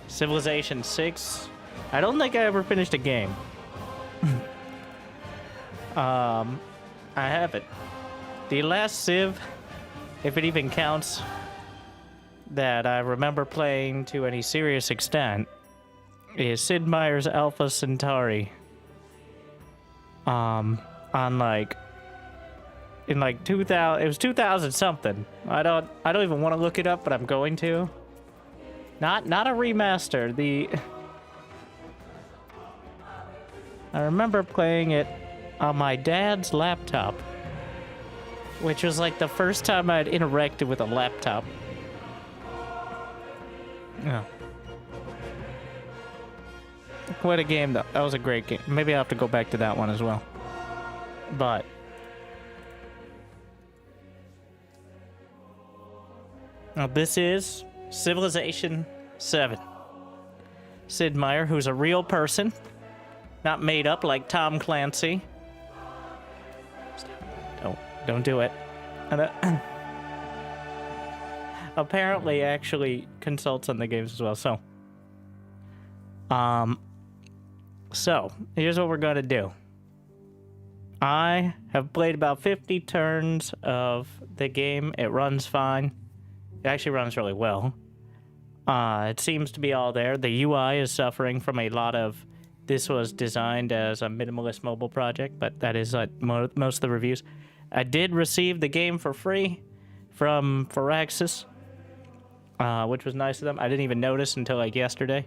Civilization VI. I don't think I ever finished a game. I haven't. The last Civ, if it even counts, that I remember playing to any serious extent is Sid Meier's Alpha Centauri. On like in like 2000, it was 2000 something. I don't even want to look it up, but I'm going to. Not a remaster. I remember playing it on my dad's laptop, which was like the first time I'd interacted with a laptop. Yeah. What a game, though. That was a great game. Maybe I'll have to go back to that one as well. But now this is Civilization VII. Sid Meier, who's a real person, not made up like Tom Clancy. Don't do it. And, apparently actually consults on the games as well. So here's what we're gonna do. I have played about 50 turns of the game. It runs fine. It actually runs really well. It seems to be all there. The UI is suffering from a lot of... This was designed as a minimalist mobile project, but that is most of the reviews. I did receive the game for free from Firaxis, which was nice of them. I didn't even notice until like yesterday,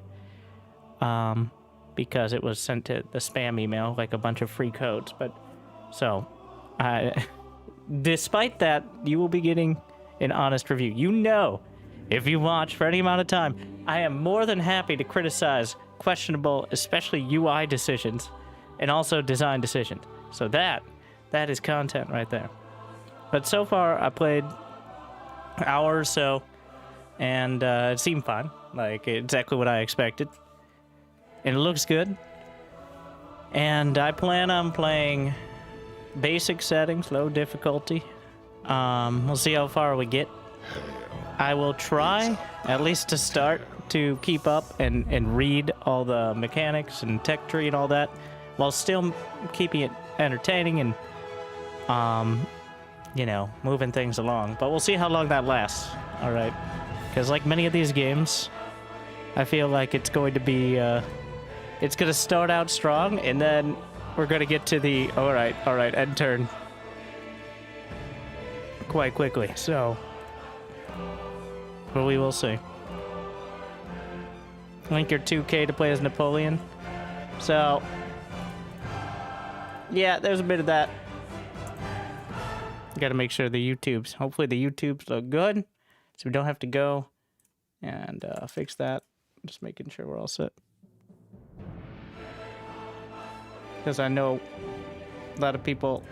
because it was sent to the spam email, like a bunch of free codes. But so, despite that, you will be getting an honest review. You know, if you watch for any amount of time, I am more than happy to criticize questionable, especially UI decisions, and also design decisions. So that is content right there. But so far, I played an hour or so, and it seemed fun. Like, exactly what I expected. And it looks good. And I plan on playing basic settings, low difficulty. We'll see how far we get. I will try, at least to start, to keep up and read all the mechanics and tech tree and all that, while still keeping it entertaining and, you know, moving things along. But we'll see how long that lasts, alright? Because like many of these games, I feel like it's going to be, it's going to start out strong, and then we're going to get to the, alright, end turn quite quickly, so... But we will see. Link your 2K to play as Napoleon. So, yeah, there's a bit of that. Gotta make sure the YouTubes, hopefully the YouTubes look good, so we don't have to go and fix that. Just making sure we're all set. Because I know a lot of people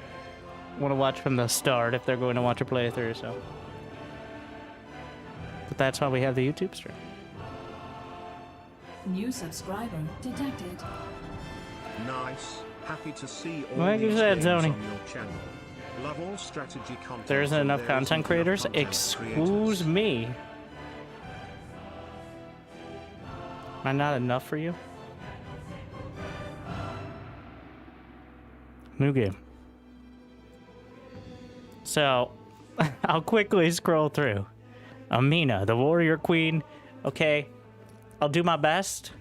want to watch from the start if they're going to watch a playthrough, so. But that's why we have the YouTube stream. New subscriber detected. Nice. Happy to see all like you said, Zony. on your channel. Love all strategy content. There isn't enough content creators? Excuse me. Am I not enough for you? New game. So, I'll quickly scroll through. Amina, the warrior queen. Okay, I'll do my best.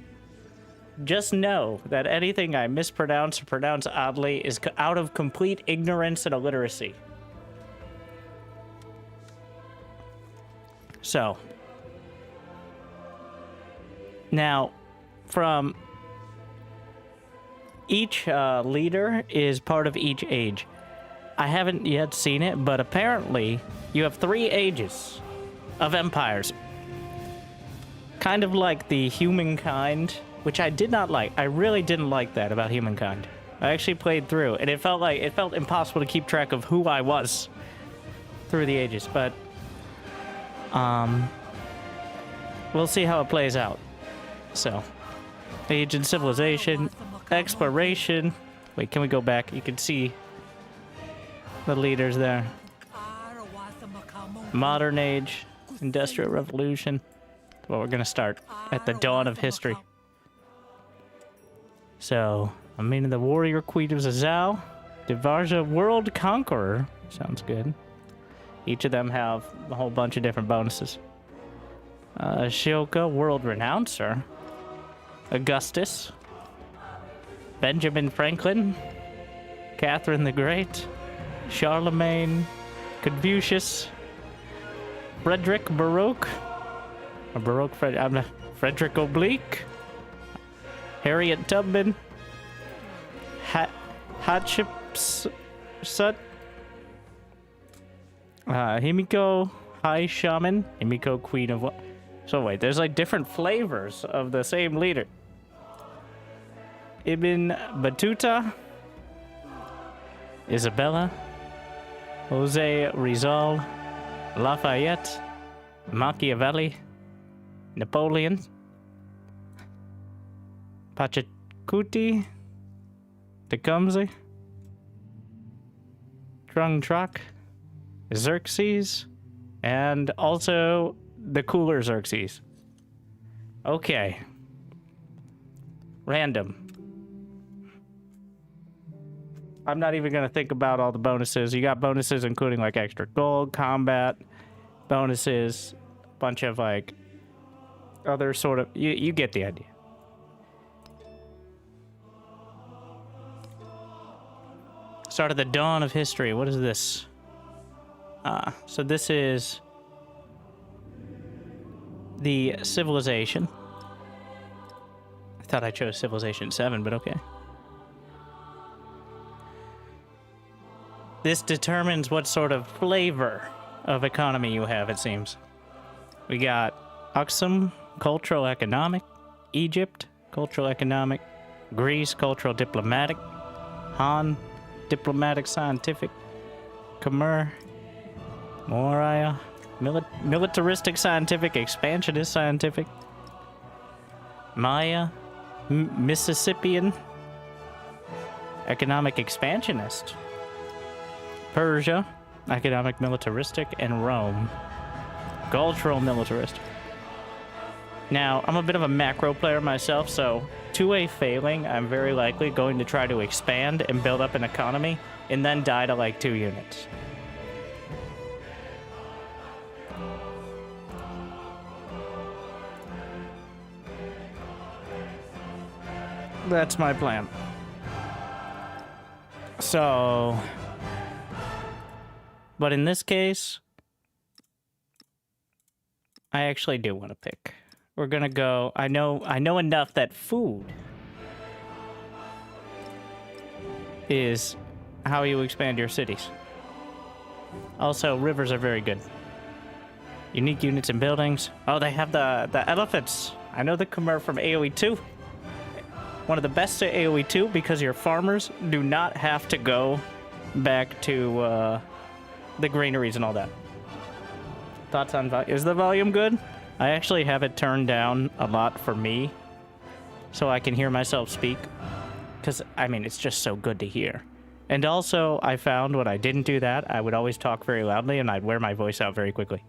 Just know that anything I mispronounce or pronounce oddly is out of complete ignorance and illiteracy. So, now, from each leader is part of each age. I haven't yet seen it, but apparently you have 3 ages of empires. Kind of like the humankind, which I did not like. I really didn't like that about humankind. I actually played through, and it felt impossible to keep track of who I was through the ages, but we'll see how it plays out. So, age and civilization, exploration. Wait, can we go back? You can see the leaders there. Modern age, industrial revolution. Well, we're gonna start at the dawn of history. So, Amina the Warrior, Queen of Zazao, Devarja World Conqueror. Sounds good. Each of them have a whole bunch of different bonuses. Shilka, World Renouncer. Augustus. Benjamin Franklin. Catherine the Great. Charlemagne. Confucius. Frederick Baroque. Or Baroque Frederick Oblique. Harriet Tubman. Hatshepsut. Himiko High Shaman. Himiko Queen of what? So wait, there's like different flavors of the same leader. Ibn Battuta. Isabella. Jose Rizal. Lafayette. Machiavelli. Napoleon. Pachacuti. Tecumseh. Trung Truck. Xerxes. And also the cooler Xerxes. Okay. Random. I'm not even gonna think about all the bonuses. You got bonuses including like extra gold, combat, bonuses, bunch of like other sort of, you get the idea. Start of the dawn of history. What is this? So this is the civilization. I thought I chose Civilization 7, but okay. This determines what sort of flavor of economy you have, it seems. We got Aksum, cultural economic, Egypt, cultural economic, Greece, cultural diplomatic, Han, diplomatic scientific, Khmer, Moria, militaristic scientific, expansionist scientific, Maya, Mississippian, economic expansionist, Persia, economic militaristic, and Rome, cultural militaristic. Now, I'm a bit of a macro player myself, so to a failing, I'm very likely going to try to expand and build up an economy and then die to like 2 units. That's my plan. So, but in this case, I actually do want to pick. We're gonna go. I know enough that food is how you expand your cities. Also, rivers are very good. Unique units and buildings. Oh, they have the elephants. I know the Khmer from AoE 2. One of the best at AoE 2 because your farmers do not have to go back to the granaries and all that. Thoughts on volume? Is the volume good? I actually have it turned down a lot for me so I can hear myself speak. Because, I mean, it's just so good to hear. And also, I found when I didn't do that, I would always talk very loudly and I'd wear my voice out very quickly.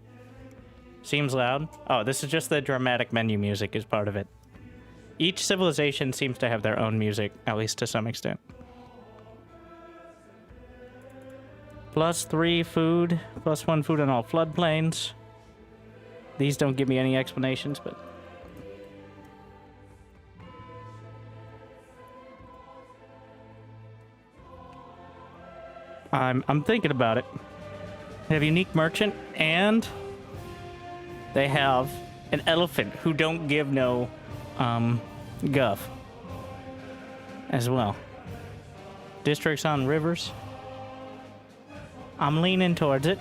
Seems loud? Oh, this is just the dramatic menu music is part of it. Each civilization seems to have their own music, at least to some extent. +3 food, +1 food on all floodplains. These don't give me any explanations, but... I'm thinking about it. They have unique merchant, and they have an elephant who don't give no guff as well. Districts on rivers. I'm leaning towards it.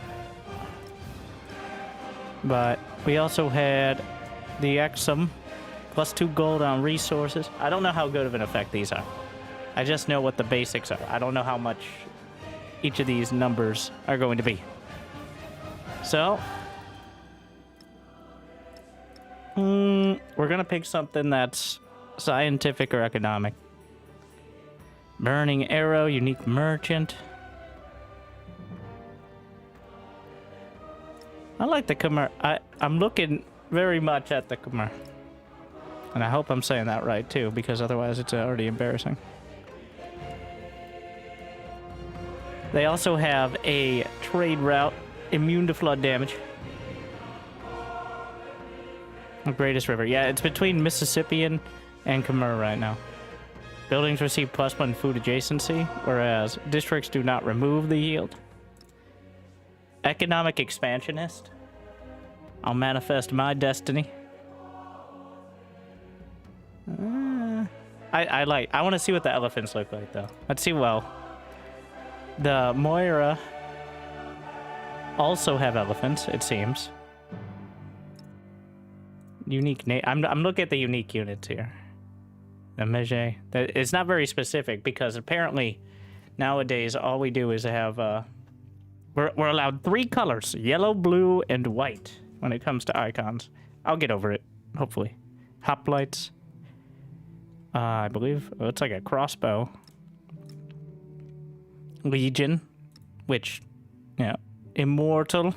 But we also had the Exum, +2 gold on resources. I don't know how good of an effect these are. I just know what the basics are. I don't know how much each of these numbers are going to be. So, we're gonna pick something that's scientific or economic. Burning arrow, unique merchant. I like the Khmer. I'm looking very much at the Khmer. And I hope I'm saying that right, too, because otherwise it's already embarrassing. They also have a trade route immune to flood damage. The greatest river. Yeah, it's between Mississippian and Khmer right now. Buildings receive +1 food adjacency, whereas districts do not remove the yield. Economic expansionist. I'll manifest my destiny. I want to see what the elephants look like, though. Let's see. Well, the Moira also have elephants, it seems. Unique name. I'm looking at the unique units here. The Meier. It's not very specific because apparently nowadays all we do is have we're allowed 3 colors: yellow, blue, and white when it comes to icons. I'll get over it, hopefully. Hoplites. I believe it's like a crossbow. Legion, which, yeah, immortal.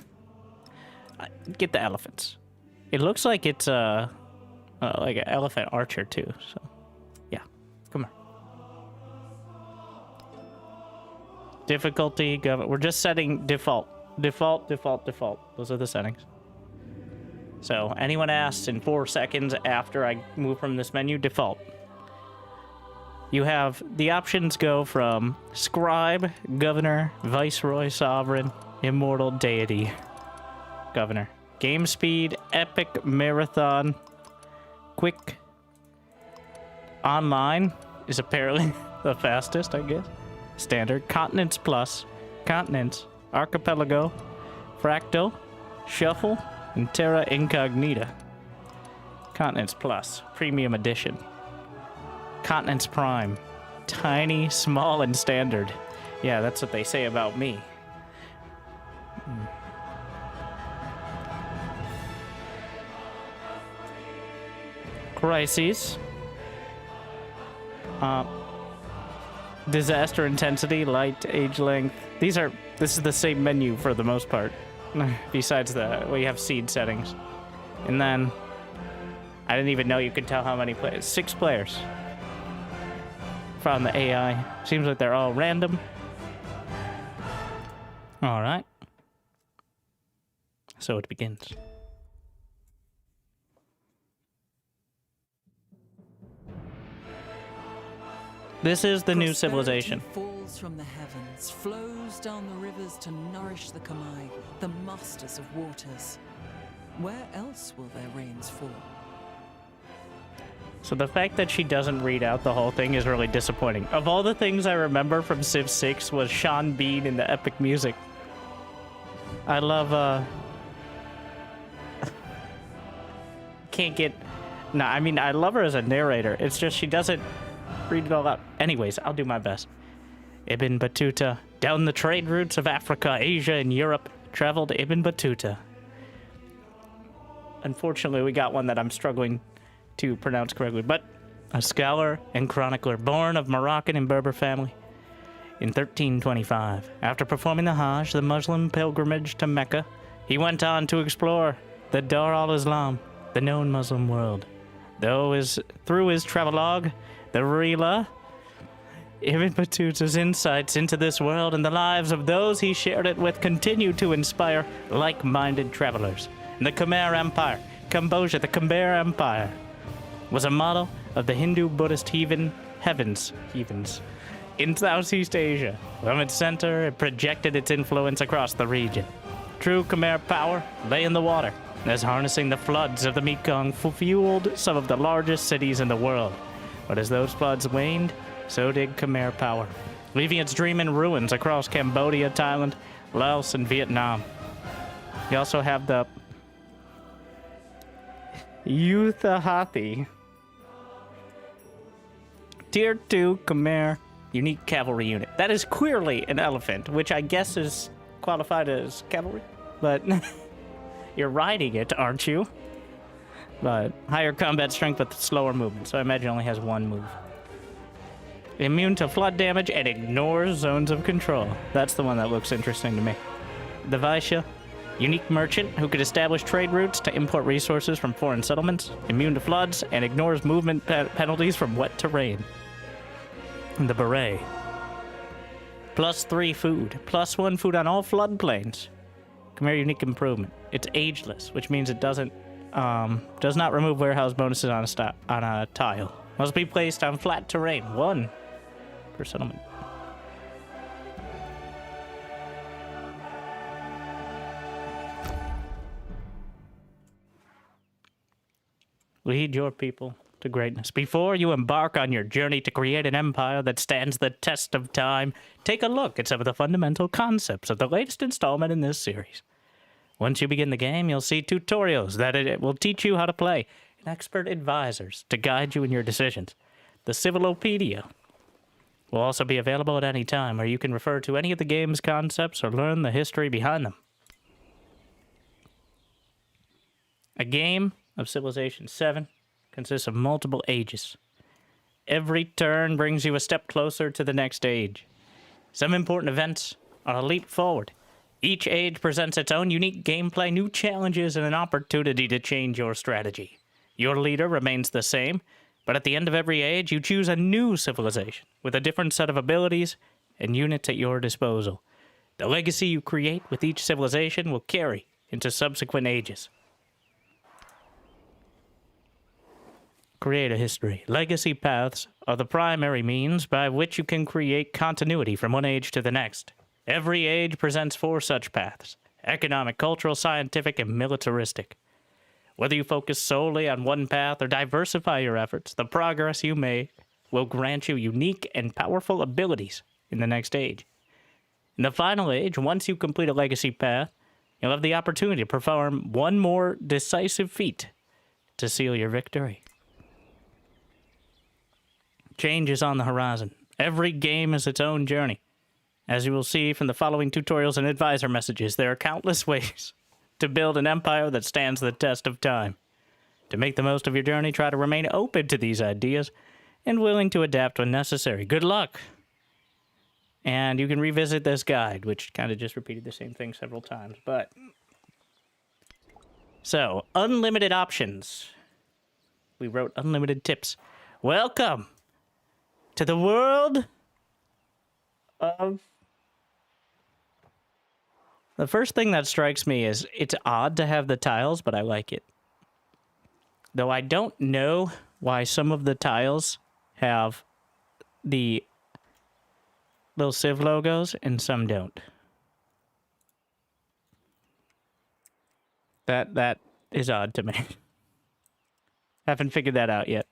Get the elephants. It looks like it's like an elephant archer too. So, yeah, come on. Difficulty. We're just setting default. Default. Those are the settings. So anyone asks in 4 seconds after I move from this menu, default. You have the options go from scribe, governor, viceroy, sovereign, immortal, deity, governor. Game speed, epic, marathon, quick. Online is apparently the fastest, I guess. Standard, continents plus, continents, archipelago, fractal, shuffle, and terra incognita. Continents plus, premium edition. Continents Prime. Tiny, small, and standard. Yeah, that's what they say about me. Crises. Disaster intensity, light, age length. This is the same menu for the most part. Besides we have seed settings. And then, I didn't even know you could tell how many players. 6 players. From the AI. Seems like they're all random. Alright. So it begins. This is the new civilization. Falls from the heavens, flows down the rivers to nourish the Khmer, the masters of waters. Where else will their rains fall? So the fact that she doesn't read out the whole thing is really disappointing. Of all the things I remember from Civ 6 was Sean Bean in the epic music. I love, can't get... No, I mean, I love her as a narrator. It's just she doesn't read it all out. Anyways, I'll do my best. Ibn Battuta. Down the trade routes of Africa, Asia, and Europe, traveled Ibn Battuta. Unfortunately, we got one that I'm struggling to pronounce correctly, but a scholar and chronicler born of Moroccan and Berber family in 1325. After performing the Hajj, the Muslim pilgrimage to Mecca, he went on to explore the Dar al-Islam, the known Muslim world. Through his travelogue, the Rila, Ibn Battuta's insights into this world and the lives of those he shared it with continue to inspire like-minded travelers. In the Khmer Empire, Cambodia, the Khmer Empire, was a model of the Hindu-Buddhist heavens in Southeast Asia. From its center, it projected its influence across the region. True Khmer power lay in the water, as harnessing the floods of the Mekong fueled some of the largest cities in the world. But as those floods waned, so did Khmer power, leaving its dream in ruins across Cambodia, Thailand, Laos, and Vietnam. You also have the Yuthahathi, Tier 2 Khmer unique cavalry unit. That is clearly an elephant, which I guess is qualified as cavalry, but you're riding it, aren't you? But higher combat strength with slower movement, so I imagine it only has 1 move. Immune to flood damage and ignores zones of control. That's the one that looks interesting to me. The Vaishya, Unique merchant who could establish trade routes to import resources from foreign settlements, immune to floods, and ignores movement penalties from wet terrain. The beret. +3 food. +1 food on all floodplains. Khmer unique improvement. It's ageless, which means it does not remove warehouse bonuses on a tile. Must be placed on flat terrain. 1 per settlement. Lead your people to greatness. Before you embark on your journey to create an empire that stands the test of time, take a look at some of the fundamental concepts of the latest installment in this series. Once you begin the game, you'll see tutorials that it will teach you how to play, and expert advisors to guide you in your decisions. The Civilopedia will also be available at any time, where you can refer to any of the game's concepts or learn the history behind them. A game of Civilization VII consists of multiple ages. Every turn brings you a step closer to the next age. Some important events are a leap forward. Each age presents its own unique gameplay, new challenges, and an opportunity to change your strategy. Your leader remains the same, but at the end of every age, you choose a new civilization with a different set of abilities and units at your disposal. The legacy you create with each civilization will carry into subsequent ages. Create a history. Legacy paths are the primary means by which you can create continuity from one age to the next. Every age presents 4 such paths: economic, cultural, scientific, and militaristic. Whether you focus solely on one path or diversify your efforts, the progress you make will grant you unique and powerful abilities in the next age. In the final age, once you complete a legacy path, you'll have the opportunity to perform one more decisive feat to seal your victory. Change is on the horizon. Every game is its own journey. As you will see from the following tutorials and advisor messages, there are countless ways to build an empire that stands the test of time. To make the most of your journey, try to remain open to these ideas and willing to adapt when necessary. Good luck! And you can revisit this guide, which kind of just repeated the same thing several times, but... So, unlimited options. We wrote unlimited tips. Welcome to the world of... The first thing that strikes me is it's odd to have the tiles, but I like it. Though I don't know why some of the tiles have the little Civ logos and some don't. That is odd to me. Haven't figured that out yet.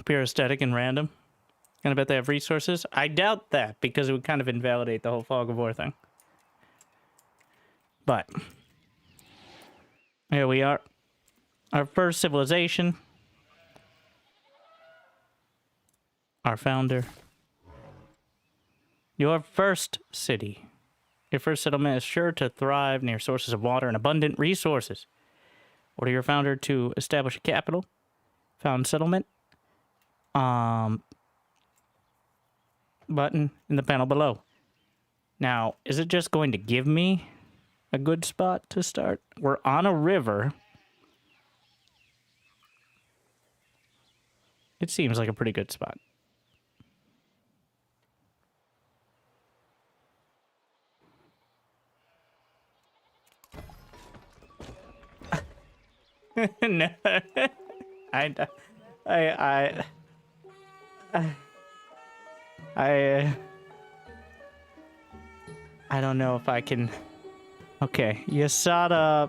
Pure aesthetic and random. And I bet they have resources. I doubt that, because it would kind of invalidate the whole Fog of War thing. But here we are. Our first civilization. Our founder. Your first city. Your first settlement is sure to thrive near sources of water and abundant resources. Order your founder to establish a capital. Found settlement. Button in the panel below. Now, is it just going to give me a good spot to start? We're on a river. It seems like a pretty good spot. No. I don't know if I can. Okay, Yasada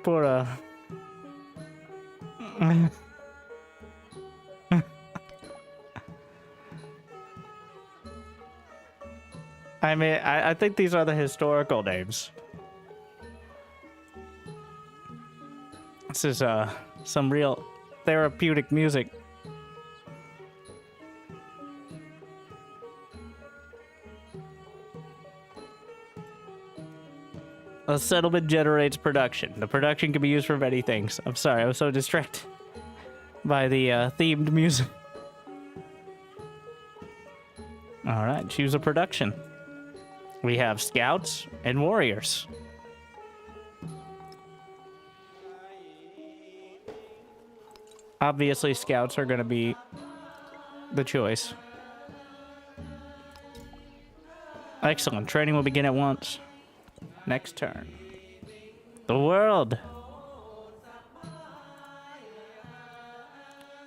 Pura. I mean, I think these are the historical names. This is some real therapeutic music. A settlement generates production. The production can be used for many things. I'm sorry, I was so distracted by the themed music. All right, choose a production. We have scouts and warriors. Obviously, scouts are going to be the choice. Excellent. Training will begin at once. Next turn. The world.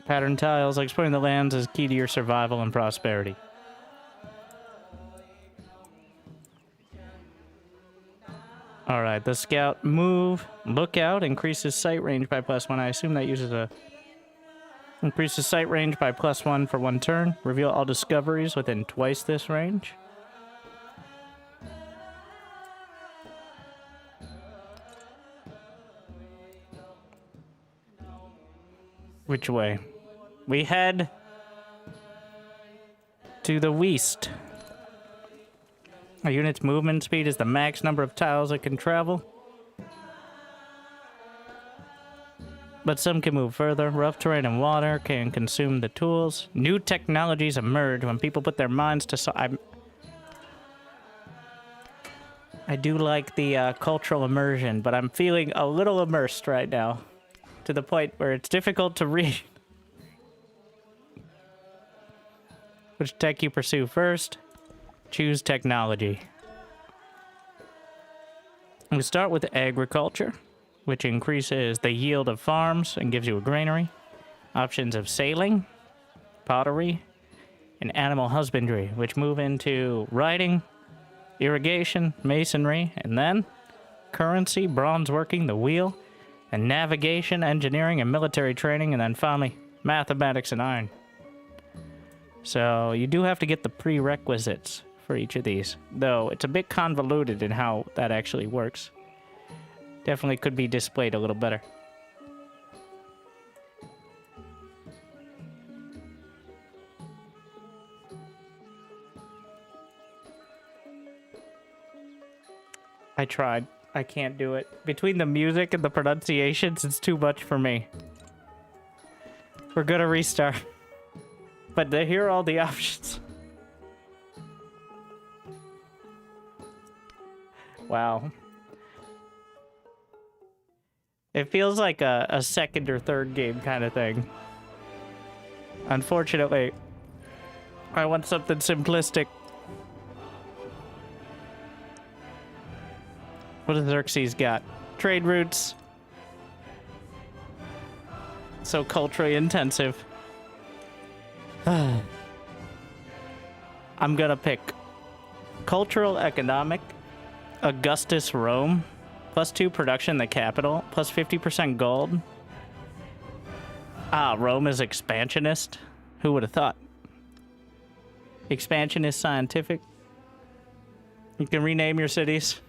Pattern tiles. Exploring the lands is key to your survival and prosperity. Alright, the scout move. Lookout increases sight range by +1. I assume that uses a... Increases sight range by +1 for 1 turn. Reveal all discoveries within twice this range. Which way? We head to the west. A unit's movement speed is the max number of tiles it can travel. But some can move further. Rough terrain and water can consume the tools. New technologies emerge when people put their minds to... I do like the cultural immersion, but I'm feeling a little immersed right now. To the point where it's difficult to read. Which tech you pursue first? Choose technology. We start with agriculture, which increases the yield of farms and gives you a granary. Options of sailing, pottery, and animal husbandry, which move into writing, irrigation, masonry, and then currency, bronze working, the wheel, and navigation, engineering, and military training, and then finally mathematics and iron. So you do have to get the prerequisites for each of these, though it's a bit convoluted in how that actually works. Definitely could be displayed a little better. I tried. I can't do it. Between the music and the pronunciations, it's too much for me. We're gonna restart. But here are all the options. Wow. It feels like a second or third game kind of thing. Unfortunately, I want something simplistic. What does Xerxes got? Trade routes. So culturally intensive. I'm gonna pick cultural economic, Augustus Rome, +2 production in the capital, plus 50% gold. Ah, Rome is expansionist. Who would have thought? Expansionist scientific. You can rename your cities.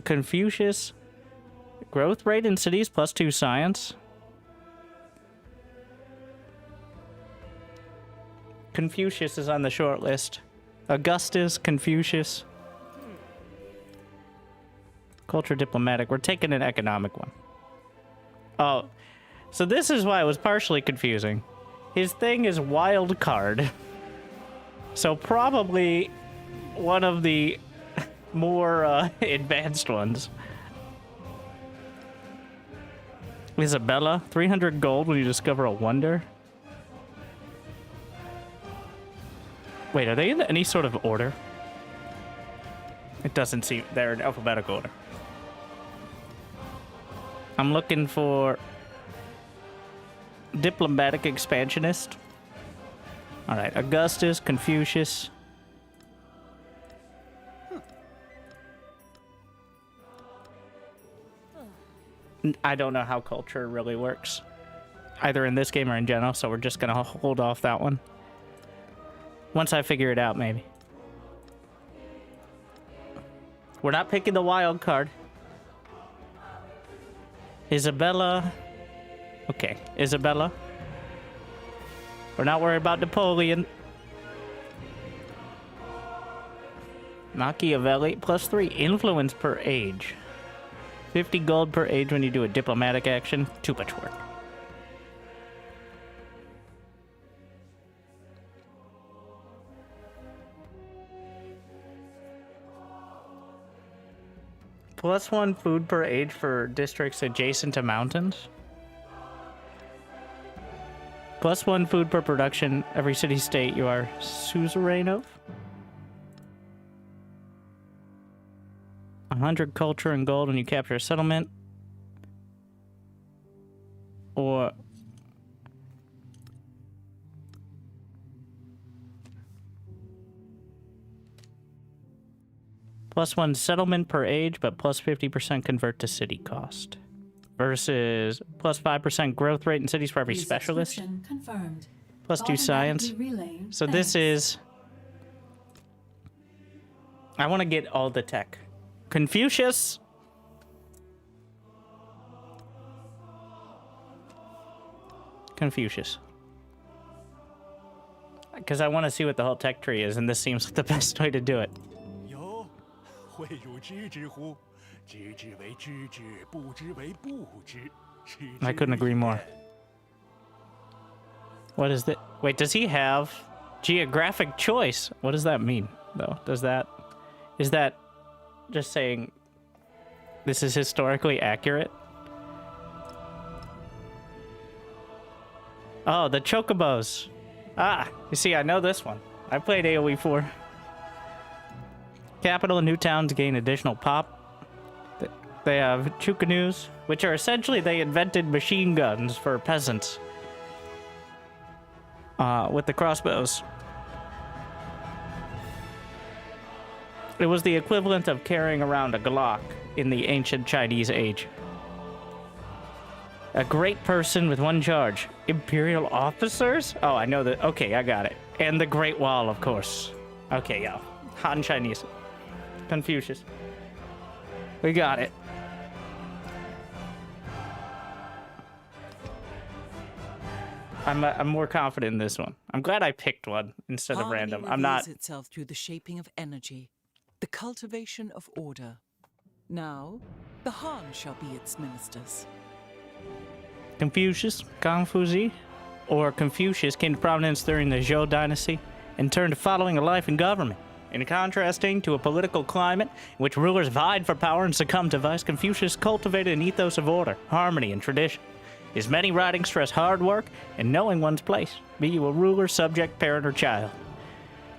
Confucius. Growth rate in cities, +2 science. Confucius is on the short list. Augustus, Confucius. Culture diplomatic. We're taking an economic one. Oh, so this is why it was partially confusing. His thing is wild card. So probably one of the more advanced ones. Isabella, 300 gold when you discover a wonder. Wait, are they in any sort of order? It doesn't seem they're in alphabetical order. I'm looking for diplomatic expansionist. All right, Augustus, Confucius. I don't know how culture really works, either in this game or in general, so we're just gonna hold off that one. Once I figure it out, maybe. We're not picking the wild card. Isabella. Okay, Isabella. We're not worried about Napoleon. Machiavelli, +3 influence per age. 50 gold per age when you do a diplomatic action. Too much work. +1 food per age for districts adjacent to mountains. +1 food per production every city-state you are suzerain of. 100 culture and gold when you capture a settlement. Or +1 settlement per age, but +50% convert to city cost. Versus +5% growth rate in cities for every specialist. Confirmed. +2 science. Relay. So this is... I want to get all the tech. Confucius. Confucius. Because I want to see what the whole tech tree is, and this seems like the best way to do it. I couldn't agree more. What is that? Wait, does he have geographic choice? What does that mean, though? Is that just saying this is historically accurate? Oh, the chocobos. Ah, you see, I know this one. I played AoE 4. Capital and new towns gain additional pop. They have chukanus, which are essentially they invented machine guns for peasants. With the crossbows. It was the equivalent of carrying around a Glock in the ancient Chinese age. A great person with one charge. Imperial officers? Oh, I know that. Okay, I got it. And the Great Wall, of course. Okay, yeah. Han Chinese. Confucius. We got it. I'm more confident in this one. I'm glad I picked one instead of random. I'm not... Harmony reveals itself through the shaping of energy, the cultivation of order. Now, the Han shall be its ministers. Confucius, Confuzi, or Confucius came to prominence during the Zhou dynasty and turned to following a life in government. In contrasting to a political climate in which rulers vied for power and succumbed to vice, Confucius cultivated an ethos of order, harmony, and tradition. His many writings stress hard work and knowing one's place, be you a ruler, subject, parent, or child.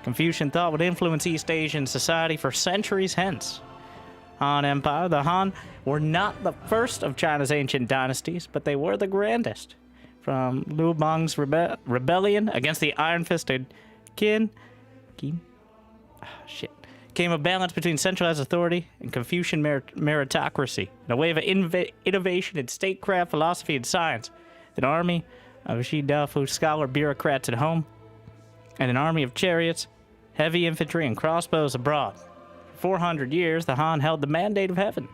Confucian thought would influence East Asian society for centuries hence. Han Empire, the Han were not the first of China's ancient dynasties, but they were the grandest. From Liu Bang's rebellion against the iron-fisted Qin came a balance between centralized authority and Confucian meritocracy, and a wave of innovation in statecraft, philosophy, and science. An army of Shidafu scholar bureaucrats at home, and an army of chariots, heavy infantry, and crossbows abroad. For 400 years, the Han held the mandate of heaven.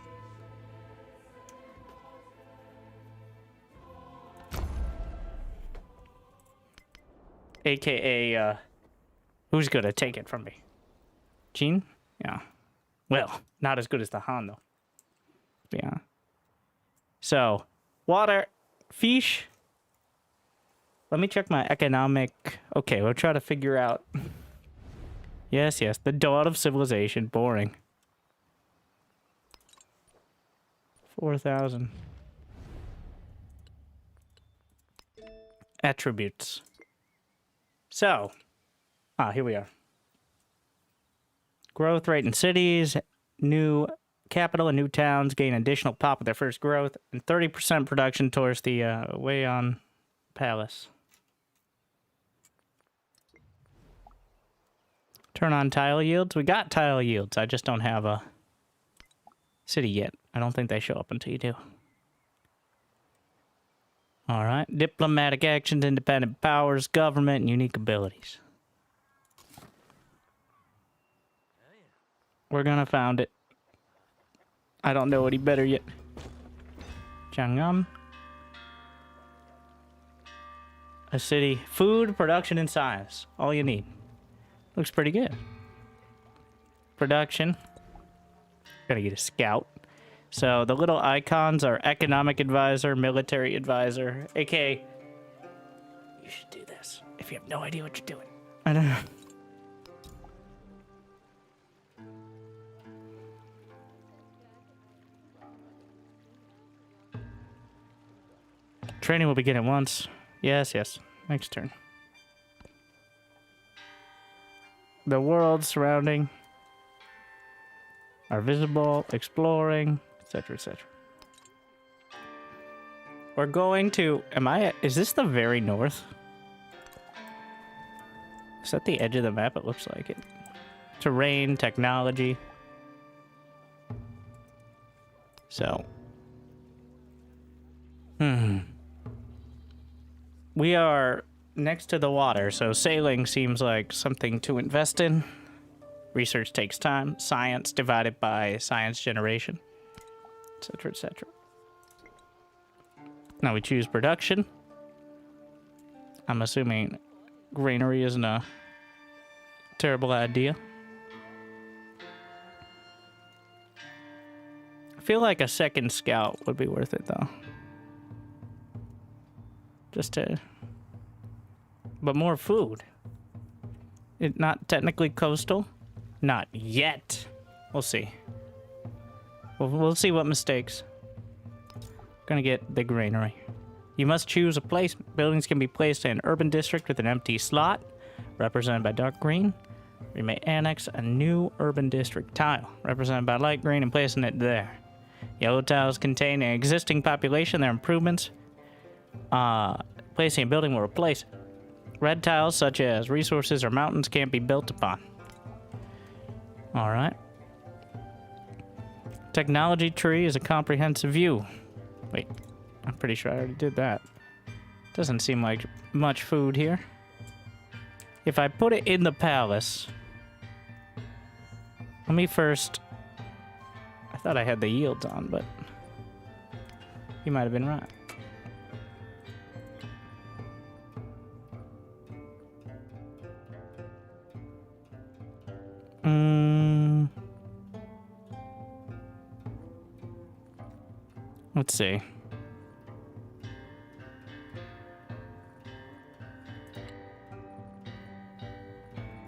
AKA, who's gonna take it from me? Qin? Yeah. Well, not as good as the Han, though. Yeah. So, water, fish. Let me check my economic... Okay, we'll try to figure out... Yes, the dawn of civilization. Boring. 4,000. Attributes. So, here we are. Growth rate in cities, new capital and new towns gain additional pop with their first growth, and 30% production towards the Weian Palace. Turn on tile yields. We got tile yields. I just don't have a city yet. I don't think they show up until you do. All right. Diplomatic actions, independent powers, government, and unique abilities. We're gonna found it. I don't know any better yet. Chang'an. A city. Food, production, and science. All you need. Looks pretty good. Production. Gotta get a scout. So the little icons are economic advisor, military advisor, aka you should do this if you have no idea what you're doing. I don't know. Training will begin at once. Yes, yes. Next turn. The world surrounding are visible, exploring, etc., etc. We're going to... Is this the very north? Is that the edge of the map? It looks like it. Terrain, technology. So. We are next to the water, so sailing seems like something to invest in. Research takes time. Science divided by science generation, etc., etc. Now we choose production. I'm assuming granary isn't a terrible idea. I feel like a second scout would be worth it, though. Just to... But more food. It not technically coastal? Not yet. We'll see. We'll see what mistakes. Gonna get the granary. You must choose a place. Buildings can be placed in an urban district with an empty slot, represented by dark green. We may annex a new urban district tile, represented by light green, and placing it there. Yellow tiles contain an existing population. Their improvements. Placing a building will replace it. Red tiles, such as resources or mountains, can't be built upon. Alright. Technology tree is a comprehensive view. Wait, I'm pretty sure I already did that. Doesn't seem like much food here. If I put it in the palace... Let me first... I thought I had the yields on, but... You might have been right. Let's see.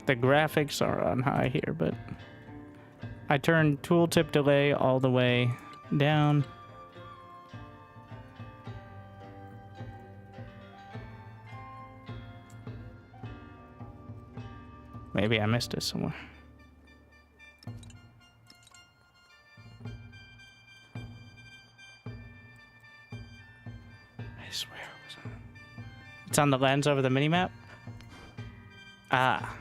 The graphics are on high here, but I turned tooltip delay all the way down. Maybe I missed it somewhere. I swear it was on. It's on the lens over the minimap? Ah.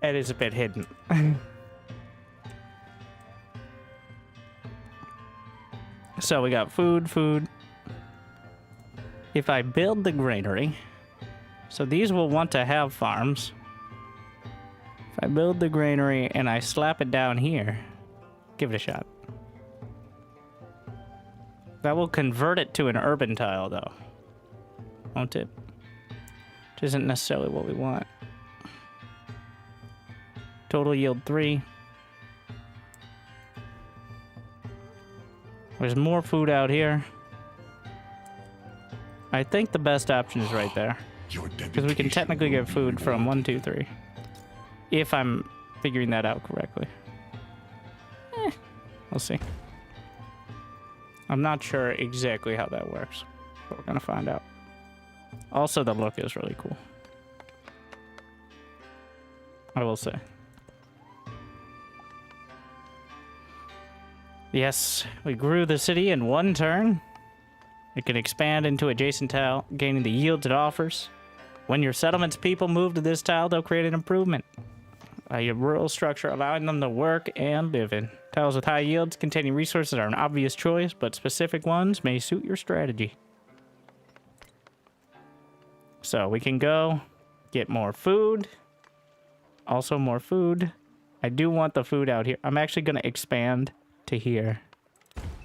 It is a bit hidden. So we got food. If I build the granary, so these will want to have farms. If I build the granary and I slap it down here, give it a shot. That will convert it to an urban tile, though. Won't it? Which isn't necessarily what we want. Total yield 3. There's more food out here. I think the best option is right there. Because we can technically get food from 1, 2, 3. If I'm figuring that out correctly. We'll see. I'm not sure exactly how that works, but we're gonna find out. Also, the look is really cool. I will say. Yes, we grew the city in 1 turn. It can expand into adjacent tile, gaining the yields it offers. When your settlement's people move to this tile, they'll create an improvement. A rural structure allowing them to work and live in. Tiles with high yields containing resources are an obvious choice, but specific ones may suit your strategy. So we can go get more food. Also more food. I do want the food out here. I'm actually going to expand to here.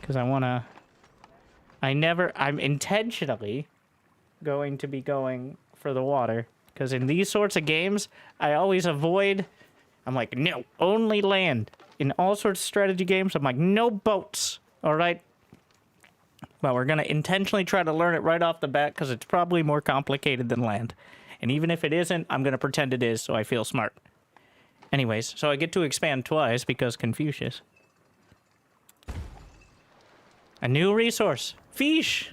Because I want to... I'm intentionally going to be going for the water. Because in these sorts of games, I always avoid... I'm like, no, only land. In all sorts of strategy games, I'm like, no boats. All right? But we're going to intentionally try to learn it right off the bat because it's probably more complicated than land. And even if it isn't, I'm going to pretend it is so I feel smart. Anyways, so I get to expand twice because Confucius. A new resource. Fish.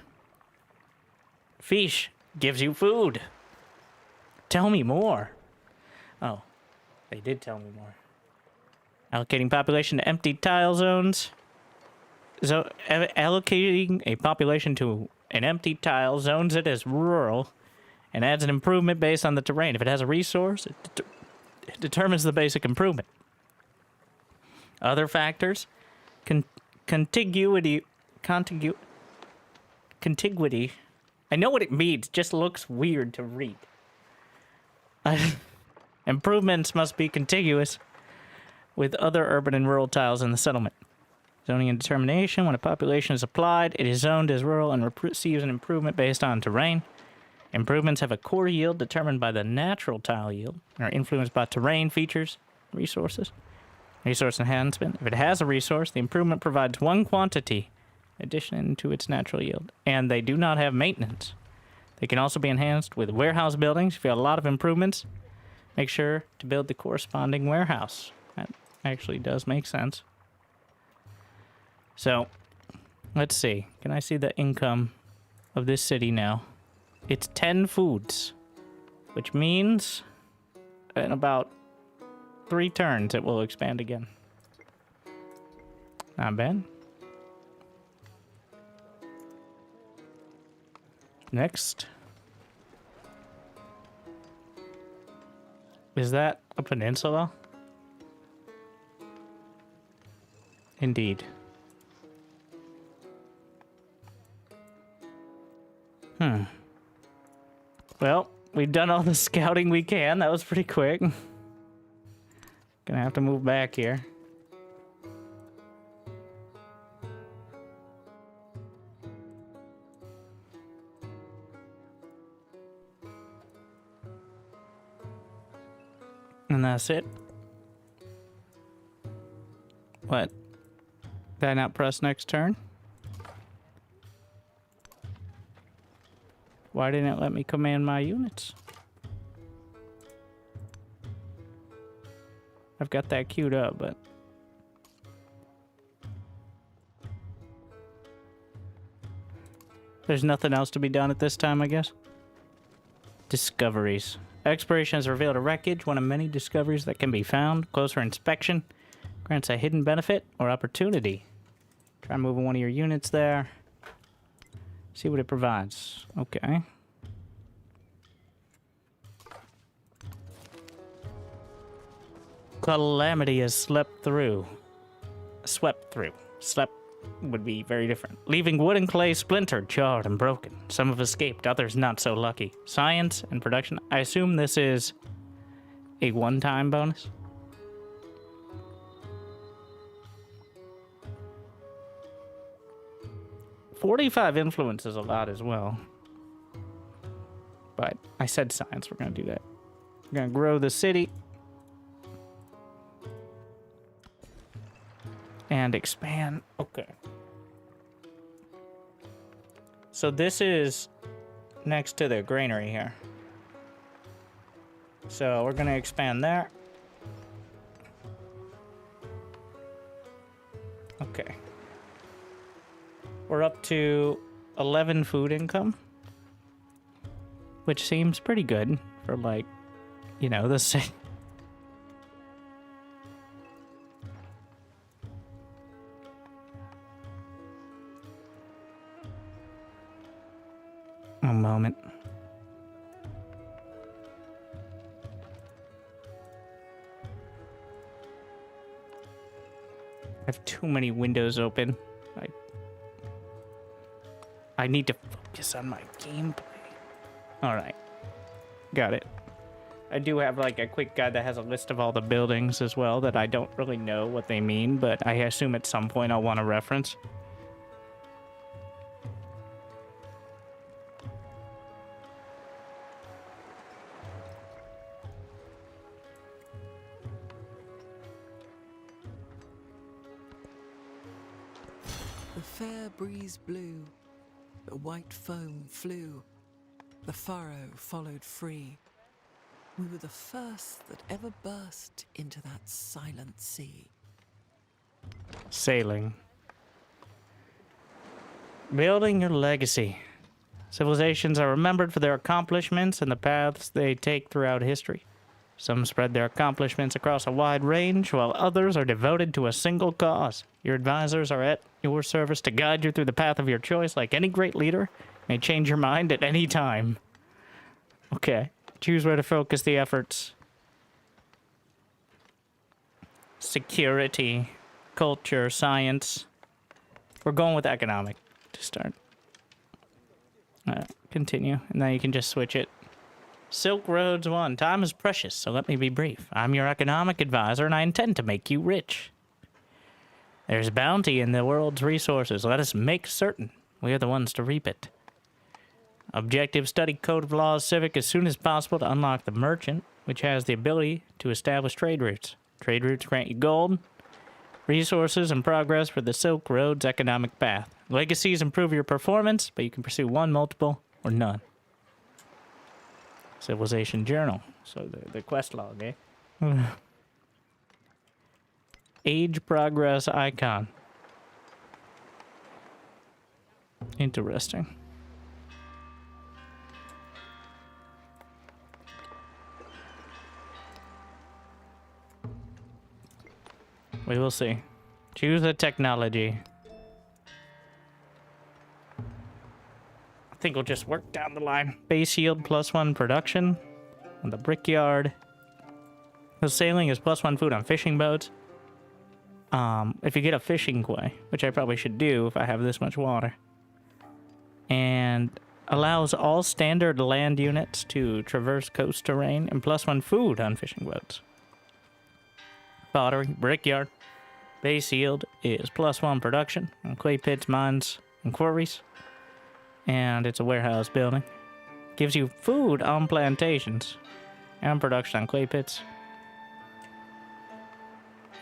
Fish gives you food. Tell me more. Oh, they did tell me more. Allocating population to empty tile zones. So, allocating a population to an empty tile zones it as rural and adds an improvement based on the terrain. If it has a resource, it determines the basic improvement. Other factors, contiguity. I know what it means, just looks weird to read. Improvements must be contiguous with other urban and rural tiles in the settlement. Zoning and determination. When a population is applied, it is zoned as rural and receives an improvement based on terrain. Improvements have a core yield determined by the natural tile yield and are influenced by terrain features, resources. Resource enhancement. If it has a resource, the improvement provides one quantity addition to its natural yield, and they do not have maintenance. They can also be enhanced with warehouse buildings. If you have a lot of improvements, make sure to build the corresponding warehouse. That actually does make sense. So, let's see. Can I see the income of this city now? It's 10 foods, which means in about 3 turns it will expand again. Not bad. Next. Is that a peninsula? Indeed. Well, we've done all the scouting we can. That was pretty quick. Gonna have to move back here. And that's it. What? Did I not press next turn? Why didn't it let me command my units? I've got that queued up, but... there's nothing else to be done at this time, I guess. Discoveries. Exploration has revealed a wreckage, one of many discoveries that can be found. Closer inspection grants a hidden benefit or opportunity. Try moving one of your units there. See what it provides. Okay. Calamity has swept through. Slept would be very different. Leaving wood and clay splintered, charred, and broken. Some have escaped, others not so lucky. Science and production. I assume this is a one-time bonus. $45 influence is a lot as well. But I said science, we're going to do that. We're going to grow the city. And expand. Okay. So this is next to the granary here. So we're going to expand there. Okay. We're up to 11 food income, which seems pretty good for, like, you know, the same. A moment. I have too many windows open. I need to focus on my gameplay. Alright. Got it. I do have like a quick guide that has a list of all the buildings as well that I don't really know what they mean, but I assume at some point I'll want to reference. The fair breeze blew, the white foam flew, the furrow followed free. We were the first that ever burst into that silent sea. Sailing. Building your legacy. Civilizations are remembered for their accomplishments and the paths they take throughout history. Some spread their accomplishments across a wide range, while others are devoted to a single cause. Your advisors are at your service to guide you through the path of your choice. Like any great leader, may change your mind at any time. Okay. Choose where to focus the efforts. Security, culture, science. We're going with economic to start. Continue, and then you can just switch it. Silk Roads 1. Time is precious, so let me be brief. I'm your economic advisor, and I intend to make you rich. There's bounty in the world's resources. Let us make certain we are the ones to reap it. Objective: study Code of Laws Civic as soon as possible to unlock the Merchant, which has the ability to establish trade routes. Trade routes grant you gold, resources, and progress for the Silk Road's economic path. Legacies improve your performance, but you can pursue one, multiple, or none. Civilization Journal. So the quest log, eh? Age progress icon. Interesting. We will see. Choose a technology. I think we'll just work down the line. Base yield +1 production on the brickyard. The sailing is +1 food on fishing boats. If you get a fishing quay, which I probably should do if I have this much water. And allows all standard land units to traverse coast terrain and +1 food on fishing boats. Pottery, brickyard. Base yield is +1 production on clay pits, mines, and quarries. And it's a warehouse building. Gives you food on plantations and production on clay pits.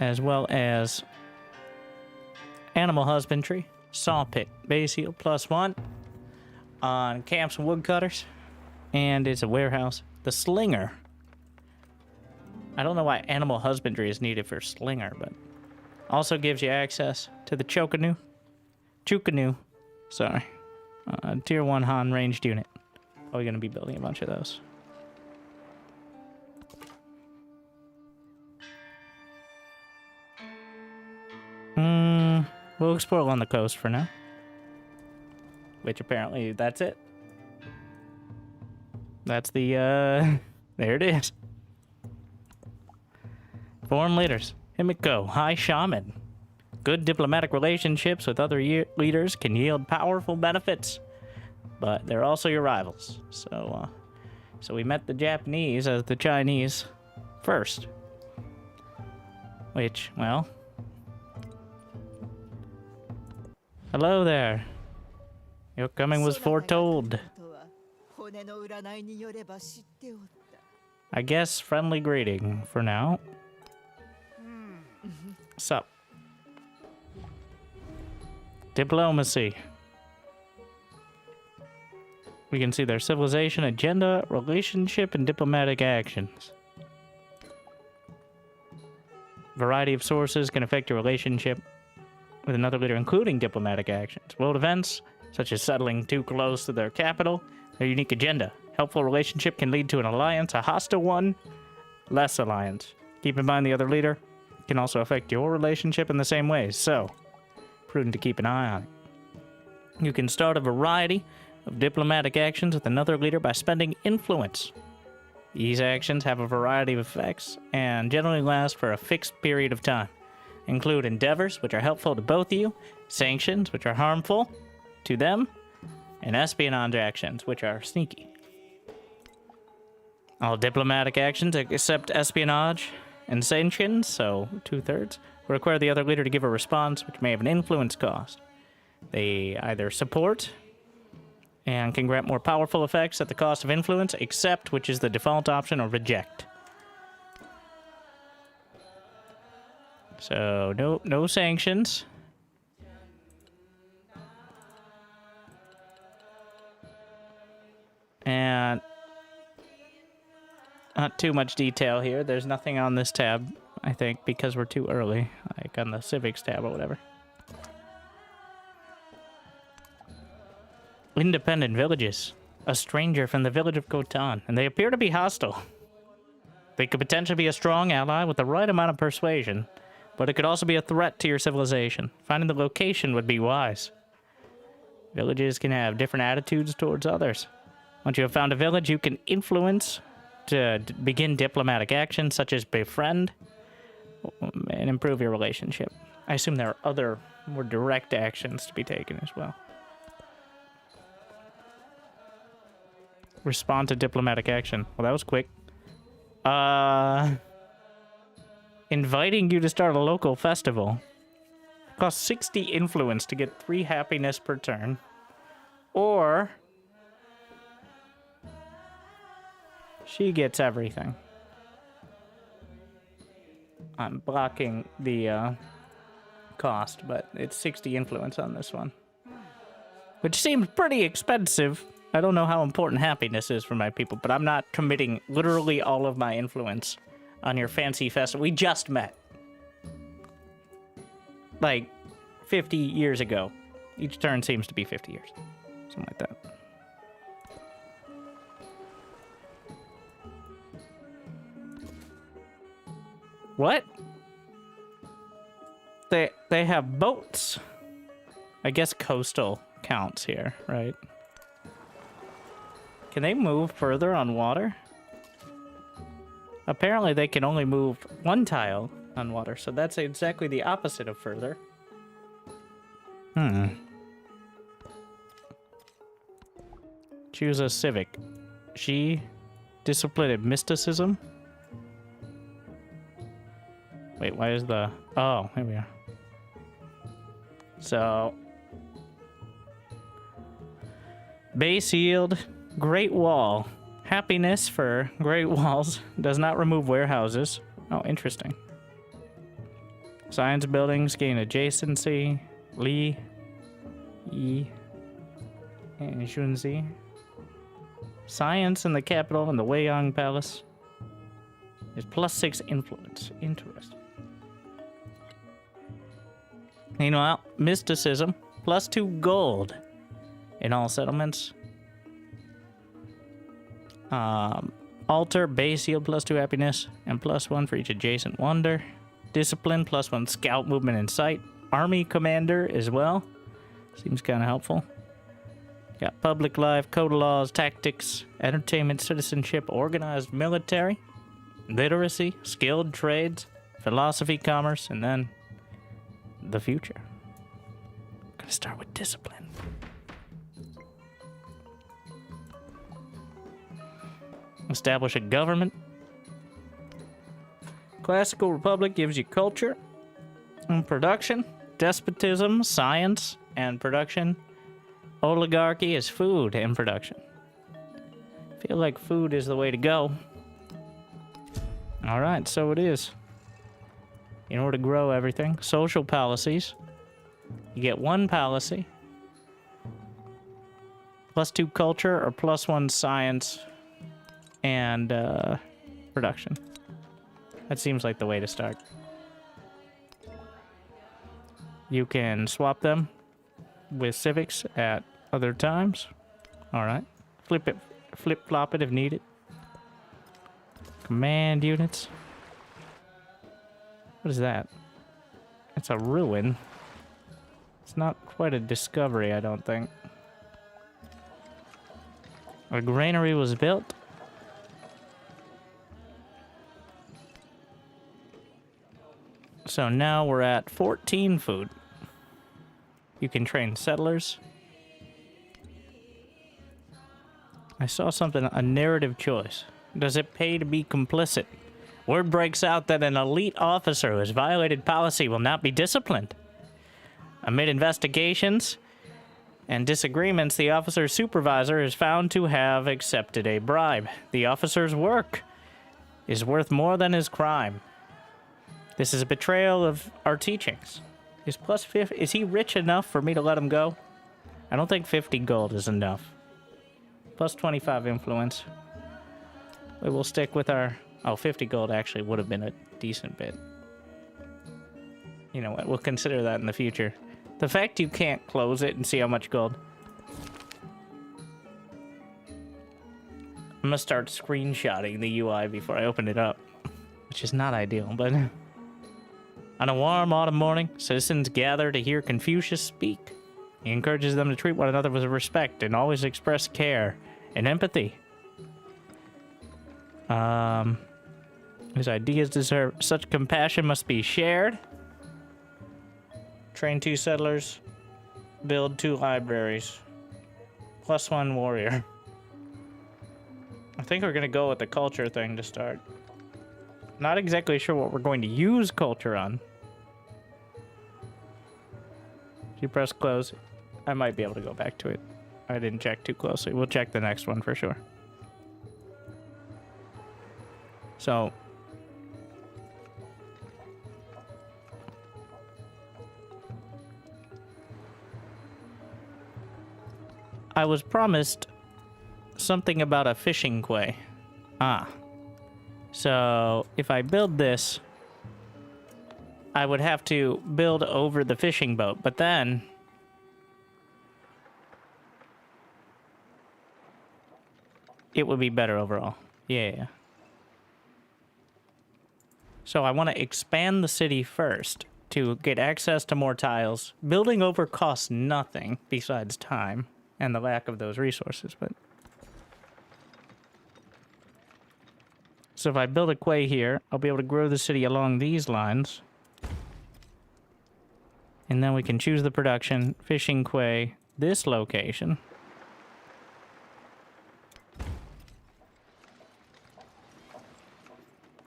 As well as animal husbandry, saw pit. Base yield +1 on camps and woodcutters. And it's a warehouse. The slinger. I don't know why animal husbandry is needed for slinger, but also gives you access to the Chukanu, sorry, Tier 1 Han ranged unit. Probably going to be building a bunch of those. We'll explore along the coast for now. Which apparently, that's it. That's the, there it is. Foreign leaders. Himiko, High Shaman. Good diplomatic relationships with other leaders can yield powerful benefits, but they're also your rivals. So we met the Japanese as the Chinese first. Which, well... Hello there. Your coming was foretold. I guess friendly greeting for now. Sup? Diplomacy. We can see their civilization, agenda, relationship, and diplomatic actions. Variety of sources can affect your relationship with another leader, including diplomatic actions. World events, such as settling too close to their capital, their unique agenda. Helpful relationship can lead to an alliance, a hostile one, less alliance. Keep in mind the other leader can also affect your relationship in the same ways, so prudent to keep an eye on it. You can start a variety of diplomatic actions with another leader by spending influence. These actions have a variety of effects and generally last for a fixed period of time. Include endeavors, which are helpful to both of you, sanctions, which are harmful to them, and espionage actions, which are sneaky. All diplomatic actions except espionage and sanctions, so 2/3, require the other leader to give a response which may have an influence cost. They either support and can grant more powerful effects at the cost of influence, accept, which is the default option, or reject. So no sanctions. And Not too much detail here. There's nothing on this tab, I think, because we're too early. Like on the civics tab or whatever. Independent villages. A stranger from the village of Khotan, and they appear to be hostile. They could potentially be a strong ally with the right amount of persuasion, but it could also be a threat to your civilization. Finding the location would be wise. Villages can have different attitudes towards others. Once you have found a village, you can influence to begin diplomatic action, such as befriend and improve your relationship. I assume there are other more direct actions to be taken as well. Respond to diplomatic action. Well, that was quick. Inviting you to start a local festival. Costs 60 influence to get 3 happiness per turn. Or she gets everything. I'm blocking the cost, but it's 60 influence on this one. Which seems pretty expensive. I don't know how important happiness is for my people, but I'm not committing literally all of my influence on your fancy festival. We just met. Like, 50 years ago. Each turn seems to be 50 years. Something like that. What? They have boats. I guess coastal counts here, right? Can they move further on water? Apparently they can only move 1 tile on water, so that's exactly the opposite of further. Choose a civic. She disciplined mysticism. Wait, why is the... Oh, here we are. So... Base yield, Great Wall. Happiness for Great Walls. Does not remove warehouses. Oh, interesting. Science buildings gain adjacency. Li. Yi. And Shunzi. Science in the capital and the Weiyang Palace. Is +6 influence. Interesting. Meanwhile, mysticism. +2 gold. In all settlements. Altar, base yield +2 happiness, and +1 for each adjacent wonder. Discipline, +1 scout movement and sight. Army commander as well. Seems kind of helpful. Got public life, code of laws, tactics, entertainment, citizenship, organized military, literacy, skilled trades, philosophy, commerce, and then the future. I'm gonna start with discipline. Establish a government. Classical Republic gives you culture and production. Despotism, science, and production. Oligarchy is food and production. Feel like food is the way to go. Alright, so it is. In order to grow everything. Social policies. You get 1 policy. +2 culture or +1 science and production. That seems like the way to start. You can swap them with civics at other times. Alright. Flip-flop it if needed. Command units. What is that? It's a ruin. It's not quite a discovery, I don't think. A granary was built. So now we're at 14 food. You can train settlers. I saw something, a narrative choice. Does it pay to be complicit? Word breaks out that an elite officer who has violated policy will not be disciplined. Amid investigations and disagreements, the officer's supervisor is found to have accepted a bribe. The officer's work is worth more than his crime. This is a betrayal of our teachings. Is he rich enough for me to let him go? I don't think 50 gold is enough. +25 influence. We will stick with our... Oh, 50 gold actually would have been a decent bit. You know what? We'll consider that in the future. The fact you can't close it and see how much gold. I'm gonna start screenshotting the UI before I open it up. Which is not ideal, but... On a warm autumn morning, citizens gather to hear Confucius speak. He encourages them to treat one another with respect and always express care and empathy. His ideas deserve such compassion must be shared. Train 2 settlers. Build 2 libraries. +1 warrior. I think we're gonna go with the culture thing to start. Not exactly sure what we're going to use culture on. If you press close, I might be able to go back to it. I didn't check too closely. We'll check the next one for sure. So... I was promised something about a fishing quay. Ah. So, if I build this, I would have to build over the fishing boat, but then... it would be better overall. Yeah. So I want to expand the city first to get access to more tiles. Building over costs nothing besides time and the lack of those resources, but... So if I build a quay here, I'll be able to grow the city along these lines. And then we can choose the production, fishing quay, this location.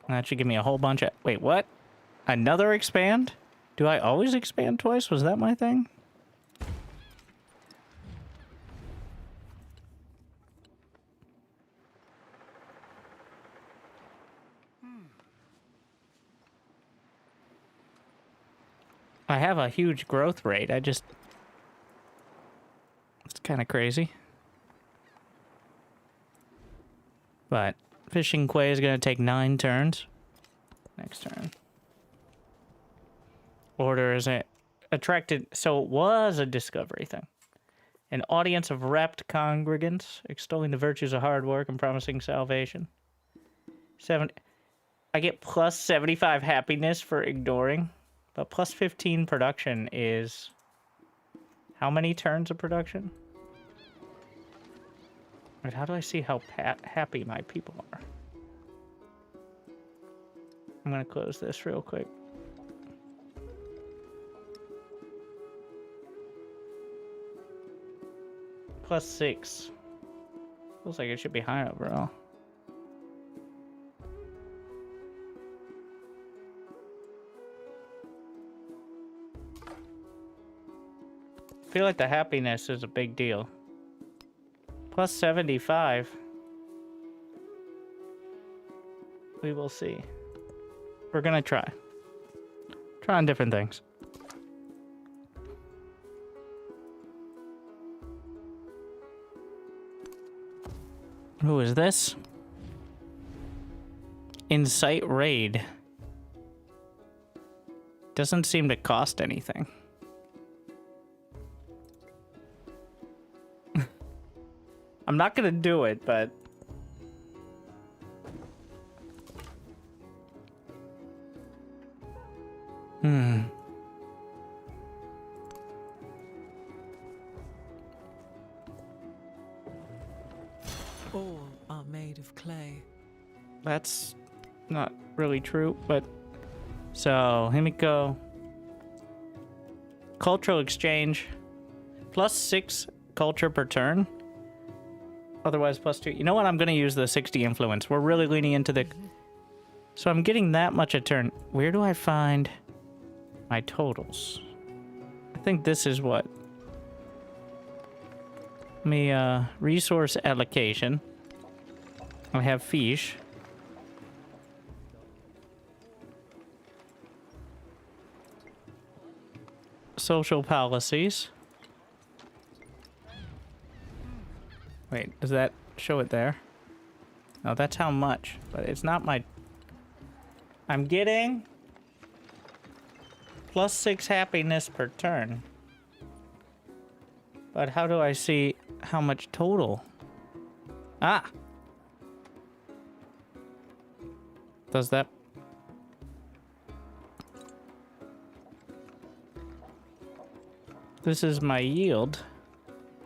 That should give me a whole bunch of... Wait, what? Another expand? Do I always expand twice? Was that my thing? I have a huge growth rate. It's kind of crazy. But fishing quay is going to take 9 turns. Next turn. Order is attracted... So it was a discovery thing. An audience of rapt congregants extolling the virtues of hard work and promising salvation. I get plus 75 happiness for ignoring. But plus 15 production is... How many turns of production? Wait, how do I see how happy my people are? I'm gonna close this real quick. Plus 6. Feels like it should be higher overall. I feel like the happiness is a big deal. Plus 75. We will see. We're gonna try. Trying different things. Who is this? Incite raid. Doesn't seem to cost anything. I'm not gonna do it, but... All are made of clay. That's not really true, but... So, Himiko... Cultural exchange. Plus 6 culture per turn. Otherwise, plus 2. You know what? I'm going to use the 60 influence. We're really leaning into the... So I'm getting that much a turn. Where do I find my totals? I think this is what... resource allocation. I have fish. Social policies. Wait, does that show it there? No, that's how much, but it's not my... I'm getting +6 happiness per turn. But how do I see how much total? Ah! Does that... This is my yield.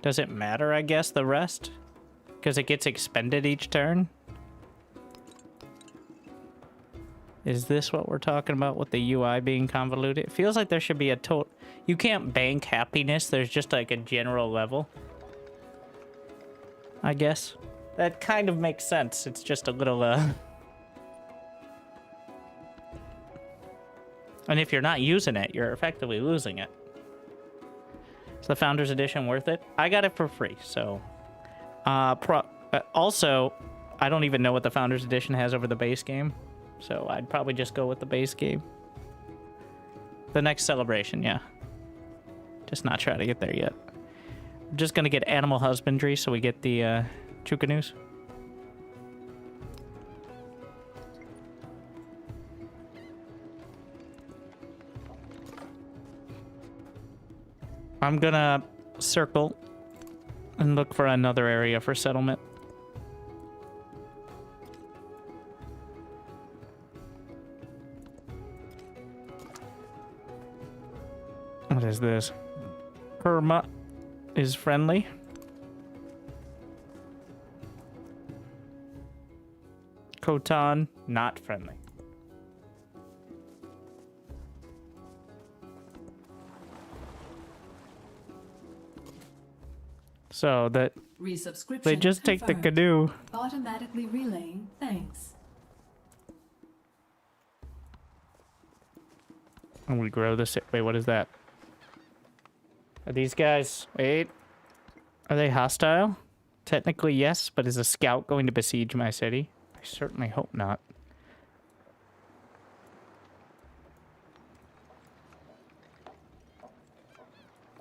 Does it matter, I guess, the rest? Because it gets expended each turn? Is this what we're talking about with the UI being convoluted? It feels like there should be a total... You can't bank happiness. There's just like a general level. I guess. That kind of makes sense. It's just a little... And if you're not using it, you're effectively losing it. Is the Founders Edition worth it? I got it for free, so... also, I don't even know what the Founders Edition has over the base game. So I'd probably just go with the base game. The next celebration, yeah. Just not try to get there yet. I'm just gonna get animal husbandry so we get the Chucanoos. I'm gonna circle and look for another area for settlement. What is this? Perma is friendly. Khotan, not friendly. So that Resubscription they just take the confirmed. canoe. Automatically relaying thanks. And we grow this. Wait, what is that? Are these guys... Wait. Are they hostile? Technically, yes, but is a scout going to besiege my city? I certainly hope not.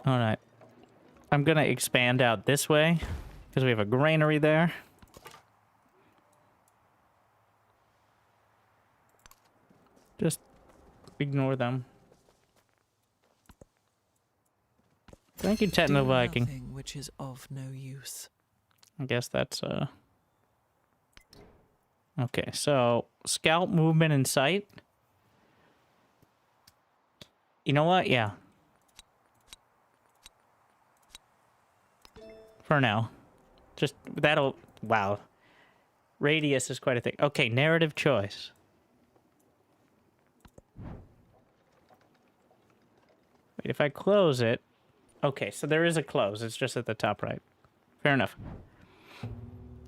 Alright. I'm gonna expand out this way, because we have a granary there. Just ignore them. Thank you, Techno Do Viking. nothing which is of no use. I guess that's, Okay, so, scout movement in sight. You know what? Yeah. For now. Just, that'll... Wow. Radius is quite a thing. Okay, narrative choice. Wait, if I close it... Okay, so there is a close. It's just at the top right. Fair enough.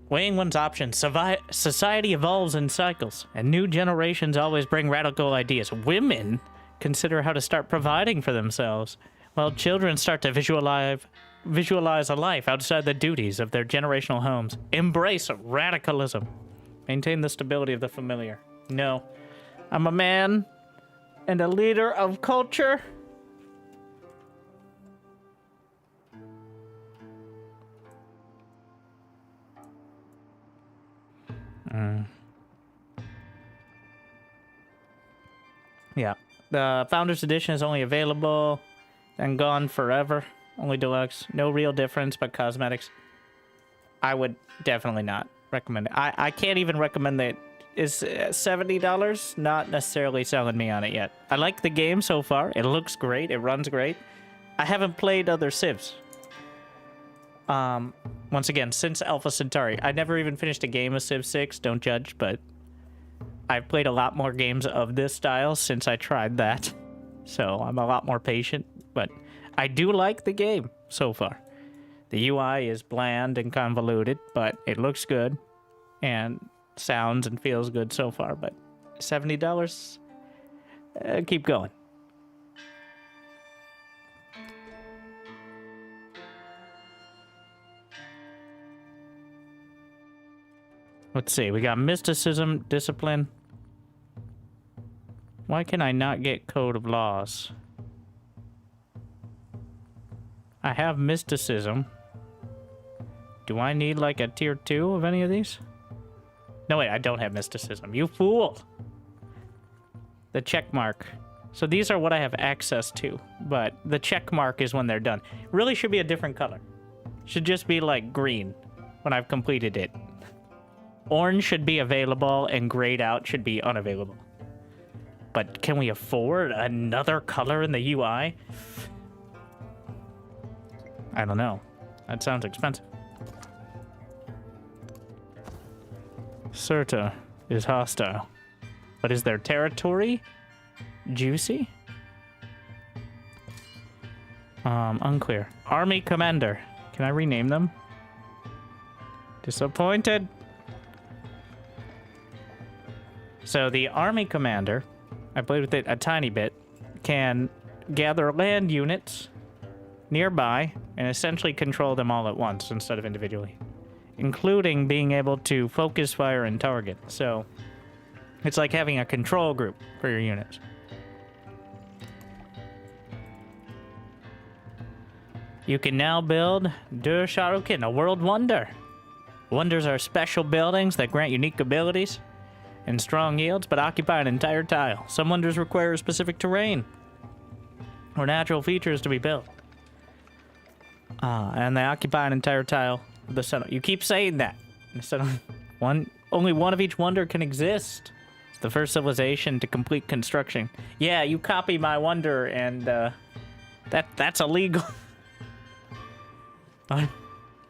Weighing one's options. Society evolves in cycles, and new generations always bring radical ideas. Women consider how to start providing for themselves, while children start to visualize a life outside the duties of their generational homes. Embrace radicalism. Maintain the stability of the familiar. No. I'm a man and a leader of culture. Yeah. The Founders Edition is only available and gone forever. Only deluxe. No real difference, but cosmetics. I would definitely not recommend it. I can't even recommend that. Is $70 not necessarily selling me on it yet. I like the game so far. It looks great. It runs great. I haven't played other civs. Once again, since Alpha Centauri. I never even finished a game of Civ 6. Don't judge, but I've played a lot more games of this style since I tried that. So I'm a lot more patient, but I do like the game so far. The UI is bland and convoluted, but it looks good and sounds and feels good so far, but $70, keep going. Let's see, we got mysticism, discipline. Why can I not get code of laws? I have mysticism. Do I need like a tier 2 of any of these? No, wait, I don't have mysticism. You fool! The check mark. So these are what I have access to, but the check mark is when they're done. Really should be a different color. Should just be like green when I've completed it. Orange should be available and grayed out should be unavailable. But can we afford another color in the UI? I don't know. That sounds expensive. Certa is hostile. But is their territory juicy? Unclear. Army commander. Can I rename them? Disappointed. So the army commander, I played with it a tiny bit, can gather land units nearby and essentially control them all at once instead of individually, including being able to focus fire and target. So it's like having a control group for your units. You can now build Der Sharukin, a world wonder. Wonders are special buildings that grant unique abilities and strong yields, but occupy an entire tile. Some wonders require a specific terrain or natural features to be built. And they occupy an entire tile of the center. You keep saying that. Instead of only one of each wonder can exist. It's the first civilization to complete construction. Yeah, you copy my wonder, and that's illegal.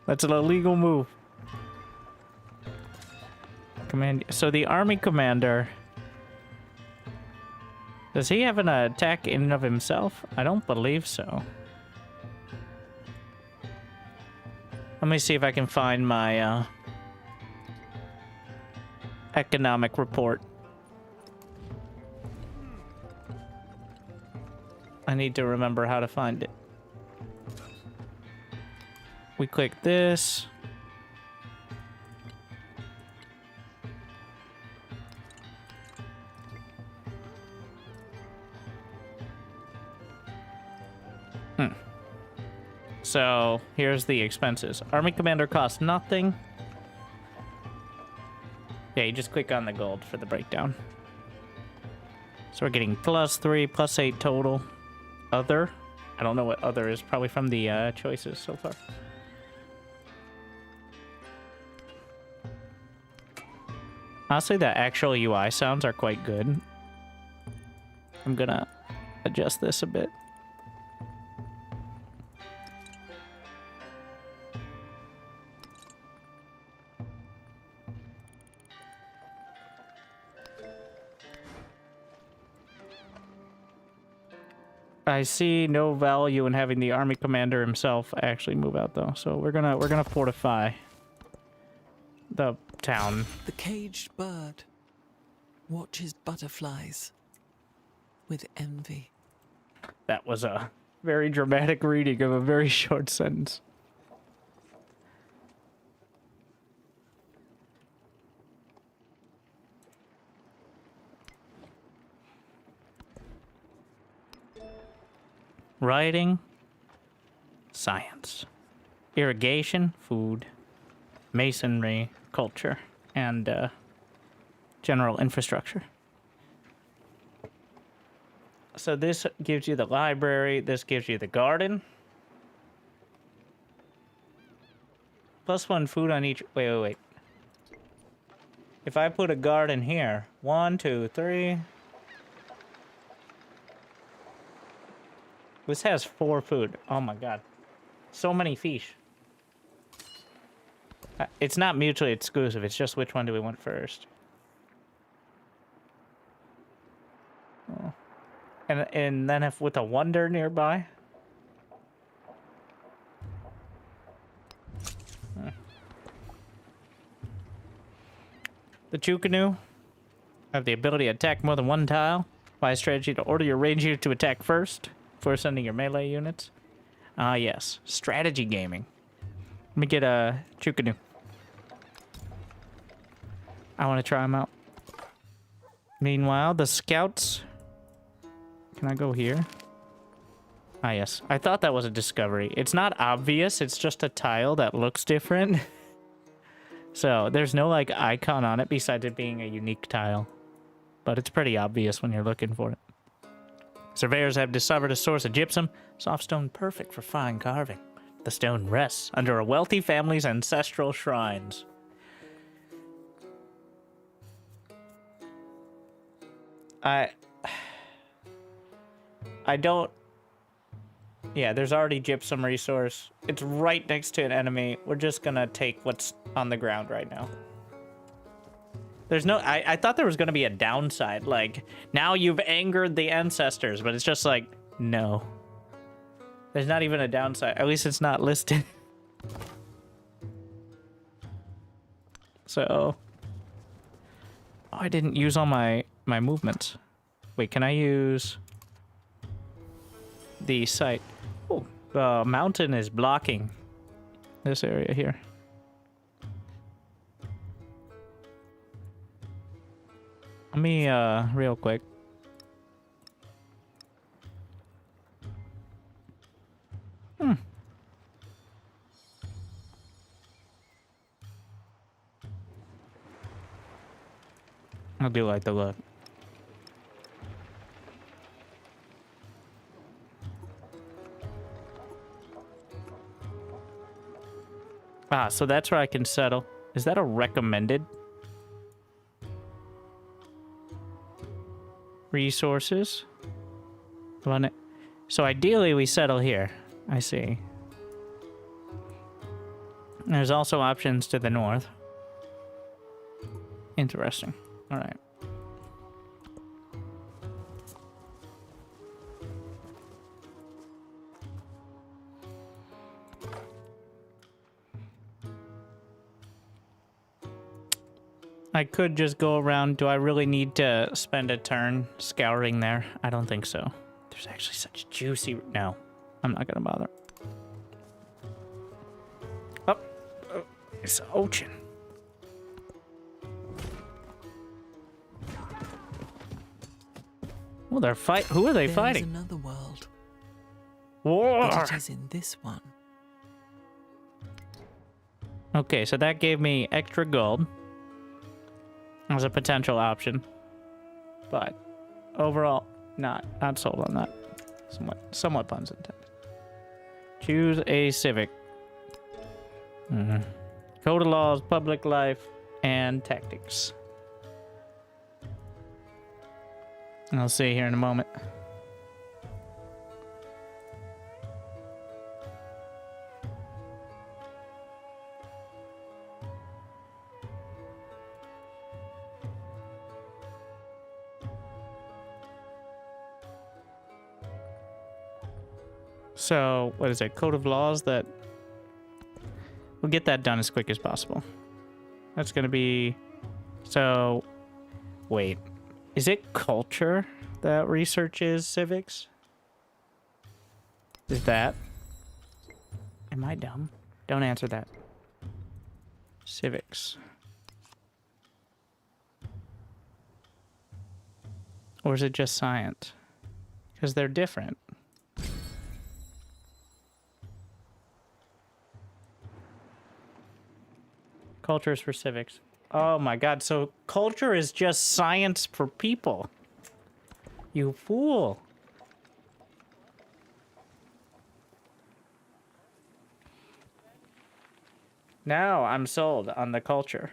That's an illegal move. So the army commander, does he have an attack in and of himself? I don't believe so. Let me see if I can find my economic report. I need to remember how to find it. We click this. So here's the expenses. Army commander costs nothing. Yeah, you just click on the gold for the breakdown. So we're getting +3, +8 total. Other. I don't know what other is. Probably from the choices so far. Honestly, the actual UI sounds are quite good. I'm gonna adjust this a bit. I see no value in having the army commander himself actually move out though, so we're gonna fortify the town. The caged bird watches butterflies with envy. That was a very dramatic reading of a very short sentence. Writing, science, irrigation, food, masonry, culture, and general infrastructure. So this gives you the library, this gives you the garden. +1 food on each. Wait. If I put a garden here, 1, 2, 3. This has 4 food. Oh my god. So many fish. It's not mutually exclusive, it's just which one do we want first. Oh. And then if with a wonder nearby. The Chukanu have the ability to attack more than one tile. Wise strategy to order your range unit to attack first before sending your melee units. Ah, yes. Strategy gaming. Let me get a Chukanu. I want to try them out. Meanwhile, the scouts. Can I go here? Ah, yes. I thought that was a discovery. It's not obvious. It's just a tile that looks different. So there's no like icon on it besides it being a unique tile. But it's pretty obvious when you're looking for it. Surveyors have discovered a source of gypsum, soft stone perfect for fine carving. The stone rests under a wealthy family's ancestral shrines. I don't... Yeah, there's already gypsum resource. It's right next to an enemy. We're just gonna take what's on the ground right now. There's no... I thought there was gonna be a downside. Like, now you've angered the ancestors, but it's just like, no. There's not even a downside. At least it's not listed. So... Oh, I didn't use all my movements. Wait, can I use the site? Oh, the mountain is blocking this area here. Let me, real quick. I do like the look. Ah, so that's where I can settle. Is that a recommended? Resources. Run it. So ideally we settle here. I see. There's also options to the north. Interesting. All right. I could just go around. Do I really need to spend a turn scouring there? I don't think so. There's actually such juicy... No, I'm not gonna bother. Oh, it's an ocean. Oh, they're fight. Who are they fighting? There's another world. War. But it is in this one. Okay, so that gave me extra gold as a potential option, but overall, not sold on that. Somewhat puns intended. Choose a civic. Code of laws, public life, and tactics. I'll see here in a moment. So, what is it? Code of laws that... We'll get that done as quick as possible. That's gonna be... So... Wait. Is it culture that researches civics? Is that? Am I dumb? Don't answer that. Civics. Or is it just science? Because they're different. Culture is for civics. Oh my god, so culture is just science for people. You fool. Now I'm sold on the culture.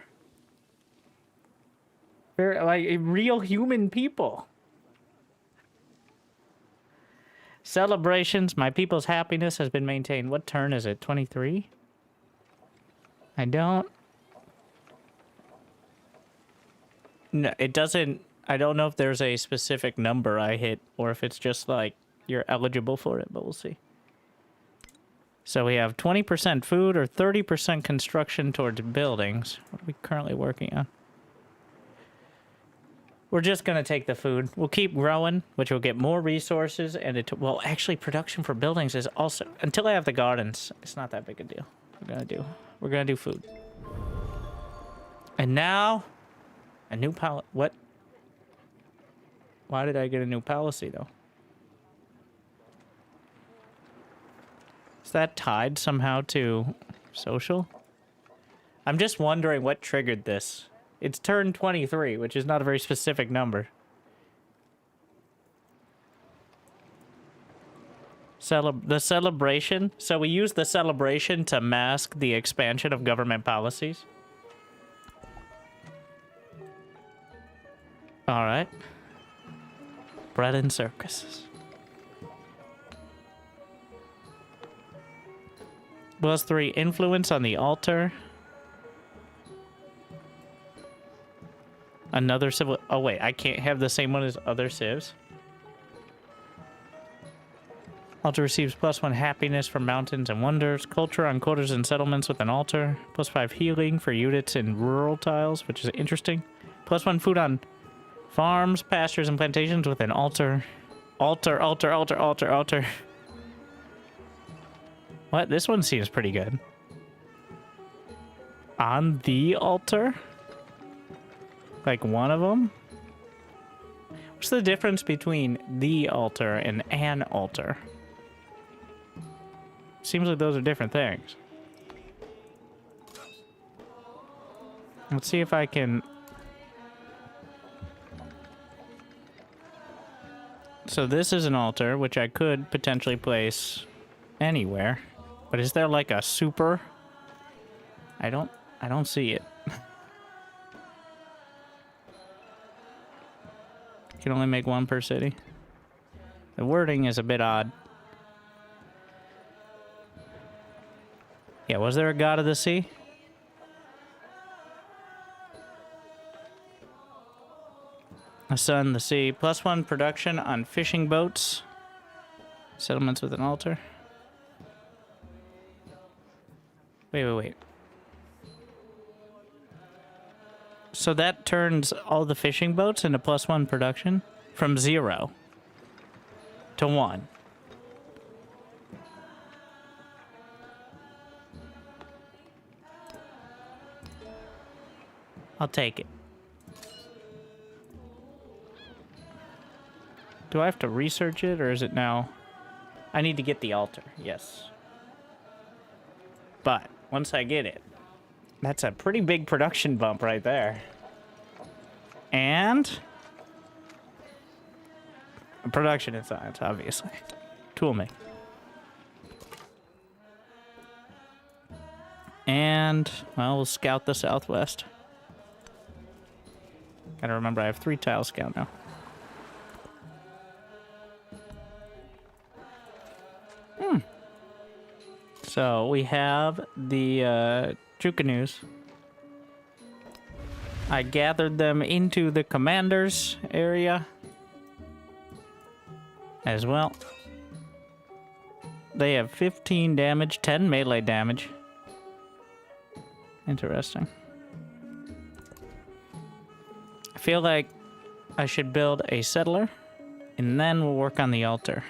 Very, like, real human people. Celebrations. My people's happiness has been maintained. What turn is it? 23? I don't... No, it doesn't... I don't know if there's a specific number I hit or if it's just like you're eligible for it, but we'll see. So we have 20% food or 30% construction towards buildings. What are we currently working on? We're just going to take the food. We'll keep growing, which will get more resources. And it... Well, actually, production for buildings is also... Until I have the gardens, it's not that big a deal. We're going to do food. And now... A new palette. What? Why did I get a new policy, though? Is that tied somehow to social? I'm just wondering what triggered this. It's turn 23, which is not a very specific number. The celebration. So we use the celebration to mask the expansion of government policies. All right. Bread and circuses. +3 influence on the altar. Another civil. Oh wait, I can't have the same one as other civs. Altar receives +1 happiness from mountains and wonders. Culture on quarters and settlements with an altar. +5 healing for units in rural tiles, which is interesting. +1 food on farms, pastures, and plantations with an altar. Altar. What? This one seems pretty good. On the altar? Like one of them? What's the difference between the altar and an altar? Seems like those are different things. Let's see if I can... So this is an altar, which I could potentially place anywhere. But is there like a super? I don't see it. Can only make one per city. The wording is a bit odd. Yeah, was there a god of the sea? The sun, the sea. +1 production on fishing boats. Settlements with an altar. Wait. So that turns all the fishing boats into +1 production? From 0 to 1. I'll take it. Do I have to research it, or is it now? I need to get the altar, yes. But once I get it, that's a pretty big production bump right there. And production in science, obviously. Tool make. And, well, we'll scout the southwest. Gotta remember, I have 3 tile scout now. So we have the Chucanoos. I gathered them into the commander's area as well. They have 15 damage, 10 melee damage. Interesting. I feel like I should build a settler, and then we'll work on the altar.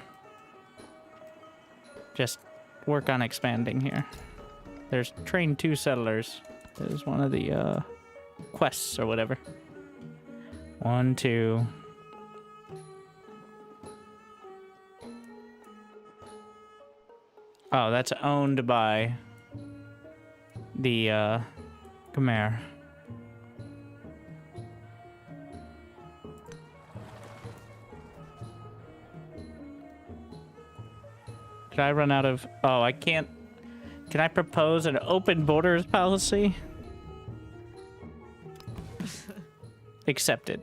Just work on expanding here. There's train 2 settlers. There's one of the quests or whatever. 1, 2. Oh, that's owned by the Khmer. Did I run out of... Oh, I can't... Can I propose an open borders policy? Accepted.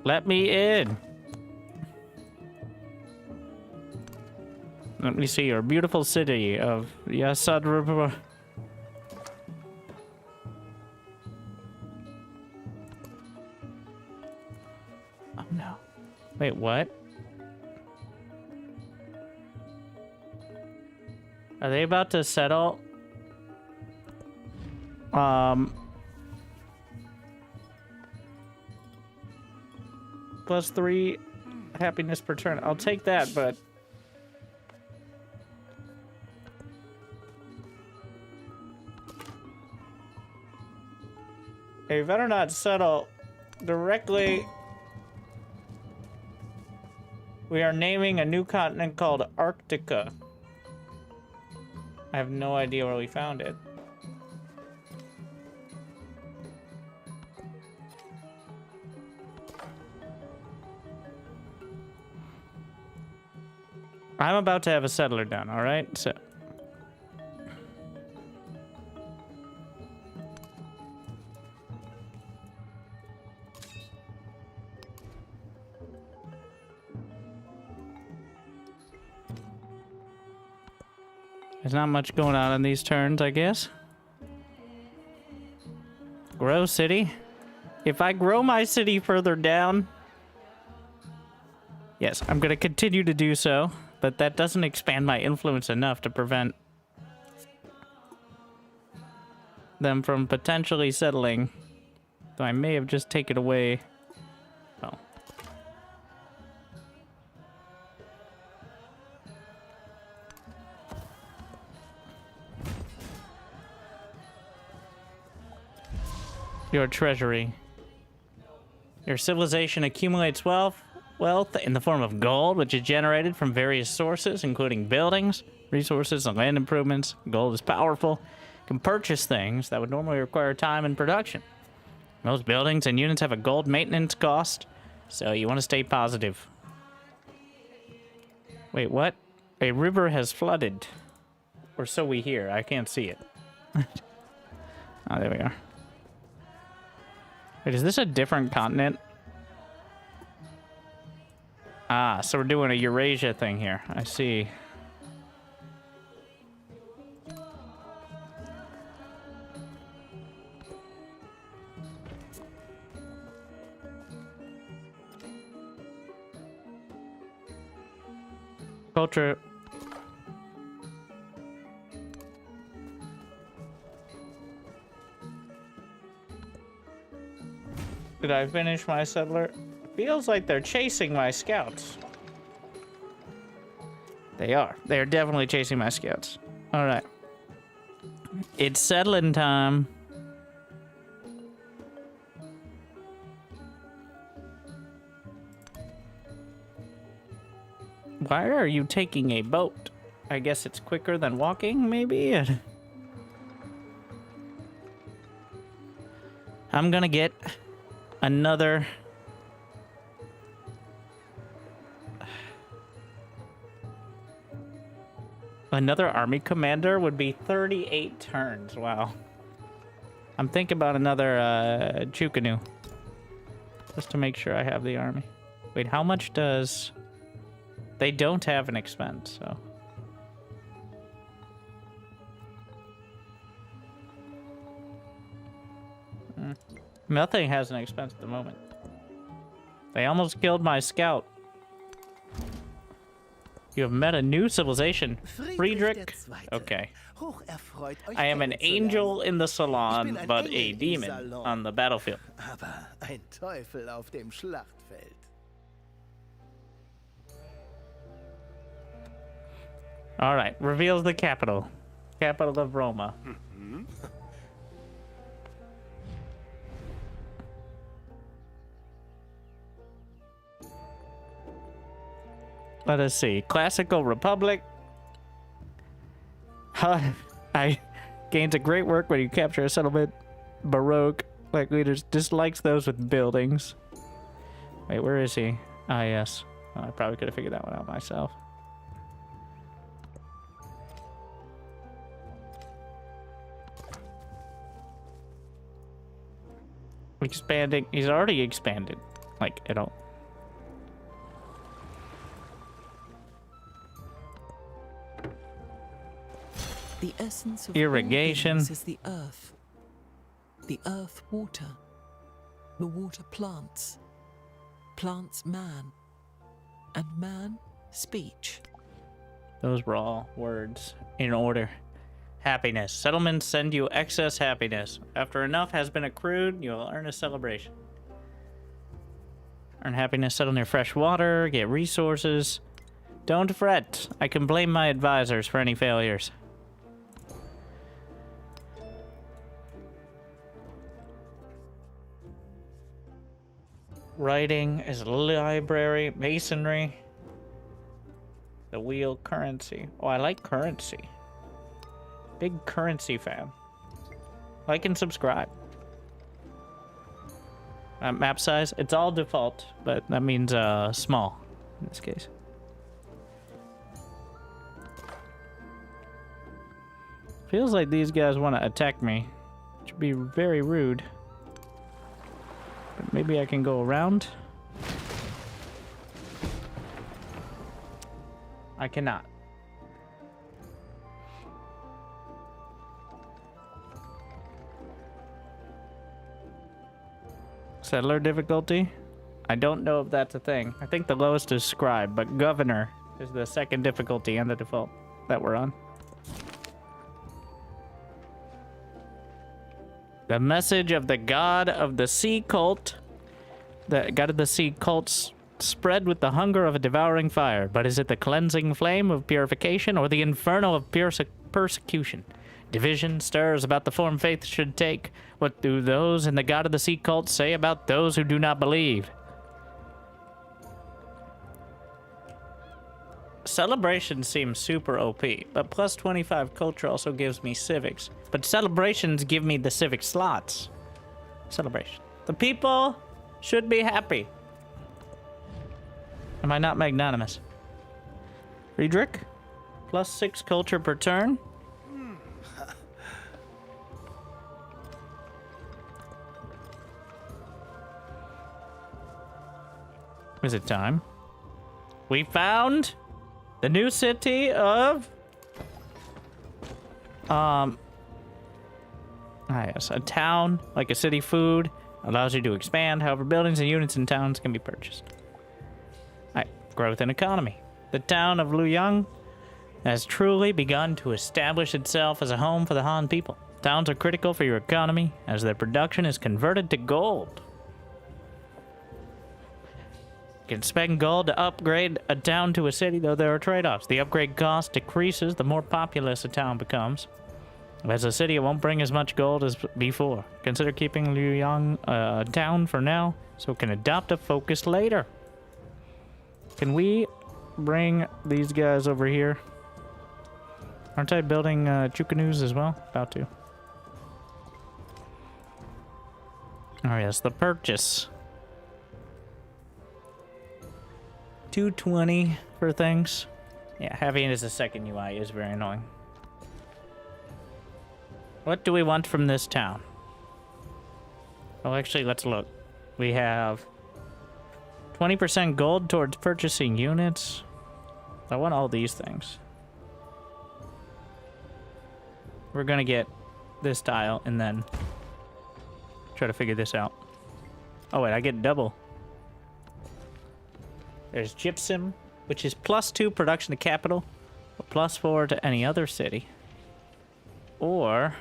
Let me in. Let me see your beautiful city of Yasadrubra. Oh no. Wait, what? Are they about to settle? +3 happiness per turn. I'll take that, but... They better not settle directly. We are naming a new continent called Arctica. I have no idea where we found it. I'm about to have a settler done, all right? So there's not much going on in these turns, I guess. Grow city. If I grow my city further down, yes, I'm going to continue to do so, but that doesn't expand my influence enough to prevent them from potentially settling. So I may have just taken away. Well. Your treasury. Your civilization accumulates wealth in the form of gold, which is generated from various sources, including buildings, resources, and land improvements. Gold is powerful. Can purchase things that would normally require time and production. Most buildings and units have a gold maintenance cost, so you want to stay positive. Wait, what? A river has flooded. Or so we hear. I can't see it. Oh, there we are. Wait, is this a different continent? Ah, so we're doing a Eurasia thing here. I see. Culture. Did I finish my settler? Feels like they're chasing my scouts. They are. They are definitely chasing my scouts. All right. It's settling time. Why are you taking a boat? I guess it's quicker than walking, maybe? I'm gonna get another... Another army commander would be 38 turns. Wow. I'm thinking about another Chukanu. Just to make sure I have the army. Wait, how much does... They don't have an expense, so... Nothing has an expense at the moment. They almost killed my scout. You have met a new civilization. Friedrich? Okay. I am an angel in the salon, but a demon on the battlefield. Aber ein Teufel auf dem Schlachtfeld. All right, reveals the capital. Capital of Roma. Let us see. Classical Republic. I gains a great work when you capture a settlement. Baroque. Like leaders dislikes those with buildings. Wait, where is he? Ah, yes. Oh, I probably could have figured that one out myself. Expanding. He's already expanded. Like, it all. The essence of Irrigation. all things is the earth. The earth water. The water plants. Plants man. And man speech. Those were all words in order. Happiness. Settlements send you excess happiness. After enough has been accrued, you will earn a celebration. Earn happiness, settle near fresh water, get resources. Don't fret. I can blame my advisors for any failures. Writing is library, masonry. The wheel, currency. Oh, I like currency. Big currency fan. Like and subscribe. Map size, it's all default, but that means small in this case. Feels like these guys want to attack me, which would be very rude. But maybe I can go around. I cannot. Settler difficulty? I don't know if that's a thing. I think the lowest is scribe, but governor is the second difficulty and the default that we're on. The message of the god of the sea cult. The god of the sea cults spread with the hunger of a devouring fire. But is it the cleansing flame of purification or the inferno of persecution? Division stirs about the form faith should take. What do those in the god of the sea cult say about those who do not believe? Celebration seems super OP, but plus 25 culture also gives me civics. But celebrations give me the civic slots. Celebration. The people should be happy. Am I not magnanimous? Friedrich? Plus 6 culture per turn? Is it time? We found the new city of... yes, a town, like a city food, allows you to expand. However, buildings and units in towns can be purchased. Alright, growth and economy. The town of Luoyang has truly begun to establish itself as a home for the Han people. Towns are critical for your economy as their production is converted to gold. You can spend gold to upgrade a town to a city, though there are trade-offs. The upgrade cost decreases the more populous a town becomes. As a city, it won't bring as much gold as before. Consider keeping Luoyang down for now, so it can adopt a focus later. Can we bring these guys over here? Aren't I building Chukanus as well? About to. Oh yes, the purchase. 220 for things. Yeah, having it as a second UI is very annoying. What do we want from this town? Well, actually, let's look. We have 20% gold towards purchasing units. I want all these things. We're gonna get this tile and then try to figure this out. Oh wait, I get double. There's gypsum, which is +2 production to capital, or +4 to any other city. Or...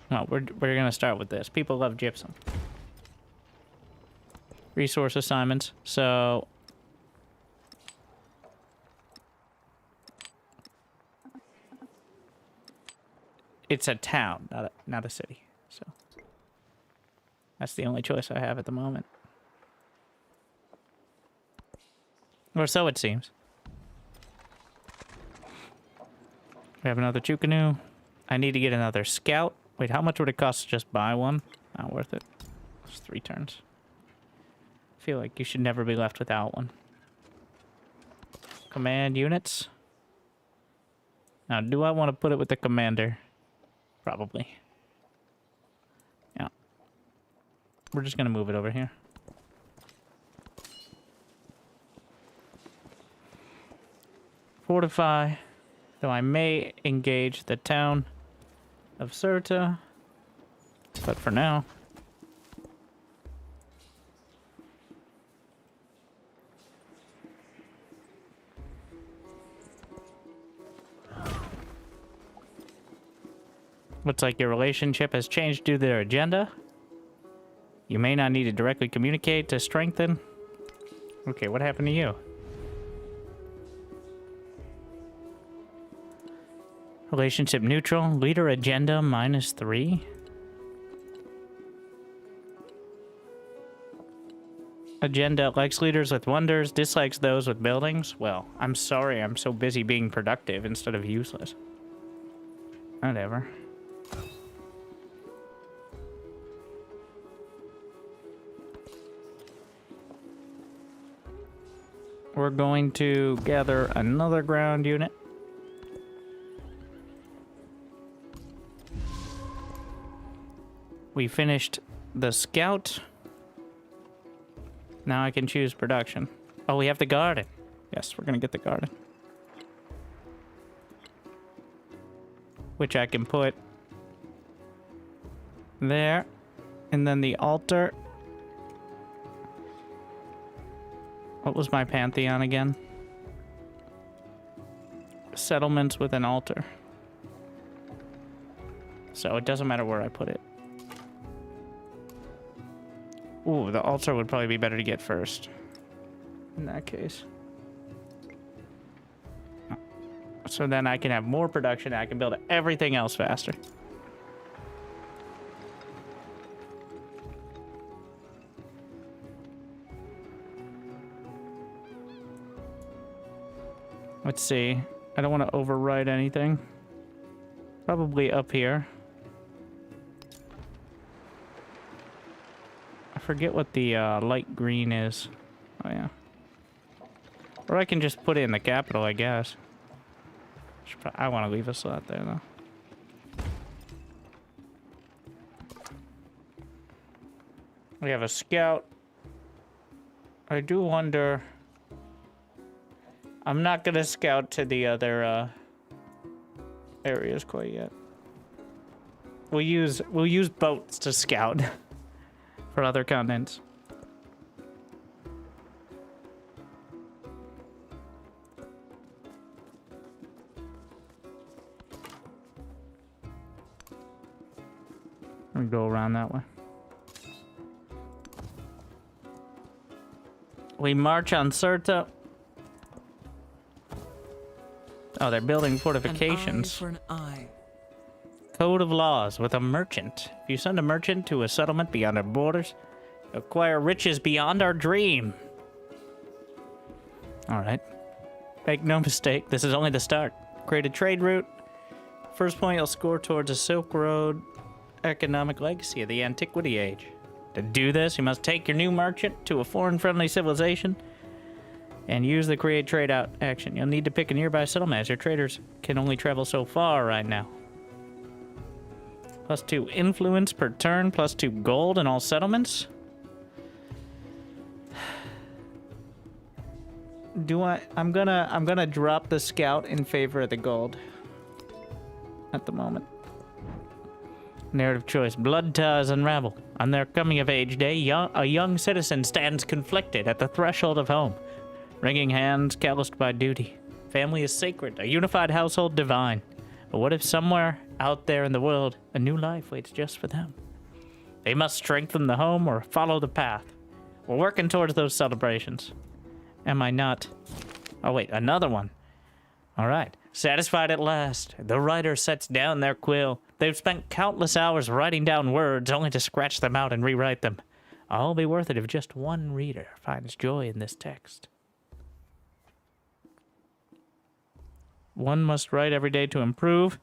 well, we're gonna start with this. People love gypsum. Resource assignments. So... it's a town, not a city. So... that's the only choice I have at the moment. Or so it seems. We have another Chukanu. I need to get another scout. Wait, how much would it cost to just buy one? Not worth it. Just 3 turns. I feel like you should never be left without one. Command units. Now, do I want to put it with the commander? Probably. Yeah. We're just going to move it over here. Fortify. Though I may engage the town of Serta. But for now. Looks like your relationship has changed due to their agenda. You may not need to directly communicate to strengthen. Okay, what happened to you? Relationship neutral. Leader agenda -3. Agenda likes leaders with wonders, dislikes those with buildings. Well, I'm sorry, I'm so busy being productive instead of useless. Whatever. We're going to gather another ground unit. We finished the scout. Now I can choose production. Oh, we have the garden. Yes, we're gonna get the garden. Which I can put there. And then the altar. What was my pantheon again? Settlements with an altar. So it doesn't matter where I put it. Ooh, the altar would probably be better to get first. In that case. So then I can have more production. I can build everything else faster. Let's see. I don't want to override anything. Probably up here. I forget what the light green is. Oh, yeah. Or I can just put it in the capital, I guess. I want to leave a slot there, though. We have a scout. I do wonder... I'm not going to scout to the other areas quite yet. We'll use boats to scout for other continents. We go around that way. We march on Cirta. Oh, they're building fortifications. An eye for an eye. Code of laws with a merchant. If you send a merchant to a settlement beyond our borders, you acquire riches beyond our dream. Alright. Make no mistake, this is only the start. Create a trade route. First point you'll score towards a Silk Road economic legacy of the Antiquity Age. To do this, you must take your new merchant to a foreign-friendly civilization and use the create trade out action. You'll need to pick a nearby settlement as your traders can only travel so far right now. +2 influence per turn, +2 gold in all settlements. I'm gonna drop the scout in favor of the gold at the moment. Narrative choice. Blood ties unravel. On their coming of age day, a young citizen stands conflicted at the threshold of home. Wringing hands, calloused by duty. Family is sacred, a unified household divine. But what if somewhere out there in the world, a new life waits just for them? They must strengthen the home or follow the path. We're working towards those celebrations. Am I not? Oh wait, another one. All right. Satisfied at last, the writer sets down their quill. They've spent countless hours writing down words only to scratch them out and rewrite them. All be worth it if just one reader finds joy in this text. One must write every day to improve.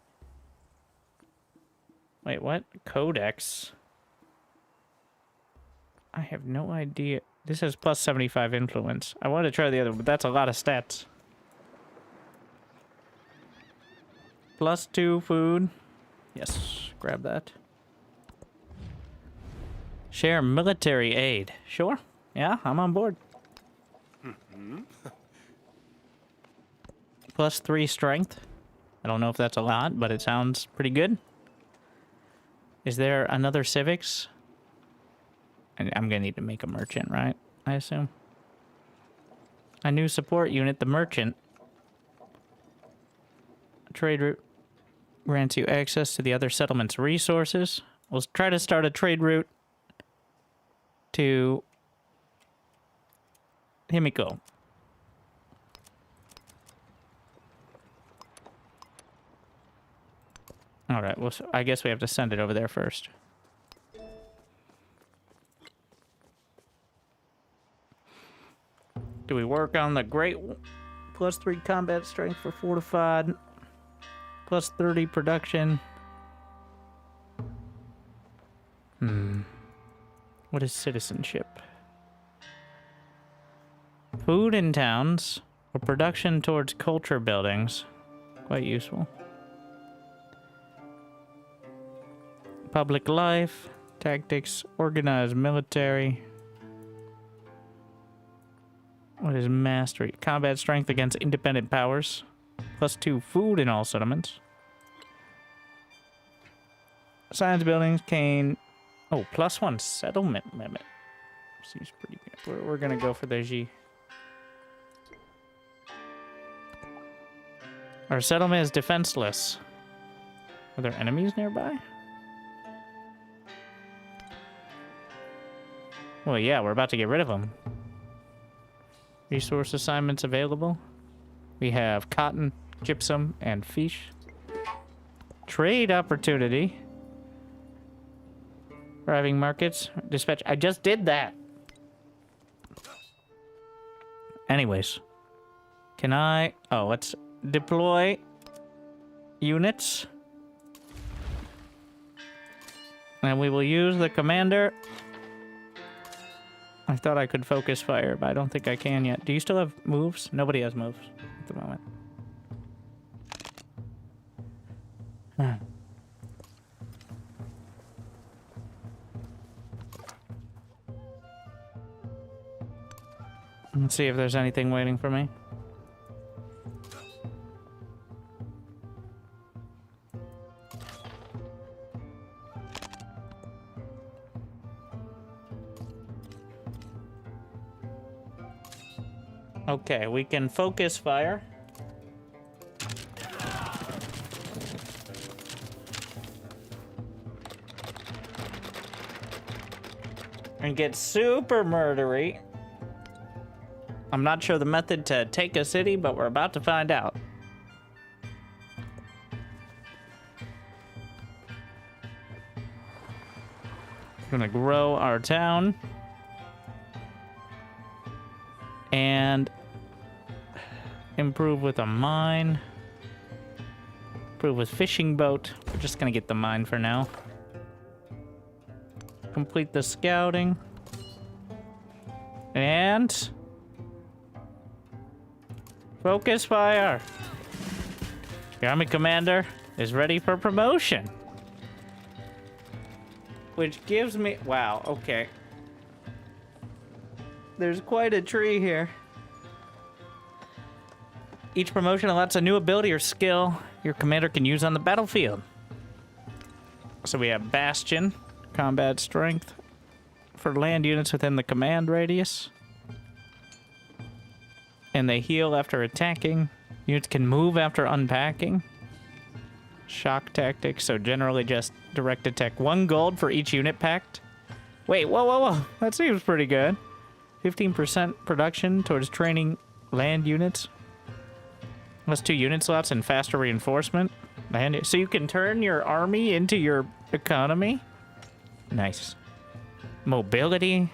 Wait, what? Codex. I have no idea. This has +75 influence. I wanted to try the other, but that's a lot of stats. +2 food. Yes, grab that. Share military aid. Sure. Yeah, I'm on board. +3 strength. I don't know if that's a lot, but it sounds pretty good. Is there another civics? And I'm gonna need to make a merchant, right? I assume. A new support unit, the merchant. A trade route grants you access to the other settlement's resources. We'll try to start a trade route to Himiko. Alright, well, so I guess we have to send it over there first. Do we work on the great +3 combat strength for fortified? +30 production. What is citizenship? Food in towns or production towards culture buildings. Quite useful. Public life, Tactics, organized military. What is mastery? Combat strength against independent powers. +2 food in all settlements. Science buildings can... Oh, +1 settlement limit. Seems pretty good. We're gonna go for the G. Our settlement is defenseless. Are there enemies nearby? Well, yeah, we're about to get rid of them. Resource assignments available. We have cotton, gypsum, and fish. Trade opportunity. Arriving markets. Dispatch. I just did that. Anyways. Can I... Oh, let's deploy units. And we will use the commander. I thought I could focus fire, but I don't think I can yet. Do you still have moves? Nobody has moves at the moment. Let's see if there's anything waiting for me. Okay, we can focus fire. And get super murdery. I'm not sure the method to take a city, but we're about to find out. Gonna grow our town. And improve with a mine. Improve with fishing boat. We're just gonna get the mine for now. Complete the scouting. And focus fire. The army commander is ready for promotion. Which gives me... Wow, okay. There's quite a tree here. Each promotion allows a new ability or skill your commander can use on the battlefield. So we have Bastion, combat strength for land units within the command radius. And they heal after attacking. Units can move after unpacking. Shock tactics, so generally just direct attack. 1 gold for each unit packed. Wait, whoa. That seems pretty good. 15% production towards training land units. +2 unit slots and faster reinforcement. So you can turn your army into your economy. Nice. Mobility.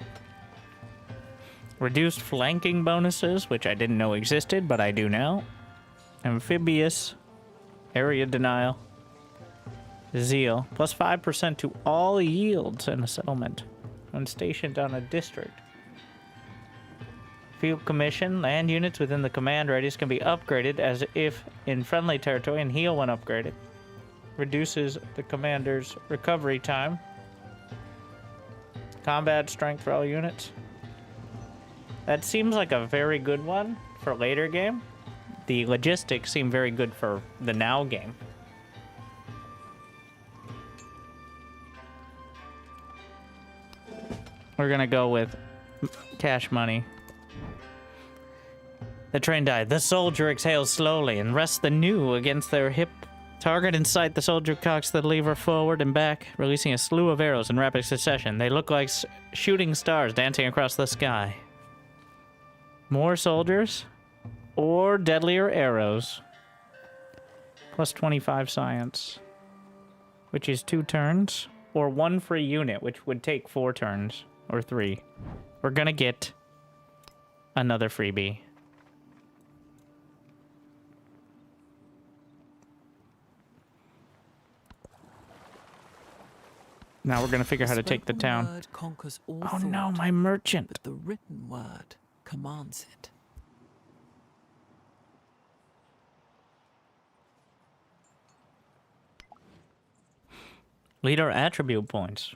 Reduced flanking bonuses, which I didn't know existed, but I do now. Amphibious. Area denial. Zeal. +5% to all yields in a settlement when stationed on a district. Field commission. Land units within the command radius can be upgraded as if in friendly territory and heal when upgraded. Reduces the commander's recovery time. Combat strength for all units. That seems like a very good one for later game. The logistics seem very good for the now game. We're gonna go with cash money. The train died. The soldier exhales slowly and rests the new against their hip. Target in sight, the soldier cocks the lever forward and back, releasing a slew of arrows in rapid succession. They look like shooting stars dancing across the sky. More soldiers or deadlier arrows. +25 science, which is 2 turns, or 1 free unit, which would take 4 turns, or 3. We're gonna get another freebie. Now we're gonna figure out how to take the town. Word conquers all Oh no, thought, my merchant. but the written word commands it. Leader attribute points.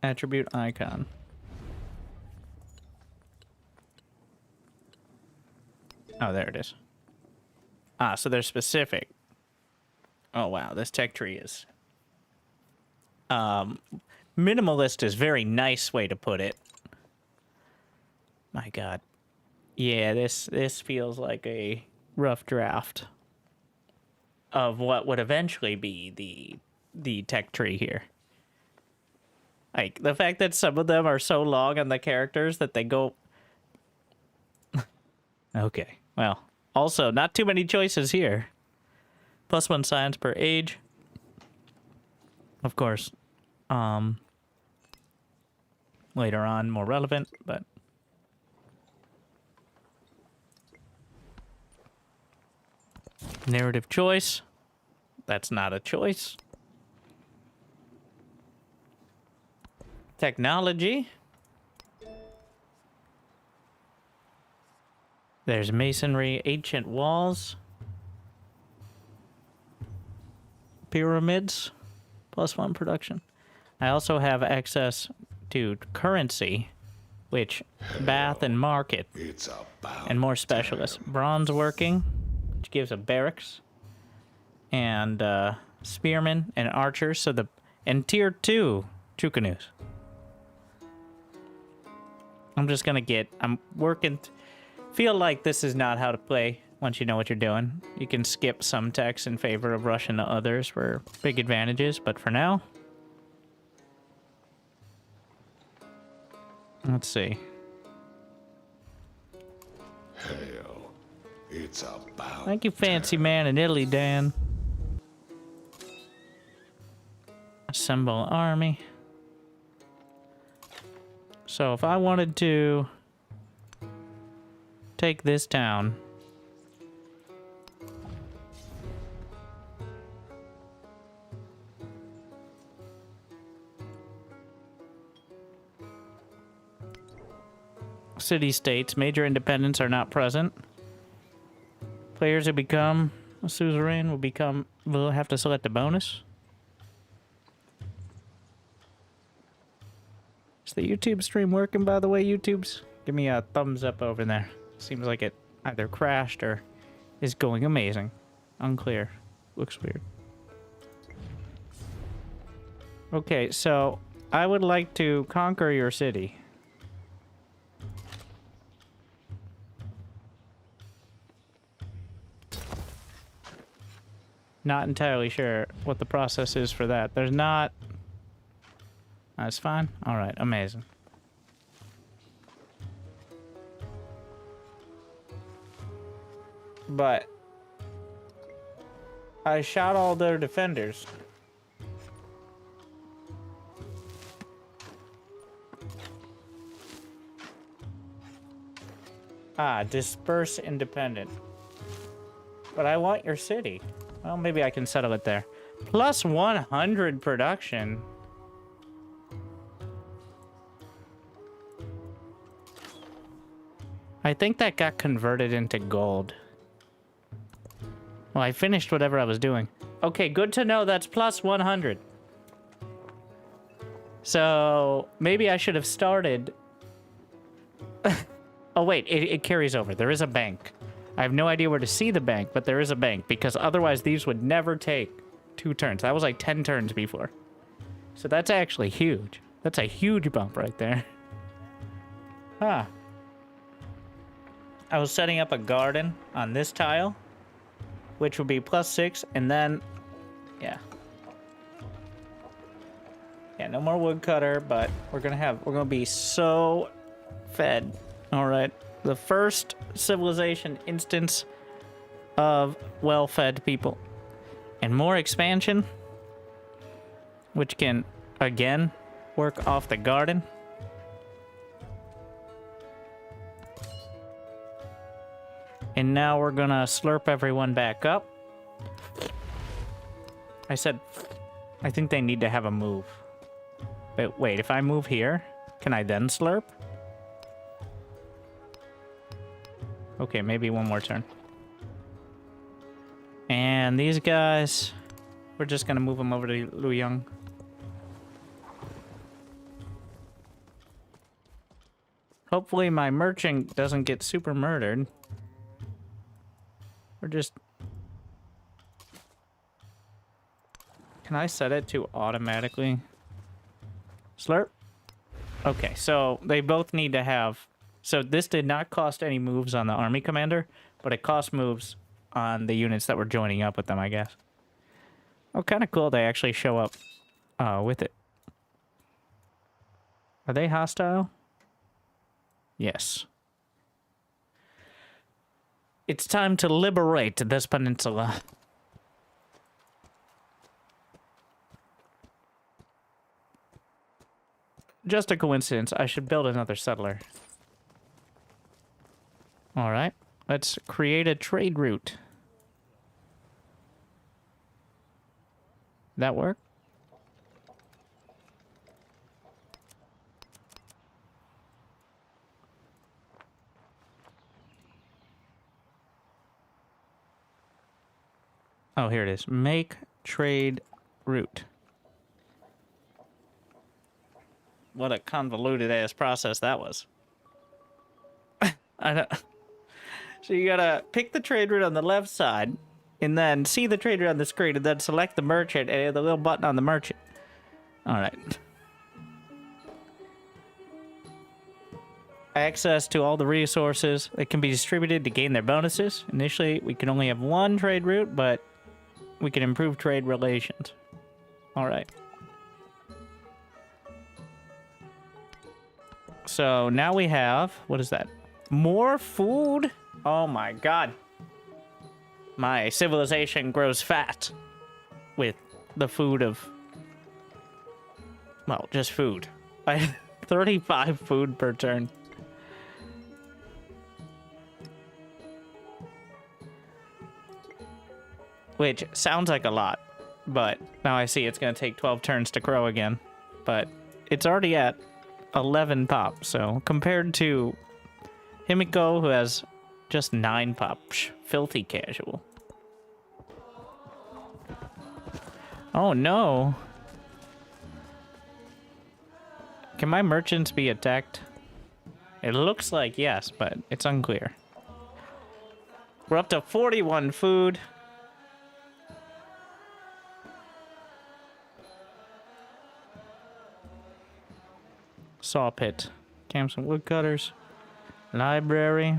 Attribute icon. Oh, there it is. Ah, so they're specific. Oh, wow. This tech tree is... minimalist is very nice way to put it. My God. Yeah, this feels like a rough draft of what would eventually be the tech tree here. Like, the fact that some of them are so long on the characters that they go... Okay, well, also, not too many choices here. +1 science per age. Of course, later on, more relevant, but... Narrative choice. That's not a choice. Technology. There's masonry, ancient walls. Pyramids. +1 production. I also have access to currency, which bath and market, and more specialists. Bronze working, which gives a barracks, and spearmen and archers. So and tier 2 canoes. I'm just gonna I'm working. Feel like this is not how to play once you know what you're doing. You can skip some text in favor of rushing to others for big advantages, but for now, let's see. Hell, it's about Thank you, fancy man in Italy, Dan. Assemble army. So if I wanted to take this town, city-states, major independents are not present. Players who become a suzerain will have to select a bonus. Is the YouTube stream working, by the way, YouTubes? Give me a thumbs up over there. Seems like it either crashed or is going amazing. Unclear. Looks weird. Okay, so I would like to conquer your city. Not entirely sure what the process is for that. There's not... That's fine. Alright, amazing. But... I shot all their defenders. Ah, disperse independent. But I want your city. Well, maybe I can settle it there. Plus 100 production. I think that got converted into gold. Well, I finished whatever I was doing. Okay, good to know that's plus 100. So, maybe I should have started... Oh, wait, it carries over. There is a bank. I have no idea where to see the bank, but there is a bank, because otherwise these would never take 2 turns. That was like 10 turns before. So that's actually huge. That's a huge bump right there. Huh. I was setting up a garden on this tile, which would be plus 6, and then, yeah. Yeah, no more woodcutter, but we're gonna be so fed. All right, the first civilization instance of well-fed people. And more expansion, which can, again, work off the garden. And now we're gonna slurp everyone back up. I said, I think they need to have a move. But wait, if I move here, can I then slurp? Okay, maybe one more turn. And these guys, we're just gonna move them over to Luyang. Hopefully my merchant doesn't get super murdered. Or just... Can I set it to automatically? Slurp? Okay, so they both need to have... So this did not cost any moves on the army commander, but it cost moves on the units that were joining up with them, I guess. Oh, kind of cool they actually show up with it. Are they hostile? Yes. It's time to liberate this peninsula. Just a coincidence. I should build another settler. All right. Let's create a trade route. That work? Oh, here it is. Make trade route. What a convoluted ass process that was. I don't... So you gotta pick the trade route on the left side, and then see the trade route on the screen, and then select the merchant, and the little button on the merchant. Alright. Access to all the resources that can be distributed to gain their bonuses. Initially, we can only have one trade route, but we can improve trade relations. Alright. So now we have, what is that? More food? Oh my god. My civilization grows fat with the food of, well, just food. I have 35 food per turn. Which sounds like a lot, but now I see it's going to take 12 turns to grow again. But it's already at 11 pop, so compared to Himiko, who has just 9 pop, filthy casual. Oh no. Can my merchants be attacked? It looks like yes, but it's unclear. We're up to 41 food. Saw pit. Camps and woodcutters. Library.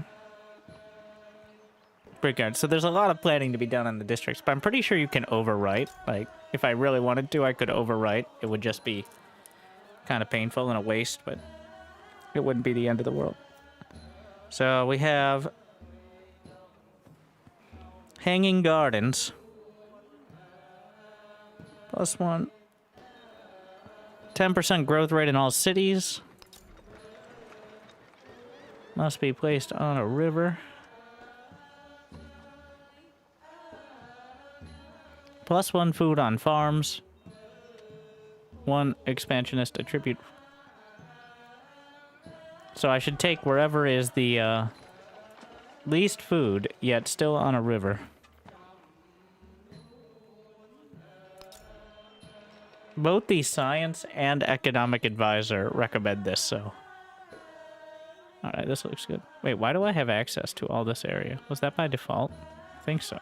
Brickyard. So there's a lot of planning to be done in the districts, but I'm pretty sure you can overwrite. Like, if I really wanted to, I could overwrite. It would just be kind of painful and a waste, but it wouldn't be the end of the world. So we have Hanging Gardens. +1. 10% growth rate in all cities. Must be placed on a river. +1 food on farms. 1 expansionist attribute. So I should take wherever is the least food, yet still on a river. Both the science and economic advisor recommend this, so. Alright, this looks good. Wait, why do I have access to all this area? Was that by default? I think so.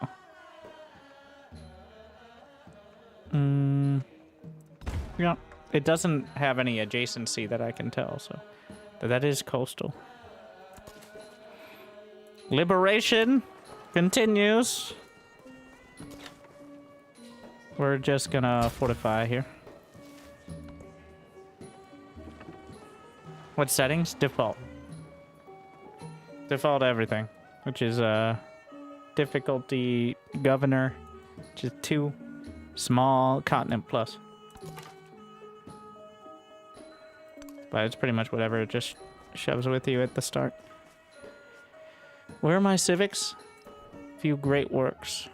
Yeah, it doesn't have any adjacency that I can tell, so. But that is coastal. Liberation continues. We're just gonna fortify here. What settings? Default. Default everything, which is difficulty governor, which is 2, small, continent plus. But it's pretty much whatever, it just shoves with you at the start. Where are my civics? Few great works.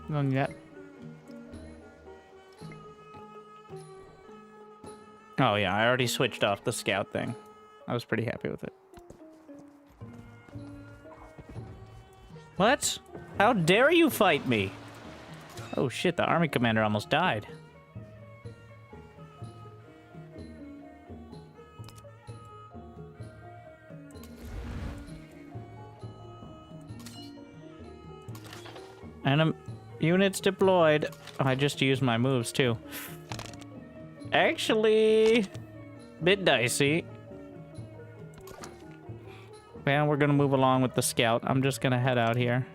None yet. Oh yeah, I already switched off the scout thing. I was pretty happy with it. What? How dare you fight me? Oh shit, the army commander almost died. Units deployed. Oh, I just used my moves too. Actually, bit dicey. Well, we're gonna move along with the scout. I'm just gonna head out here.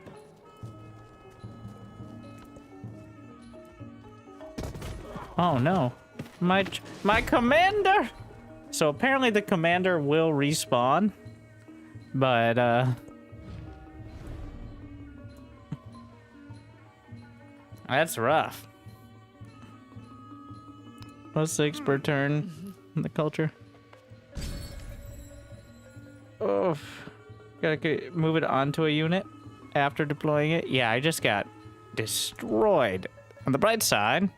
Oh no, my commander. So apparently the commander will respawn, but that's rough. +6 per turn in the culture. Oh, gotta move it onto a unit after deploying it. Yeah, I just got destroyed. On the bright side,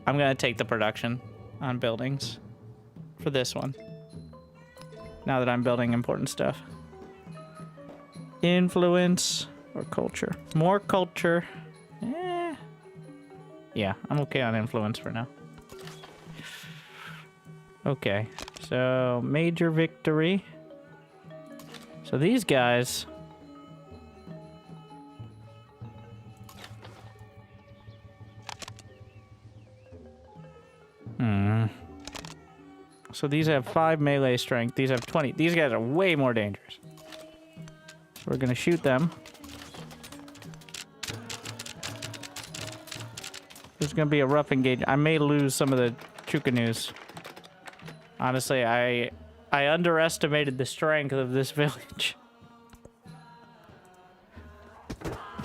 I'm gonna take the production on buildings for this one. Now that I'm building important stuff. Influence or culture? More culture. Yeah, I'm okay on influence for now. Okay, so major victory. So these guys... So these have 5 melee strength. These have 20. These guys are way more dangerous. We're gonna shoot them. There's gonna be a rough engagement. I may lose some of the Chukanus. Honestly, I underestimated the strength of this village.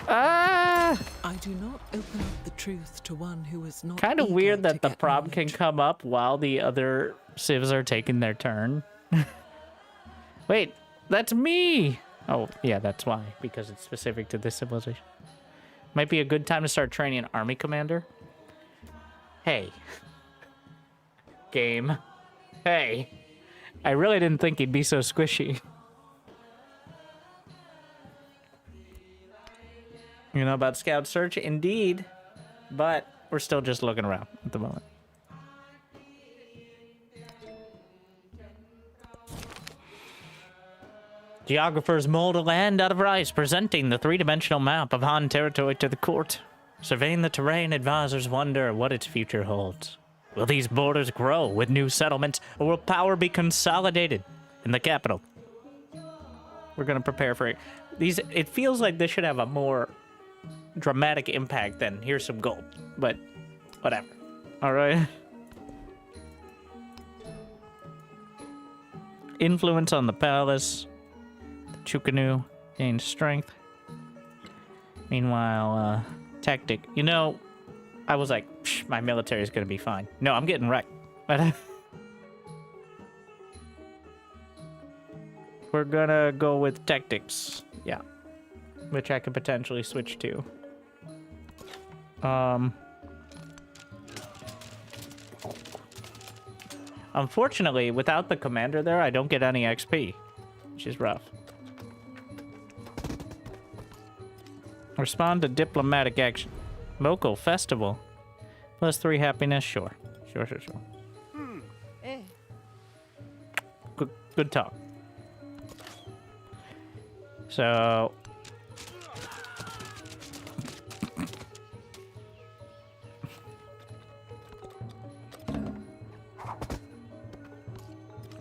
Ah! I do not open up the truth to one who is not. Kind of eager weird to that the get prob can knowledge. come up while the other civs are taking their turn. Wait, that's me! Oh, yeah, that's why. Because it's specific to this civilization. Might be a good time to start training an army commander. Hey. Game. Hey. I really didn't think he'd be so squishy. You know about scout search? Indeed. But we're still just looking around at the moment. Geographers mold a land out of rice, presenting the three-dimensional map of Han territory to the court. Surveying the terrain, advisors wonder what its future holds. Will these borders grow with new settlements, or will power be consolidated in the capital? We're gonna prepare for it. It feels like this should have a more dramatic impact than here's some gold, but whatever. All right. Influence on the palace. Chukanu gains strength. Meanwhile, tactic. You know, I was like, psh, my military is gonna be fine. No, I'm getting wrecked. But we're gonna go with tactics. Yeah. Which I could potentially switch to. Unfortunately, without the commander there, I don't get any XP, which is rough. Respond to diplomatic action. Local festival. +3 happiness, sure. Sure. Good talk. So...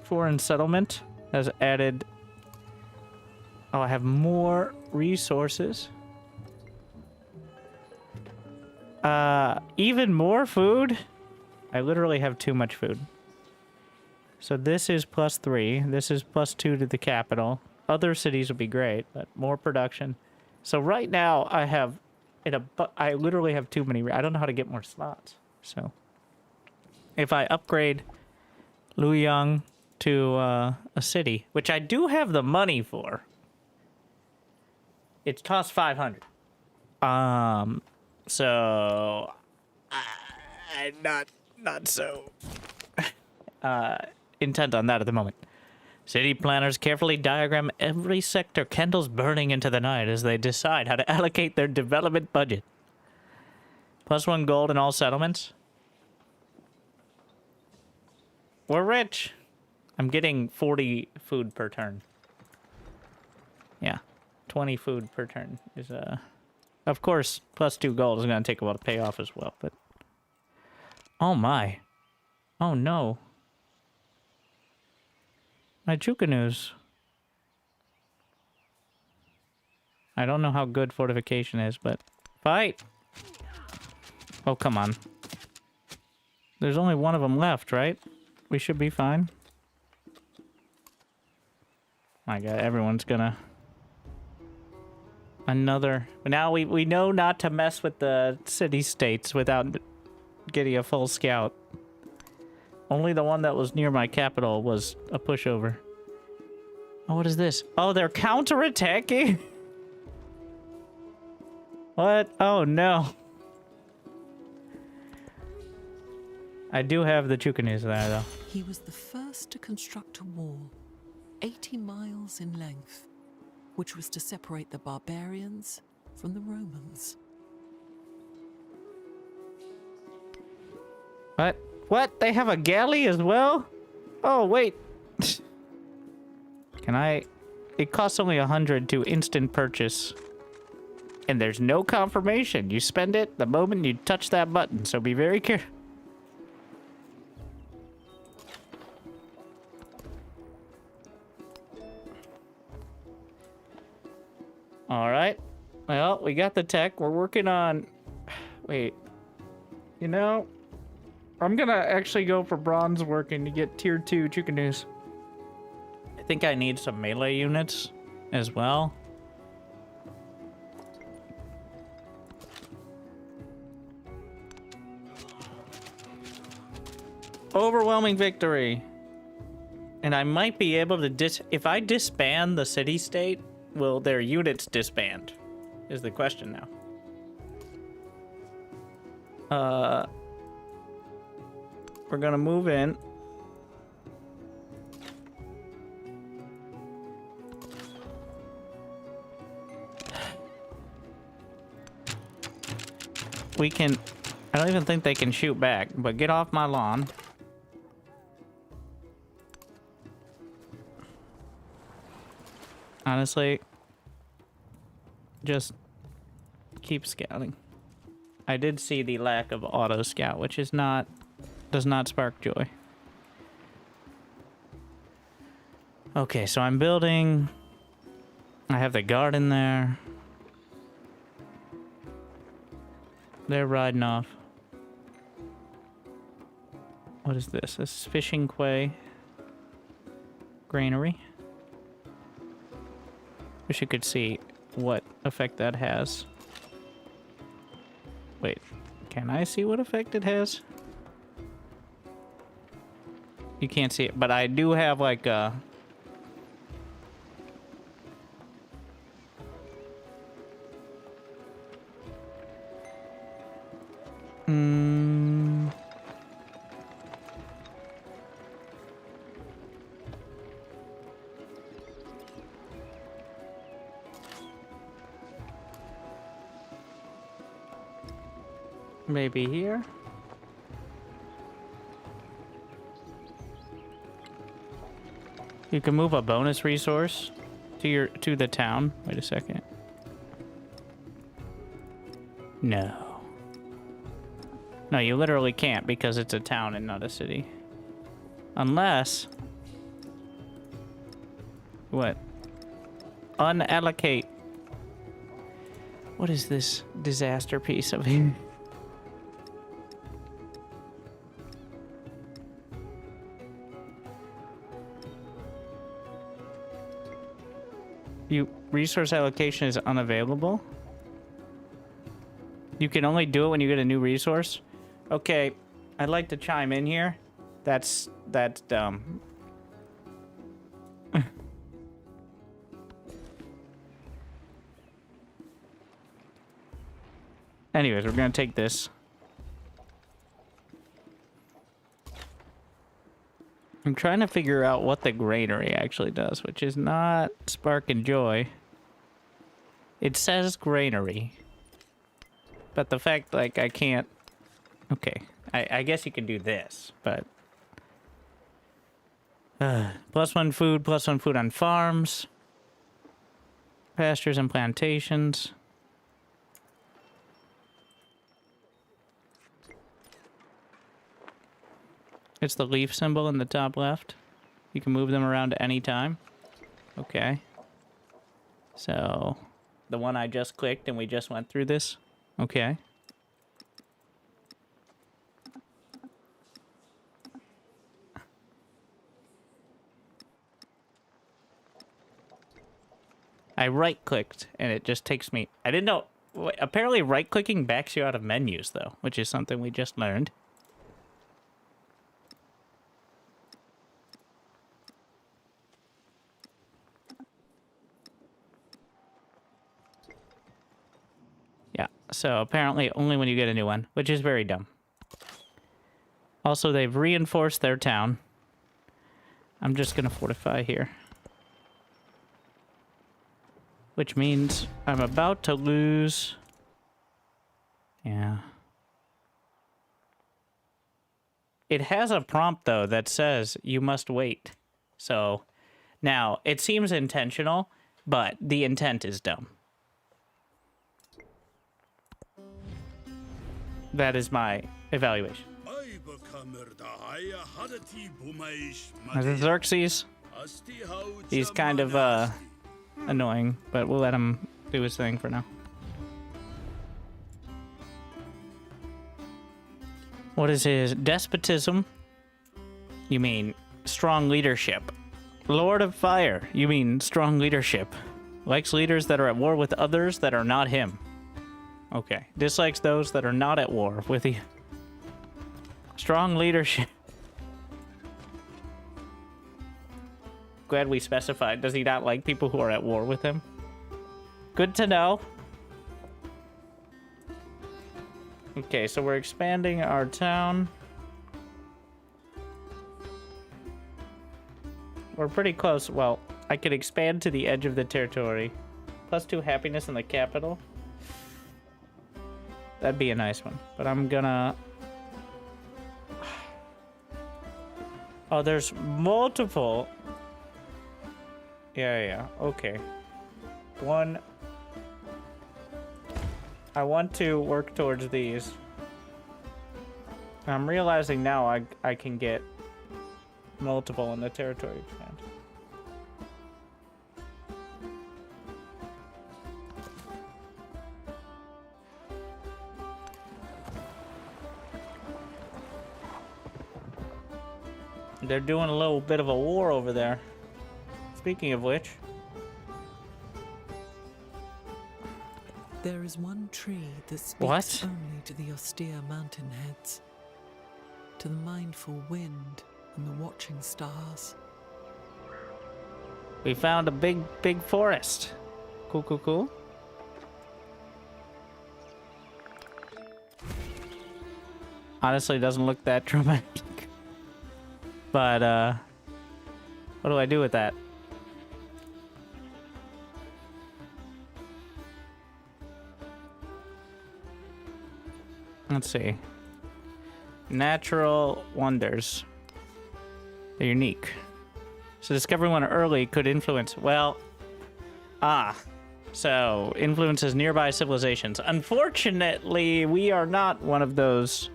Foreign settlement has added... Oh, I have more resources. Even more food? I literally have too much food. So this is +3. This is +2 to the capital. Other cities would be great, but more production. So right now I have... I literally have too many... I don't know how to get more slots. So if I upgrade Luoyang to a city, which I do have the money for, it costs 500. So I'm not so intent on that at the moment. City planners carefully diagram every sector, candles burning into the night as they decide how to allocate their development budget. +1 gold in all settlements. We're rich. I'm getting 40 food per turn. Yeah, 20 food per turn is Of course, +2 gold is going to take a while to pay off as well, but... Oh my. Oh no. My Chukanus. I don't know how good fortification is, but... Fight! Oh, come on. There's only one of them left, right? We should be fine. My god, everyone's gonna... Another... Now we know not to mess with the city-states without getting a full scout. Only the one that was near my capital was a pushover. Oh, what is this? Oh, they're counterattacking? What? Oh, no. I do have the Chukanus there, though. He was the first to construct a wall, 80 miles in length, which was to separate the barbarians from the Romans. What? What? They have a galley as well? Oh, wait. Can I... It costs only 100 to instant purchase. And there's no confirmation. You spend it the moment you touch that button, so be very careful. Alright. Well, we got the tech. We're working on... Wait. You know... I'm gonna actually go for bronze working to get tier 2 Chukanus. I think I need some melee units as well. Overwhelming victory. And I might be able to if I disband the city-state, will their units disband? Is the question now. We're gonna move in. We can... I don't even think they can shoot back, but get off my lawn. Honestly, just keep scouting. I did see the lack of auto scout, which is not... does not spark joy. Okay, so I'm building... I have the garden there. They're riding off. What is this? This is fishing quay. Granary. Wish you could see what effect that has. Wait, can I see what effect it has? You can't see it, but I do have like a... Maybe here? You can move a bonus resource to the town. Wait a second. No. No, you literally can't because it's a town and not a city. Unless... What? Unallocate. What is this disaster piece of here? Resource allocation is unavailable. You can only do it when you get a new resource. Okay, I'd like to chime in here. That's dumb. Anyways, we're gonna take this. I'm trying to figure out what the granary actually does, which is not spark and joy. It says granary. But the fact, like, I can't... Okay, I guess you can do this, but... +1 food, +1 food on farms. Pastures and plantations. It's the leaf symbol in the top left. You can move them around at any time. Okay. So, the one I just clicked and we just went through this. Okay. I right-clicked, and it just takes me... I didn't know... Apparently right-clicking backs you out of menus, though, which is something we just learned. Yeah, so apparently only when you get a new one, which is very dumb. Also, they've reinforced their town. I'm just gonna fortify here. Which means I'm about to lose... Yeah. It has a prompt, though, that says you must wait. So, now, it seems intentional, but the intent is dumb. That is my evaluation. As in Xerxes, he's kind of, annoying, but we'll let him do his thing for now. What is his despotism? You mean strong leadership. Lord of Fire. You mean strong leadership. Likes leaders that are at war with others that are not him. Okay. Dislikes those that are not at war with the strong leadership. Glad we specified. Does he not like people who are at war with him? Good to know. Okay, so we're expanding our town. We're pretty close. Well, I could expand to the edge of the territory. +2 happiness in the capital. That'd be a nice one. But I'm gonna... Oh, there's multiple... Yeah, okay. One... I want to work towards these. I'm realizing now I can get multiple in the territory expand. They're doing a little bit of a war over there. Speaking of which... There is one tree that speaks What? only to the austere mountain heads, to the mindful wind and the watching stars. We found a big forest. Cool. Honestly, it doesn't look that dramatic. But, what do I do with that? Let's see. Natural wonders. They're unique. So discovering one early could influence... Well... So, influences nearby civilizations. Unfortunately, we are not one of those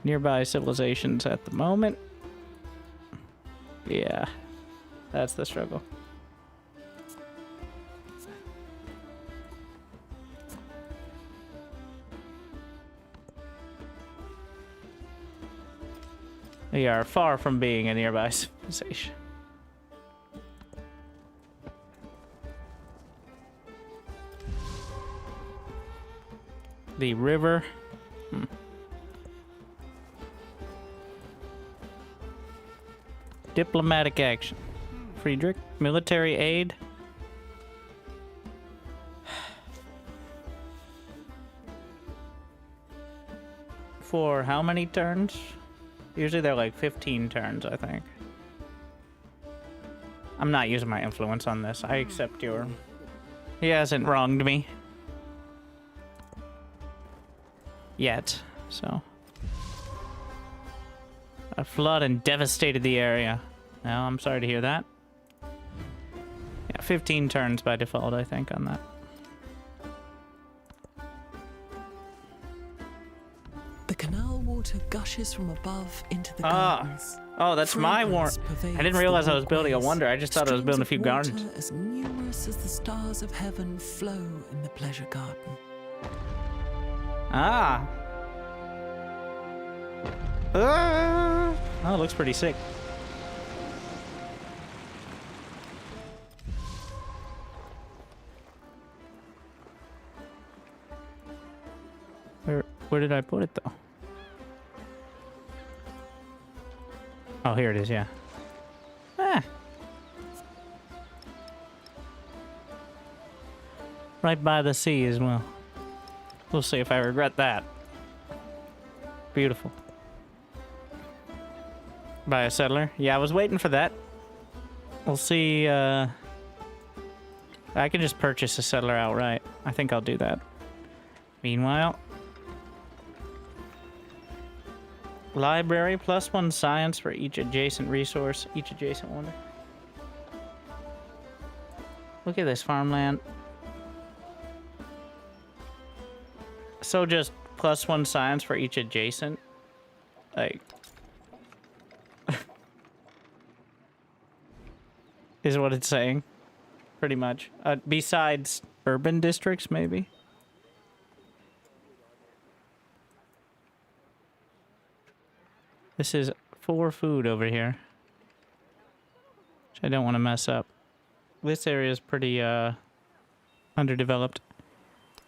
nearby civilizations at the moment. Yeah. That's the struggle. We are far from being a nearby civilization. The river. Diplomatic action. Friedrich. Military aid. For how many turns? Usually they're like 15 turns, I think. I'm not using my influence on this. I accept your... He hasn't wronged me. Yet, so... A flood and devastated the area. No, I'm sorry to hear that. Yeah, 15 turns by default, I think, on that. The canal water gushes from above into the Ah. gardens. Oh, that's my Fragrance warrant. pervades I didn't the realize I was building a walkways. wonder. I just thought I was building a few Streams of water gardens. as numerous as the stars of heaven flow in the pleasure garden. Ah. Oh, it looks pretty sick. Where did I put it though? Oh, here it is, yeah. Ah. Right by the sea as well. We'll see if I regret that. Beautiful. By a settler? Yeah, I was waiting for that. We'll see, I can just purchase a settler outright. I think I'll do that. Meanwhile... Library, +1 science for each adjacent resource, each adjacent wonder. Look at this farmland. So just +1 science for each adjacent? Like... is what it's saying. Pretty much. Besides urban districts, maybe? This is 4 food over here. Which I don't want to mess up. This area is pretty underdeveloped.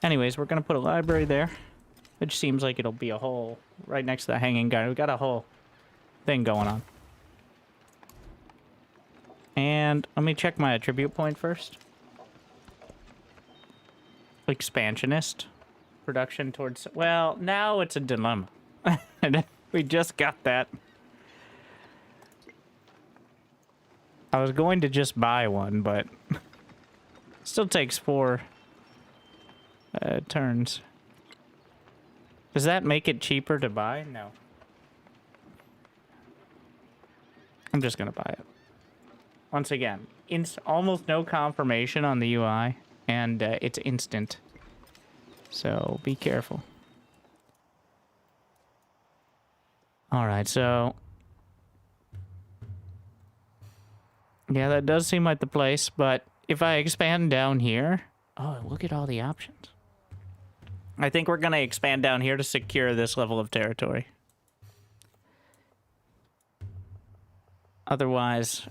Anyways, we're going to put a library there. Which seems like it'll be a whole... right next to the hanging garden. We got a whole thing going on. And let me check my attribute point first. Expansionist. Production towards... well, now it's a dilemma. We just got that. I was going to just buy one, but... still takes 4 turns. Does that make it cheaper to buy? No. I'm just gonna buy it. Once again, almost no confirmation on the UI, and it's instant. So be careful. Alright, so... yeah, that does seem like the place, but if I expand down here... oh, look at all the options. I think we're going to expand down here to secure this level of territory. Otherwise,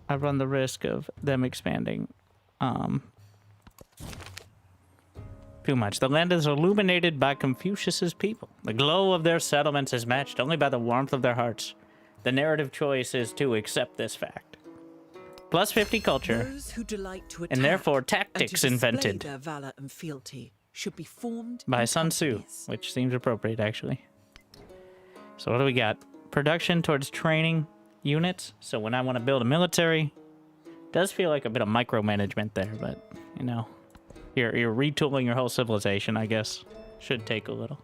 I run the risk of them expanding too much. The land is illuminated by Confucius's people. The glow of their settlements is matched only by the warmth of their hearts. The narrative choice is to accept this fact. +50 culture, Those who delight to and therefore attack tactics and to display invented their valor and fealty should be formed by in Sun Tzu, companies. which seems appropriate, actually. So what do we got? Production towards training units. So when I want to build a military, does feel like a bit of micromanagement there, but, you know, you're retooling your whole civilization, I guess. Should take a little.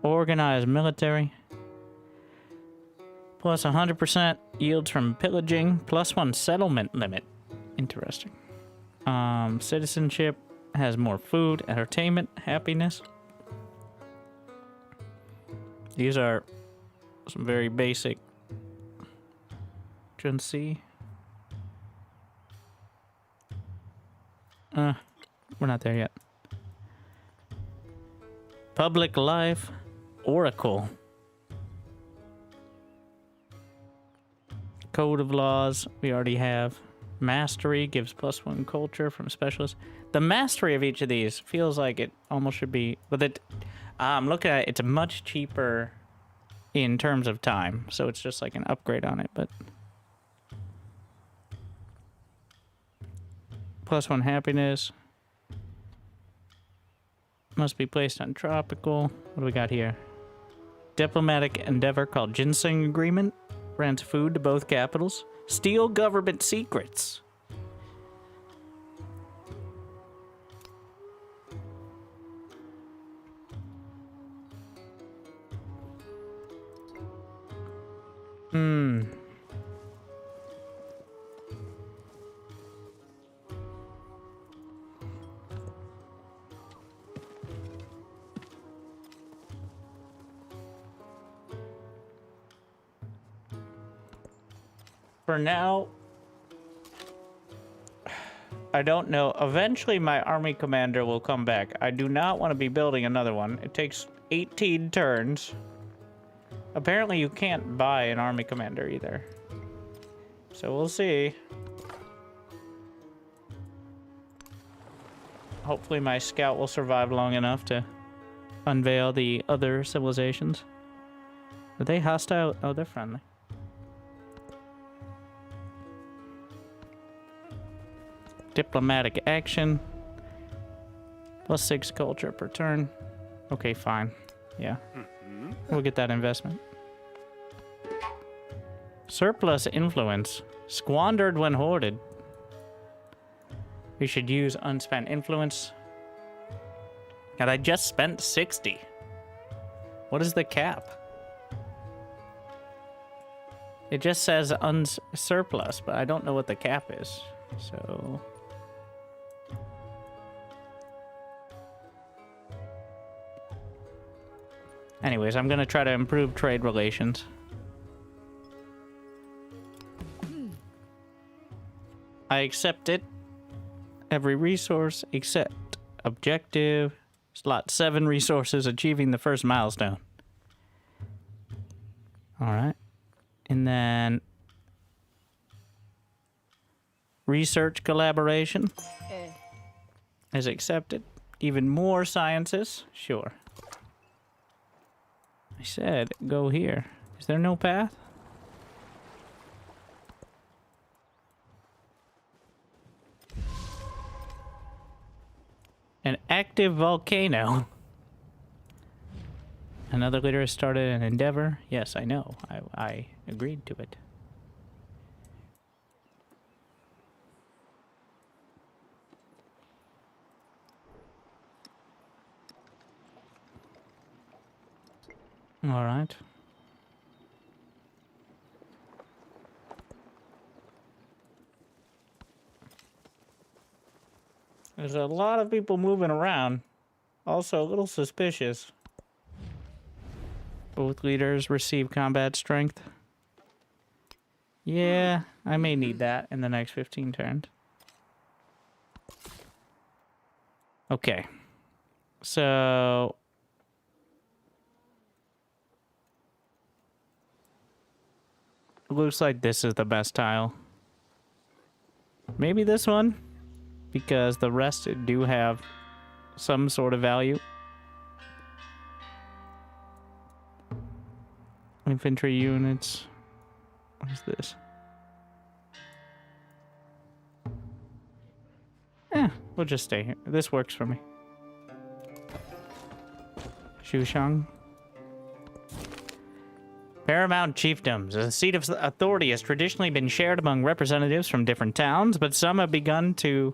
Organized military. Plus 100% yields from pillaging. +1 settlement limit. Interesting. Citizenship has more food, entertainment, happiness. These are some very basic. Junsi. We're not there yet. Public life. Oracle. Code of laws. We already have. Mastery gives +1 culture from specialists. The mastery of each of these feels like it almost should be... but it, I'm looking at it, it's much cheaper in terms of time. So it's just like an upgrade on it, but... +1 happiness. Must be placed on tropical. What do we got here? Diplomatic endeavor called Ginseng Agreement. Grants food to both capitals. Steal government secrets. For now, I don't know. Eventually, my army commander will come back. I do not want to be building another one. It takes 18 turns. Apparently, you can't buy an army commander either. So we'll see. Hopefully, my scout will survive long enough to unveil the other civilizations. Are they hostile? Oh, they're friendly. Diplomatic action. +6 culture per turn. Okay, fine. Yeah. We'll get that investment. Surplus influence. Squandered when hoarded. We should use unspent influence. And I just spent 60. What is the cap? It just says surplus, but I don't know what the cap is. So... anyways, I'm gonna try to improve trade relations. I accept it. Every resource except objective. Slot 7 resources achieving the first milestone. Alright. And then research collaboration is accepted. Even more sciences? Sure. I said go here. Is there no path? An active volcano. Another leader has started an endeavor. Yes, I know. I agreed to it. All right. There's a lot of people moving around. Also a little suspicious. Both leaders receive combat strength. Yeah, I may need that in the next 15 turns. Okay. So... looks like this is the best tile. Maybe this one? Because the rest do have some sort of value. Infantry units. What is this? We'll just stay here. This works for me. Shushang. Paramount chiefdoms. The seat of authority has traditionally been shared among representatives from different towns, but some have begun to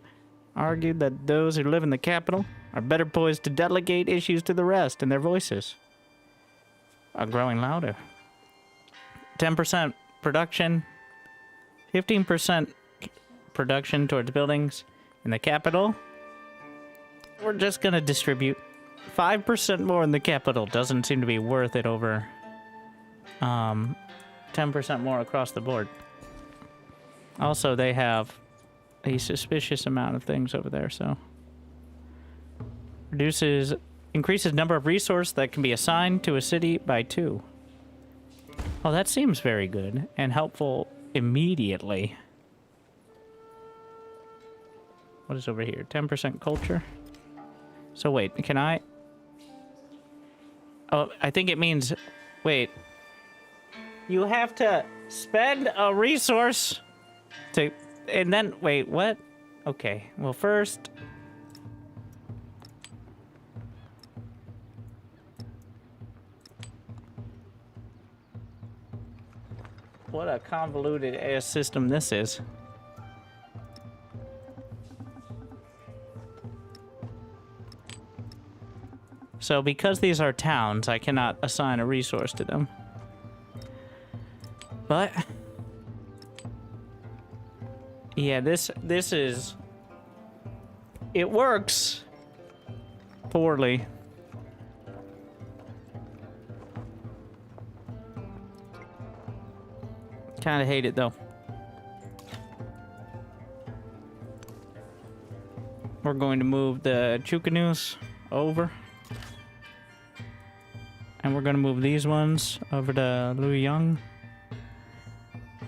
argue that those who live in the capital are better poised to delegate issues to the rest, and their voices are growing louder. 10% production, 15% production towards buildings in the capital. We're just gonna distribute 5% more in the capital. Doesn't seem to be worth it over 10% more across the board. Also, they have a suspicious amount of things over there, so increases number of resources that can be assigned to a city by 2. Oh, that seems very good and helpful immediately. What is over here? 10% culture. So wait, can I? Oh, I think it means, wait. You have to spend a resource to, and then, wait, what? Okay, well first. What a convoluted ass system this is. So because these are towns, I cannot assign a resource to them. But yeah, this is, it works poorly. Kind of hate it though. We're going to move the Chukanus over. And we're going to move these ones over to Luoyang.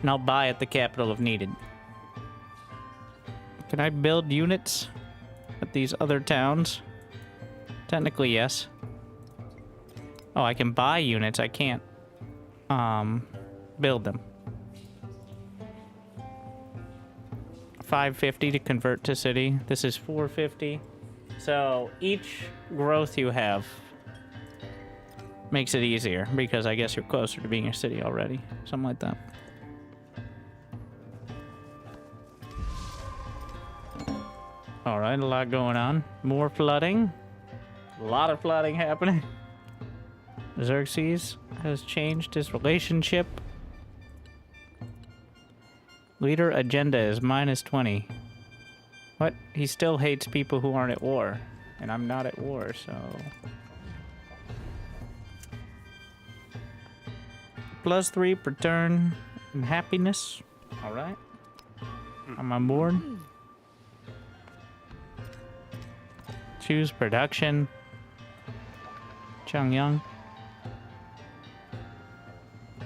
And I'll buy at the capital if needed. Can I build units at these other towns? Technically, yes. Oh, I can buy units. I can't build them. 550 to convert to city. This is 450. So each growth you have makes it easier because I guess you're closer to being a city already. Something like that. All right, a lot going on. More flooding. A lot of flooding happening. Xerxes has changed his relationship. Leader agenda is -20. What? He still hates people who aren't at war. And I'm not at war, so... +3 per turn in happiness. Alright. I'm on board. Choose production. Changyang.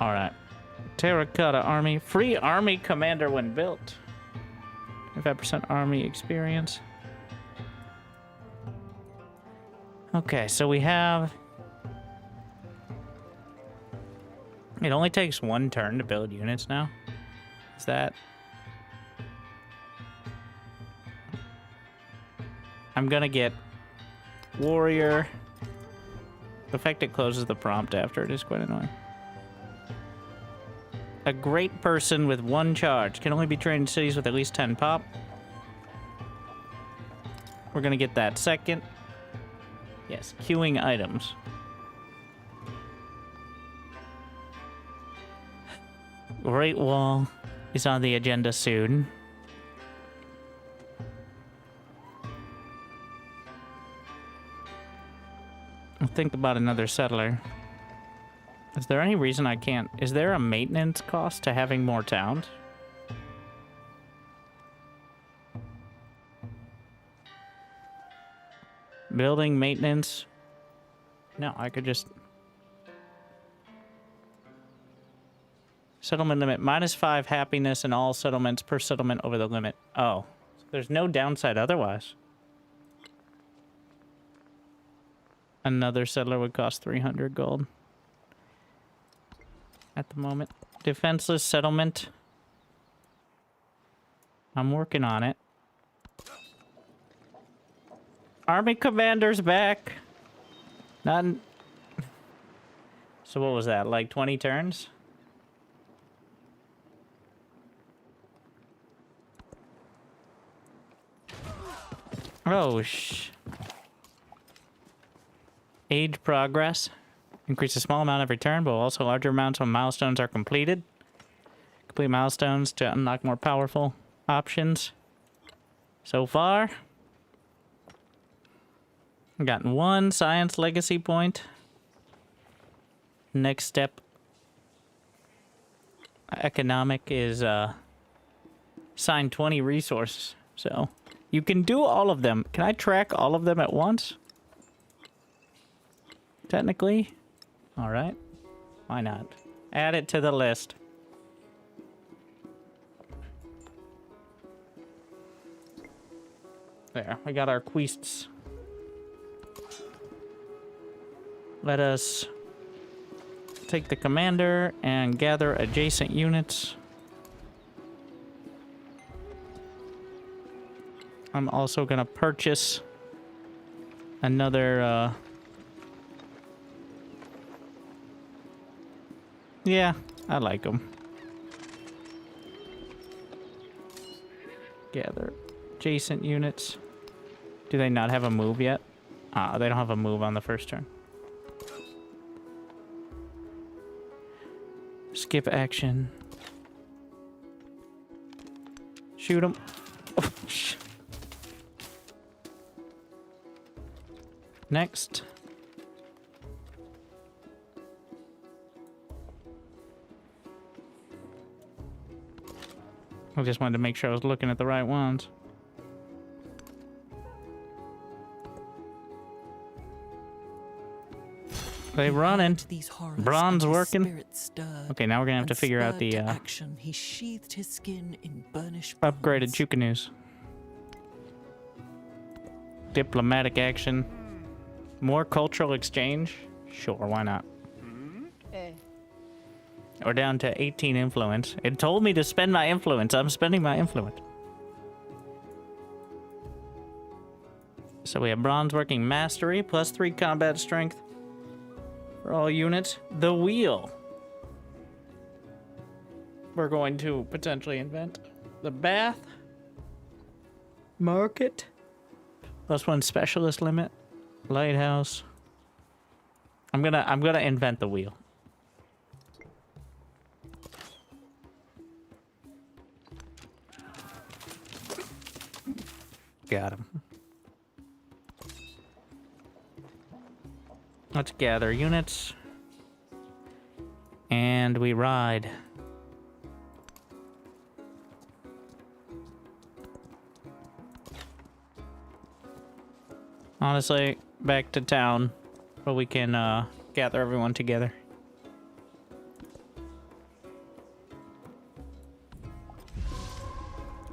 Alright. Terracotta army. Free army commander when built. 25% army experience. Okay, so we have... It only takes 1 turn to build units now. Is that... I'm gonna get warrior. The fact it closes the prompt after it is quite annoying. A great person with 1 charge can only be trained in cities with at least 10 pop. We're gonna get that second. Yes, queuing items. Great Wall is on the agenda soon. I'll think about another settler. Is there any reason I can't? Is there a maintenance cost to having more towns? Building maintenance? No, I could just... Settlement limit, -5 happiness in all settlements per settlement over the limit. Oh, so there's no downside otherwise. Another settler would cost 300 gold. At the moment. Defenseless settlement. I'm working on it. Army commander's back. Not in... So what was that, like 20 turns? Oh, Age progress. Increase a small amount every turn, but also larger amounts when milestones are completed. Complete milestones to unlock more powerful options. So far, I've gotten 1 science legacy point. Next step, economic, is sign 20 resources. So you can do all of them. Can I track all of them at once? Technically. All right. Why not? Add it to the list. There, we got our quests. Let us take the commander and gather adjacent units. I'm also gonna purchase another, yeah, I like them. Gather adjacent units. Do they not have a move yet? Ah, they don't have a move on the first turn. Skip action. Shoot them. Oh, next. I just wanted to make sure I was looking at the right ones. They He running. heard these horrors Bronze and his working. spirit stirred, Okay, now we're gonna have to and figure out spurred the to action. He sheathed his skin in burnished upgraded bronze. Chukanews. Diplomatic action. More cultural exchange? Sure, why not? We're down to 18 influence. It told me to spend my influence. I'm spending my influence. So we have bronze working mastery, plus 3 combat strength for all units. The wheel. We're going to potentially invent the bath. Market. Plus 1 specialist limit. Lighthouse. I'm gonna invent the wheel. Got him. Let's gather units. And we ride. Honestly, back to town where we can gather everyone together.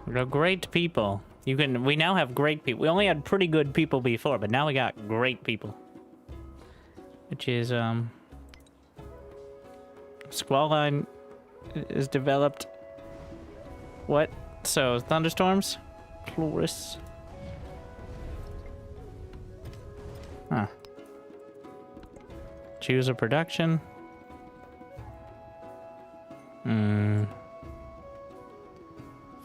We're great people. We now have great people. We only had pretty good people before, but now we got great people. Which is, Squall is developed. What? So, thunderstorms? Florists. Huh. Choose a production.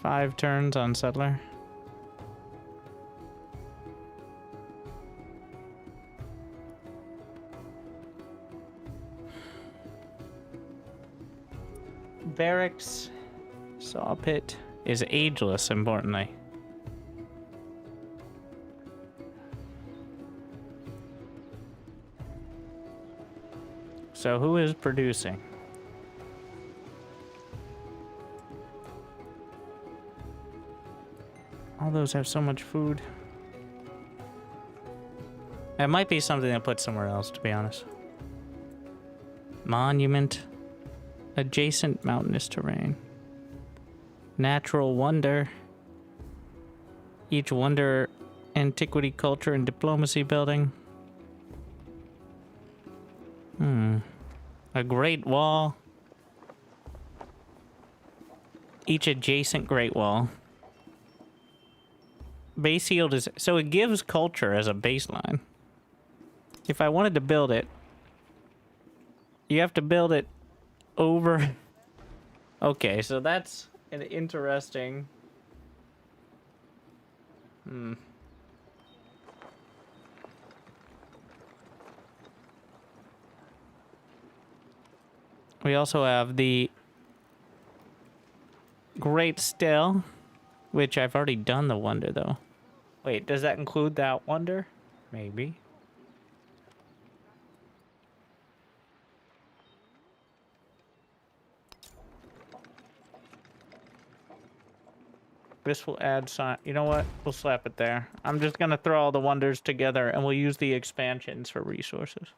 5 turns on settler. Barracks, saw pit is ageless, importantly. So who is producing? All those have so much food. It might be something to put somewhere else, to be honest. Monument. Adjacent mountainous terrain. Natural wonder. Each wonder, antiquity, culture, and diplomacy building. A great wall. Each adjacent great wall. Base yield is... So it gives culture as a baseline. If I wanted to build it, you have to build it over... Okay, so that's an interesting... We also have the Great Still, which I've already done the wonder, though. Wait, does that include that wonder? Maybe. This will add sign. You know what? We'll slap it there. I'm just gonna throw all the wonders together, and we'll use the expansions for resources,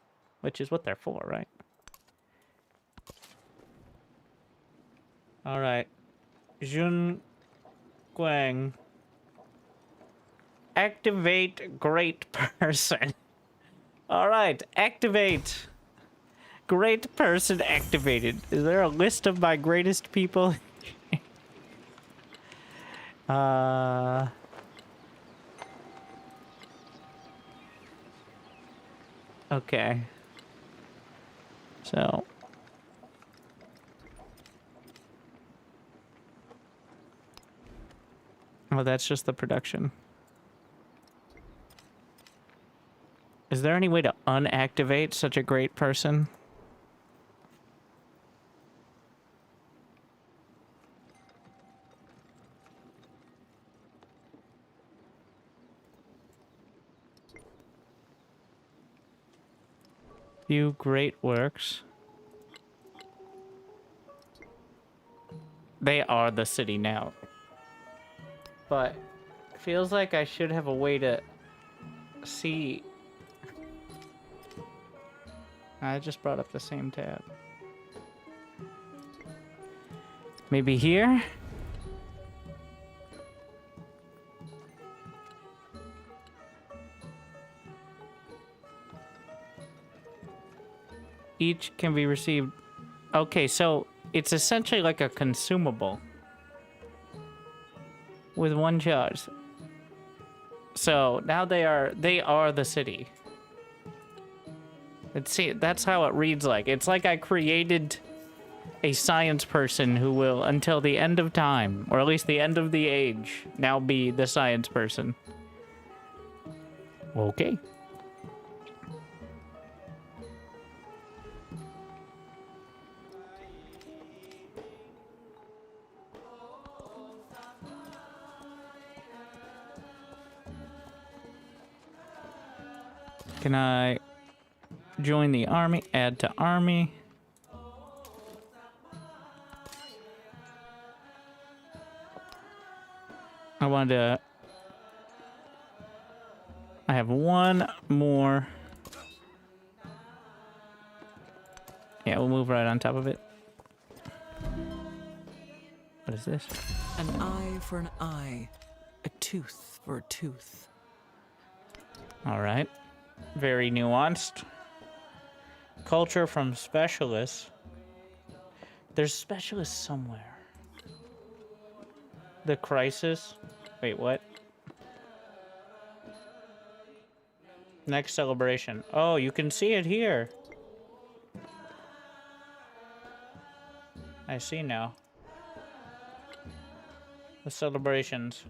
which is what they're for, right? All right, Jun Guang. Activate great person. All right, activate. Great person activated. Is there a list of my greatest people? Okay. So. Oh, that's just the production. Is there any way to unactivate such a great person? Few great works. They are the city now. But it feels like I should have a way to see I just brought up the same tab. Maybe here? Each can be received. Okay, so it's essentially like a consumable with one charge. So now they are the city. Let's see, that's how it reads like. It's like I created a science person who will, until the end of time, or at least the end of the age, now be the science person. Okay. Can I join the army? Add to army. I wanted to... I have one more. Yeah, we'll move right on top of it. What is this? An eye for an eye, a tooth for a tooth. All right. Very nuanced. Culture from specialists. There's specialists somewhere. The crisis. Wait, what? Next celebration. Oh, you can see it here. I see now. The celebrations.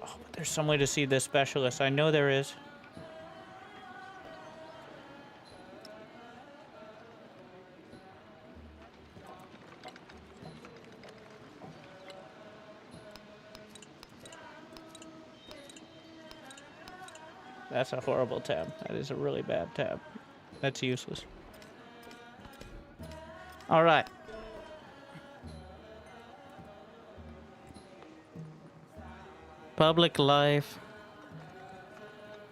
Oh, but there's some way to see this specialist. I know there is. That's a horrible tab. That is a really bad tab. That's useless. All right. Public life.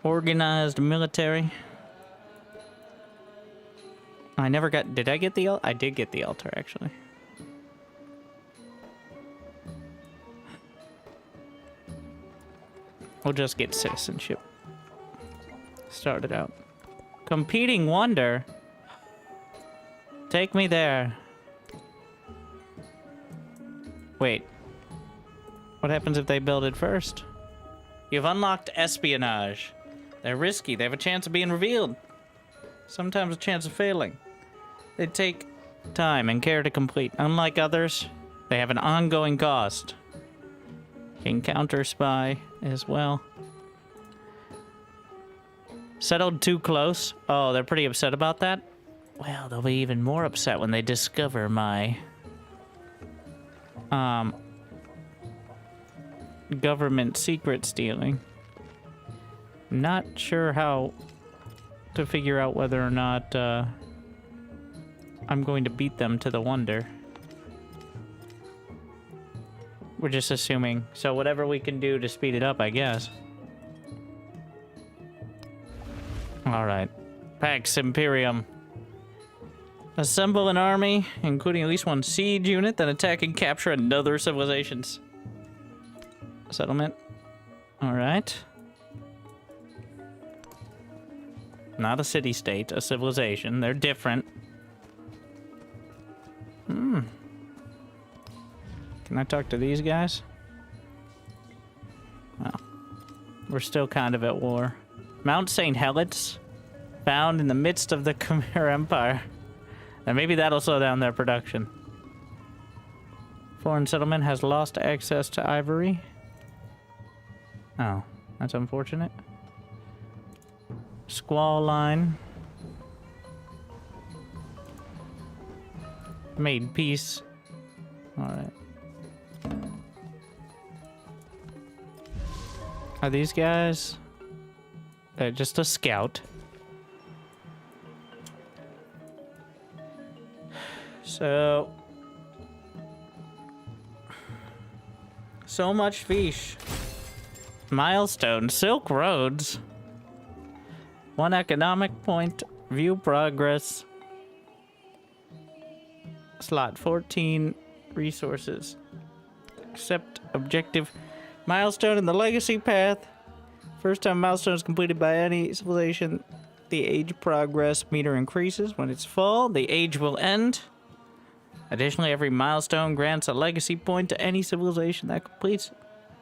Organized military. I never got... Did I get the... I did get the altar, actually. We'll just get citizenship. Started out. Competing wonder. Take me there. Wait. What happens if they build it first? You've unlocked espionage. They're risky. They have a chance of being revealed. Sometimes a chance of failing. They take time and care to complete. Unlike others, they have an ongoing cost. You can counter spy as well. Settled too close? Oh, they're pretty upset about that? Well, they'll be even more upset when they discover my... government secret stealing. Not sure how to figure out whether or not, I'm going to beat them to the wonder. We're just assuming. So whatever we can do to speed it up, I guess. Alright. Pax Imperium. Assemble an army, including at least one siege unit, then attack and capture another civilization's settlement. Alright. Not a city-state, a civilization. They're different. Can I talk to these guys? Well, we're still kind of at war. Mount St. Helens, found in the midst of the Khmer Empire. And maybe that'll slow down their production. Foreign settlement has lost access to ivory. Oh, that's unfortunate. Squall line. Made peace. Alright. Are these guys... They're just a scout. So much fish. Milestone. Silk Roads. 1 economic point. View progress. Slot 14. Resources. Accept objective. Milestone in the legacy path. First time milestone is completed by any civilization. The age progress meter increases. When it's full, the age will end. Additionally, every milestone grants a legacy point to any civilization that completes it.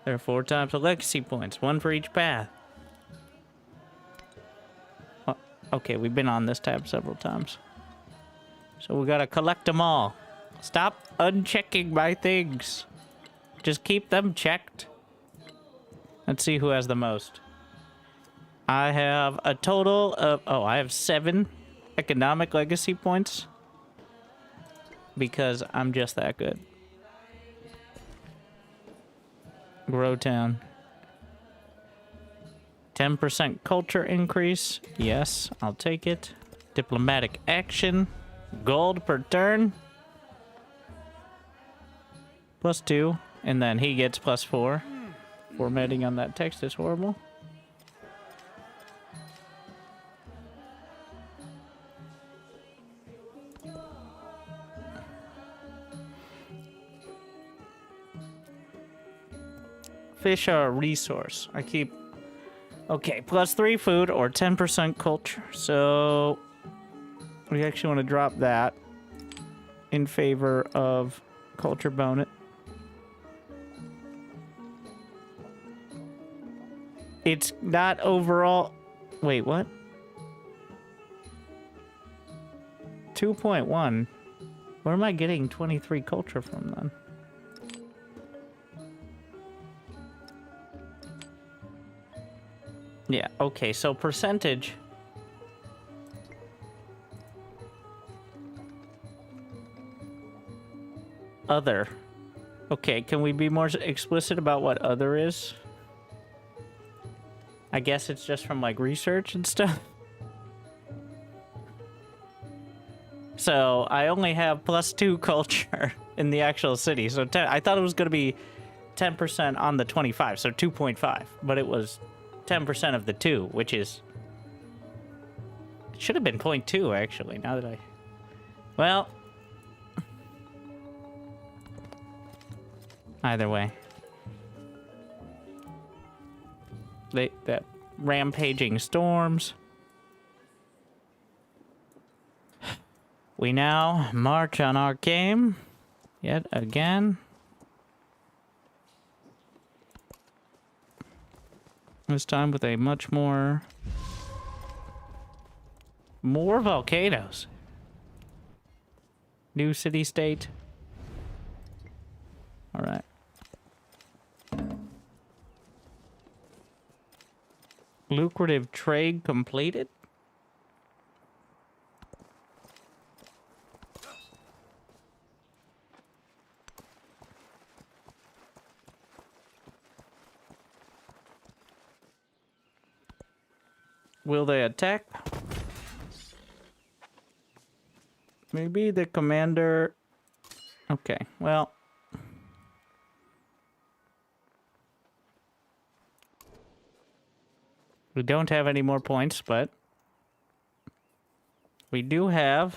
There are 4 types of legacy points, 1 for each path. Oh, okay, we've been on this tab several times. So we gotta collect them all. Stop unchecking my things. Just keep them checked. Let's see who has the most. I have a total of... Oh, I have 7 economic legacy points. Because I'm just that good. Grow town. 10% culture increase. Yes, I'll take it. Diplomatic action. Gold per turn. +2. And then he gets +4. Formatting on that text is horrible. Fish are a resource. I keep... Okay, +3 food or 10% culture. So we actually want to drop that in favor of culture bonus. It's not overall... Wait, what? 2.1. Where am I getting 23 culture from then? Yeah, okay, so percentage. Other. Okay, can we be more explicit about what other is? I guess it's just from, like, research and stuff. So, I only have +2 culture in the actual city. So, I thought it was going to be 10% on the 25, so 2.5. But it was 10% of the 2, which is... It should have been 0.2, actually, now that I... Well... Either way. That rampaging storms. We now march on our game yet again. This time with a much more volcanoes. New city state. All right. Lucrative trade completed. Will they attack? Maybe the commander... Okay, well... We don't have any more points, but... We do have...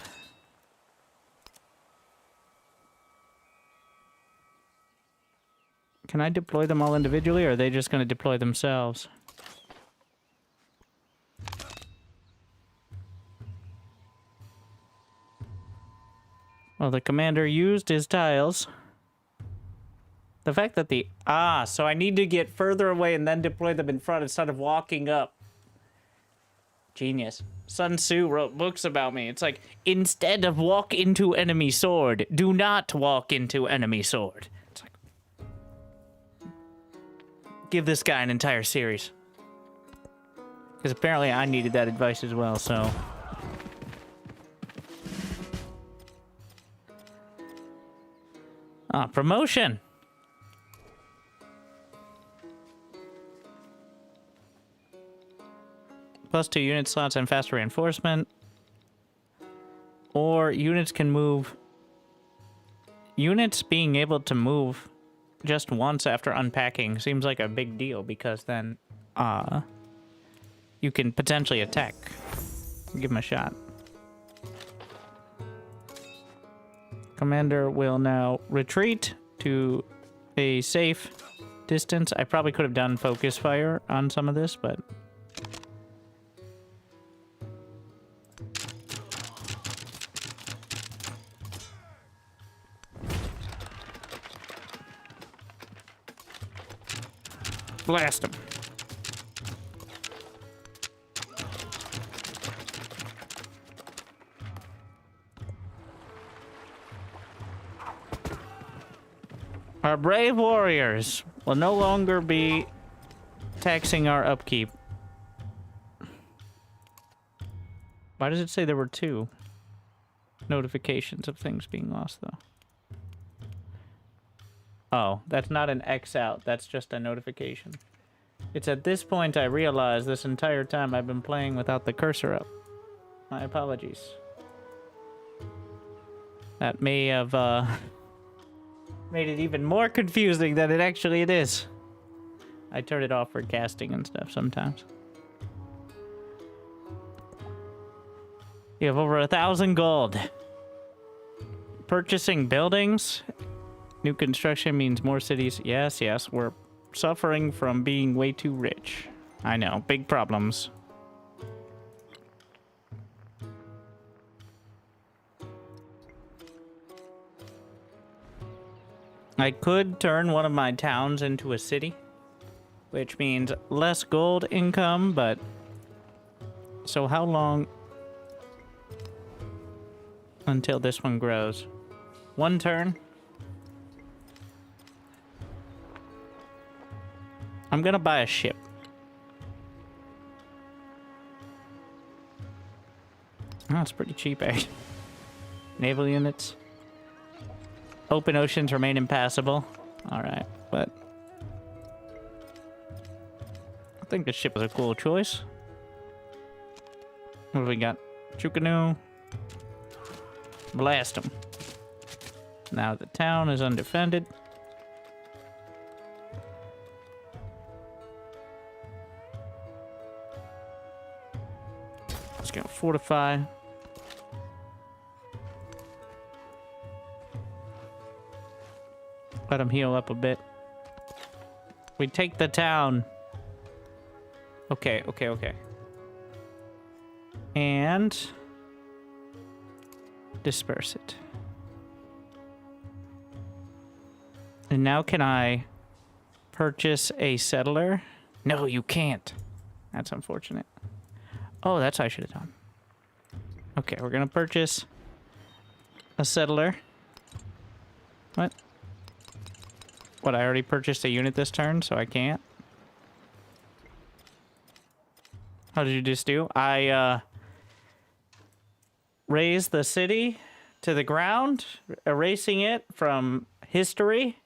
Can I deploy them all individually, or are they just going to deploy themselves? Well, the commander used his tiles. The fact that the... Ah, so I need to get further away and then deploy them in front instead of walking up. Genius. Sun Tzu wrote books about me. It's like, instead of walk into enemy sword, do not walk into enemy sword. It's like... Give this guy an entire series. Because apparently I needed that advice as well, so... Ah, promotion! +2 unit slots and faster reinforcement. Or units can move... Units being able to move just once after unpacking seems like a big deal, because then, you can potentially attack. Give him a shot. Commander will now retreat to a safe distance. I probably could have done focus fire on some of this, but... blast him. Our brave warriors will no longer be taxing our upkeep. Why does it say there were 2 notifications of things being lost, though? Oh, that's not an X out. That's just a notification. It's at this point I realize this entire time I've been playing without the cursor up. My apologies. That may have made it even more confusing than it is. I turn it off for casting and stuff sometimes. You have over 1,000 gold. Purchasing buildings. New construction means more cities. Yes, yes, we're suffering from being way too rich. I know, big problems. I could turn one of my towns into a city, which means less gold income, but... So how long until this one grows? 1 turn? I'm gonna buy a ship. Oh, it's pretty cheap, eh? Naval units. Open oceans remain impassable. Alright, but... I think this ship is a cool choice. What do we got? Chukanu. Blast them. Now the town is undefended. Let's go fortify. Let him heal up a bit. We take the town. Okay, okay, okay. And disperse it. And now can I purchase a settler? No, you can't. That's unfortunate. Oh, that's what I should have done. Okay, we're gonna purchase a settler. What? What, I already purchased a unit this turn, so I can't? How did you just do? I, raised the city to the ground, erasing it from history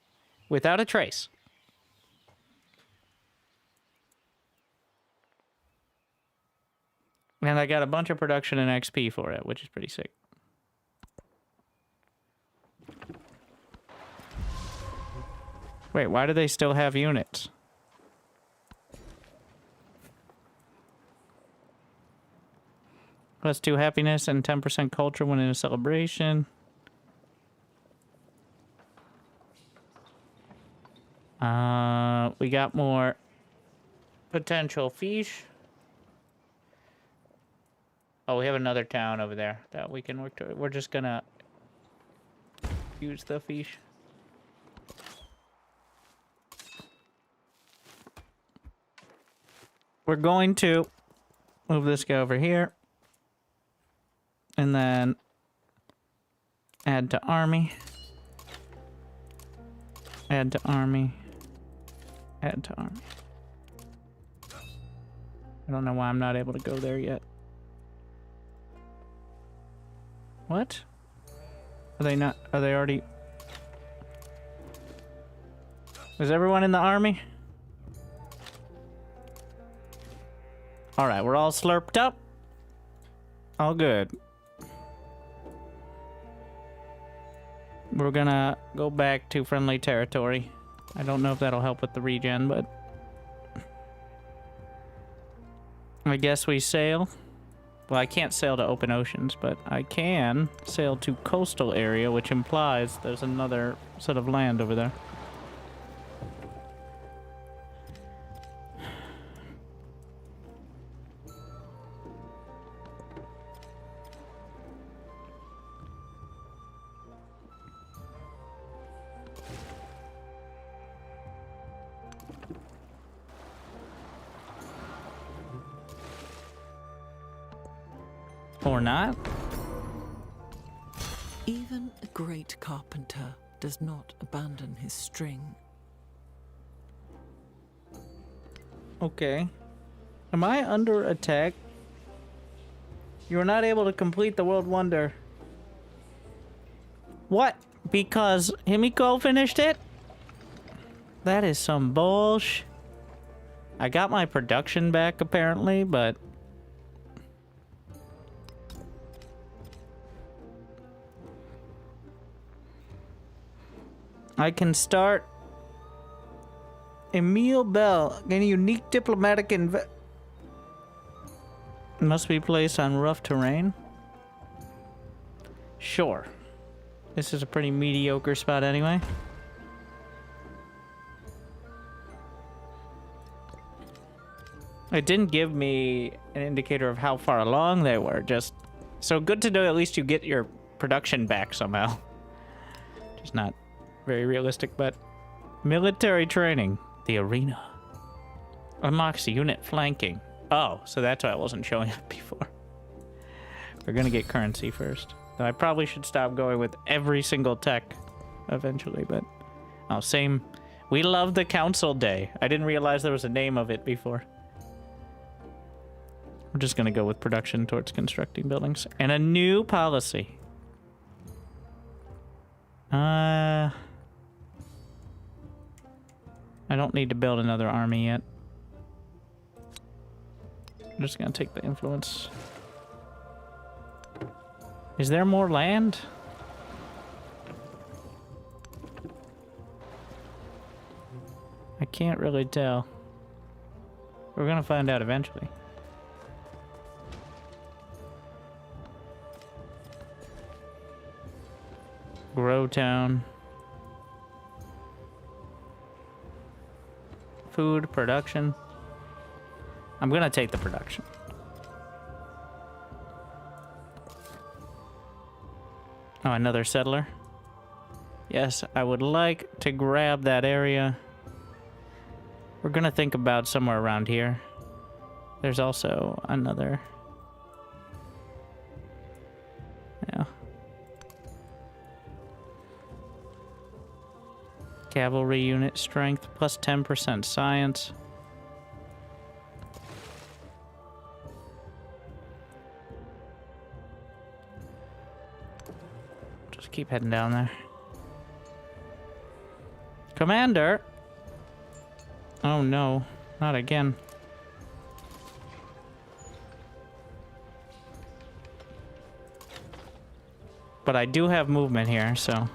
without a trace. And I got a bunch of production and XP for it, which is pretty sick. Wait, why do they still have units? +2 happiness and 10% culture when in a celebration. We got more potential fish. Oh, we have another town over there that we can work to. We're just gonna use the fish. We're going to move this guy over here. And then add to army. Add to army. Add to army. I don't know why I'm not able to go there yet. What? Are they not? Are they already? Is everyone in the army? Alright, we're all slurped up. All good. We're gonna go back to friendly territory. I don't know if that'll help with the regen, but... I guess we sail. Well, I can't sail to open oceans, but I can sail to coastal area, which implies there's another set of land over there. Or not. Even a great carpenter does not abandon his string. Okay. Am I under attack? You are not able to complete the world wonder. What? Because Himiko finished it? That is some bullsh. I got my production back apparently, but... I can start. Emile Bell, gain a unique diplomatic must be placed on rough terrain. Sure. This is a pretty mediocre spot anyway. It didn't give me an indicator of how far along they were, just... So good to know at least you get your production back somehow. Just not very realistic, but... Military training. The arena. Unlocks unit flanking. Oh, so that's why it wasn't showing up before. We're gonna get currency first. Though I probably should stop going with every single tech eventually, but... Oh, same... We love the council day. I didn't realize there was a name of it before. We're just gonna go with production towards constructing buildings. And a new policy. I don't need to build another army yet. I'm just gonna take the influence. Is there more land? I can't really tell. We're gonna find out eventually. Grow town. Food production. I'm gonna take the production. Oh, another settler. Yes, I would like to grab that area. We're gonna think about somewhere around here. There's also another. Yeah. Cavalry unit strength plus 10% science. Just keep heading down there. Commander! Oh no, not again. But I do have movement here, so...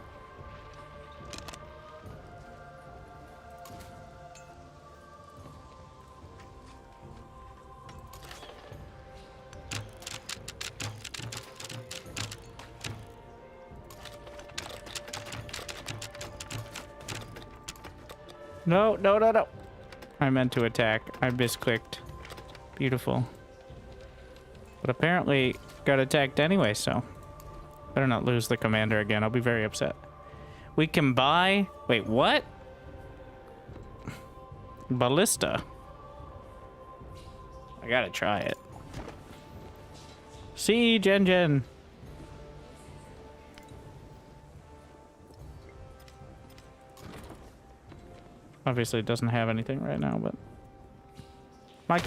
No, no, no, no. I meant to attack. I misclicked. Beautiful. But apparently got attacked anyway, so... Better not lose the commander again. I'll be very upset. We can buy... Wait, what? Ballista. I gotta try it. Siege engine. Obviously, it doesn't have anything right now, but... My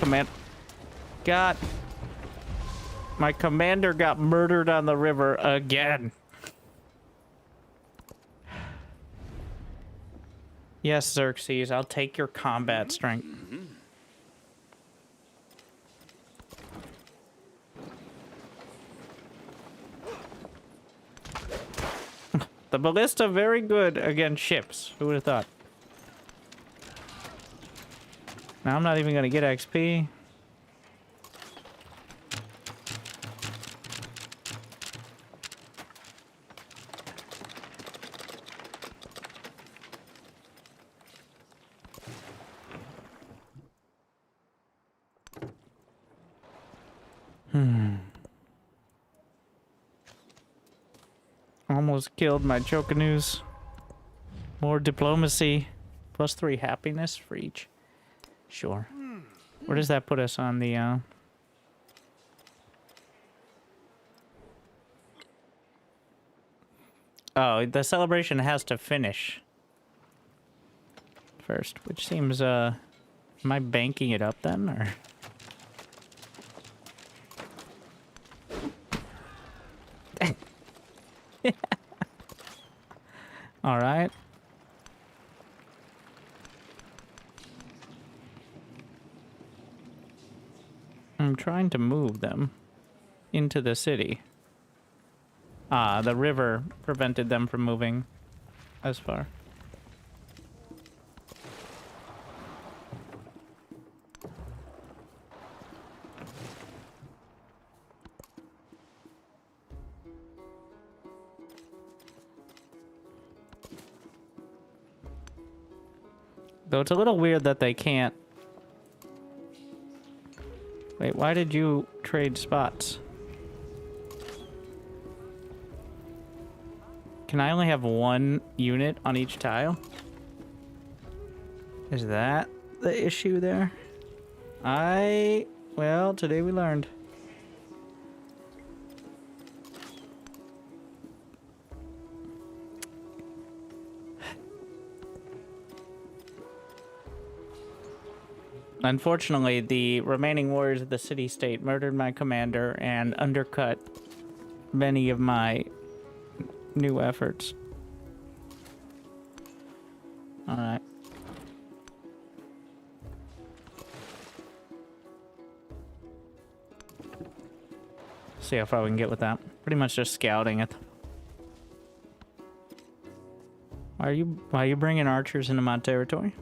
commander got murdered on the river again. Yes, Xerxes, I'll take your combat strength. The ballista, very good against ships. Who would have thought? Now I'm not even gonna get XP. Almost killed my Chokanus. More diplomacy. +3 happiness for each. Sure. Where does that put us on the, Oh, the celebration has to finish first, which seems, am I banking it up then, or? All right. I'm trying to move them into the city. Ah, the river prevented them from moving as far. Though it's a little weird that they can't... Wait, why did you trade spots? Can I only have one unit on each tile? Is that the issue there? Well, today we learned. Unfortunately, the remaining warriors of the city-state murdered my commander and undercut many of my new efforts. Alright. See how far we can get with that. Pretty much just scouting it. Why are you bringing archers into my territory?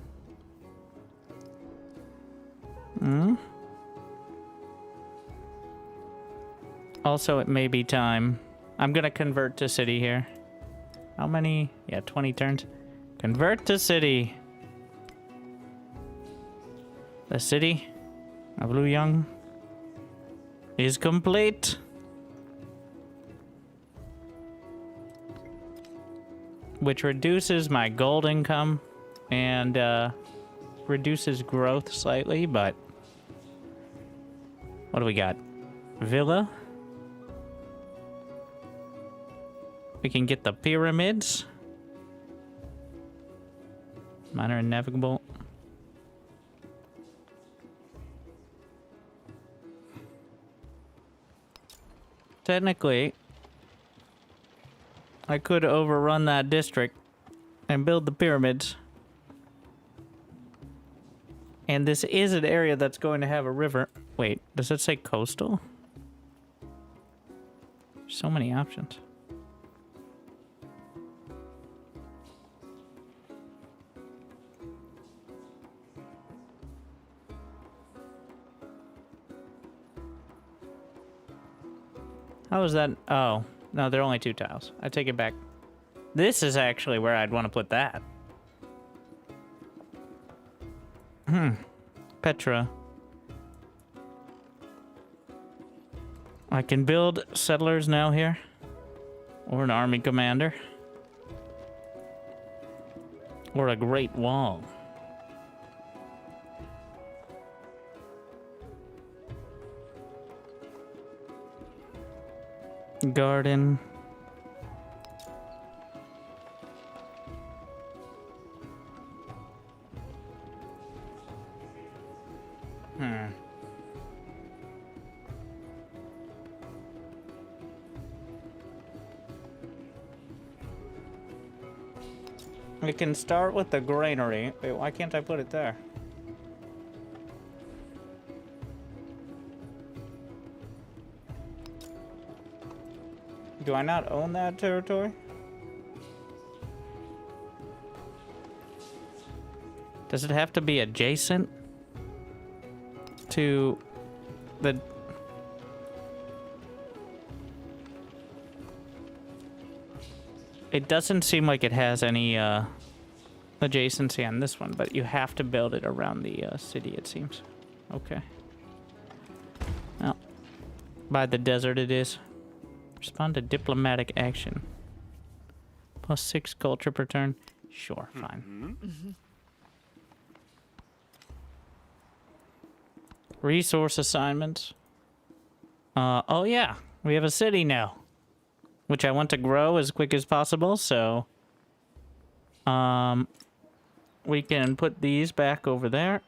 Also, it may be time. I'm gonna convert to city here. How many? Yeah, 20 turns. Convert to city. The city of Luyang is complete. Which reduces my gold income and reduces growth slightly, but what do we got? Villa. We can get the pyramids. Minor and navigable. Technically, I could overrun that district and build the pyramids. And this is an area that's going to have a river. Wait, does it say coastal? So many options. How is that? Oh, no, there are only 2 tiles. I take it back. This is actually where I'd want to put that. Petra. I can build settlers now here. Or an army commander. Or a great wall. Garden. We can start with the granary. Wait, why can't I put it there? Do I not own that territory? Does it have to be adjacent to the... It doesn't seem like it has any adjacency on this one, but you have to build it around the city, it seems. Okay. Well, by the desert it is. Respond to diplomatic action. +6 culture per turn. Sure, fine. Resource assignments. Oh yeah, we have a city now, which I want to grow as quick as possible, so we can put these back over there.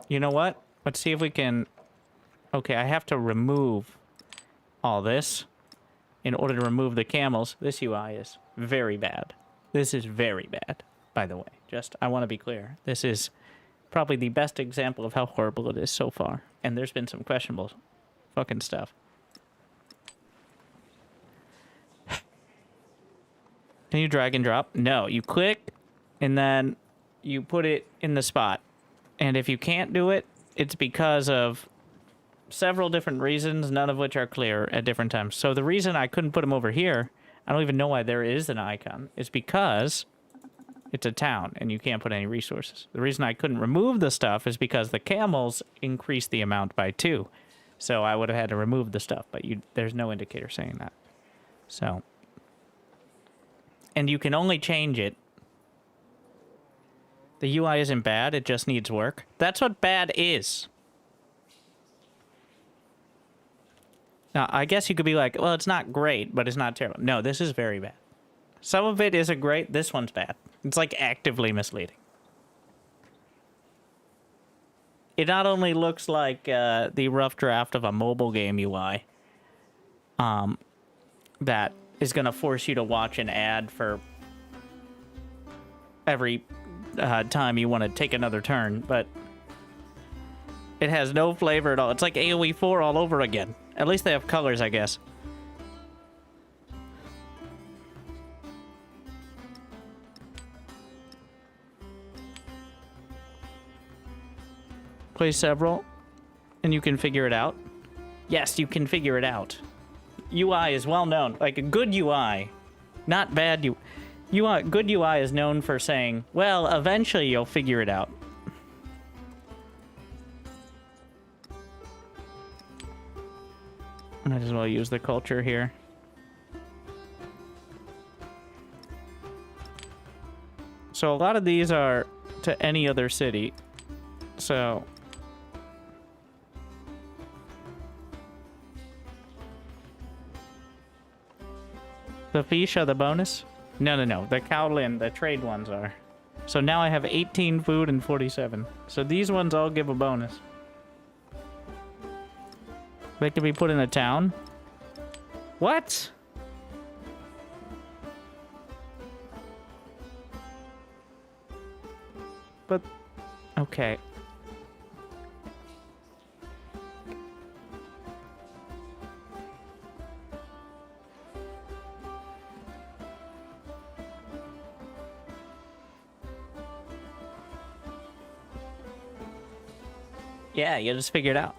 You know what? Let's see if we can... Okay, I have to remove all this in order to remove the camels. This UI is very bad. This is very bad, by the way. Just, I want to be clear. This is probably the best example of how horrible it is so far. And there's been some questionable fucking stuff. Can you drag and drop? No, you click and then you put it in the spot. And if you can't do it, it's because of several different reasons, none of which are clear at different times. So the reason I couldn't put them over here, I don't even know why there is an icon, is because it's a town and you can't put any resources. The reason I couldn't remove the stuff is because the camels increased the amount by 2. So I would have had to remove the stuff, but there's no indicator saying that. So, and you can only change it. The UI isn't bad, it just needs work. That's what bad is. Now, I guess you could be like, well, it's not great, but it's not terrible. No, this is very bad. Some of it isn't great, this one's bad. It's like actively misleading. It not only looks like the rough draft of a mobile game UI that is going to force you to watch an ad for every time you want to take another turn, but it has no flavor at all. It's like AoE 4 all over again. At least they have colors, I guess. Play several, and you can figure it out. Yes, you can figure it out. UI is well known. Like a good UI, not bad UI. Good UI is known for saying, well, eventually you'll figure it out. Might as well use the culture here. So a lot of these are to any other city. So the fish are the bonus? No. The Cowlin, the trade ones are. So now I have 18 food and 47. So these ones all give a bonus. They can be put in a town. What? But, okay. Yeah, you just figure it out.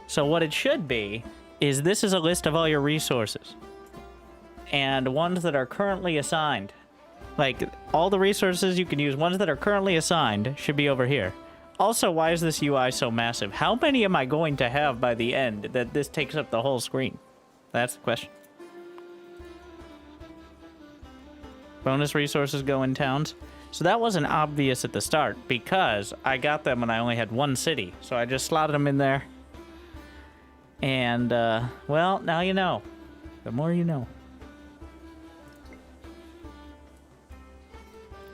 So what it should be is this is a list of all your resources and ones that are currently assigned. Like all the resources you can use, ones that are currently assigned should be over here. Also, why is this UI so massive? How many am I going to have by the end that this takes up the whole screen? That's the question. Bonus resources go in towns. So that wasn't obvious at the start because I got them when I only had one city. So I just slotted them in there. And, well, now you know. The more you know.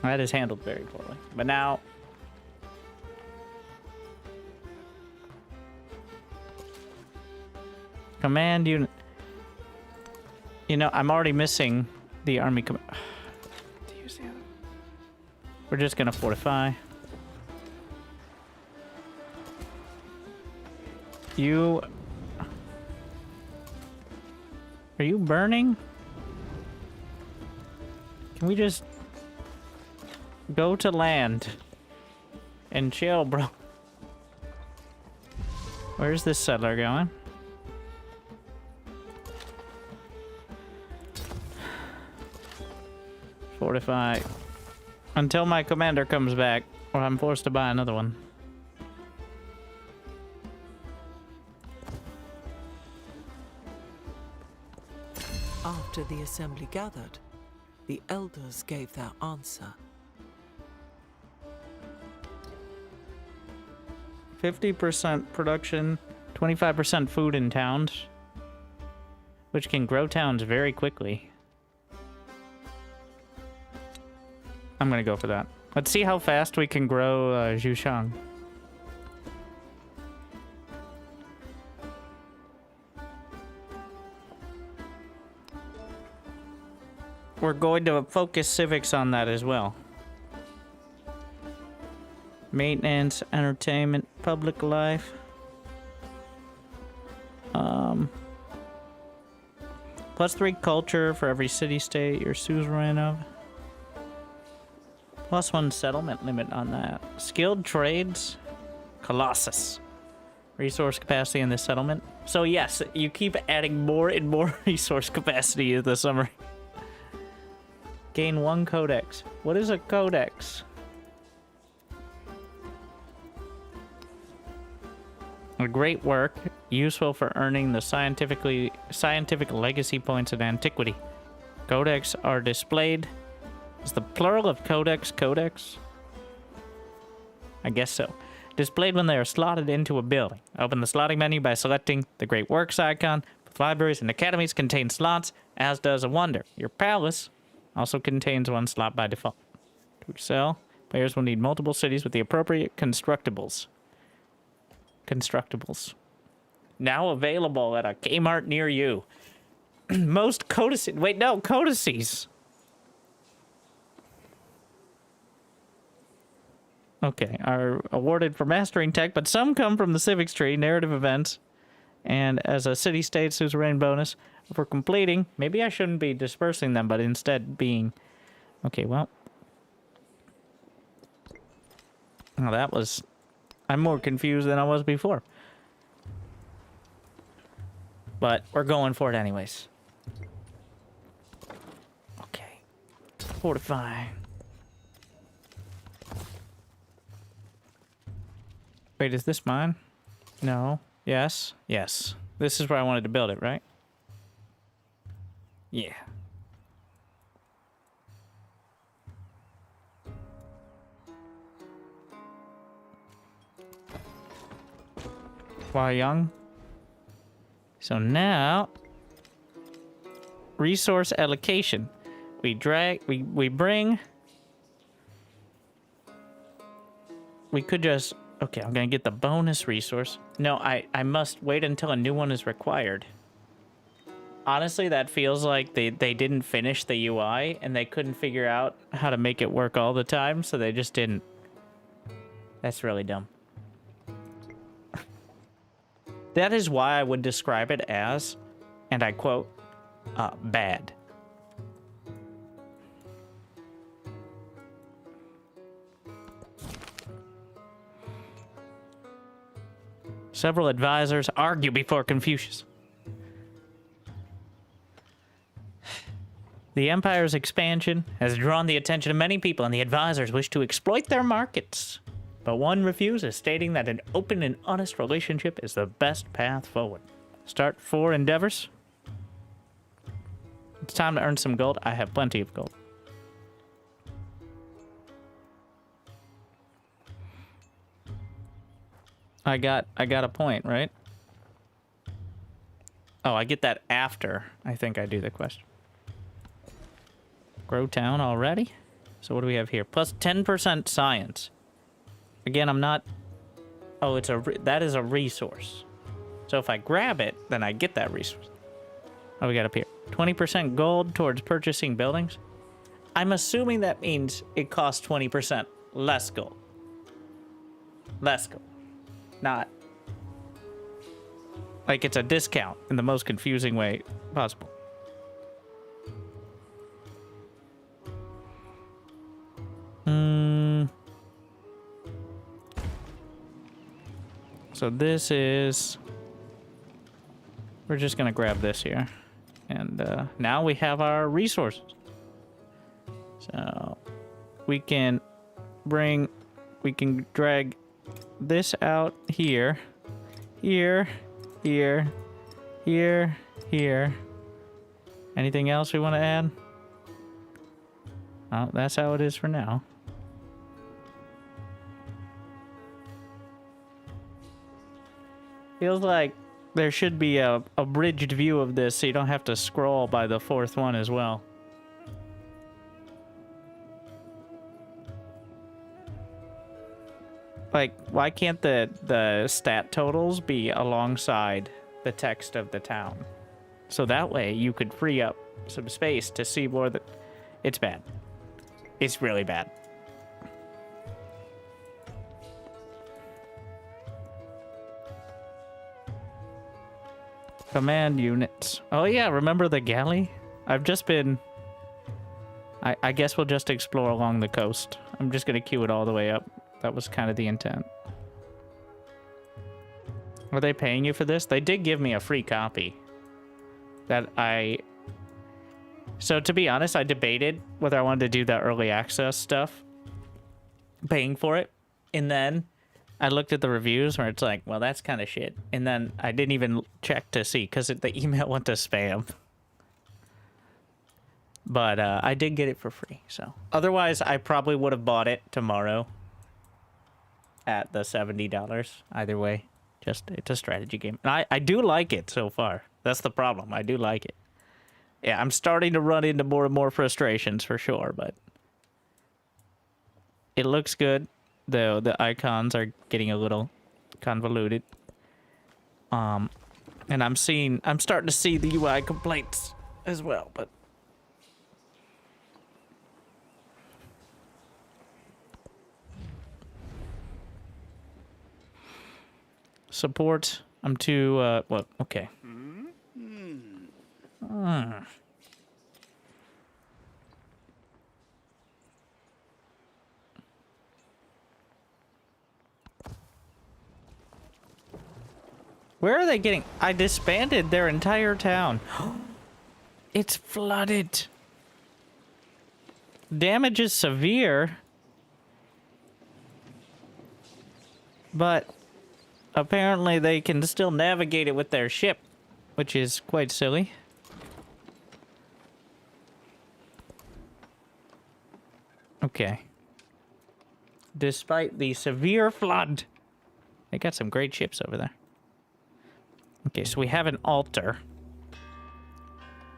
That is handled very poorly. But now... Command unit... You know, I'm already missing the army command... We're just gonna fortify. You... Are you burning? Can we just go to land and chill, bro? Where's this settler going? Fortify. Until my commander comes back, or I'm forced to buy another one. After the assembly gathered, the elders gave their answer. 50% production, 25% food in towns, which can grow towns very quickly. I'm gonna go for that. Let's see how fast we can grow Zhushang. We're going to focus civics on that as well. Maintenance, entertainment, public life. +3 culture for every city-state you're suzerain of. +1 settlement limit on that. Skilled trades. Colossus. Resource capacity in this settlement. So yes, you keep adding more and more resource capacity to the summary. Gain 1 codex. What is a codex? A great work, useful for earning the scientific legacy points in antiquity. Codex are displayed. Is the plural of codex codex? I guess so. Displayed when they are slotted into a building. Open the slotting menu by selecting the Great Works icon. Both libraries and academies contain slots, as does a wonder. Your palace also contains 1 slot by default. To excel, players will need multiple cities with the appropriate constructibles. Now available at a Kmart near you. Most codices. Wait, no, codices. Okay, are awarded for mastering tech, but some come from the civics tree, narrative events, and as a city-state suzerain bonus for completing. Maybe I shouldn't be dispersing them, but instead being... Okay, well. Oh, that was... I'm more confused than I was before. But we're going for it anyways. Okay. Fortify. Wait, is this mine? No. Yes. Yes. This is where I wanted to build it, right? Yeah. Young. So now, resource allocation. We bring. We could just. Okay, I'm gonna get the bonus resource. No, I must wait until a new one is required. Honestly, that feels like they didn't finish the UI and they couldn't figure out how to make it work all the time, so they just didn't. That's really dumb. That is why I would describe it as, and I quote, bad. Several advisors argue before Confucius. The empire's expansion has drawn the attention of many people, and the advisors wish to exploit their markets. But one refuses, stating that an open and honest relationship is the best path forward. Start 4 endeavors. It's time to earn some gold. I have plenty of gold. I got a point, right? Oh, I get that after I think I do the question. Grow town already? So what do we have here? Plus 10% science. Again, I'm not... Oh, that is a resource. So if I grab it, then I get that resource. Oh, we got up here. 20% gold towards purchasing buildings. I'm assuming that means it costs 20% less gold. Less gold. Not... Like it's a discount in the most confusing way possible. So this is... We're just gonna grab this here. And now we have our resources. So we can drag this out here. Here. Anything else we want to add? Oh, that's how it is for now. Feels like there should be a abridged view of this so you don't have to scroll by the fourth one as well. Like, why can't the stat totals be alongside the text of the town? So that way you could free up some space to see more that... It's bad. It's really bad. Command units. Oh yeah, remember the galley? I've just been... I guess we'll just explore along the coast. I'm just gonna queue it all the way up. That was kind of the intent. Are they paying you for this? They did give me a free copy. So to be honest, I debated whether I wanted to do that early access stuff. Paying for it. And then I looked at the reviews where it's like, well, that's kind of shit. And then I didn't even check to see because the email went to spam. But I did get it for free. So otherwise, I probably would have bought it tomorrow at the $70. Either way, just it's a strategy game. And I do like it so far. That's the problem. I do like it. Yeah, I'm starting to run into more and more frustrations for sure, but it looks good. Though the icons are getting a little convoluted. And I'm starting to see the UI complaints as well, but support. I'm too well, okay. Where are they getting? I disbanded their entire town. It's flooded. Damage is severe. But apparently they can still navigate it with their ship, which is quite silly. Okay. Despite the severe flood, they got some great ships over there. Okay, so we have an altar.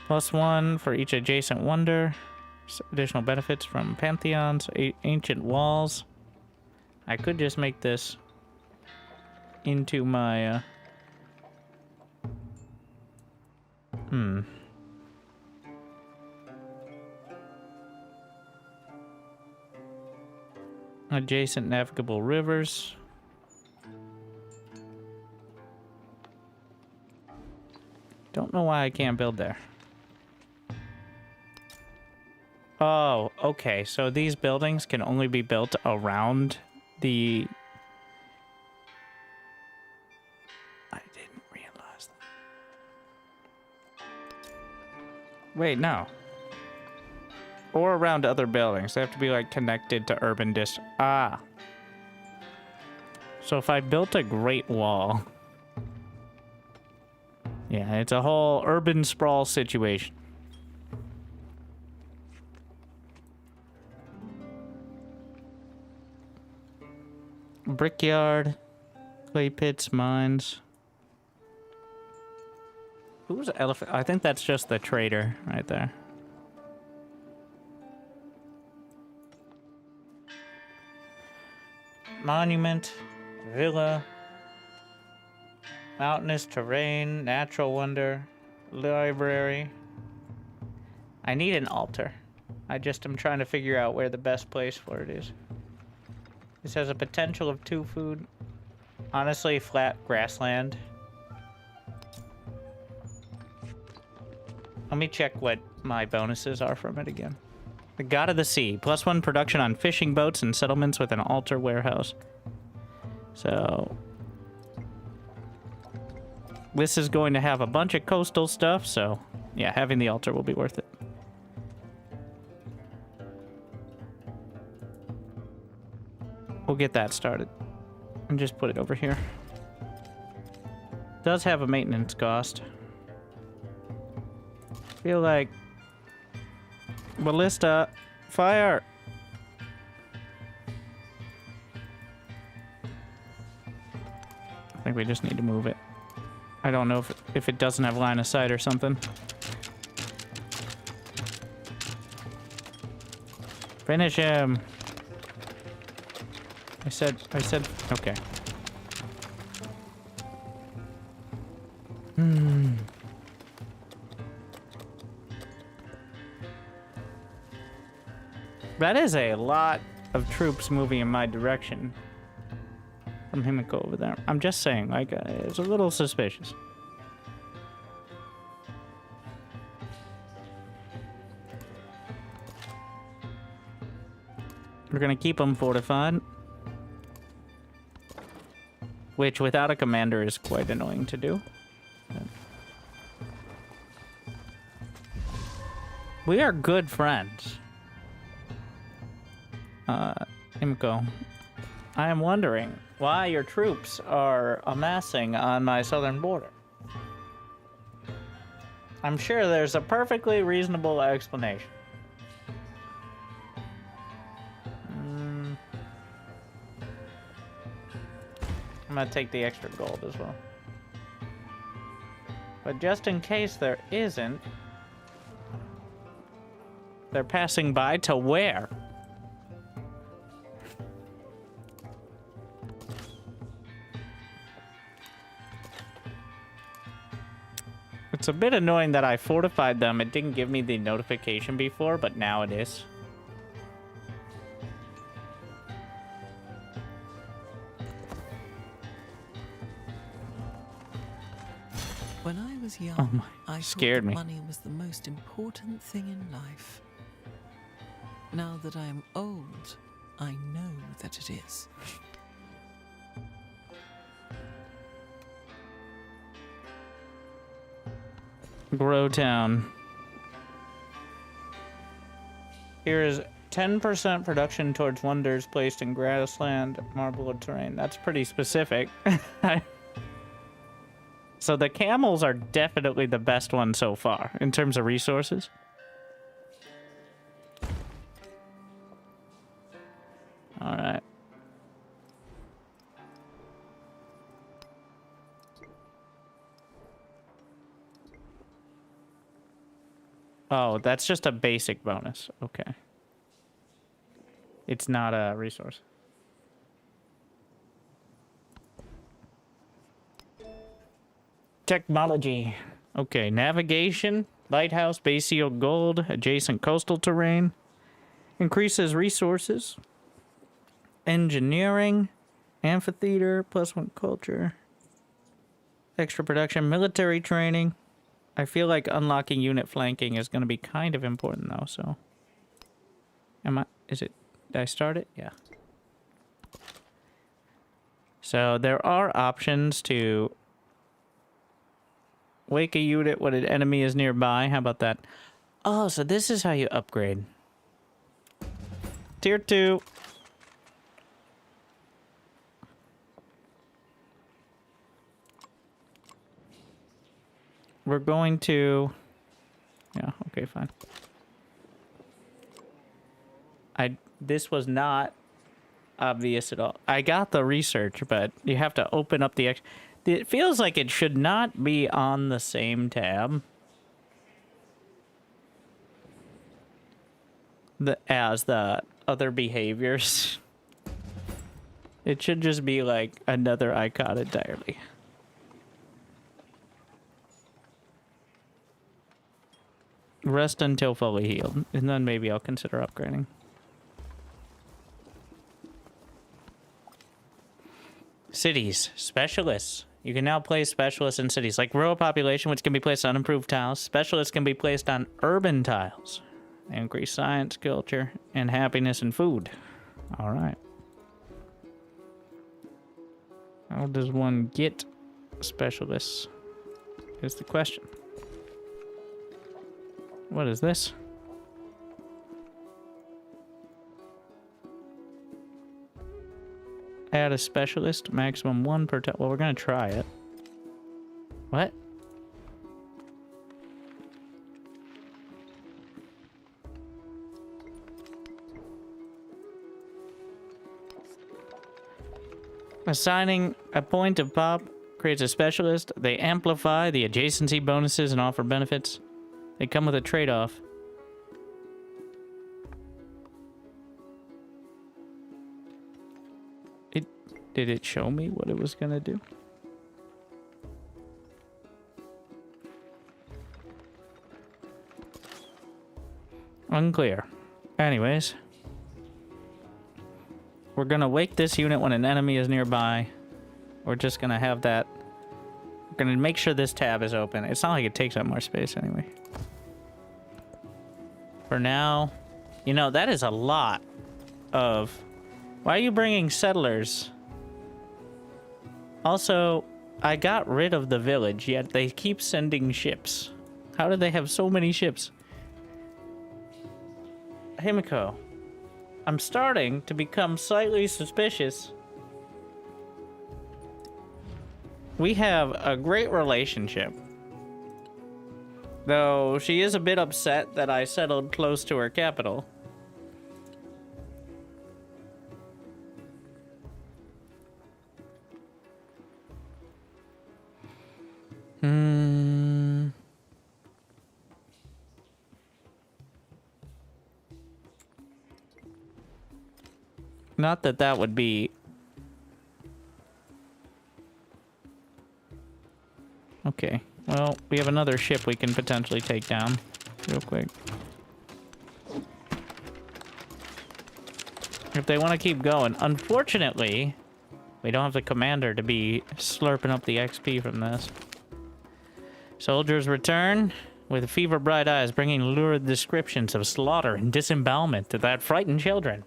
+1 for each adjacent wonder. Additional benefits from pantheons, ancient walls. I could just make this into my... Adjacent navigable rivers. Don't know why I can't build there. Oh, okay. So these buildings can only be built around the... I didn't realize that. Wait, no. Or around other buildings. They have to be, like, connected to urban districts. Ah. So if I built a Great Wall... Yeah, it's a whole urban sprawl situation. Brickyard, clay pits, mines. Who's elephant? I think that's just the trader right there. Monument, villa. Mountainous terrain, natural wonder, library. I need an altar. I just am trying to figure out where the best place for it is. This has a potential of 2 food. Honestly, flat grassland. Let me check what my bonuses are from it again. The God of the Sea. +1 production on fishing boats and settlements with an altar warehouse. So... this is going to have a bunch of coastal stuff, so yeah, having the altar will be worth it. We'll get that started. And just put it over here. Does have a maintenance cost. feel like... Ballista, fire! I think we just need to move it. I don't know if it doesn't have line of sight or something. Finish him. I said, okay. That is a lot of troops moving in my direction. From Himiko over there. I'm just saying, like, it's a little suspicious. We're gonna keep them fortified. Which, without a commander, is quite annoying to do. We are good friends. Himiko, I am wondering why your troops are amassing on my southern border. I'm sure there's a perfectly reasonable explanation. I'm gonna take the extra gold as well. But just in case there isn't, they're passing by to where? It's a bit annoying that I fortified them. It didn't give me the notification before, but now it is. When I was young, Oh my, I scared thought me. that money was the most important thing in life. Now that I am old, I know that it is. Grow Town. Here is 10% production towards wonders placed in grassland, marble terrain. That's pretty specific. So the camels are definitely the best one so far in terms of resources. All right. Oh, that's just a basic bonus. Okay. It's not a resource. Technology. Okay, navigation, lighthouse, base yield gold, adjacent coastal terrain, increases resources, engineering, amphitheater, +1 culture, extra production, military training. I feel like unlocking unit flanking is going to be kind of important though, so. Did I start it? Yeah. So there are options to wake a unit when an enemy is nearby. How about that? Oh, so this is how you upgrade. Tier 2. We're going to... Yeah, okay, fine. This was not obvious at all. I got the research, but you have to open up the... It feels like it should not be on the same tab as the other behaviors. It should just be like another icon entirely. Rest until fully healed, and then maybe I'll consider upgrading. Cities. Specialists. You can now place specialists in cities, like rural population, which can be placed on improved tiles. Specialists can be placed on urban tiles. They increase science, culture, and happiness and food. All right. How does one get specialists? Is the question. What is this? Add a specialist, maximum 1 per time. Well, we're gonna try it. What? Assigning a point of pop creates a specialist. They amplify the adjacency bonuses and offer benefits. They come with a trade-off. Did it show me what it was gonna do? Unclear. Anyways. We're gonna wake this unit when an enemy is nearby. We're just gonna have that. We're gonna make sure this tab is open. It's not like it takes up more space anyway. For now, you know, that is a lot of... Why are you bringing settlers? Also, I got rid of the village, yet they keep sending ships. How do they have so many ships? Himiko, I'm starting to become slightly suspicious. We have a great relationship. Though she is a bit upset that I settled close to her capital. Not that that would be... Okay, well, we have another ship we can potentially take down real quick. If they want to keep going. Unfortunately, we don't have the commander to be slurping up the XP from this. Soldiers return with fever-bright eyes, bringing lurid descriptions of slaughter and disembowelment that frighten children.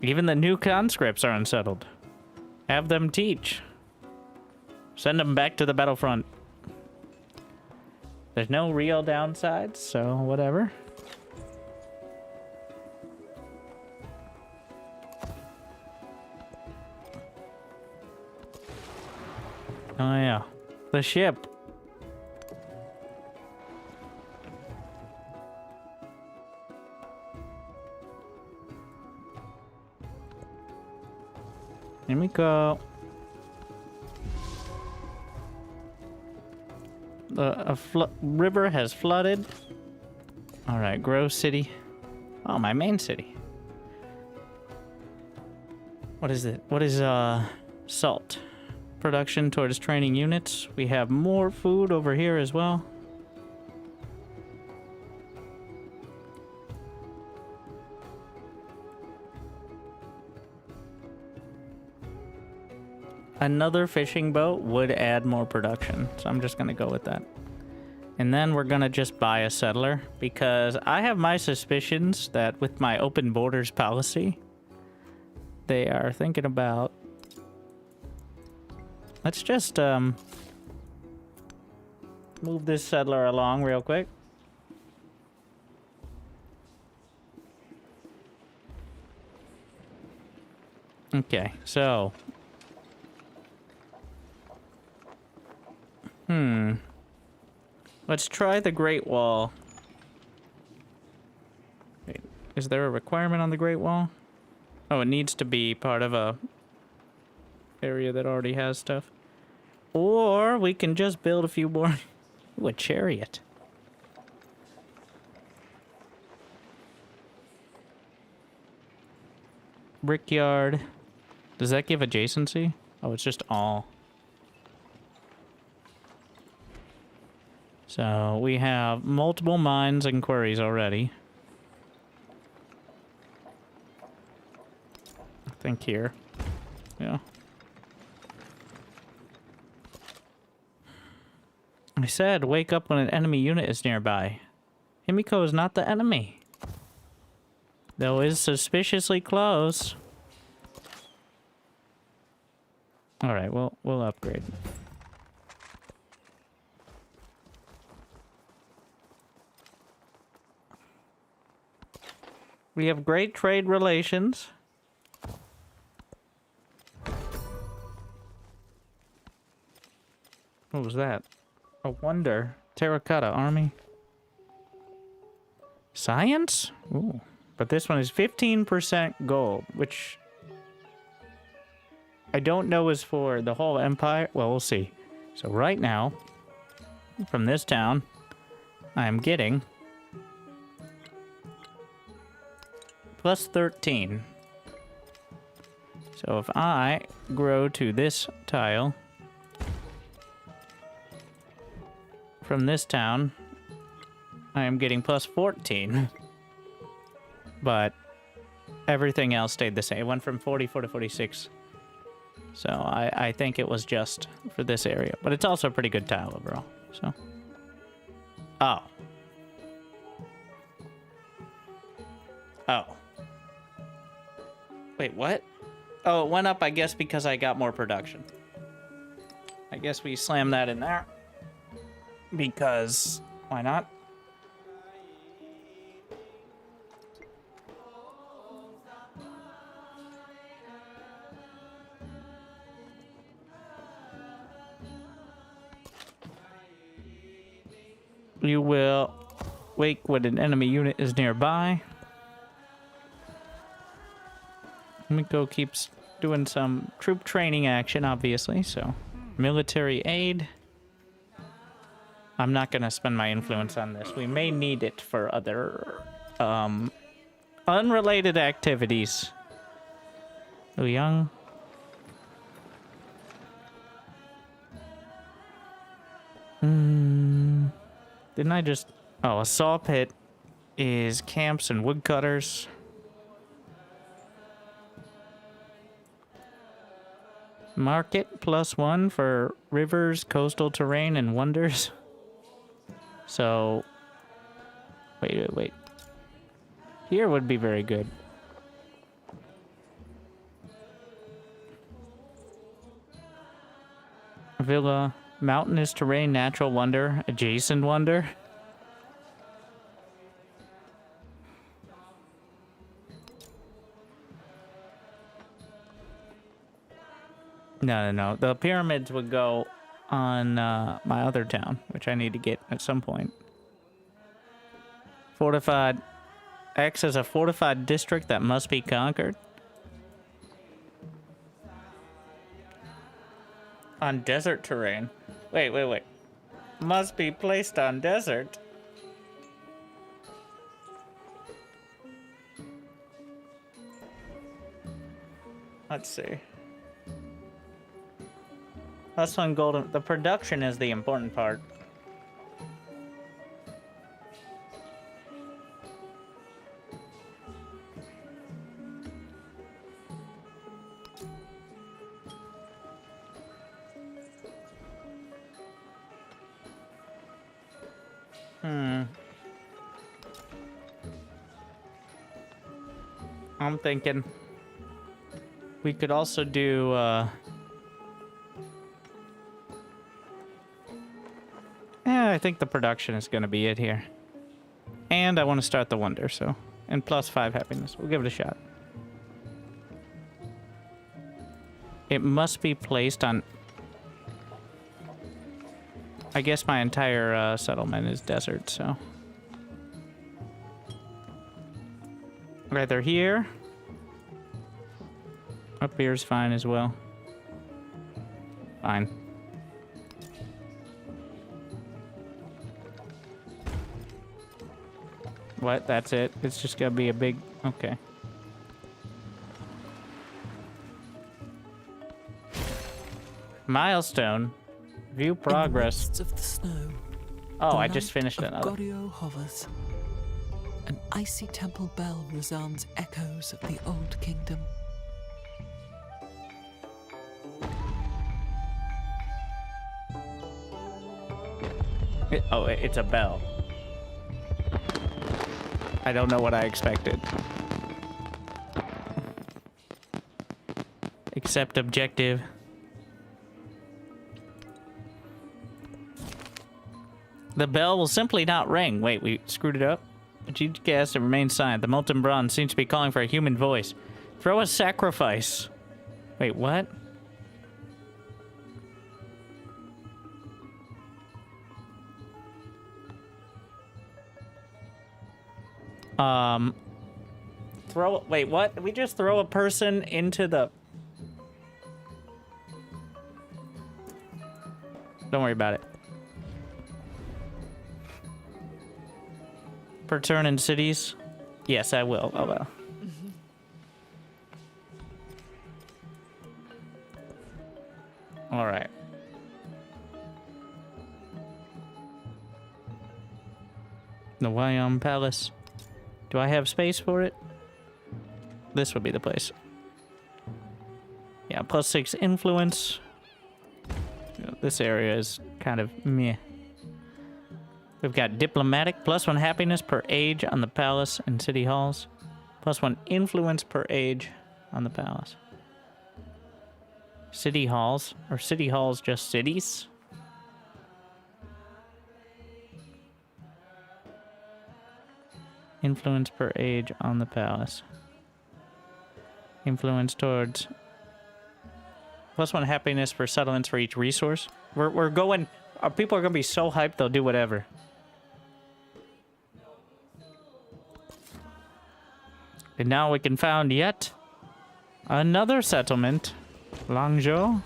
Even the new conscripts are unsettled. Have them teach. Send them back to the battlefront. There's no real downsides, so whatever. Oh yeah, the ship. Here we go. The river has flooded. All right, Grove City. Oh, my main city. What is it? What is salt production towards training units? We have more food over here as well. Another fishing boat would add more production, so I'm just gonna go with that. And then we're gonna just buy a settler, because I have my suspicions that with my open borders policy, they are thinking about... Let's just move this settler along real quick. Okay, so... Let's try the Great Wall. Wait, is there a requirement on the Great Wall? Oh, it needs to be part of a area that already has stuff. Or we can just build a few more. Ooh, a chariot. Brickyard. Does that give adjacency? Oh, it's just all. So we have multiple mines and quarries already. I think here. Yeah. I said wake up when an enemy unit is nearby. Himiko is not the enemy. Though is suspiciously close. Alright, we'll upgrade. We have great trade relations. What was that? A wonder. Terracotta army. Science? Ooh. But this one is 15% gold, which I don't know is for the whole empire. Well, we'll see. So right now, from this town, I am getting plus 13. So if I grow to this tile from this town, I am getting plus 14. But everything else stayed the same. It went from 44 to 46. So I think it was just for this area. But it's also a pretty good tile overall. So. Oh. Oh. Wait, what? Oh, it went up, I guess, because I got more production. I guess we slam that in there. Because, why not? You will wake when an enemy unit is nearby. Miko keeps doing some troop training action, obviously, so military aid. I'm not going to spend my influence on this. We may need it for other unrelated activities. Liu Yang. Didn't I just... Oh, a saw pit is camps and woodcutters. Market +1 for rivers, coastal terrain, and wonders. So... Wait. Here would be very good. Villa... Mountainous terrain, natural wonder, adjacent wonder. No. The pyramids would go on my other town, which I need to get at some point. Fortified. X is a fortified district that must be conquered. On desert terrain. Wait. Must be placed on desert. Let's see. That's on golden. The production is the important part. I'm thinking we could also do I think the production is going to be it here. And I want to start the wonder, so... And +5 happiness. We'll give it a shot. It must be placed on... I guess my entire settlement is desert, so... Either here... Up here is fine as well. Fine. What? That's it? It's just gonna be a big... Okay. Milestone. View progress. In the midst of the snow, Oh, I just finished it. another. Goryeo hovers. An icy temple bell resounds echoes of the old kingdom. It's a bell. I don't know what I expected. Accept objective. The bell will simply not ring. Wait, we screwed it up? The GCast remains silent. The molten bronze seems to be calling for a human voice. Throw a sacrifice. Wait, what? Wait, what? Did we just throw a person into the... Don't worry about it. Per turn in cities? Yes, I will. Oh well. All right. The Wyom Palace. Do I have space for it? This would be the place. Yeah, +6 influence. This area is kind of meh. We've got diplomatic, +1 happiness per age on the palace and city halls. +1 influence per age on the palace. City halls? Or city halls just cities? Influence per age on the palace. Influence towards... +1 happiness for settlements for each resource. We're going... Our people are going to be so hyped they'll do whatever. And now we can found yet another settlement. Langzhou.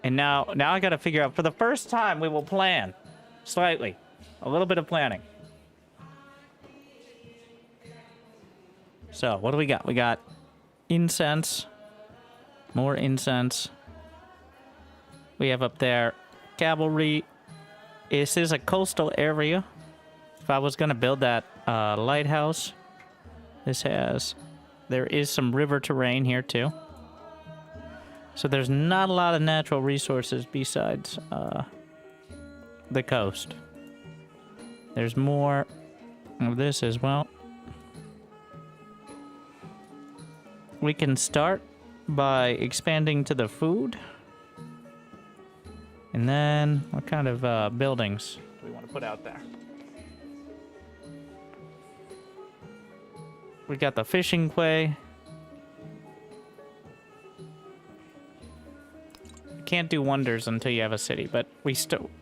And now I gotta figure out, for the first time, we will plan. Slightly. A little bit of planning. So, what do we got? We got incense. More incense. We have up there cavalry. This is a coastal area. If I was gonna build that lighthouse, there is some river terrain here too. So there's not a lot of natural resources besides the coast. There's more of this as well. We can start by expanding to the food. And then, what kind of buildings do we want to put out there? We got the fishing quay. Can't do wonders until you have a city, but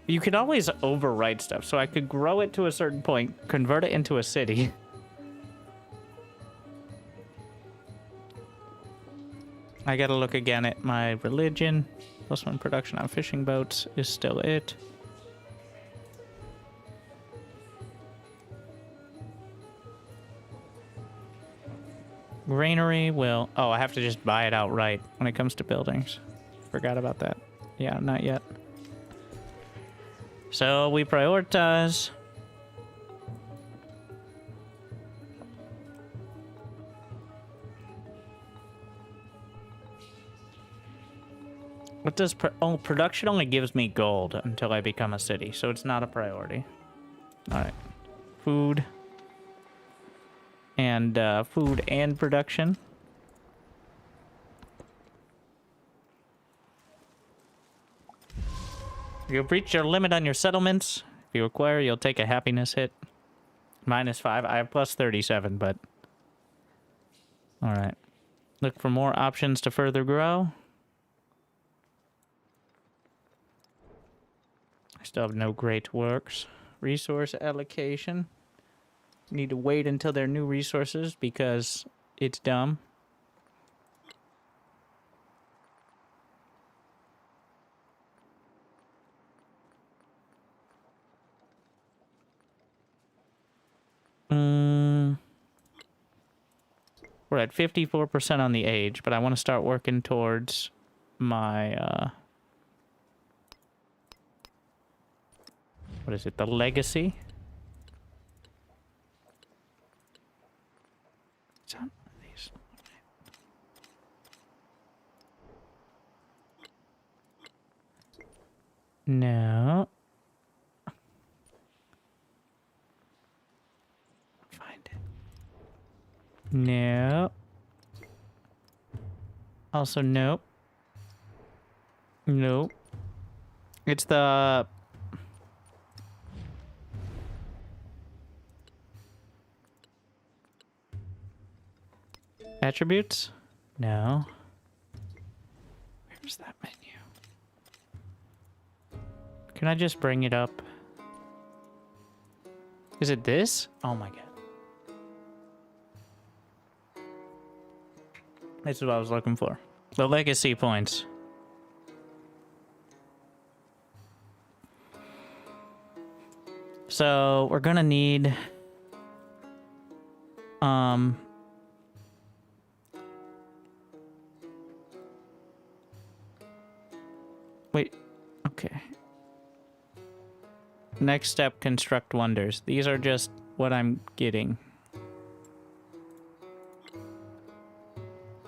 you can always overwrite stuff. So I could grow it to a certain point, convert it into a city. I gotta look again at my religion. +1 production on fishing boats is still it. Granary will... Oh, I have to just buy it outright when it comes to buildings. Forgot about that. Yeah, not yet. So we prioritize. What does... production only gives me gold until I become a city, so it's not a priority. Alright. Food. And, food and production. You've reached your limit on your settlements. If you acquire, you'll take a happiness hit. -5. I have +37, but... Alright. Look for more options to further grow. I still have no great works. Resource allocation. Need to wait until there are new resources because it's dumb. We're at 54% on the age, but I want to start working towards my, what is it, the legacy? No. Find it. No. Also, nope. Nope. It's the... attributes? No. Where's that menu? Can I just bring it up? Is it this? Oh my god. This is what I was looking for. The legacy points. So we're gonna need wait, okay. Next step, construct wonders. These are just what I'm getting.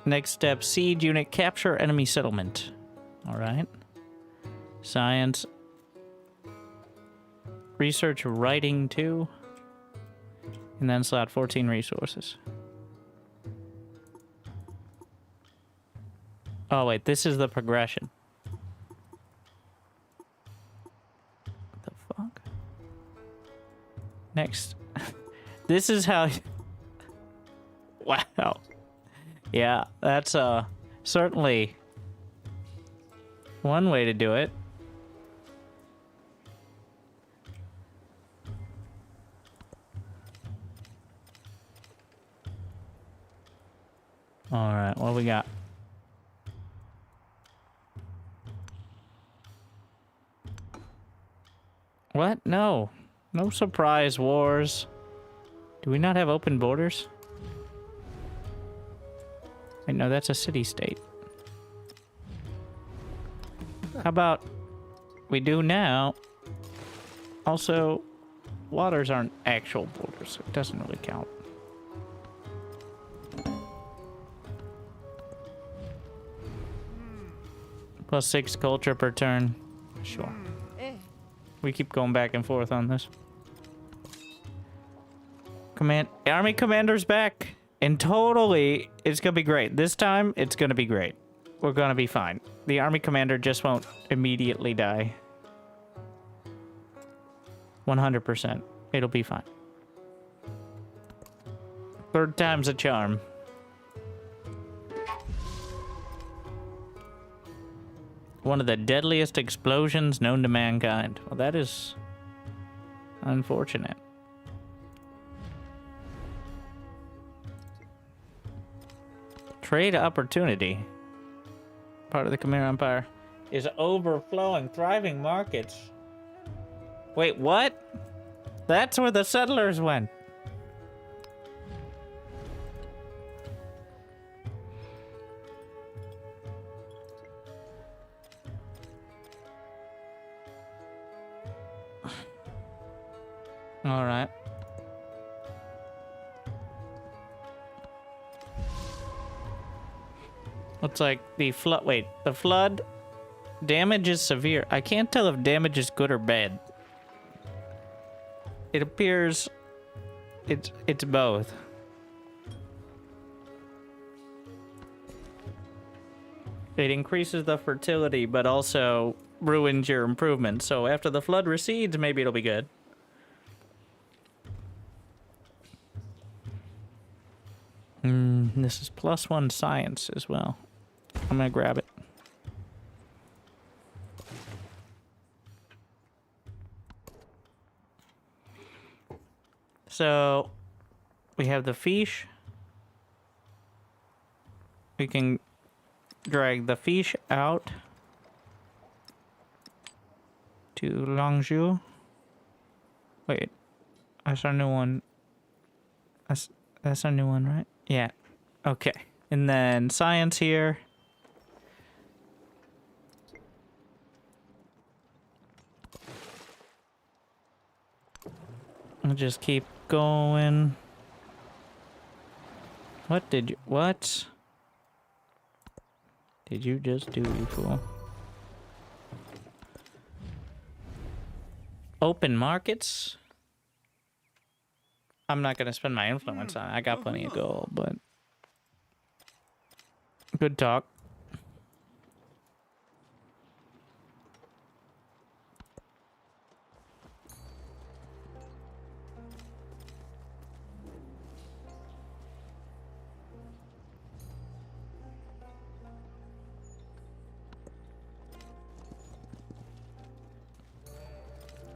Next step, siege unit, capture enemy settlement. All right. Science. Research writing 2. And then slot 14 resources. Oh wait, this is the progression. What the fuck? Next. This is how... Wow. Yeah, that's certainly one way to do it. All right, what do we got? What? No. No surprise wars. Do we not have open borders? Wait, no, that's a city-state. How about we do now? Also, waters aren't actual borders, so it doesn't really count. +6 culture per turn. Sure. We keep going back and forth on this. Army commander's back. And totally, it's gonna be great. This time, it's gonna be great. We're gonna be fine. The army commander just won't immediately die. 100%. It'll be fine. Third time's a charm. One of the deadliest explosions known to mankind. Well, that is unfortunate. Trade opportunity. Part of the Khmer Empire is overflowing, thriving markets. Wait, what? That's where the settlers went. All right. Looks like the flood. Wait, the flood damage is severe. I can't tell if damage is good or bad. It appears it's both. It increases the fertility, but also ruins your improvements. So after the flood recedes, maybe it'll be good. This is +1 science as well. I'm gonna grab it. So we have the fish. We can drag the fish out to Longju. Wait, that's our new one. That's our new one, right? Yeah. Okay. And then science here. I'll just keep going. What did you just do, you fool? Open markets? I'm not gonna spend my influence on it. I got plenty of gold, but good talk.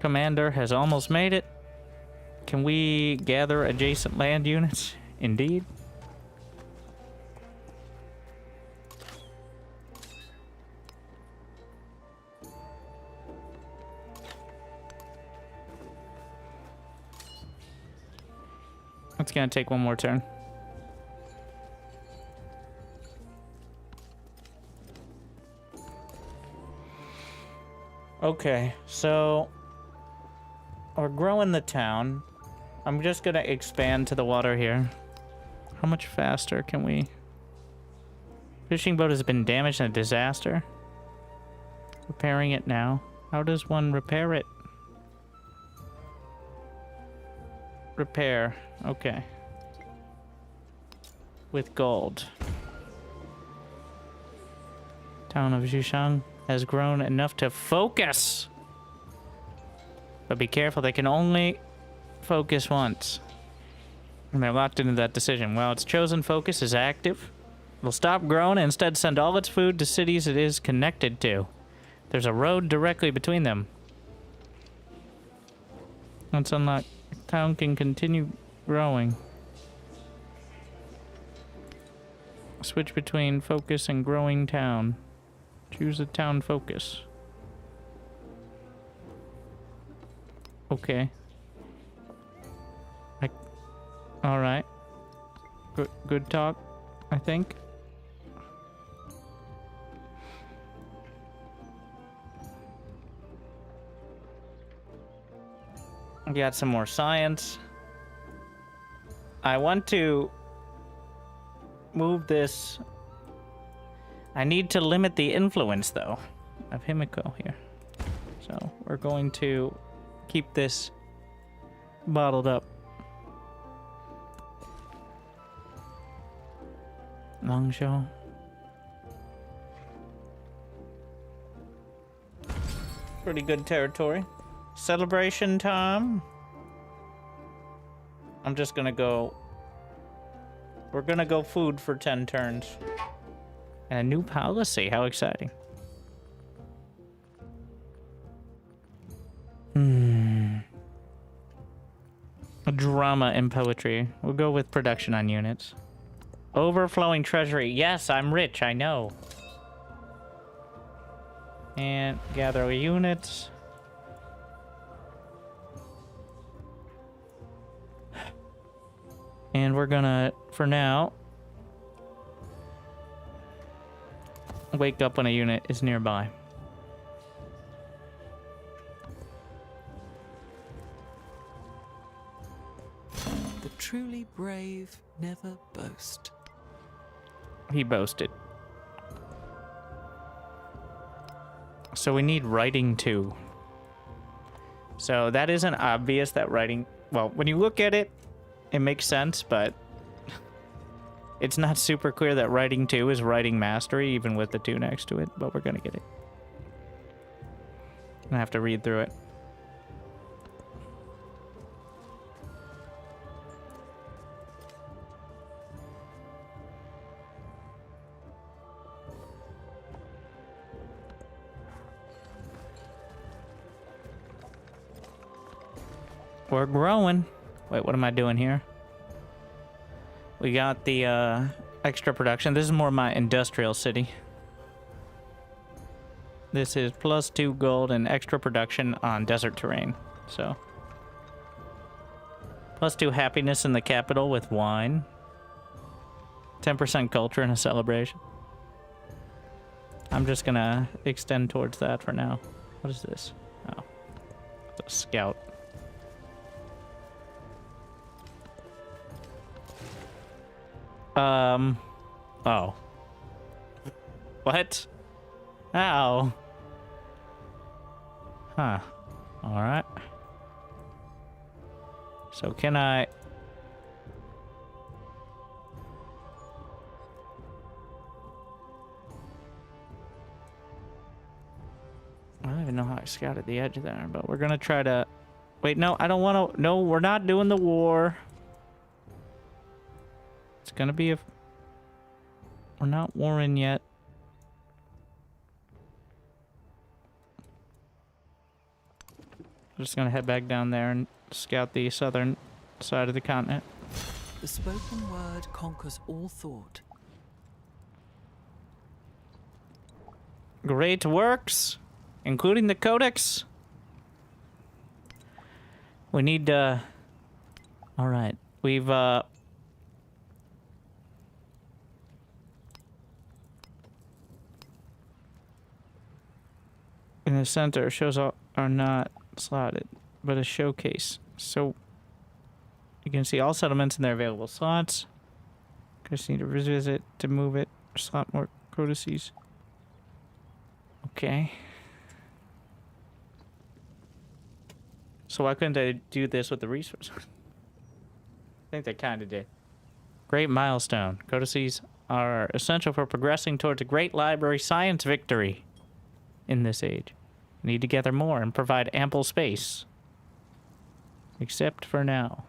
Commander has almost made it. Can we gather adjacent land units? Indeed. It's gonna take one more turn. Okay, so we're growing the town. I'm just gonna expand to the water here. How much faster can we? Fishing boat has been damaged in a disaster. Repairing it now. How does one repair it? Repair. Okay. With gold. Town of Zhushang has grown enough to focus. But be careful, they can only focus once. And they're locked into that decision. While its chosen focus is active, it'll stop growing and instead send all its food to cities it is connected to. There's a road directly between them. Once unlocked, the town can continue growing. Switch between focus and growing town. Choose a town focus. Okay. Alright. Good talk, I think. We got some more science. I want to move this. I need to limit the influence, though, of Himiko here. So we're going to keep this bottled up. Longshaw. Pretty good territory. Celebration time. I'm just gonna go. We're gonna go food for 10 turns. And a new policy. How exciting. A drama and poetry. We'll go with production on units. Overflowing treasury. Yes, I'm rich, I know. And gather units. And we're gonna, for now, wake up when a unit is nearby. The truly brave never boast. He boasted. So we need writing too. So that isn't obvious that writing... Well, when you look at it, it makes sense, but it's not super clear that writing 2 is writing mastery, even with the 2 next to it, but we're gonna get it. I'm gonna have to read through it. We're growing. Wait, what am I doing here? We got the extra production. This is more my industrial city. This is +2 gold and extra production on desert terrain. So +2 happiness in the capital with wine. 10% culture and a celebration. I'm just gonna extend towards that for now. What is this? Oh, it's a scout. Oh. What? Ow. Huh. Alright. So can I... I don't even know how I scouted the edge there, but we're gonna try to... Wait, no, I don't want to... No, we're not doing the war. It's gonna be a... We're not warring yet. I'm just gonna head back down there and scout the southern side of the continent. The spoken word conquers all thought. Great works, including the codex. We need all right, We've in the center shows are not slotted, but a showcase. So you can see all settlements in their available slots. Just need to revisit to move it. Slot more codices. Okay. So why couldn't I do this with the resources? I think they kind of did. Great milestone. Codices are essential for progressing towards a great library science victory in this age. We need to gather more and provide ample space. Except for now.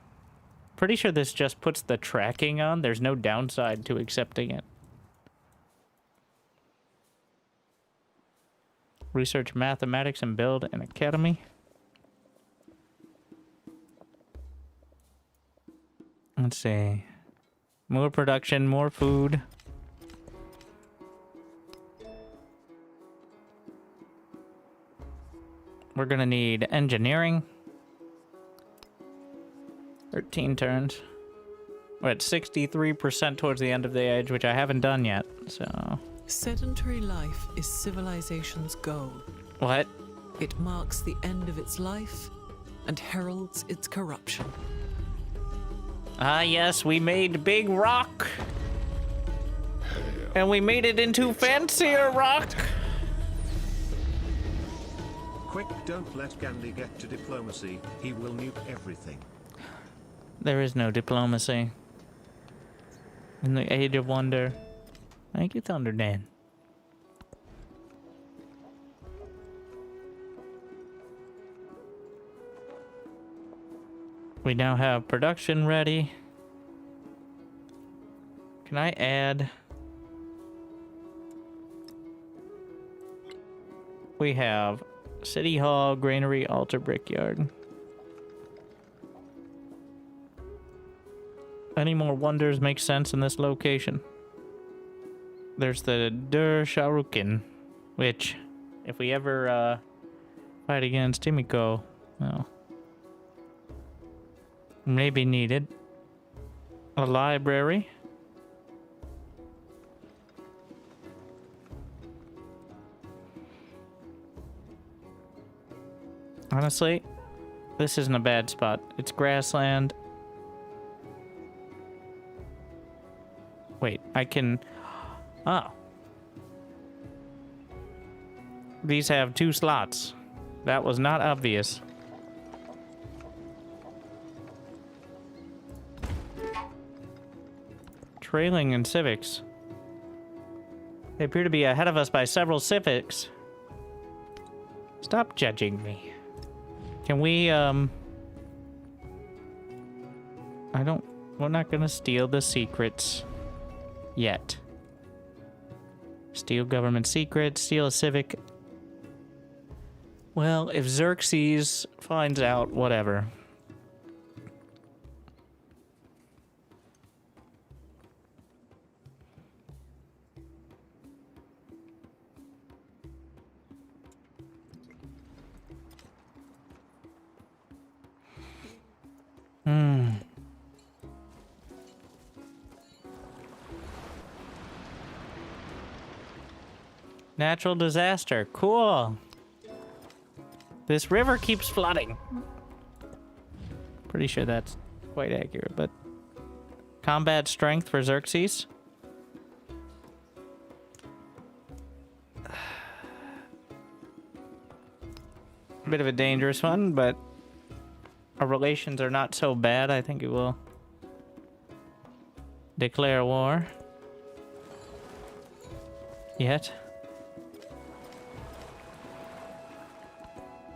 Pretty sure this just puts the tracking on. There's no downside to accepting it. Research mathematics and build an academy. Let's see. More production, more food. We're gonna need engineering. 13 turns. We're at 63% towards the end of the age, which I haven't done yet, so... Sedentary life is civilization's goal. What? It marks the end of its life and heralds its corruption. Ah, yes, we made big rock. And we made it into fancier rock. Quick, don't let Gandhi get to diplomacy. He will nuke everything. There is no diplomacy. In the age of wonder. Thank you, Thunder Dan. We now have production ready. Can I add? We have City Hall, Granary, Altar, Brickyard. Any more wonders make sense in this location? There's the Dur Sharukin, which, if we ever fight against Timiko, well, may be needed. A library. Honestly, this isn't a bad spot. It's grassland. Wait, I can... Oh. These have 2 slots. That was not obvious. Trailing in civics. They appear to be ahead of us by several civics. Stop judging me. Can we, we're not gonna steal the secrets. Yet. Steal government secrets, steal a civic. Well, if Xerxes finds out, whatever. Natural disaster. Cool. This river keeps flooding. Pretty sure that's quite accurate, but... Combat strength for Xerxes. A bit of a dangerous one, but... Our relations are not so bad. I think it will... declare war. Yet.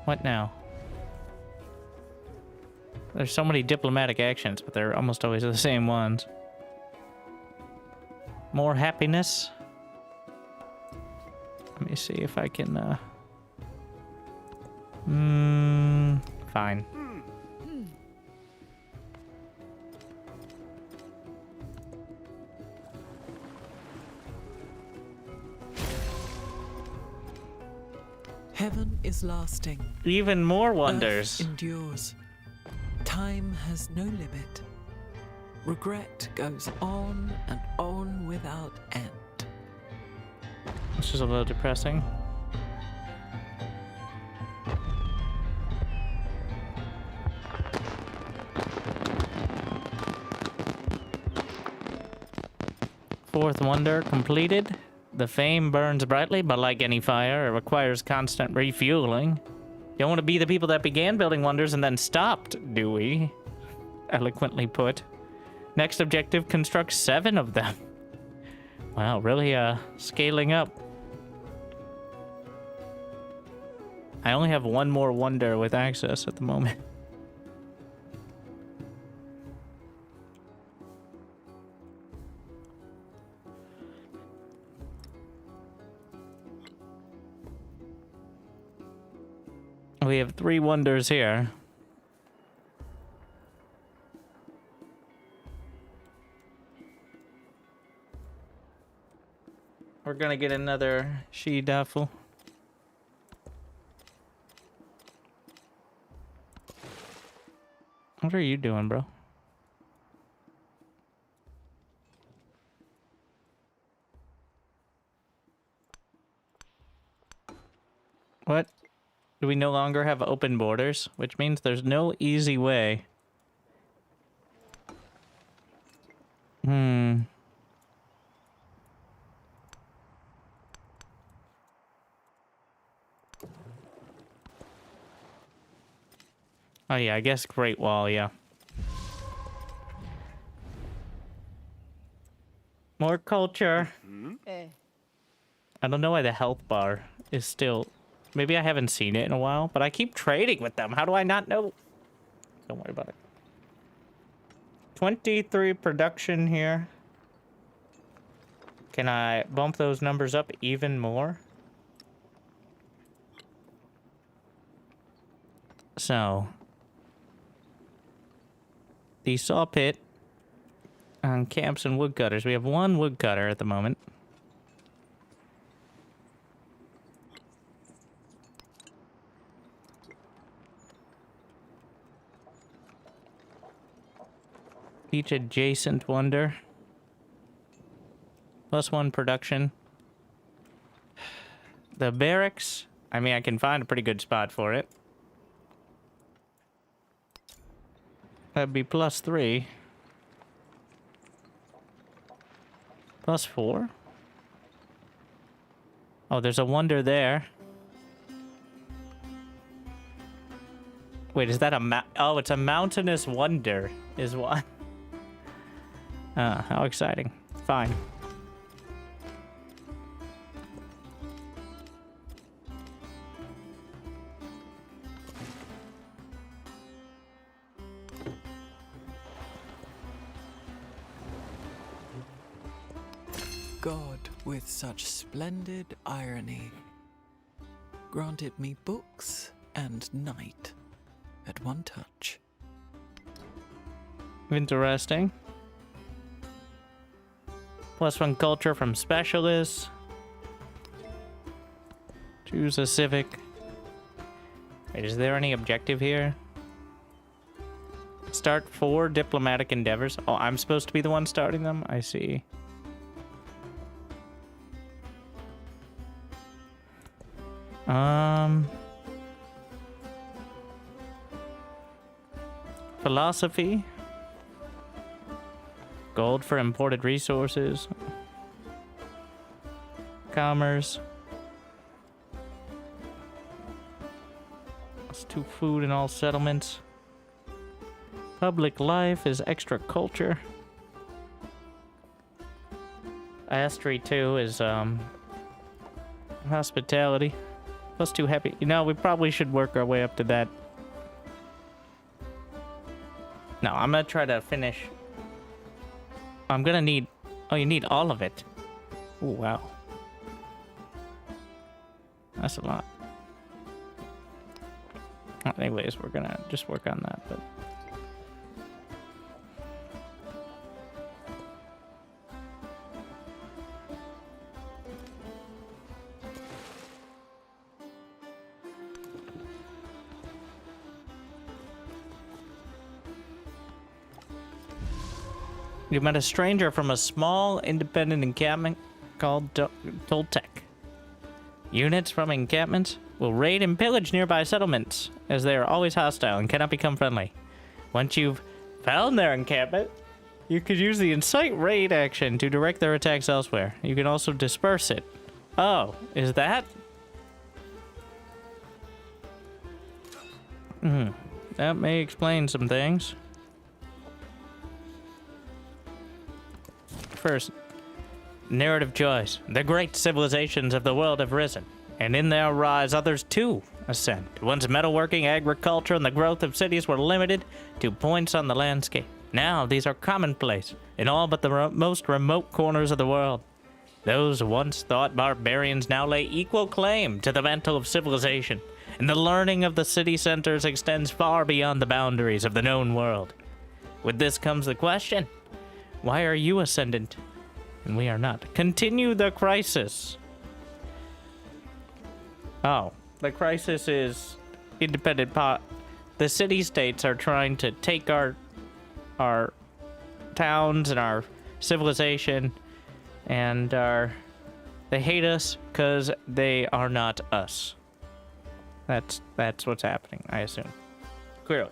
What now? There's so many diplomatic actions, but they're almost always the same ones. More happiness. Let me see if I can, fine. Heaven is lasting. Even more wonders. Earth endures. Time has no limit. Regret goes on and on without end. This is a little depressing. Fourth wonder completed. The flame burns brightly, but like any fire, it requires constant refueling. You don't want to be the people that began building wonders and then stopped, do we? Eloquently put. Next objective, construct 7 of them. Wow, really scaling up. I only have one more wonder with access at the moment. We have 3 wonders here. We're gonna get another she-duffel. What are you doing, bro? What? Do we no longer have open borders? Which means there's no easy way. Oh yeah, I guess Great Wall, yeah. More culture. I don't know why the health bar is still... Maybe I haven't seen it in a while, but I keep trading with them. How do I not know? Don't worry about it. 23 production here. Can I bump those numbers up even more? So... The saw pit and camps and woodcutters. We have 1 woodcutter at the moment. Each adjacent wonder. +1 production. The barracks. I mean, I can find a pretty good spot for it. That'd be +3. +4. Oh, there's a wonder there. Wait, is that a oh, it's a mountainous wonder, is one. How exciting. Fine. God, with such splendid irony, granted me books and night at one touch. Interesting. +1 culture from specialists. Choose a civic. Wait, is there any objective here? Start 4 diplomatic endeavors. Oh, I'm supposed to be the one starting them? I see. Philosophy. Gold for imported resources. Commerce. Let's do food in all settlements. Public life is extra culture. Mastery 2 is hospitality. +2 happy. You know, we probably should work our way up to that. No, I'm gonna try to finish. I'm gonna need... Oh, you need all of it. Oh, wow. That's a lot. Anyways, we're gonna just work on that, but... You met a stranger from a small independent encampment called Toltec. Units from encampments will raid and pillage nearby settlements, as they are always hostile and cannot become friendly. Once you've found their encampment, you could use the incite raid action to direct their attacks elsewhere. You can also disperse it. Oh, is that? That may explain some things. First, narrative joys. The great civilizations of the world have risen, and in their rise others too ascend. Once metalworking, agriculture, and the growth of cities were limited to points on the landscape. Now these are commonplace in all but the most remote corners of the world. Those once thought barbarians now lay equal claim to the mantle of civilization, and the learning of the city centers extends far beyond the boundaries of the known world. With this comes the question, why are you ascendant and we are not? Continue the crisis. Oh, the crisis is independent the city-states are trying to take our towns and our civilization, and they hate us because they are not us. That's what's happening, I assume. Clearly.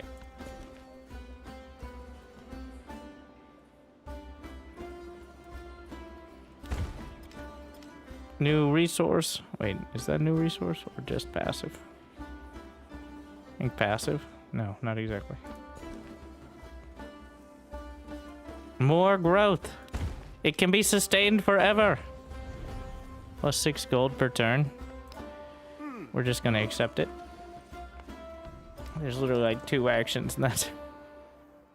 New resource. Wait, is that new resource or just passive? I think passive. No, not exactly. More growth. It can be sustained forever. Plus 6 gold per turn. We're just gonna accept it. There's literally like 2 actions and that's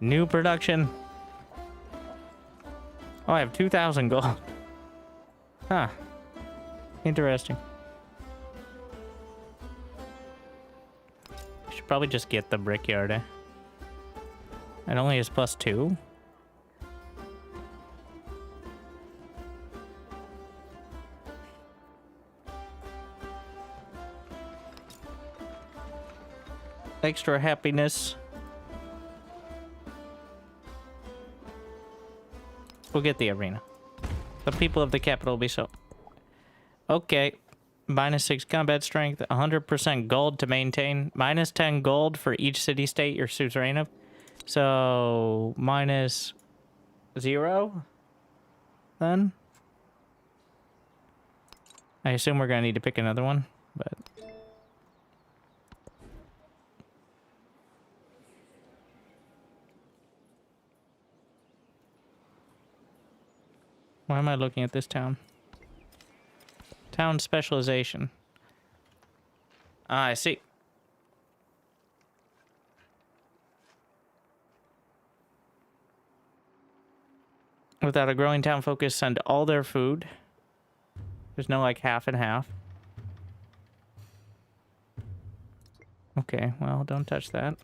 new production. Oh, I have 2,000 gold. Huh. Interesting. I should probably just get the brickyard, eh? It only is plus 2. Extra happiness. We'll get the arena. The people of the capital will be so... Okay. Minus 6 combat strength, 100% gold to maintain, minus 10 gold for each city-state you're suzerain of. So, minus 0, then? I assume we're gonna need to pick another one, but... Why am I looking at this town? Town specialization. Ah, I see. Without a growing town focus, send all their food. There's no like half and half. Okay, well, don't touch that.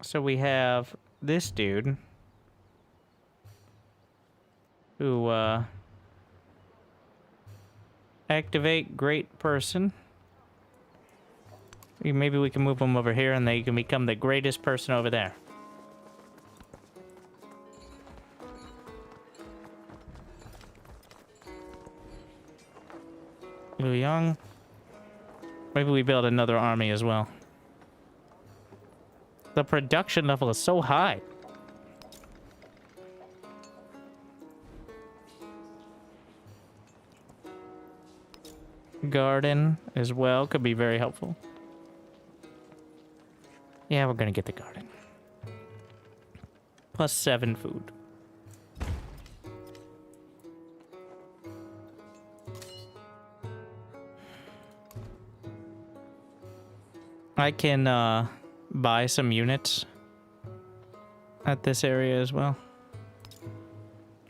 So we have this dude. Who, activate great person. Maybe we can move them over here and they can become the greatest person over there. Liu Yang. Maybe we build another army as well. The production level is so high. Garden as well could be very helpful. Yeah, we're gonna get the garden. Plus 7 food. I can buy some units at this area as well.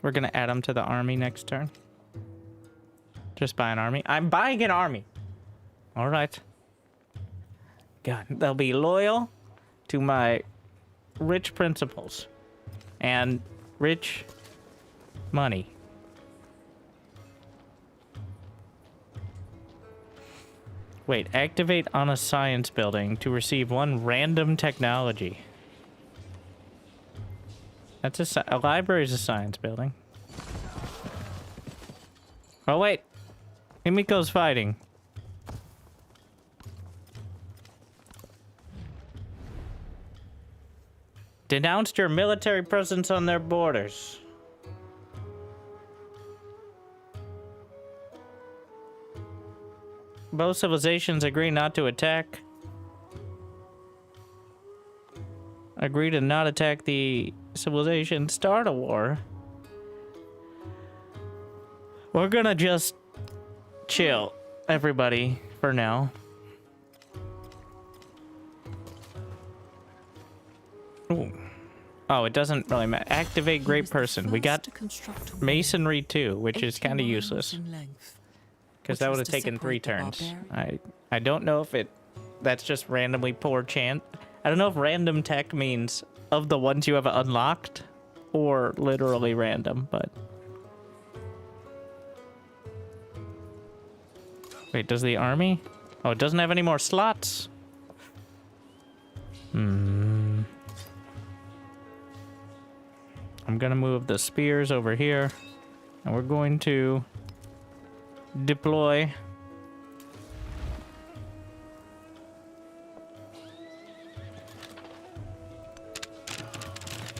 We're gonna add them to the army next turn. Just buy an army. I'm buying an army. All right. God, they'll be loyal to my rich principles and rich money. Wait, activate on a science building to receive 1 random technology. That's a library is a science building. Oh wait, Himiko's fighting. Denounced your military presence on their borders. Both civilizations agree not to attack. Agree to not attack the civilization. Start a war. We're gonna just chill, everybody, for now. Ooh. Oh, it doesn't really matter. Activate great person. We got masonry too, which is kind of useless. Because that would have taken 3 turns. I don't know if that's just randomly poor chance. I don't know if random tech means of the ones you have unlocked or literally random, but... Wait, does the army? Oh, it doesn't have any more slots. I'm gonna move the spears over here, and we're going to deploy.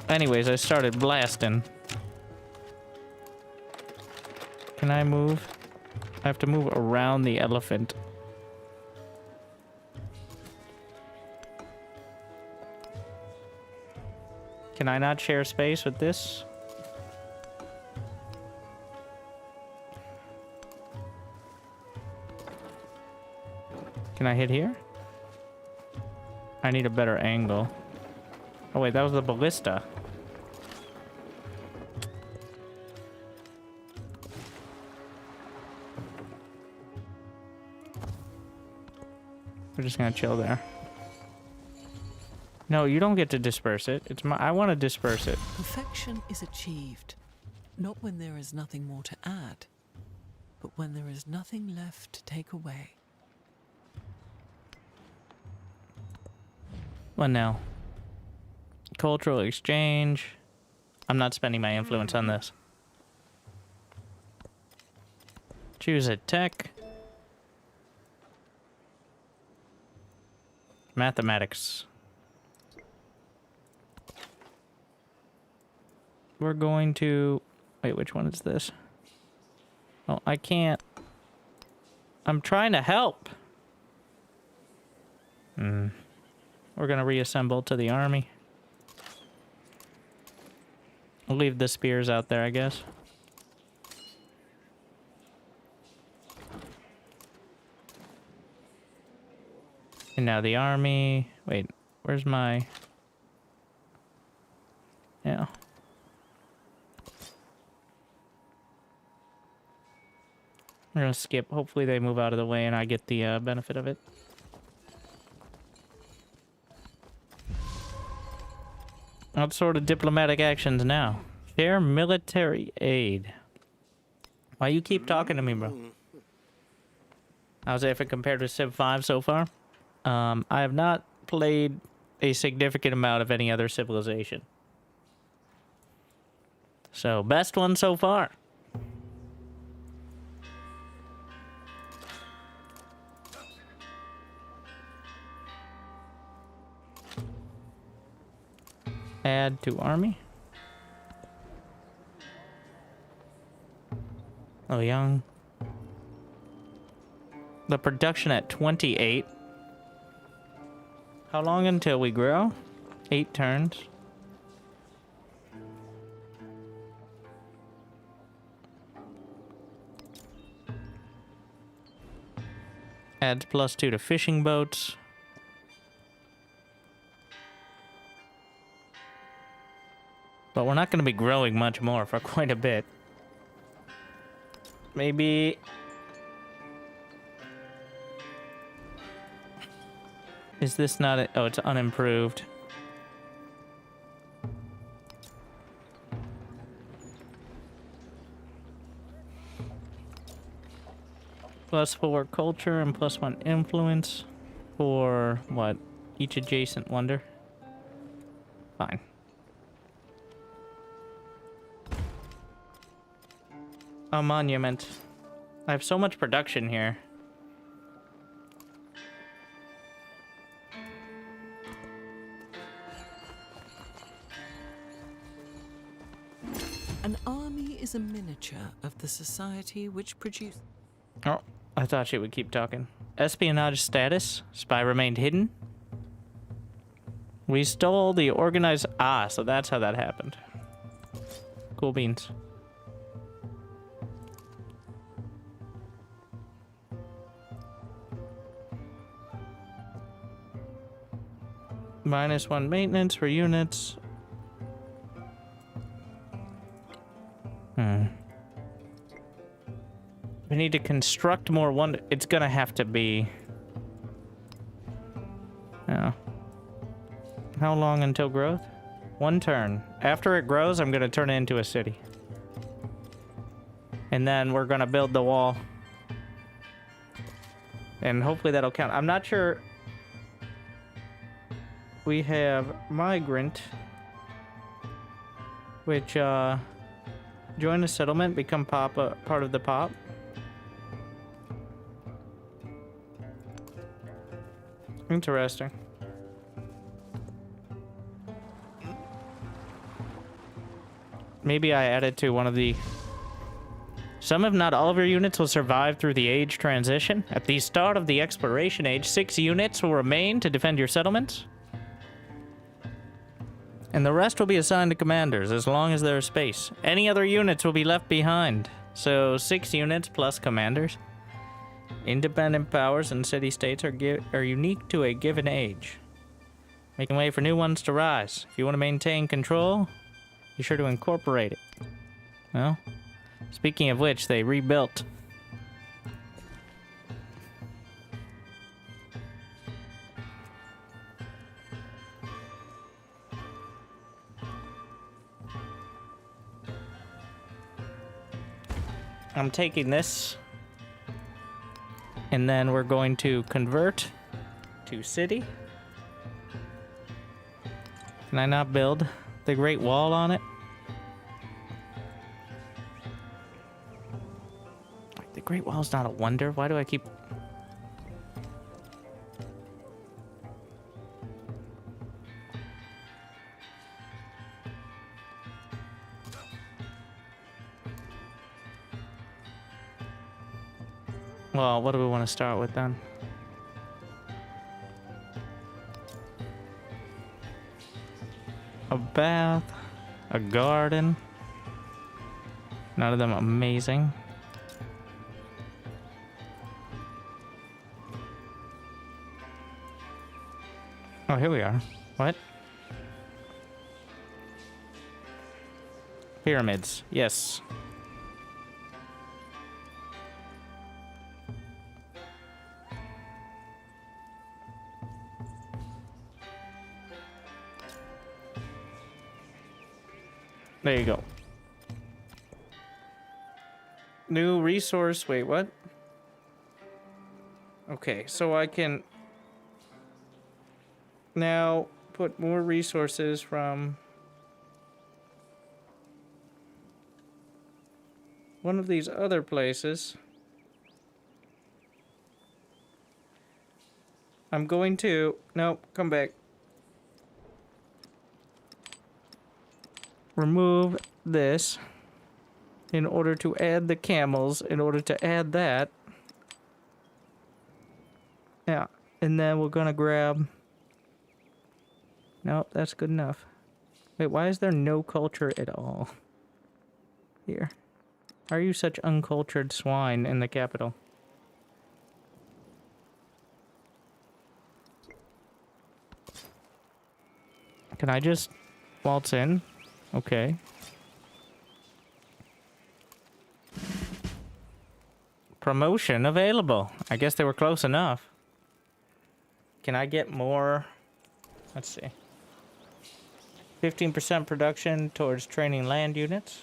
Anyways, I started blasting. Can I move? I have to move around the elephant. Can I not share space with this? Can I hit here? I need a better angle. Oh wait, that was the ballista. We're just gonna chill there. No, you don't get to disperse it. It's my. I want to disperse it. Perfection is achieved, not when there is nothing more to add, but when there is nothing left to take away. What now? Cultural exchange. I'm not spending my influence on this. Choose a tech. Mathematics. We're going to... Wait, which one is this? Oh, I can't... I'm trying to help. We're gonna reassemble to the army. I'll leave the spears out there, I guess. And now the army... Wait, where's my... Yeah. I'm gonna skip. Hopefully they move out of the way and I get the benefit of it. What sort of diplomatic actions now? Share military aid. Why you keep talking to me, bro? How's it compared to Civ 5 so far? I have not played a significant amount of any other civilization. So, best one so far. Add to army. Oh, young. The production at 28. How long until we grow? 8 turns. Adds +2 to fishing boats. But we're not going to be growing much more for quite a bit. Maybe... Is this not a... Oh, it's unimproved. +4 culture and +1 influence for, what, each adjacent wonder? Fine. a monument. I have so much production here. An army is a miniature of the society which produced. Oh, I thought she would keep talking. Espionage status. Spy remained hidden. We stole the organized... Ah, so that's how that happened. Cool beans. -1 maintenance for units. We need to construct more one. It's gonna have to be... Yeah. How long until growth? 1 turn. After it grows, I'm gonna turn it into a city. And then we're gonna build the wall. And hopefully that'll count. I'm not sure... We have migrant, which join the settlement, become part of the pop. Interesting. Maybe I added to one of the... Some, if not all of your units will survive through the age transition. At the start of the exploration age, 6 units will remain to defend your settlements. And the rest will be assigned to commanders as long as there is space. Any other units will be left behind. So 6 units plus commanders. Independent powers and city-states are unique to a given age, making way for new ones to rise. If you want to maintain control, be sure to incorporate it. Well, speaking of which, they rebuilt. I'm taking this, and then we're going to convert to city. Can I not build the Great Wall on it? The Great Wall's not a wonder. Why do I keep... Well, what do we want to start with then? A bath, a garden. None of them amazing. Oh, here we are. What? Pyramids. Yes. There you go. New resource. Wait, what? Okay, so I can now put more resources from one of these other places. I'm going to... Nope, come back. Remove this in order to add the camels, in order to add that. Yeah, and then we're gonna grab... Nope, that's good enough. Wait, why is there no culture at all? Here. Are you such uncultured swine in the capital? Can I just waltz in? Okay. Promotion available. I guess they were close enough. Can I get more? Let's see. 15% production towards training land units.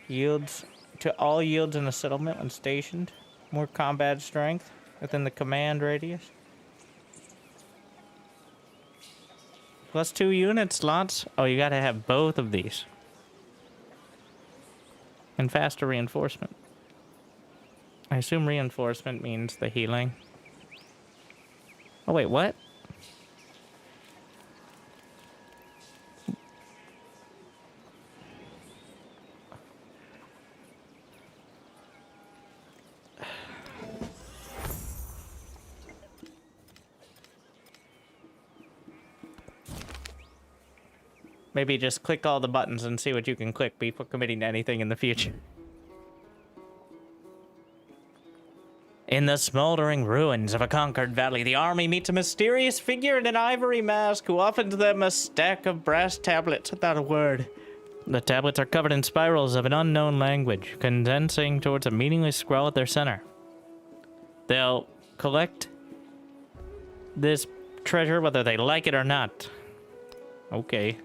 Yields to all yields in the settlement when stationed. More combat strength within the command radius. +2 unit slots. Oh, you gotta have both of these. And faster reinforcement. I assume reinforcement means the healing. Oh, wait, what? Maybe just click all the buttons and see what you can click before committing to anything in the future. In the smoldering ruins of a conquered valley, the army meets a mysterious figure in an ivory mask who offers them a stack of brass tablets without a word. The tablets are covered in spirals of an unknown language, condensing towards a meaningless scroll at their center. They'll collect this treasure whether they like it or not. Okay.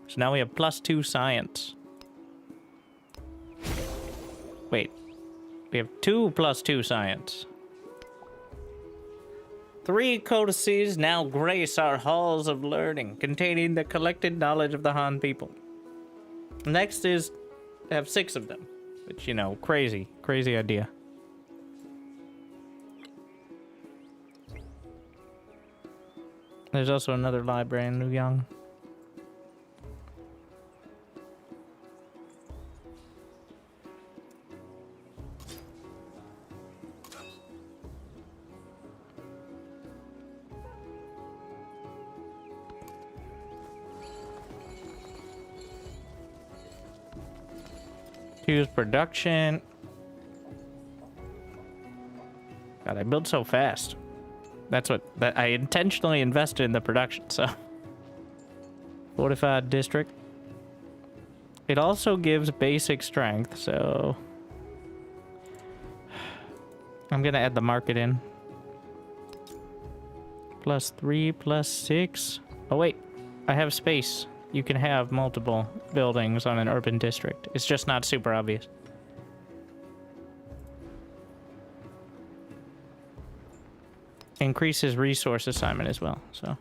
So now we have +2 science. Wait. We have 2 +2 science. 3 codices now grace our halls of learning, containing the collected knowledge of the Han people. Next is to have 6 of them. Which, you know, crazy idea. There's also another library in Luyang. Choose production. God, I build so fast. That's what I intentionally invested in the production, so. Fortified district. It also gives basic strength, so I'm gonna add the market in. +3, +6. Oh wait, I have space. You can have multiple buildings on an urban district. It's just not super obvious. Increases resource assignment as well, so.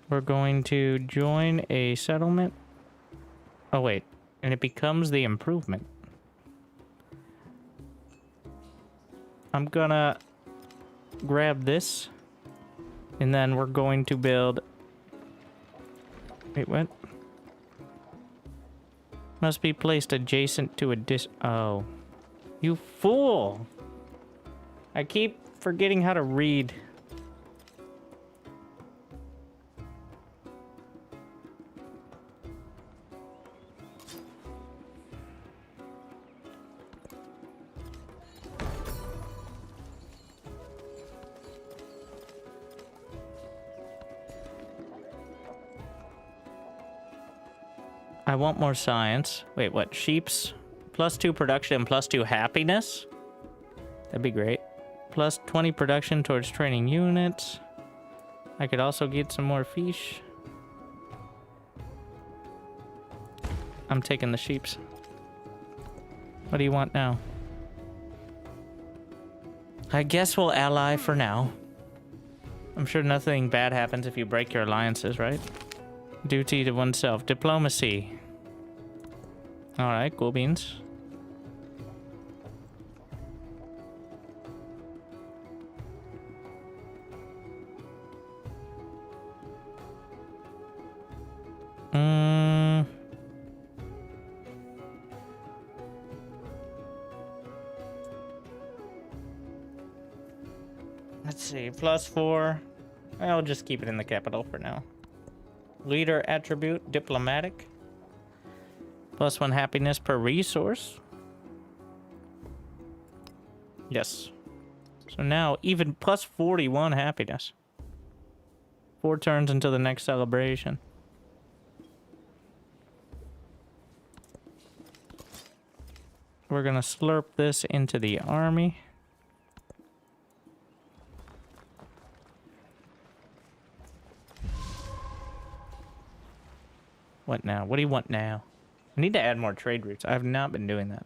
We're going to join a settlement. Oh wait, and it becomes the improvement. I'm gonna grab this, and then we're going to build... Wait, what? Must be placed adjacent to a Oh. You fool! I keep forgetting how to read. I want more science. Wait, what? Sheeps? +2 production and +2 happiness? That'd be great. +20 production towards training units. I could also get some more fish. I'm taking the sheeps. What do you want now? I guess we'll ally for now. I'm sure nothing bad happens if you break your alliances, right? Duty to oneself. Diplomacy. Alright, cool beans. Let's see, +4. I'll just keep it in the capital for now. Leader attribute, diplomatic. +1 happiness per resource. Yes. So now even +41 happiness. 4 turns until the next celebration. We're gonna slurp this into the army. What now? What do you want now? I need to add more trade routes. I have not been doing that.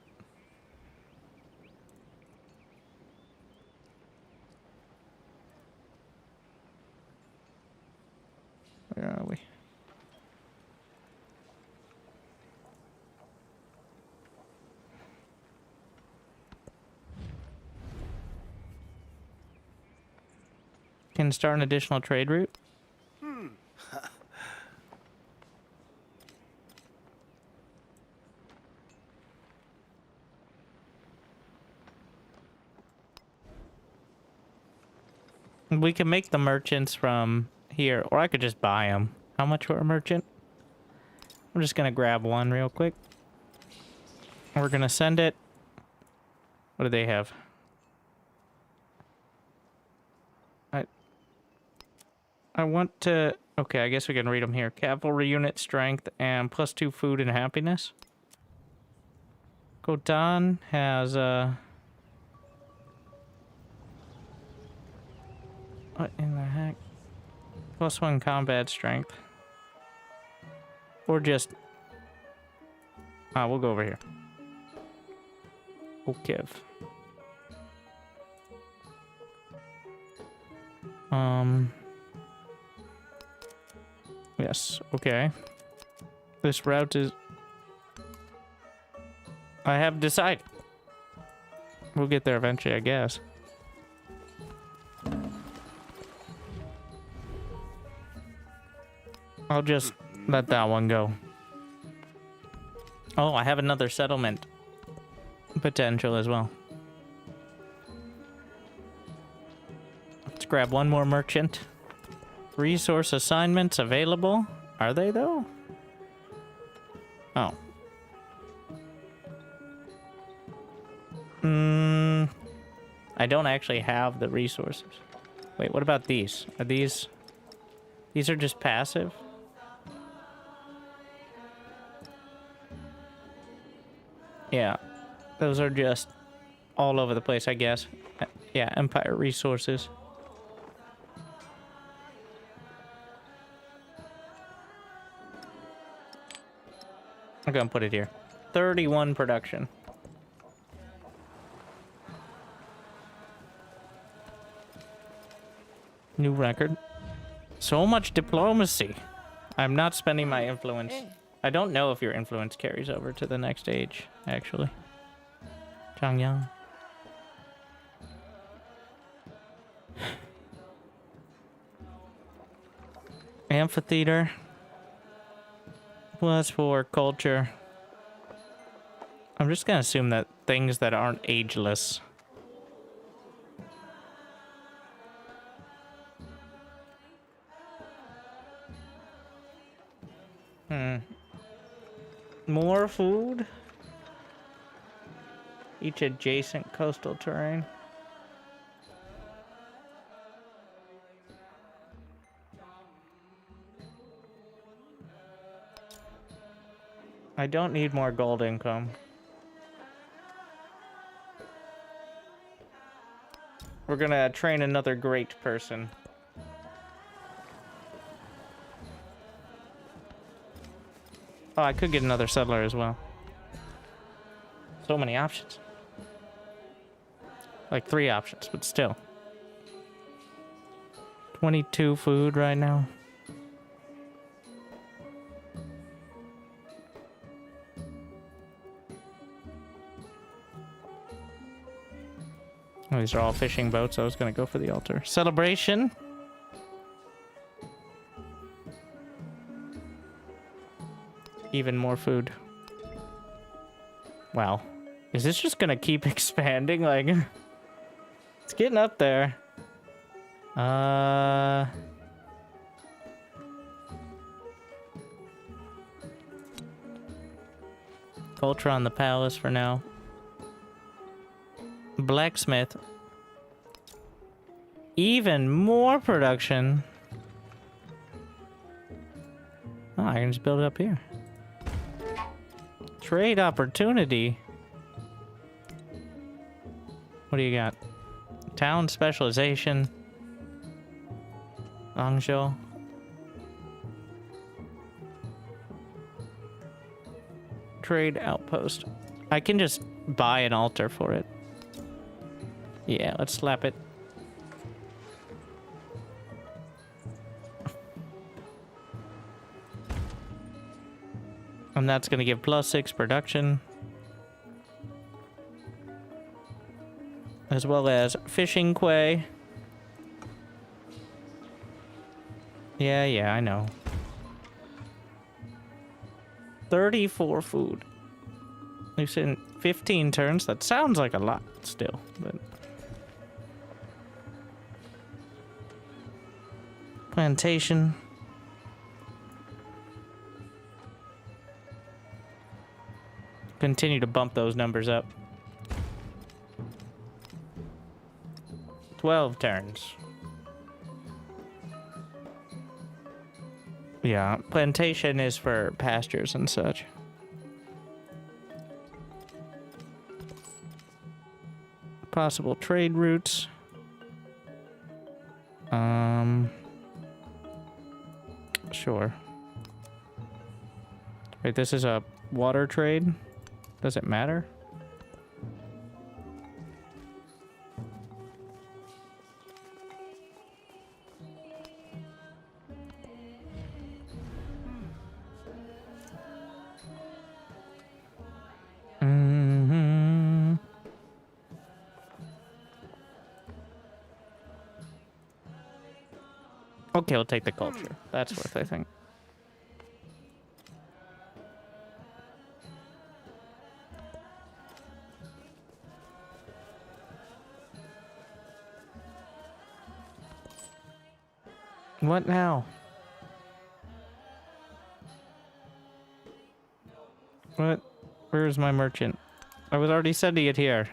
Can start an additional trade route. We can make the merchants from here, or I could just buy them. How much for a merchant? I'm just gonna grab one real quick. We're gonna send it. What do they have? I want to... Okay, I guess we can read them here. Cavalry unit strength and +2 food and happiness. Godan has what in the heck? +1 combat strength. Or just... we'll go over here. Okay. Yes, okay. This route is... I have decided. We'll get there eventually, I guess. I'll just let that one go. Oh, I have another settlement potential as well. Let's grab one more merchant. Resource assignments available. Are they though? Oh. I don't actually have the resources. Wait, what about these? Are these... These are just passive? Yeah. Those are just all over the place, I guess. Yeah, Empire resources. I'm gonna put it here. 31 production. New record. So much diplomacy. I'm not spending my influence. I don't know if your influence carries over to the next age, actually. Changyang. Amphitheater. +4 culture. I'm just gonna assume that things that aren't ageless. More food? Each adjacent coastal terrain. I don't need more gold income. We're gonna train another great person. Oh, I could get another settler as well. So many options. Like 3 options, but still. 22 food right now. Oh, these are all fishing boats. I was going to go for the altar. Celebration. Even more food. Wow. Is this just going to keep expanding? Like, it's getting up there. Culture on the palace for now. Blacksmith. Even more production. Oh, I can just build it up here. Trade opportunity. What do you got? Town specialization. Hangzhou. Trade outpost. I can just buy an altar for it. Yeah, let's slap it. And that's going to give +6 production. As well as fishing quay. Yeah, I know. 34 food. We've seen 15 turns. That sounds like a lot still, but... Plantation. Continue to bump those numbers up. 12 turns. Yeah, plantation is for pastures and such. Possible trade routes. Sure. Wait, this is a water trade? Does it matter? Okay, we'll take the culture. That's worth, I think. What now? What? Where's my merchant? I was already sending it here.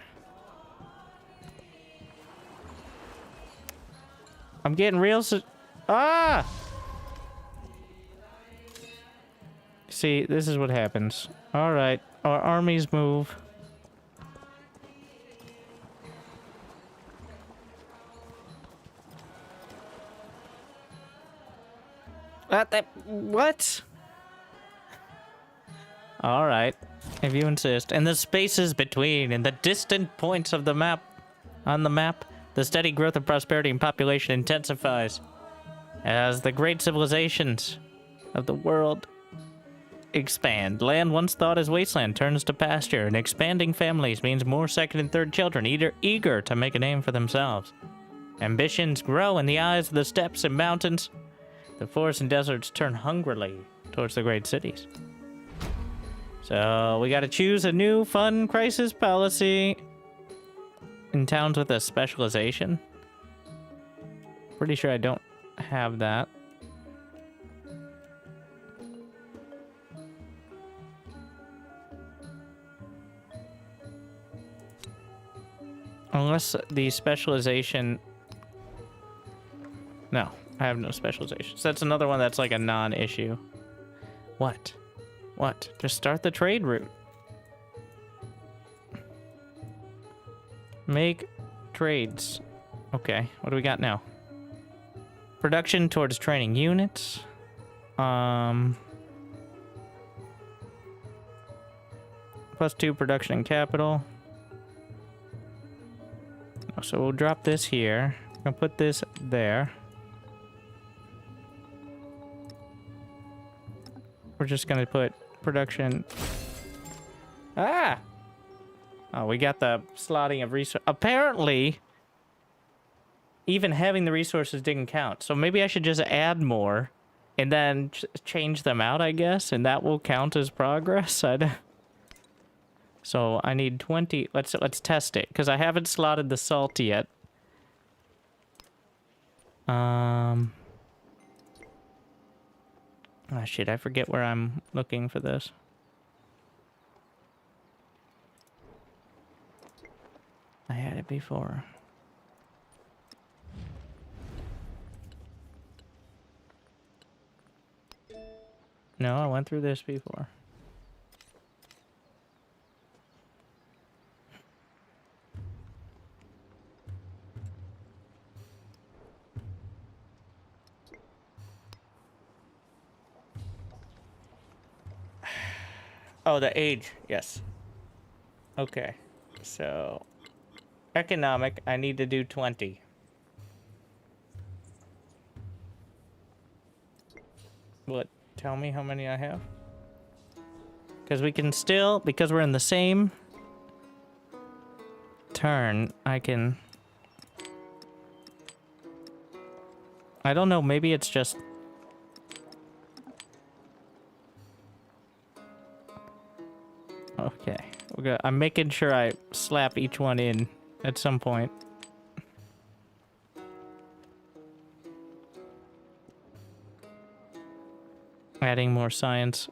I'm getting real... Ah! See, this is what happens. Alright, our armies move. What? Alright, if you insist. And the spaces between and the distant points of the map, on the map, the steady growth of prosperity and population intensifies as the great civilizations of the world expand. Land once thought as wasteland turns to pasture, and expanding families means more second and third children eager to make a name for themselves. Ambitions grow in the eyes of the steppes and mountains. The forests and deserts turn hungrily towards the great cities. So we gotta choose a new fun crisis policy in towns with a specialization. Pretty sure I don't have that. Unless the specialization... No, I have no specialization. So that's another one that's like a non-issue. What? What? Just start the trade route. Make trades. Okay, what do we got now? Production towards training units. +2 production and capital. So we'll drop this here. I'm gonna put this there. We're just gonna put production. Ah! Oh, we got the slotting of resources. Apparently, even having the resources didn't count. So maybe I should just add more and then change them out, I guess, and that will count as progress. So I need 20. Let's test it because I haven't slotted the salt yet. Ah, shit, I forget where I'm looking for this. I had it before. No, I went through this before. Oh, the age. Yes. Okay. So, economic, I need to do 20. What? Tell me how many I have? Because we can still, because we're in the same turn, I can... I don't know, maybe it's just Okay. I'm making sure I slap each one in at some point. Adding more science.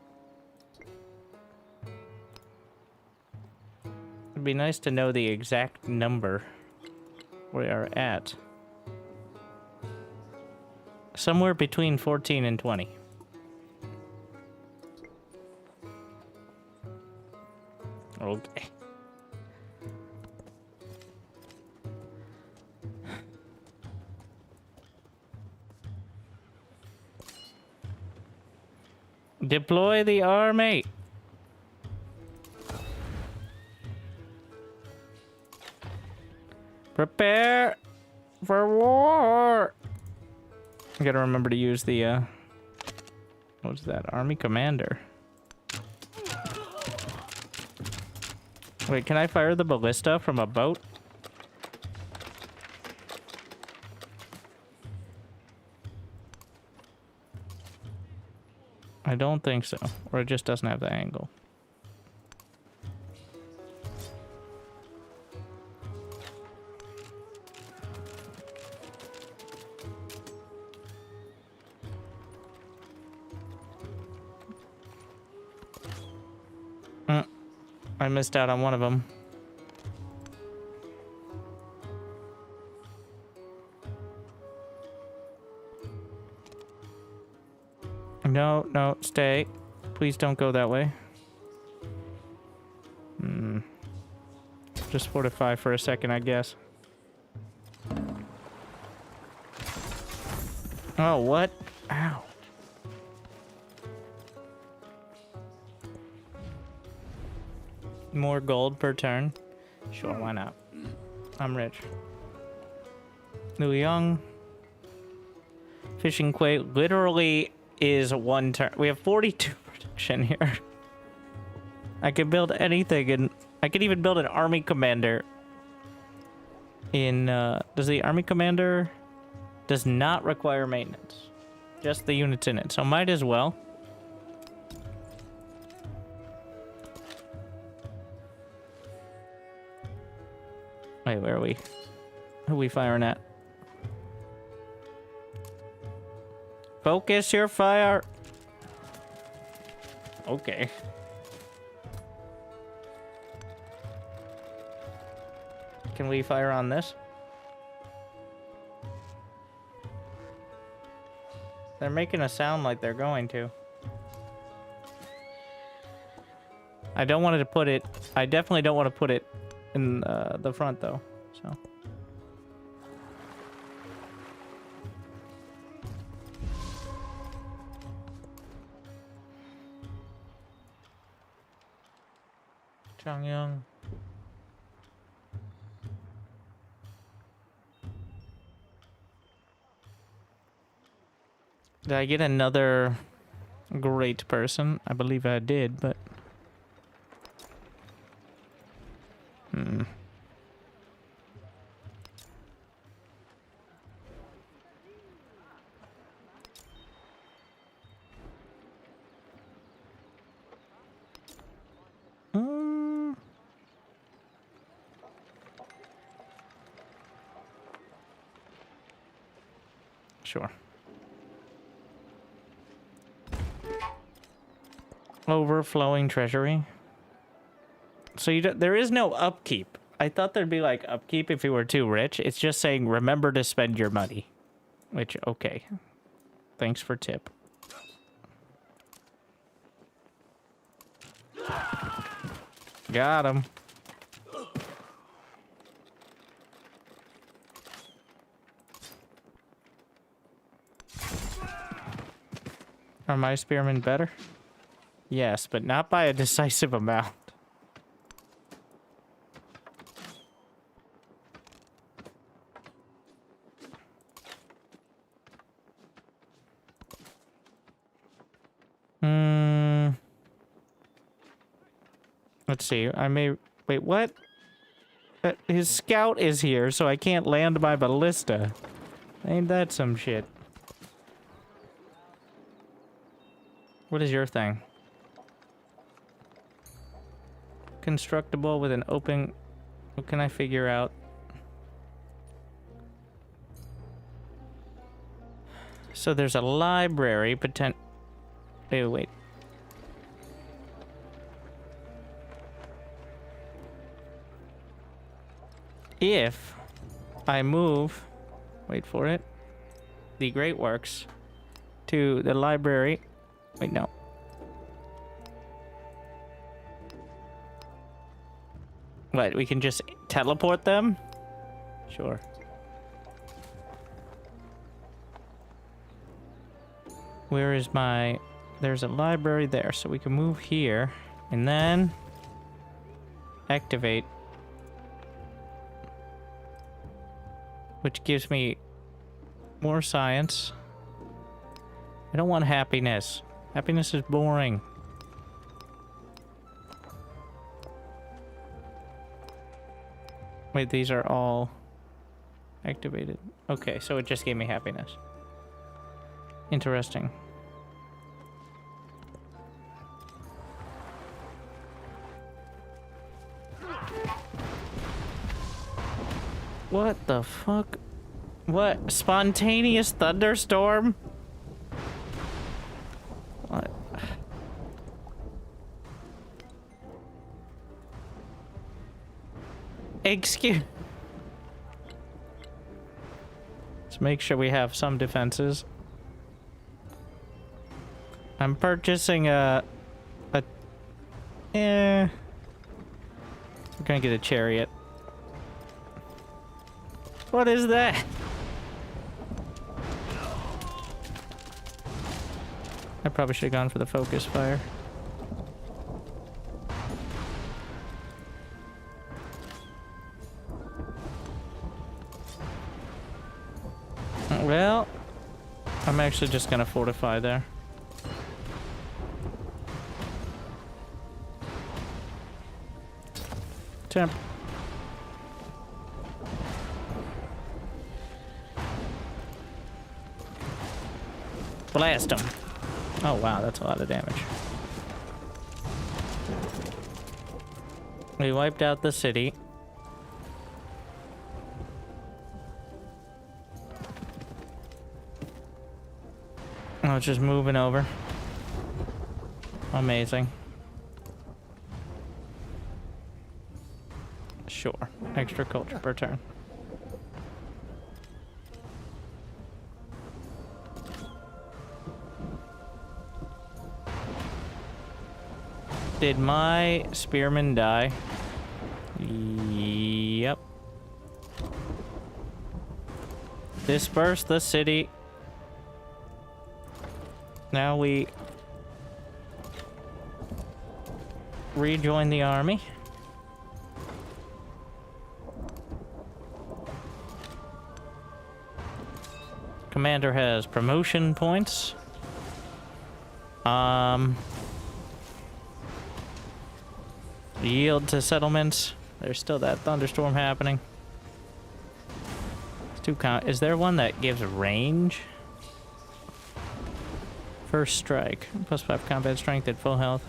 It'd be nice to know the exact number we are at. Somewhere between 14 and 20. Okay. Deploy the army. Prepare for war. I gotta remember to use the, what's that? Army commander. Wait, can I fire the ballista from a boat? I don't think so. Or it just doesn't have the angle. I missed out on one of them. No, no, stay. Please don't go that way. Just fortify for a second, I guess. Oh, what? Ow. More gold per turn? Sure, why not? I'm rich. Liu Young. Fishing Quay literally is one turn. We have 42 production here. I can build anything, and I can even build an army commander. In, does the army commander does not require maintenance? Just the units in it, so might as well. Wait, where are we? Who are we firing at? Focus your fire. Okay. Can we fire on this? They're making a sound like they're going to. I don't want to put it... I definitely don't want to put it in the front, though, so... Changyang. Did I get another great person? I believe I did, but... Sure. Overflowing treasury. So you there is no upkeep. I thought there'd be like upkeep if you were too rich. It's just saying remember to spend your money. Which, okay. Thanks for tip. Got him. Are my spearmen better? Yes, but not by a decisive amount. Let's see. I may... Wait, what? His scout is here, so I can't land my ballista. Ain't that some shit? What is your thing? constructible with an open... What can I figure out? So there's a library, wait. If I move, wait for it, the Great Works to the library, wait, no. What, we can just teleport them? Sure. Where is my... There's a library there, so we can move here. And then... activate. Which gives me more science. I don't want happiness. Happiness is boring. Wait, these are all activated. Okay, so it just gave me happiness. Interesting. What the fuck? What? Spontaneous thunderstorm? What? Excuse... Let's make sure we have some defenses. I'm purchasing we're gonna get a chariot. What is that? I probably should have gone for the focus fire. Well, I'm actually just gonna fortify there. Temp. Blast him. Oh wow, that's a lot of damage. We wiped out the city. Oh, it's just moving over. Amazing. Sure. Extra culture per turn. Did my spearman die? Yep. Disperse the city. Now we rejoin the army. Commander has promotion points. Yield to settlements. There's still that thunderstorm happening. It's too is there one that gives range? First strike. +5 combat strength at full health.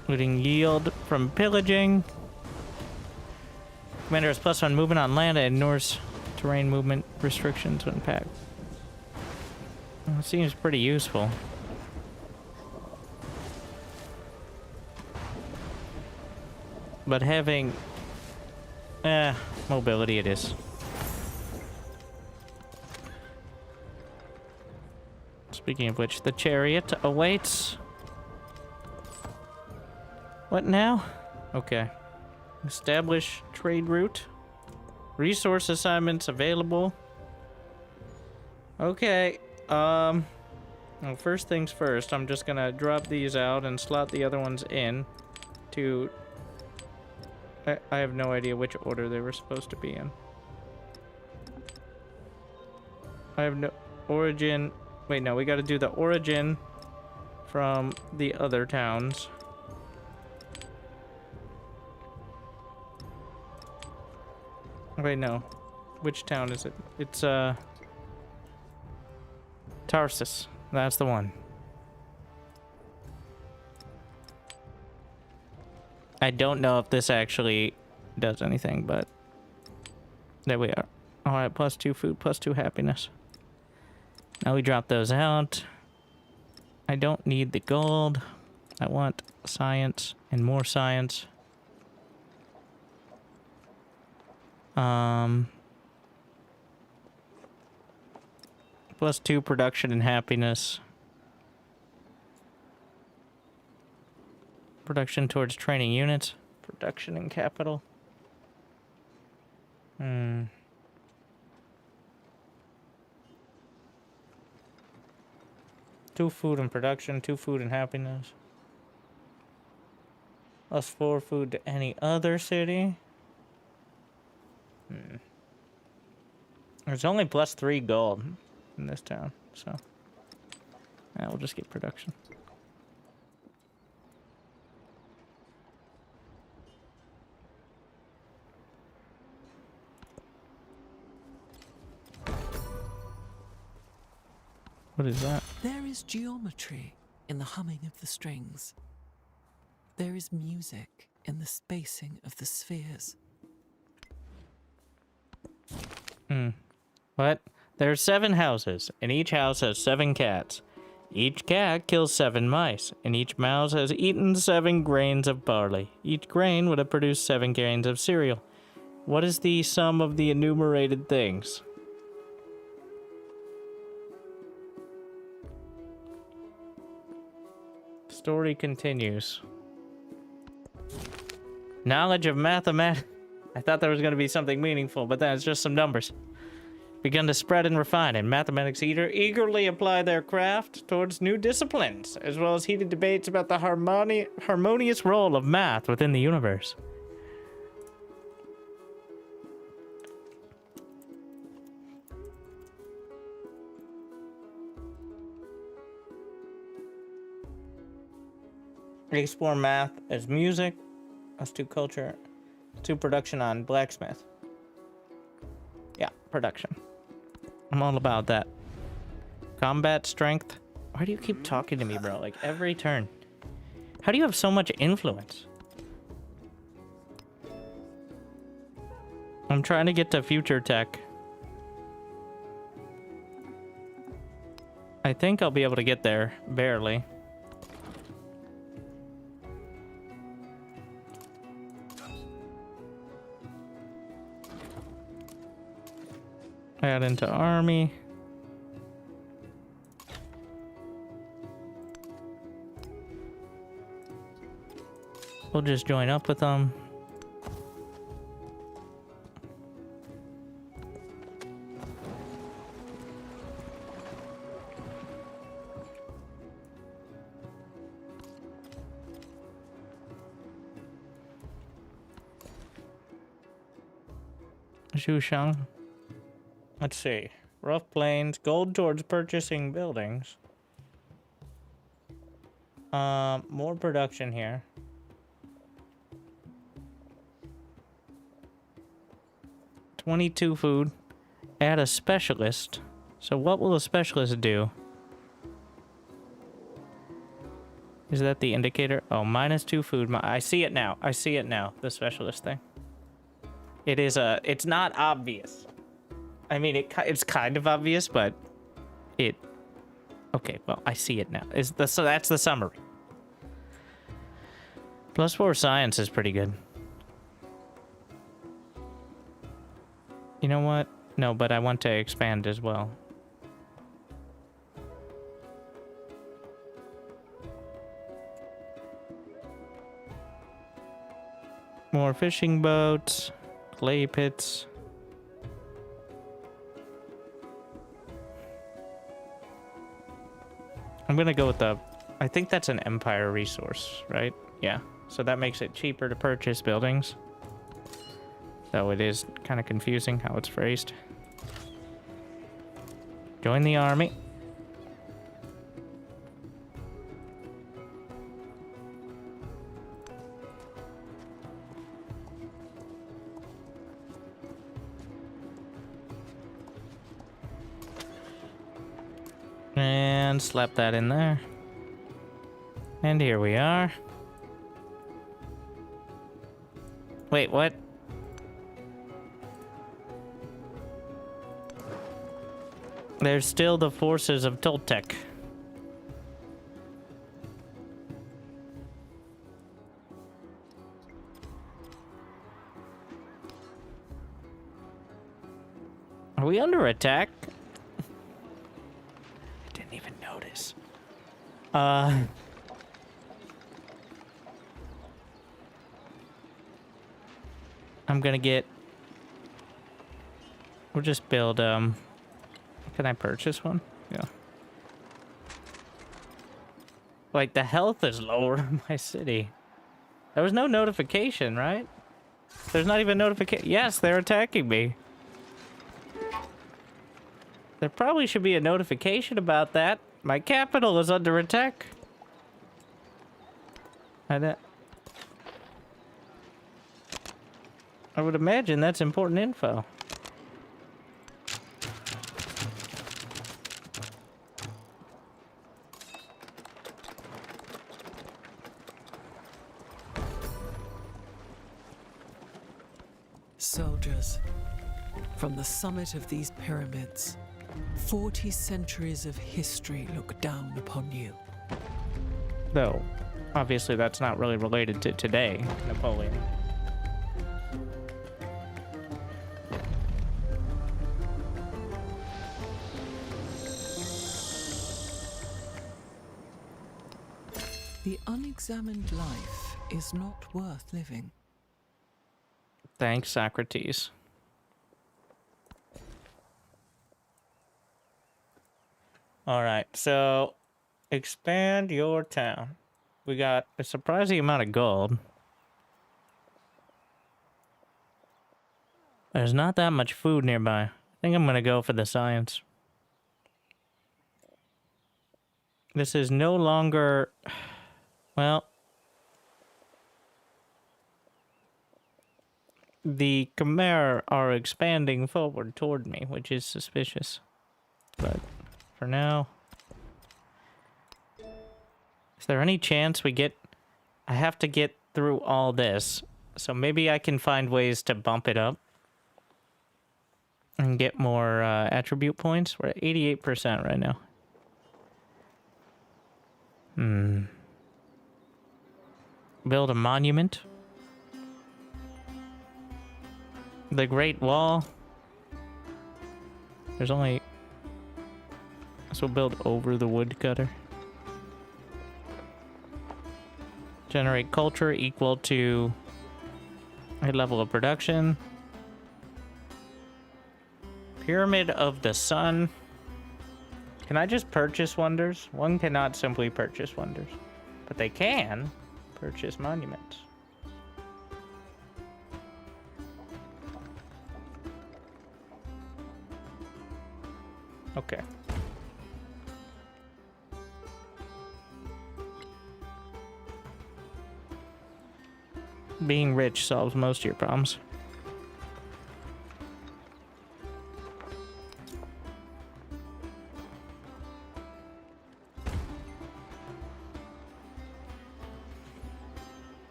Including yield from pillaging. Commander has +1 movement on land and ignores terrain movement restrictions when packed. Well, it seems pretty useful. But having... mobility it is. Speaking of which, the chariot awaits. What now? Okay. Establish trade route. Resource assignments available. Okay. Well, first things first, I'm just gonna drop these out and slot the other ones in to... I have no idea which order they were supposed to be in. I have no... Origin... Wait, no, we gotta do the origin from the other towns. Wait, no. Which town is it? It's, Tarsus. That's the one. I don't know if this actually does anything, but there we are. All right, +2 food, +2 happiness. Now we drop those out. I don't need the gold. I want science and more science. +2 production and happiness. Production towards training units. Production and capital. 2 food and production, 2 food and happiness. +4 food to any other city. There's only +3 gold in this town, so yeah, we'll just get production. What is that? There is geometry in the humming of the strings. There is music in the spacing of the spheres. What? There are 7 houses, and each house has 7 cats. Each cat kills 7 mice, and each mouse has eaten 7 grains of barley. Each grain would have produced 7 grains of cereal. What is the sum of the enumerated things? Story continues. Knowledge of mathematics. I thought there was going to be something meaningful, but that's just some numbers. Begun to spread and refine, and mathematics eagerly apply their craft towards new disciplines, as well as heated debates about the harmonious role of math within the universe. Explore math as music. Let's do culture. Let's do production on blacksmith. Yeah, production. I'm all about that. Combat strength. Why do you keep talking to me, bro? Like every turn. How do you have so much influence? I'm trying to get to future tech. I think I'll be able to get there, barely. Add into army. We'll just join up with them. Xushang. Let's see. Rough plains. Gold towards purchasing buildings. More production here. $22 food. Add a specialist. So what will a specialist do? Is that the indicator? Oh, -2 food. I see it now. I see it now. The specialist thing. It is a... It's not obvious. I mean, it's kind of obvious, but it... Okay, well, I see it now. So that's the summary. +4 science is pretty good. You know what? No, but I want to expand as well. More fishing boats, clay pits. I'm gonna go with the... I think that's an empire resource, right? Yeah. So that makes it cheaper to purchase buildings. Though it is kind of confusing how it's phrased. Join the army. And slap that in there. And here we are. Wait, what? There's still the forces of Toltec. Are we under attack? I didn't even notice. I'm gonna get... We'll just build, Can I purchase one? Yeah. Like, the health is lower in my city. There was no notification, right? There's not even notification. Yes, they're attacking me. There probably should be a notification about that. My capital is under attack. I would imagine that's important info. Soldiers, from the summit of these pyramids, 40 centuries of history look down upon you. Though, obviously that's not really related to today, Napoleon. The unexamined life is not worth living. Thanks, Socrates. Alright, so expand your town. We got a surprising amount of gold. There's not that much food nearby. I think I'm gonna go for the science. This is no longer... Well... The Khmer are expanding forward toward me, which is suspicious. But for now... Is there any chance we get... I have to get through all this. So maybe I can find ways to bump it up. And get more attribute points. We're at 88% right now. Build a monument. The Great Wall. There's only... So we'll build over the woodcutter. Generate culture equal to a level of production. Pyramid of the Sun. Can I just purchase wonders? One cannot simply purchase wonders. But they can purchase monuments. Okay. Being rich solves most of your problems.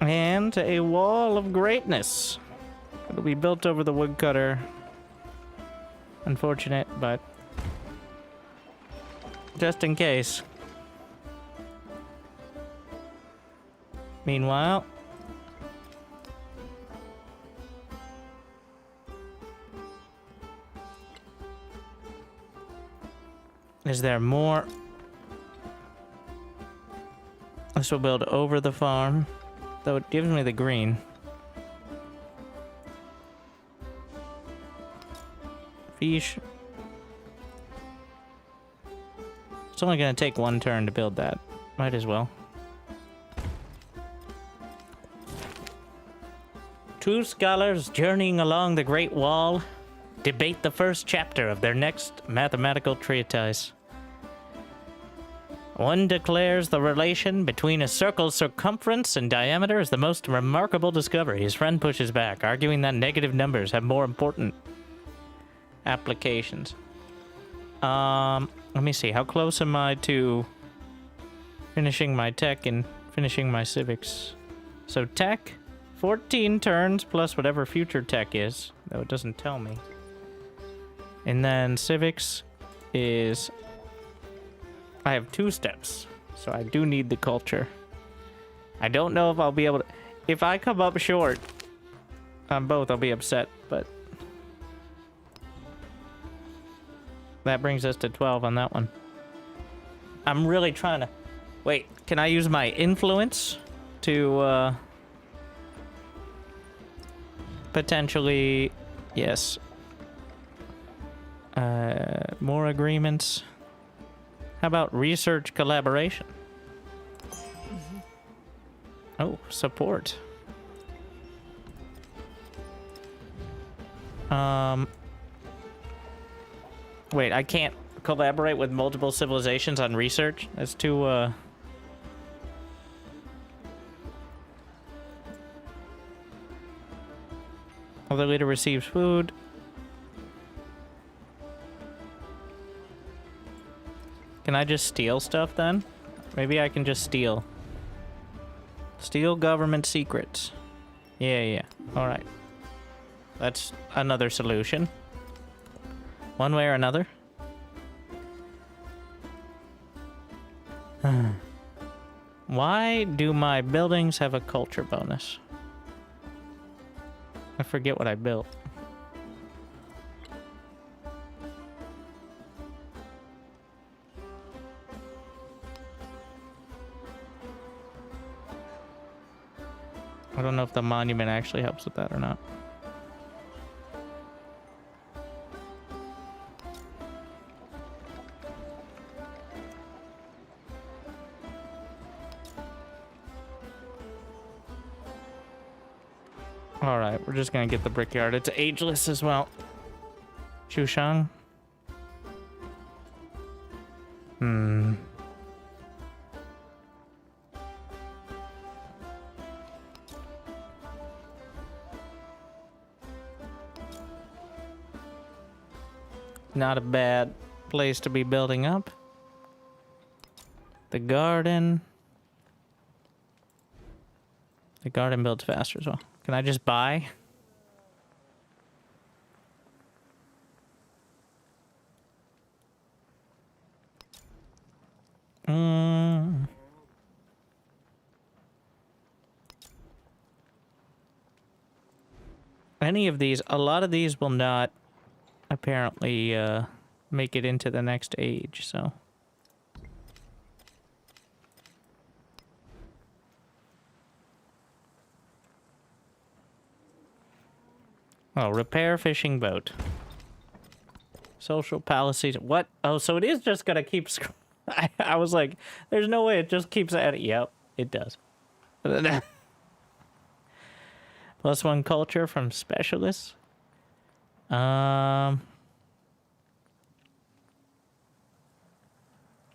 And a wall of greatness. It'll be built over the woodcutter. Unfortunate, but just in case. Meanwhile, is there more? This will build over the farm, though it gives me the green. Fish. It's only going to take one turn to build that. Might as well. Two scholars journeying along the Great Wall debate the first chapter of their next mathematical treatise. One declares the relation between a circle's circumference and diameter is the most remarkable discovery. His friend pushes back, arguing that negative numbers have more important applications. Let me see. How close am I to finishing my tech and finishing my civics? So tech, 14 turns plus whatever future tech is, though it doesn't tell me. And then civics is... I have 2 steps, so I do need the culture. I don't know if I'll be able to... If I come up short on both, I'll be upset, but... That brings us to 12 on that one. I'm really trying to... Wait, can I use my influence to, potentially... Yes. More agreements. How about research collaboration? Oh, support. Wait, I can't collaborate with multiple civilizations on research? That's too, Other leader receives food. Can I just steal stuff then? Maybe I can just steal. Steal government secrets. Yeah. Alright. That's another solution. One way or another. Why do my buildings have a culture bonus? I forget what I built. I don't know if the monument actually helps with that or not. Alright, we're just gonna get the brickyard. It's ageless as well. Chushang. Not a bad place to be building up. The garden. The garden builds faster as well. Can I just buy? Any of these, a lot of these will not apparently make it into the next age, so. Oh, repair fishing boat. Social policies. What? Oh, so it is just gonna keep... I was like, there's no way it just keeps adding... Yep, it does. +1 culture from specialists.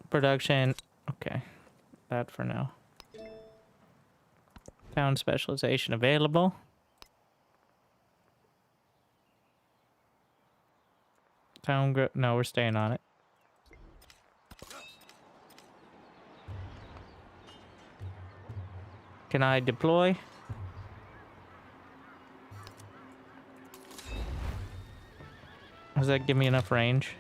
Production. Okay. That for now. Town specialization available. Town group. No, we're staying on it. Can I deploy? Does that give me enough range?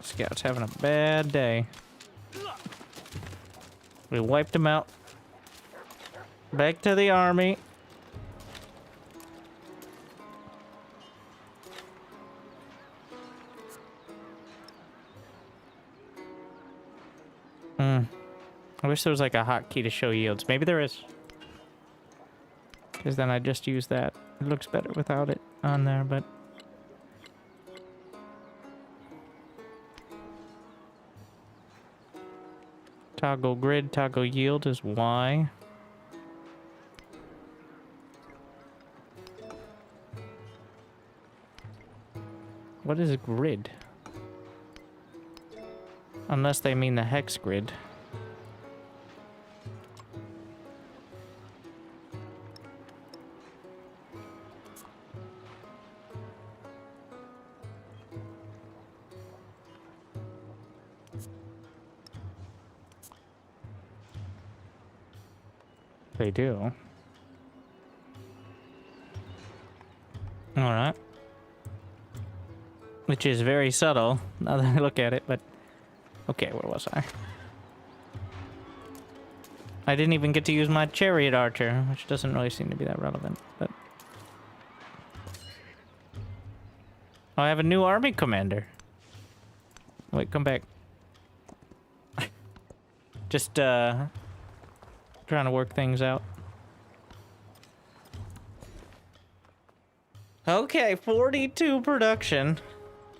Scout's having a bad day. We wiped him out. Back to the army. I wish there was like a hotkey to show yields. Maybe there is. Because then I just use that. It looks better without it on there, but... Toggle grid, toggle yield is Y. What is a grid? Unless they mean the hex grid. They do. Alright. Which is very subtle, now that I look at it, but... Okay, where was I? I didn't even get to use my chariot archer, which doesn't really seem to be that relevant, but... Oh, I have a new army commander. Wait, come back. Just, trying to work things out. Okay, 42 production.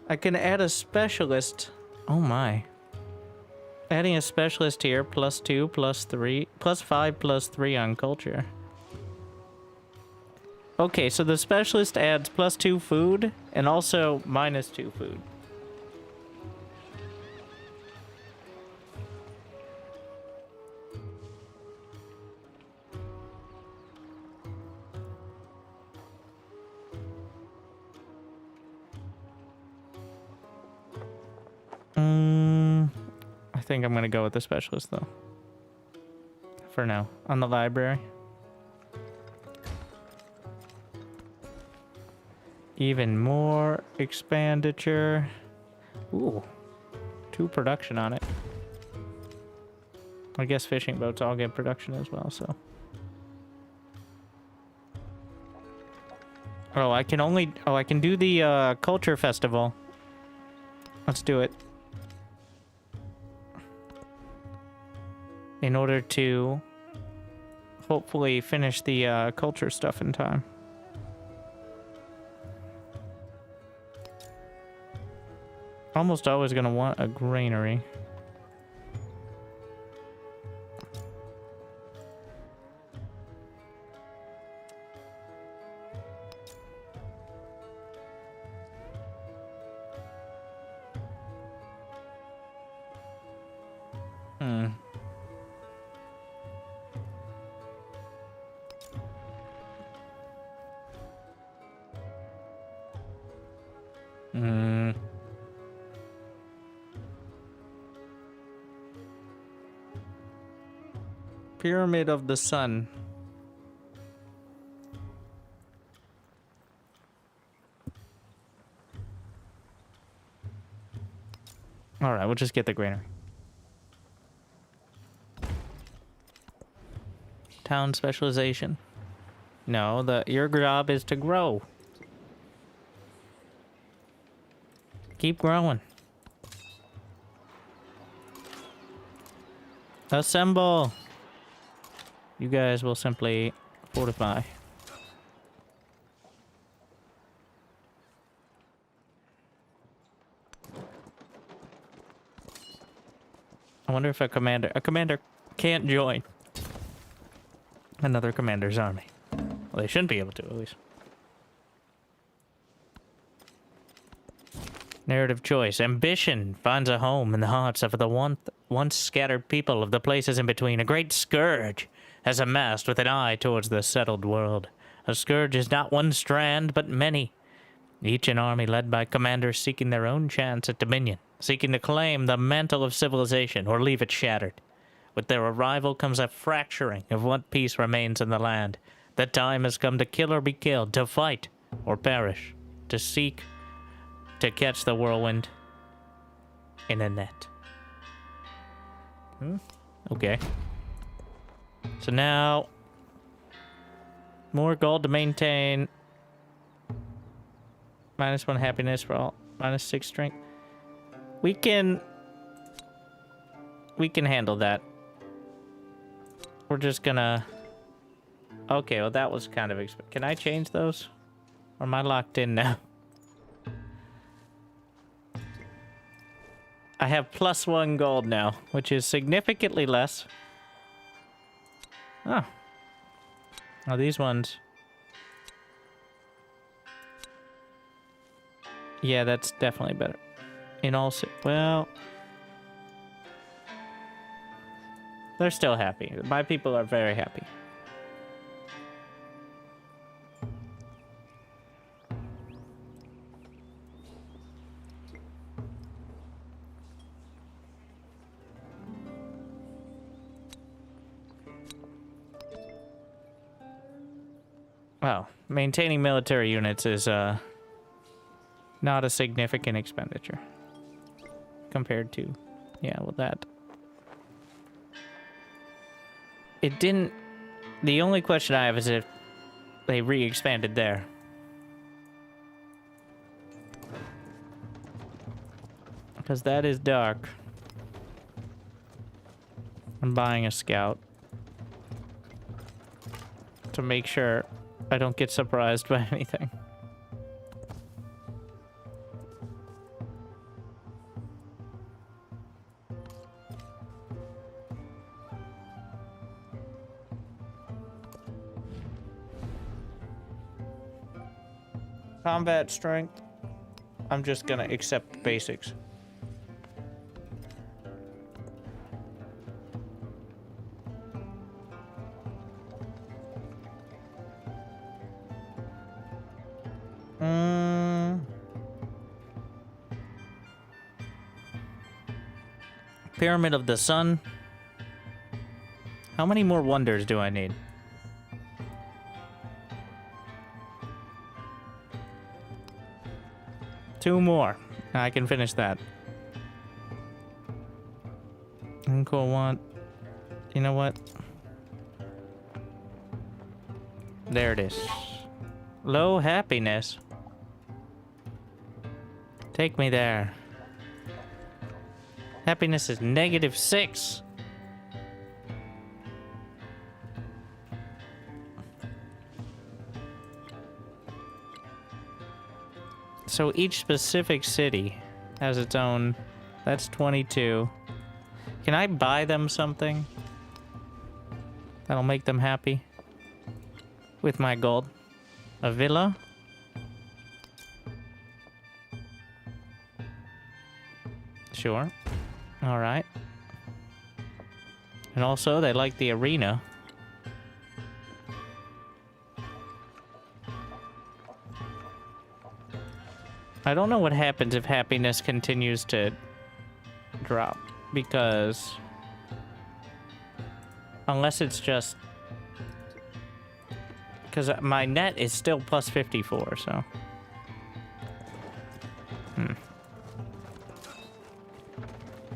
I can add a specialist. Oh my. Adding a specialist here, +2, +3, +5, +3 on culture. Okay, so the specialist adds +2 food and also -2 food. I think I'm gonna go with the specialist though. For now, on the library. Even more expenditure. Ooh, 2 production on it. I guess fishing boats all get production as well, so. Oh, I can do the culture festival. Let's do it. In order to hopefully finish the culture stuff in time. Almost always gonna want a granary. Pyramid of the Sun. Alright, we'll just get the granary. Town specialization. No, your job is to grow. Keep growing. Assemble! You guys will simply fortify. I wonder if a commander can't join another commander's army. Well, they shouldn't be able to, at least. Narrative choice. Ambition finds a home in the hearts of the once scattered people of the places in between. A great scourge has amassed with an eye towards the settled world. A scourge is not one strand, but many. Each an army led by commanders seeking their own chance at dominion, seeking to claim the mantle of civilization or leave it shattered. With their arrival comes a fracturing of what peace remains in the land. The time has come to kill or be killed, to fight or perish, to seek to catch the whirlwind in a net. Okay. So now, more gold to maintain. -1 happiness for all. -6 strength. We can handle that. We're just gonna... Okay, well that was kind of... Can I change those? Or am I locked in now? I have +1 gold now, which is significantly less. Oh. Oh, these ones. Yeah, that's definitely better. In all... Well... They're still happy. My people are very happy. Well, maintaining military units is not a significant expenditure compared to, yeah, well, that. It didn't. The only question I have is if they re-expanded there. Because that is dark. I'm buying a scout to make sure I don't get surprised by anything. Combat strength. I'm just gonna accept basics. Pyramid of the Sun. How many more wonders do I need? Two more. I can finish that. Cool. Want. You know what? There it is. Low happiness. Take me there. Happiness is -6. So each specific city has its own. That's 22. Can I buy them something that'll make them happy with my gold? A villa? Sure. All right. And also, they like the arena. I don't know what happens if happiness continues to drop, because unless it's just because my net is still plus 54, so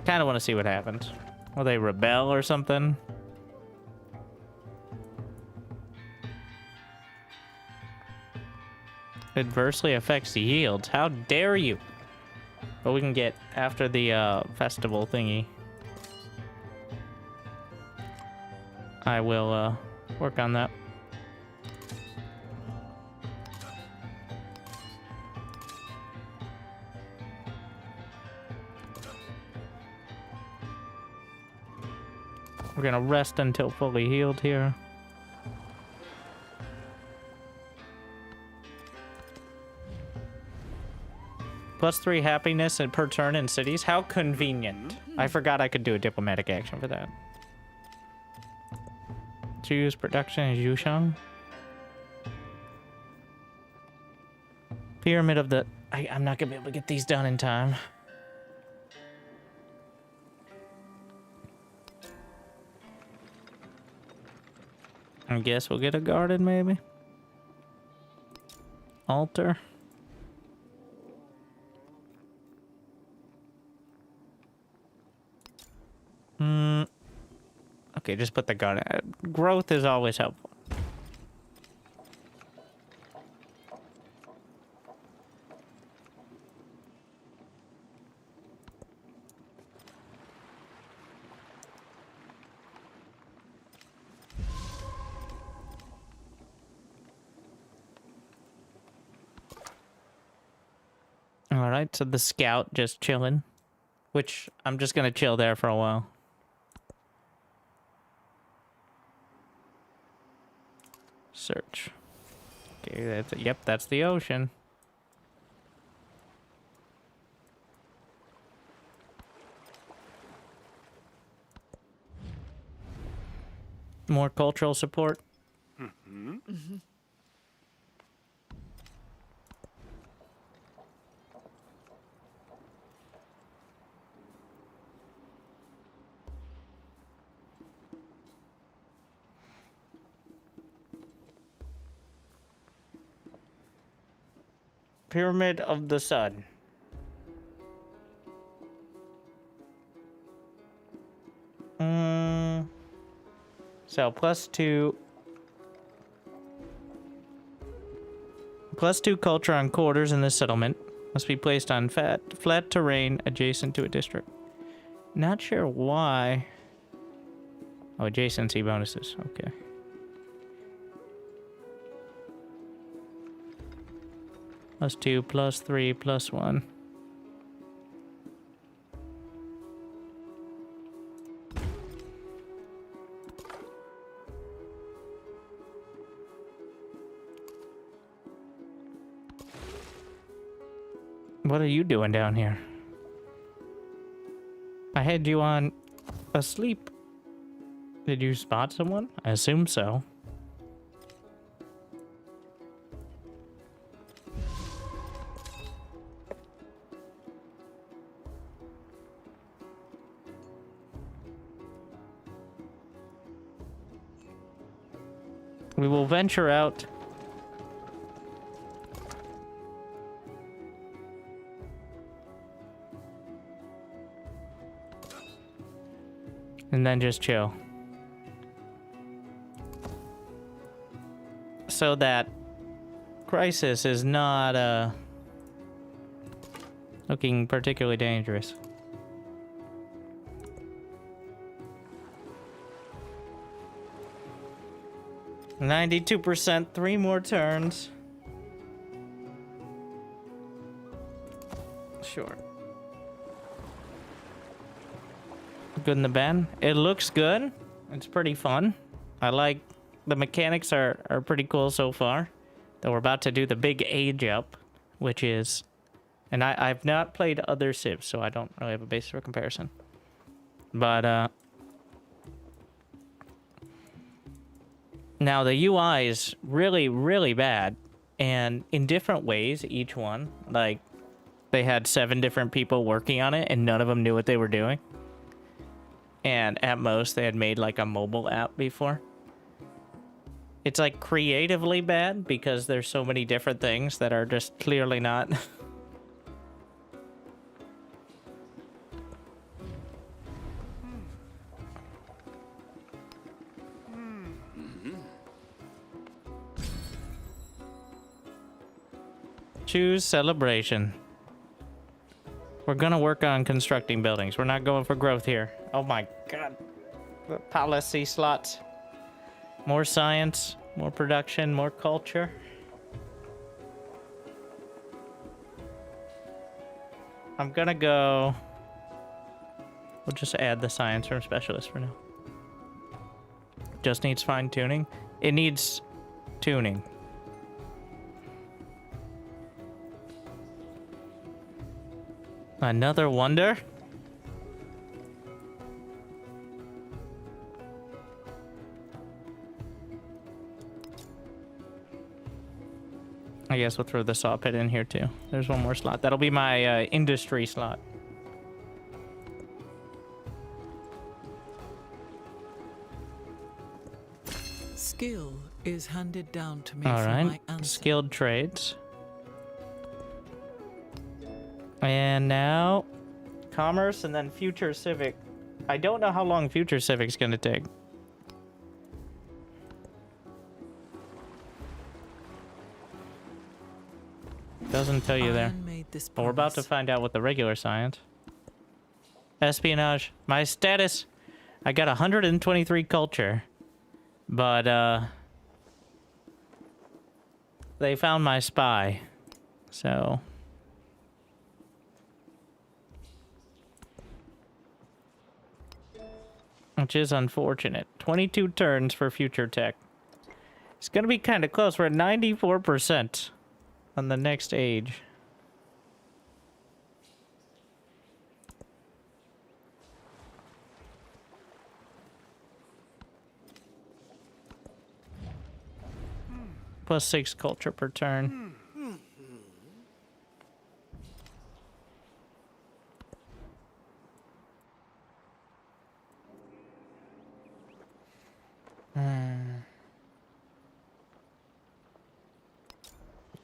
kind of want to see what happens. Will they rebel or something? Adversely affects yields. How dare you? But we can get after the festival thingy. I will work on that. We're gonna rest until fully healed here. +3 happiness and per turn in cities. How convenient. I forgot I could do a diplomatic action for that. Choose production as Yushang. Pyramid of the... I'm not gonna be able to get these done in time. I guess we'll get a garden, maybe. Altar. Okay, just put the garden. Growth is always helpful. All right, so the scout just chilling, which I'm just gonna chill there for a while. Search. Okay, that's it. Yep, that's the ocean. More cultural support. Pyramid of the Sun. So +2 culture on quarters in this settlement must be placed on flat terrain adjacent to a district. Not sure why. Oh, adjacency bonuses. Okay. +2, +3, +1. What are you doing down here? I had you on asleep. Did you spot someone? I assume so. We will venture out. And then just chill. So that crisis is not looking particularly dangerous. %, 3 more turns. Sure. Good in the band. It looks good. It's pretty fun. I like the mechanics are pretty cool so far. Though we're about to do the big age up, which is, and I've not played other civs, so I don't really have a basis for comparison. But now the UI is really, really bad, and in different ways, each one. Like, they had 7 different people working on it, and none of them knew what they were doing. And at most, they had made like a mobile app before. It's like creatively bad because there's so many different things that are just clearly not. Choose celebration. We're gonna work on constructing buildings. We're not going for growth here. Oh my god. The policy slots. More science, more production, more culture. I'm gonna go... We'll just add the science from specialist for now. Just needs fine-tuning. It needs tuning. Another wonder? I guess we'll throw the saw pit in here too. There's one more slot. That'll be my industry slot. Skill is handed down to me All from right. my ancestors. Skilled trades. And now commerce and then future civic. I don't know how long future civic's gonna take. Doesn't tell you there. Iron made this But we're about to promise. find out what the regular science. Espionage. My status. I got 123 culture. But they found my spy. So which is unfortunate. 22 turns for future tech. It's gonna be kind of close. We're at 94% on the next age. +6 culture per turn.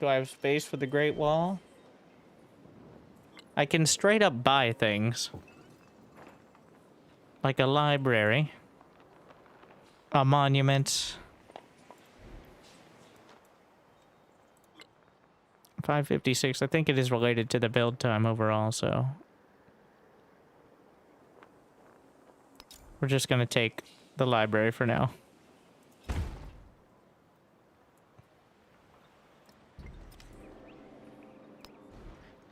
Do I have space for the Great Wall? I can straight up buy things. Like a library. A monument. 556. I think it is related to the build time overall, so... We're just gonna take the library for now.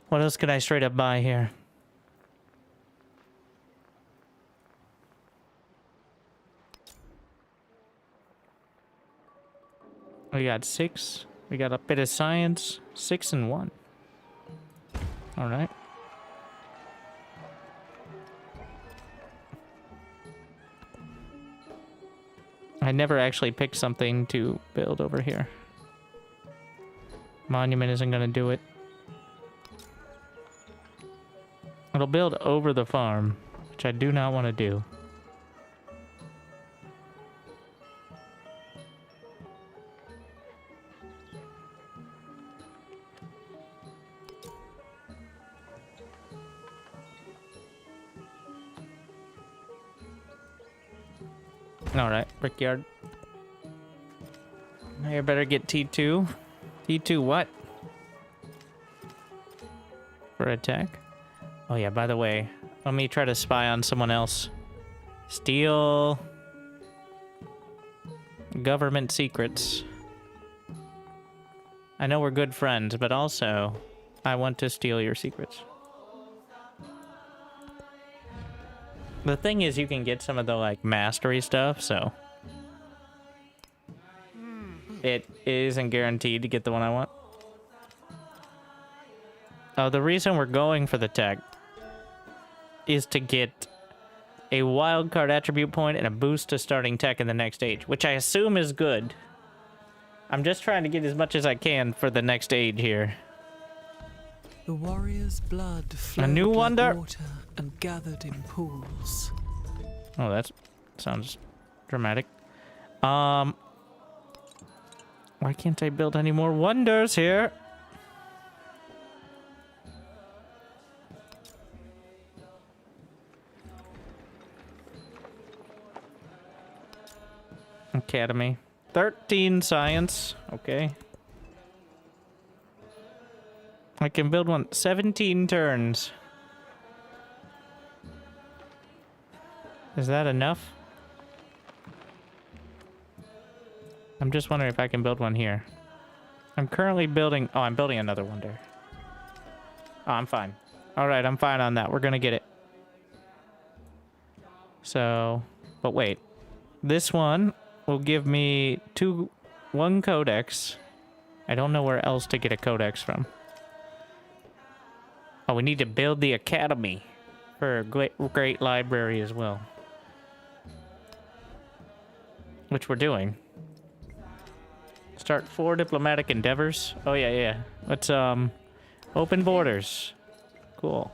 What else could I straight up buy here? We got 6. We got a bit of science. 6 and 1. All right. I never actually picked something to build over here. Monument isn't gonna do it. It'll build over the farm, which I do not want to do. Alright, brickyard. I better get T2. T2 what? For attack? Oh yeah, by the way, let me try to spy on someone else. Steal government secrets. I know we're good friends, but also I want to steal your secrets. The thing is, you can get some of the like mastery stuff, so it isn't guaranteed to get the one I want. Oh, the reason we're going for the tech is to get a wildcard attribute point and a boost to starting tech in the next age, which I assume is good. I'm just trying to get as much as I can for the next age here. The warrior's blood flowed new like wonder. water and gathered in pools. Oh, that sounds dramatic. Why can't I build any more wonders here? Academy. 13 science. Okay. I can build one. 17 turns. Is that enough? I'm just wondering if I can build one here. I'm currently building... Oh, I'm building another wonder. Oh, I'm fine. Alright, I'm fine on that. We're gonna get it. So... But wait. This one will give me one codex. I don't know where else to get a codex from. Oh, we need to build the academy for a great library as well. Which we're doing. Start 4 diplomatic endeavors. Oh, yeah. Let's, open borders. Cool.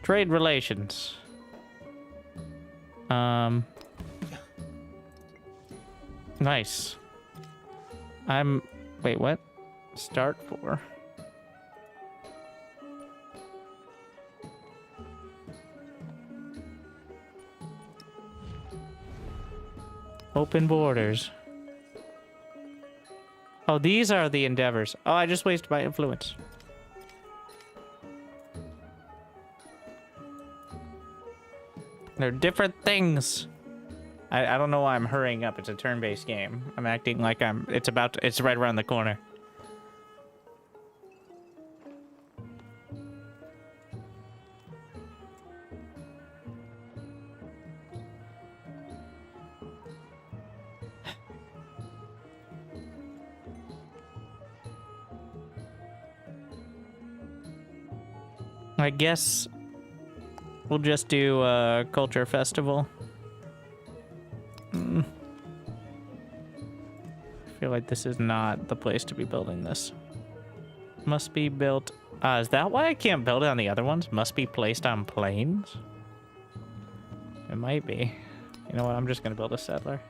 Trade relations. Nice. Wait, what? Start 4. Open borders. Oh, these are the endeavors. Oh, I just wasted my influence. They're different things. I don't know why I'm hurrying up. It's a turn-based game. I'm acting like it's right around the corner. I guess we'll just do a culture festival. I feel like this is not the place to be building this. Must be built... is that why I can't build it on the other ones? Must be placed on planes? It might be. You know what? I'm just going to build a settler.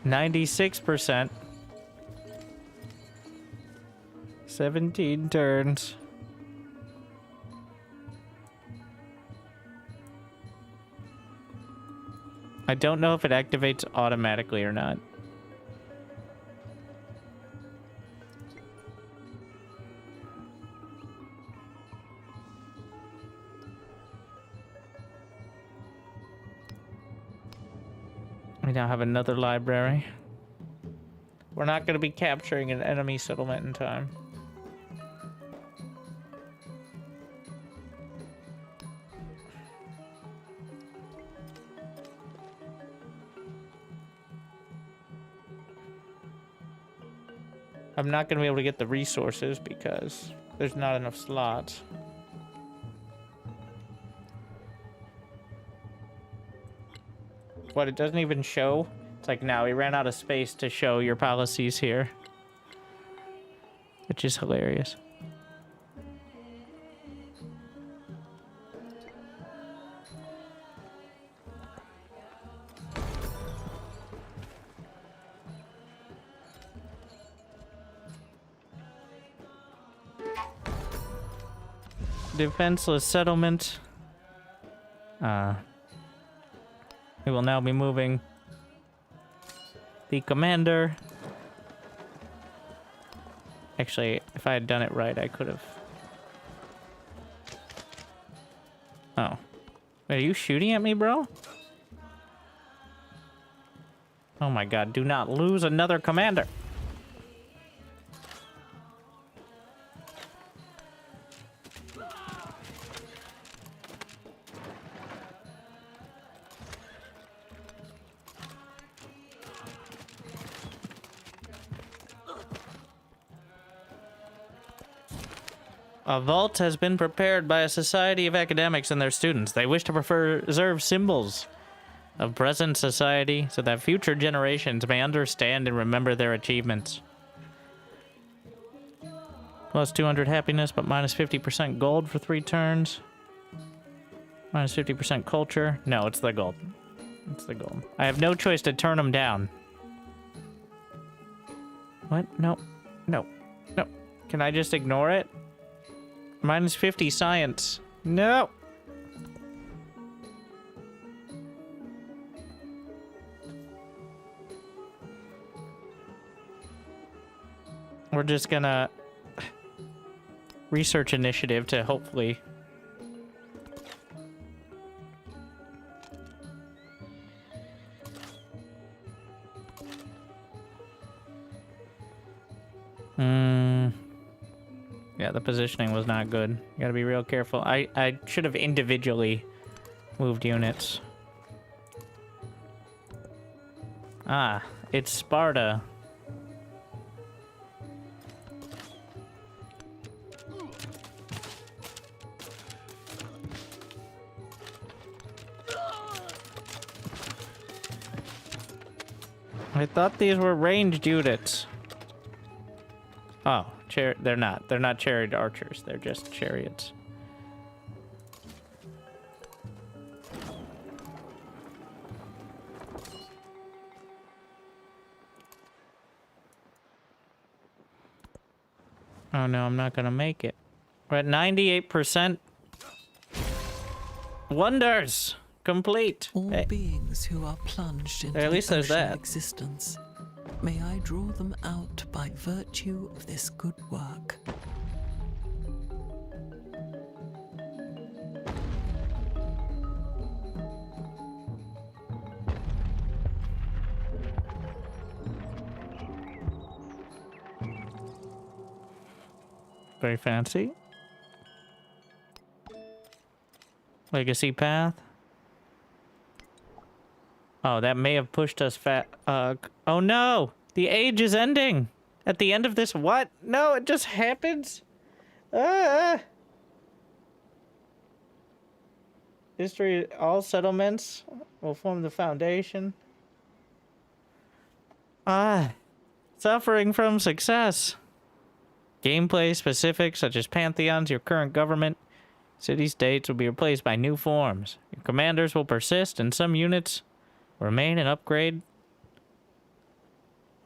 96%. 17 turns. I don't know if it activates automatically or not. We now have another library. We're not going to be capturing an enemy settlement in time. I'm not going to be able to get the resources because there's not enough slots. What, it doesn't even show? It's like, now we ran out of space to show your policies here. Which is hilarious. Defenseless settlement. We will now be moving the commander. Actually, if I had done it right, I could have. Oh. Wait, are you shooting at me, bro? Oh my god, do not lose another commander. A vault has been prepared by a society of academics and their students. They wish to preserve symbols of present society so that future generations may understand and remember their achievements. Plus 200 happiness, but minus 50% gold for 3 turns. Minus 50% culture. No, it's the gold. It's the gold. I have no choice to turn them down. What? No. No. No. Can I just ignore it? Minus 50 science. No. We're just gonna research initiative to hopefully yeah, the positioning was not good. You gotta be real careful. I should have individually moved units. Ah, it's Sparta. I thought these were ranged units. Oh, they're not. They're not chariot archers. They're just chariots. Oh no, I'm not gonna make it. We're at 98%. Wonders! Complete! All Hey. beings who are plunged into At least the there's ocean that. existence, may I draw them out by virtue of this good work. Very fancy. Legacy path. Oh, that may have pushed us oh no! The age is ending! At the end of this, what? No, it just happens? History, all settlements will form the foundation. Suffering from success. Gameplay specifics such as pantheons, your current government, city-states will be replaced by new forms. Your commanders will persist and some units will remain and upgrade.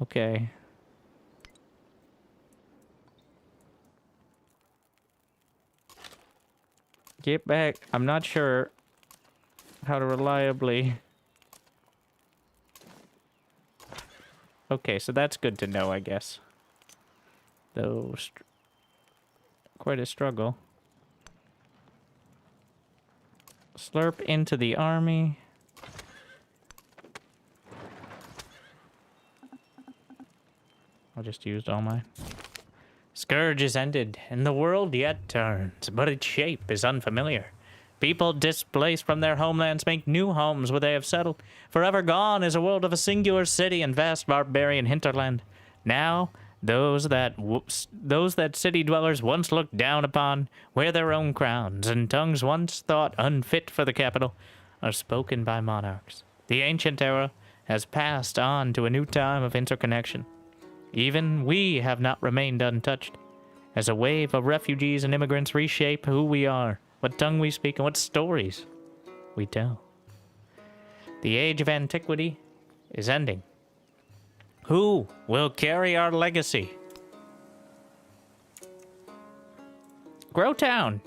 Okay. Get back. I'm not sure how to reliably... Okay, so that's good to know, I guess. Though, quite a struggle. Slurp into the army. I just used all mine. Scourge is ended, and the world yet turns, but its shape is unfamiliar. People displaced from their homelands make new homes where they have settled. Forever gone is a world of a singular city and vast barbarian hinterland. Now, those that city dwellers once looked down upon wear their own crowns, and tongues once thought unfit for the capital are spoken by monarchs. The ancient era has passed on to a new time of interconnection. Even we have not remained untouched, as a wave of refugees and immigrants reshape who we are, what tongue we speak, and what stories we tell. The age of antiquity is ending. Who will carry our legacy? Grow Town.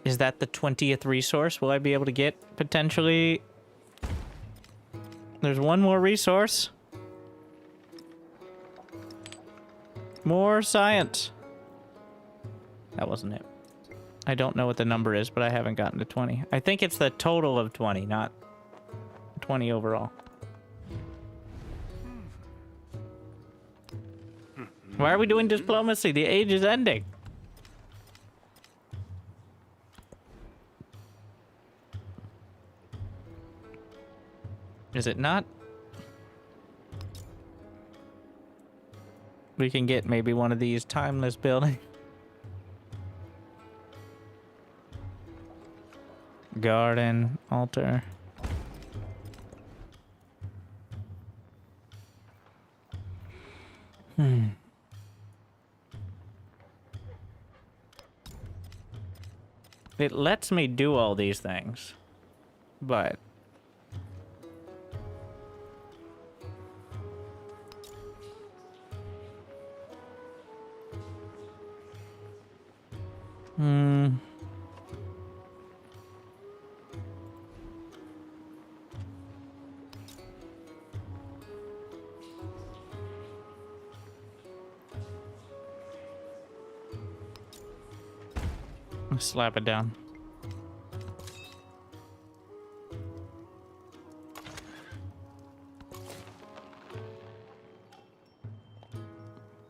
Is that the 20th resource? Will I be able to get potentially... There's one more resource. More science. That wasn't it. I don't know what the number is, but I haven't gotten to 20. I think it's the total of 20, not 20 overall. Why are we doing diplomacy? The age is ending. Is it not? We can get maybe one of these timeless buildings. Garden, altar. It lets me do all these things, but... Slap it down.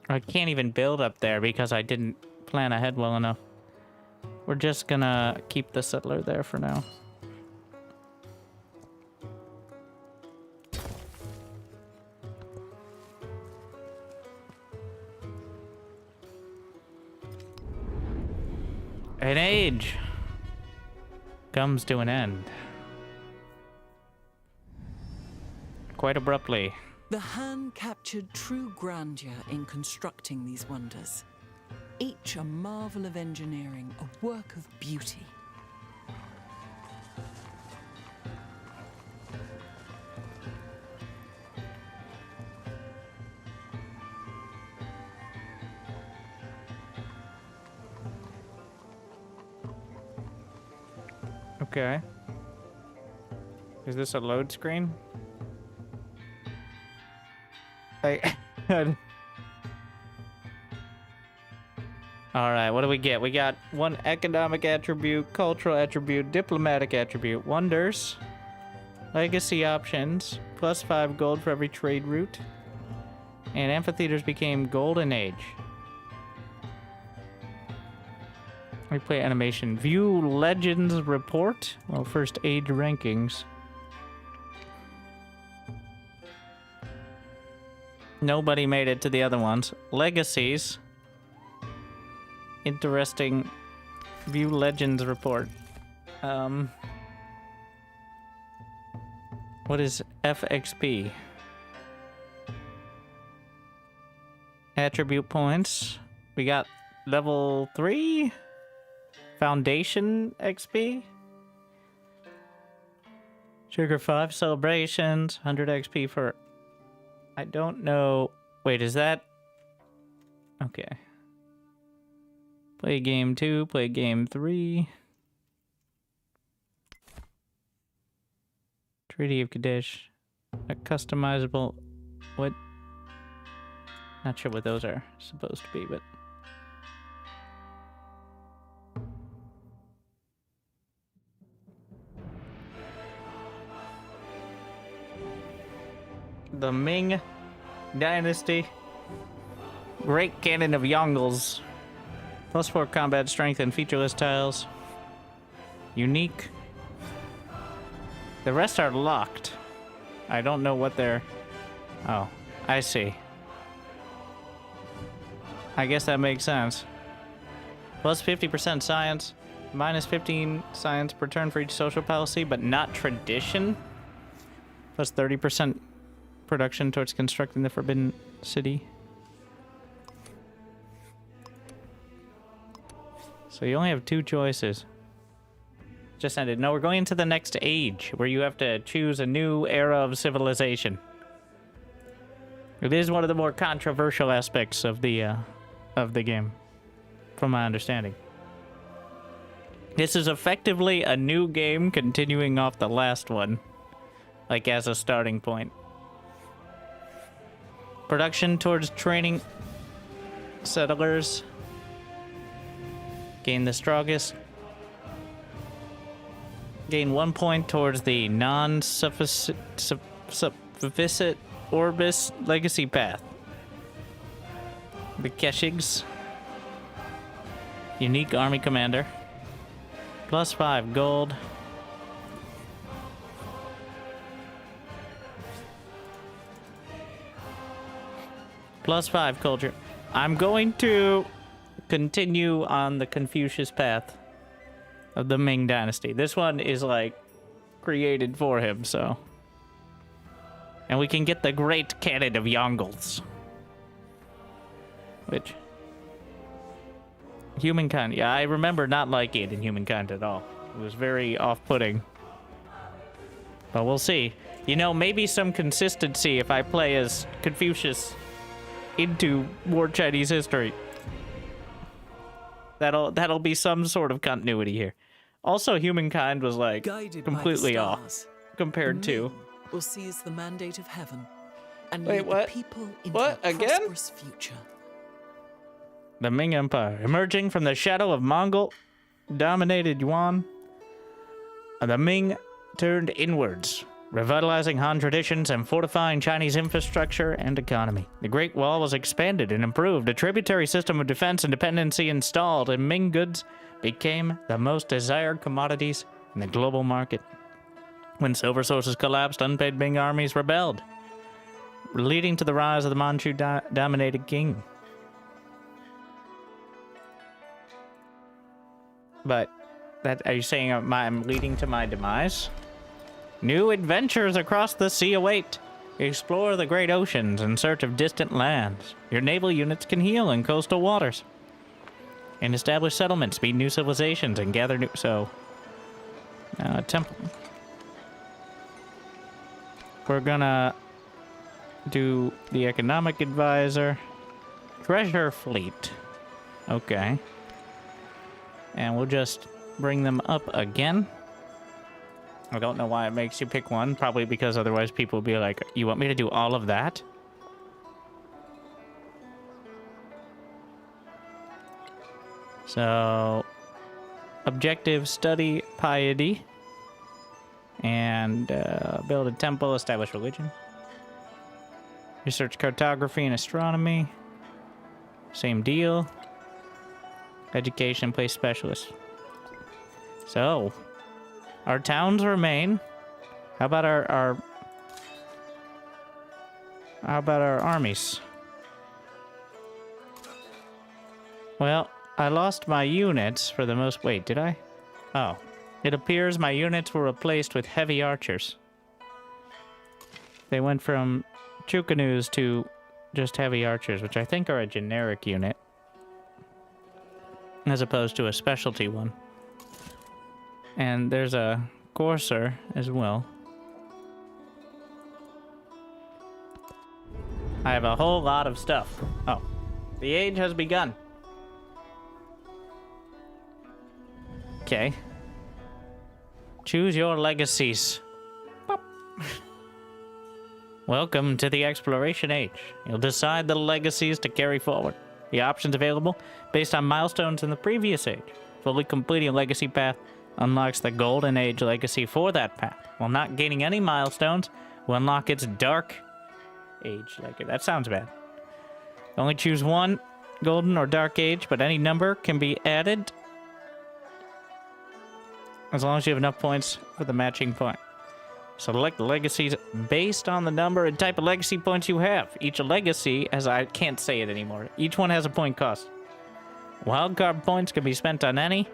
I can't even build up there because I didn't plan ahead well enough. We're just gonna keep the settler there for now. An age comes to an end. Quite abruptly. The Han captured true grandeur in constructing these wonders. Each a marvel of engineering, a work of beauty. Okay. Is this a load screen? Alright, what do we get? We got one economic attribute, cultural attribute, diplomatic attribute, wonders, legacy options, +5 gold for every trade route, and amphitheaters became golden age. Replay animation. View Legends report. Well, first age rankings. Nobody made it to the other ones. Legacies. Interesting. View Legends report. What is FXP? Attribute points. We got level 3. Foundation XP. Trigger 5 celebrations, 100 XP for... I don't know... Wait, is that... Okay. Play game 2, play game 3. Treaty of Kadesh. A customizable... What? Not sure what those are supposed to be, but... The Ming Dynasty. Great Cannon of Yonggles. +4 combat strength and featureless tiles. Unique. The rest are locked. I don't know what they're... Oh, I see. I guess that makes sense. Plus 50% science. Minus 15 science per turn for each social policy, but not tradition. Plus 30% production towards constructing the Forbidden City. So you only have 2 choices. Just ended. No, we're going into the next age, where you have to choose a new era of civilization. It is one of the more controversial aspects of the game, from my understanding. This is effectively a new game continuing off the last one, like as a starting point. Production towards training settlers. Gain the strongest. Gain 1 point towards the non-sufficit Orbis legacy path. The Keshigs. Unique army commander. Plus 5 gold. Plus 5 culture. I'm going to continue on the Confucius path of the Ming Dynasty. This one is like created for him, so. And we can get the Great Cannon of Yonggles. Which? Humankind. Yeah, I remember not liking it in Humankind at all. It was very off-putting. But we'll see. You know, maybe some consistency if I play as Confucius into War Chinese history. That'll be some sort of continuity here. Also, Humankind was like Guided completely by the off stars, compared to. men will seize the mandate of heaven and Wait, lead what? the people into What? a Again? prosperous future. The Ming Empire, emerging from the shadow of Mongol-dominated Yuan, the Ming turned inwards, revitalizing Han traditions and fortifying Chinese infrastructure and economy. The Great Wall was expanded and improved, a tributary system of defense and dependency installed, and Ming goods became the most desired commodities in the global market. When silver sources collapsed, unpaid Ming armies rebelled, leading to the rise of the Manchu-dominated king. But, are you saying I'm leading to my demise? New adventures across the sea await. Explore the great oceans in search of distant lands. Your naval units can heal in coastal waters. And establish settlements, meet new civilizations, and gather new... So, temple. We're gonna do the economic advisor. Treasure fleet. Okay. And we'll just bring them up again. I don't know why it makes you pick one. Probably because otherwise people will be like, you want me to do all of that? So, objective, study piety. And build a temple, establish religion. Research cartography and astronomy. Same deal. Education, place specialist. So, our towns remain. How about our armies? Well, I lost my units for the most... Wait, did I? Oh. It appears my units were replaced with heavy archers. They went from Chukanus to just heavy archers, which I think are a generic unit. As opposed to a specialty one. And there's a courser as well. I have a whole lot of stuff. Oh, the age has begun. Okay. Choose your legacies. Pop. Welcome to the exploration age. You'll decide the legacies to carry forward. The options available based on milestones in the previous age. Fully completing a legacy path unlocks the golden age legacy for that path. While not gaining any milestones, will unlock its dark age legacy. That sounds bad. Only choose one golden or dark age, but any number can be added as long as you have enough points for the matching point. Select legacies based on the number and type of legacy points you have. Each legacy, as I can't say it anymore, each one has a point cost. Wildcard points can be spent on any.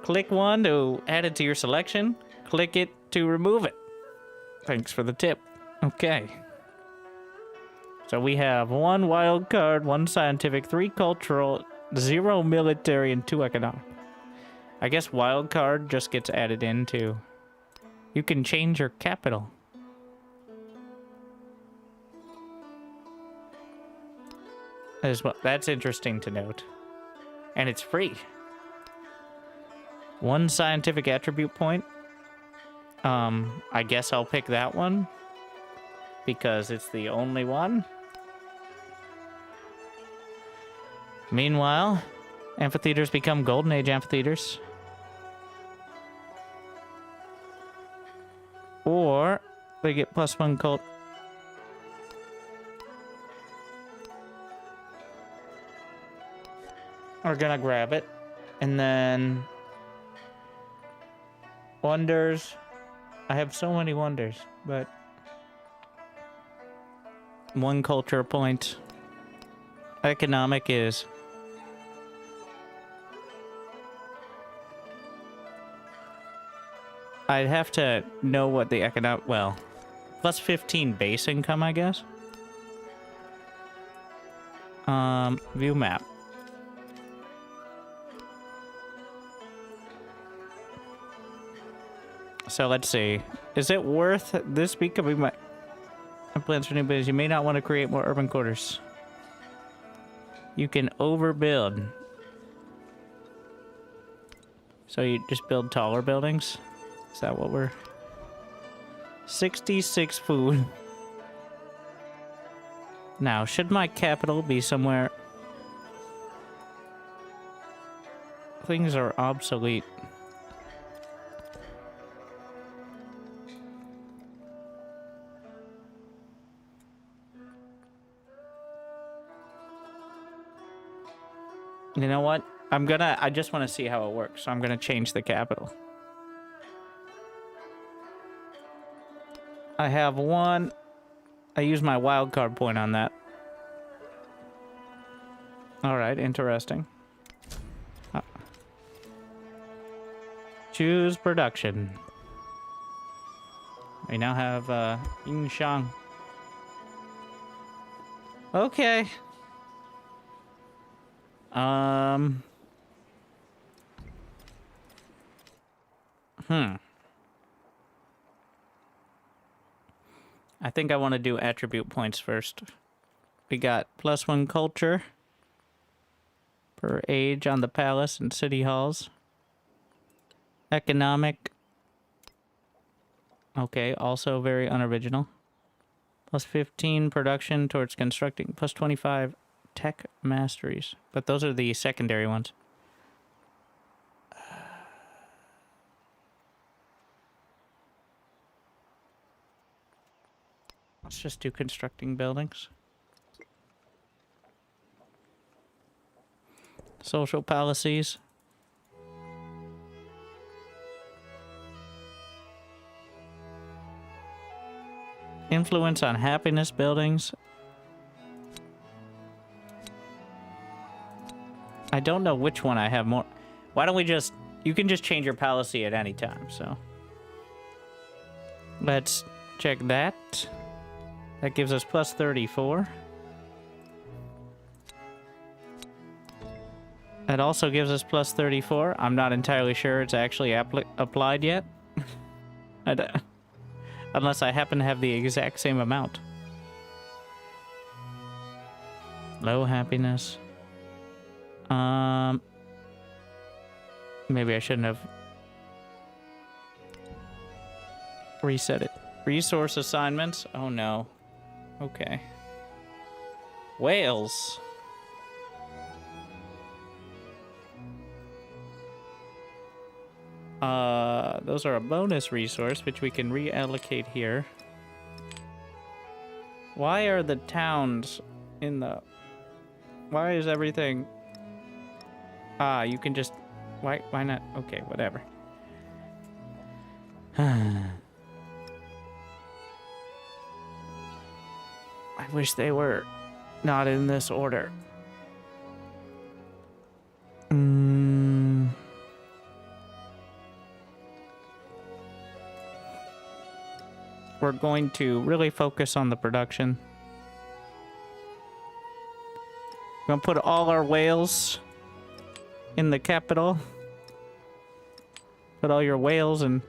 Click one to add it to your selection. Click it to remove it. Thanks for the tip. Okay. So we have 1 wild card, 1 scientific, 3 cultural, 0 military, and 2 economic. I guess wild card just gets added into. You can change your capital. That's interesting to note. And it's free. 1 scientific attribute point. I guess I'll pick that one because it's the only one. Meanwhile, amphitheaters become Golden Age amphitheaters. Or they get +1 cult. We're gonna grab it. And then wonders. I have so many wonders, but 1 culture point. Economic is I'd have to know what the economic, well, +15 base income, I guess. View map. So let's see. Is it worth this becoming my plans for new business? You may not want to create more urban quarters. You can overbuild. So you just build taller buildings? Is that what we're... 66 food. Now, should my capital be somewhere... Things are obsolete. You know what? I just want to see how it works, so I'm gonna change the capital. I have 1. I use my wildcard point on that. Alright, interesting. Choose production. We now have Yingshang. Okay. I think I want to do attribute points first. We got +1 culture per age on the palace and city halls. Economic. Okay, also very unoriginal. +15 production towards constructing. +25 tech masteries. But those are the secondary ones. Let's just do constructing buildings. Social policies. Influence on happiness buildings. I don't know which one I have more. Why don't we just... You can just change your policy at any time, so... Let's check that. That gives us +34. That also gives us +34. I'm not entirely sure it's actually applied yet. Unless I happen to have the exact same amount. Low happiness. Maybe I shouldn't have reset it. Resource assignments? Oh no. Okay. Whales. Those are a bonus resource, which we can reallocate here. Why are the towns in the... Why is everything... Ah, you can just... Why not? Okay, whatever. I wish they were not in this order. We're going to really focus on the production. We're going to put all our whales in the capital. Put all your whales in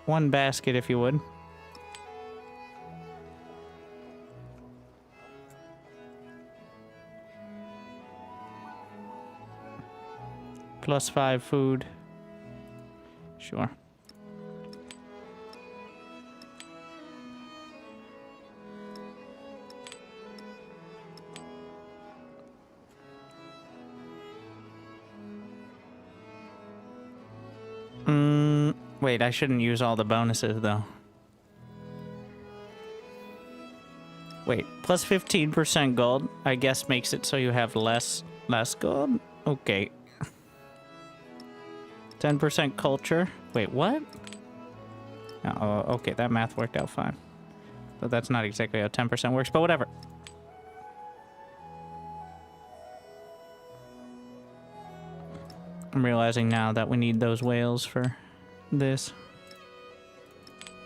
one basket, if you would. +5 food. Sure. Wait, I shouldn't use all the bonuses, though. Wait, plus 15% gold, I guess makes it so you have less gold? Okay. 10% culture. Wait, what? Oh, okay, that math worked out fine. But that's not exactly how 10% works, but whatever. I'm realizing now that we need those whales for this.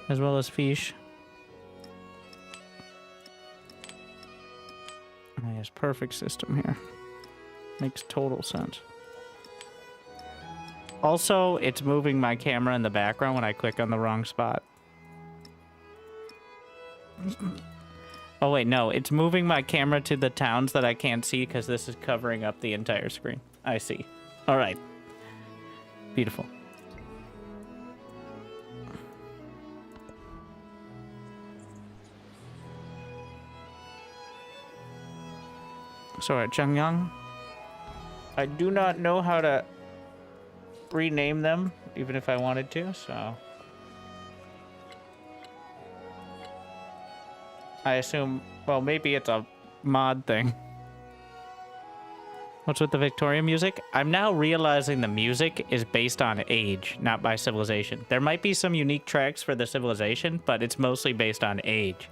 As well as fish. Oh, yes, perfect system here. Makes total sense. Also, it's moving my camera in the background when I click on the wrong spot. Oh wait, no, it's moving my camera to the towns that I can't see because this is covering up the entire screen. I see. All right. Beautiful. So at Zhengyang, I do not know how to rename them, even if I wanted to, so... I assume, well, maybe it's a mod thing. What's with the Victorian music? I'm now realizing the music is based on age, not by civilization. There might be some unique tracks for the civilization, but it's mostly based on age.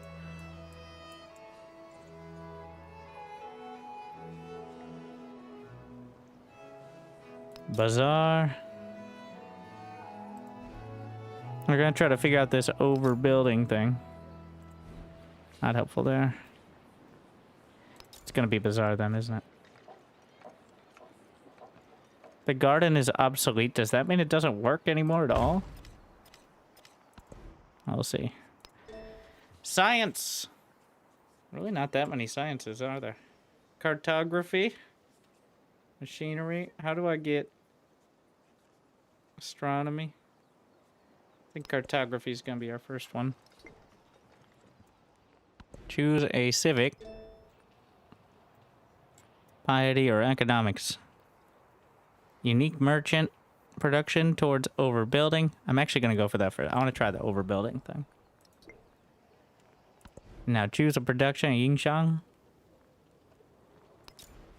Bazaar. We're gonna try to figure out this overbuilding thing. Not helpful there. It's gonna be bazaar then, isn't it? The garden is obsolete. Does that mean it doesn't work anymore at all? We'll see. Science! Really not that many sciences, are there? Cartography? Machinery? How do I get astronomy? I think cartography is going to be our first one. Choose a civic, piety, or economics. Unique merchant production towards overbuilding. I'm actually going to go for that first. I want to try the overbuilding thing. Now choose a production, Yingxiang.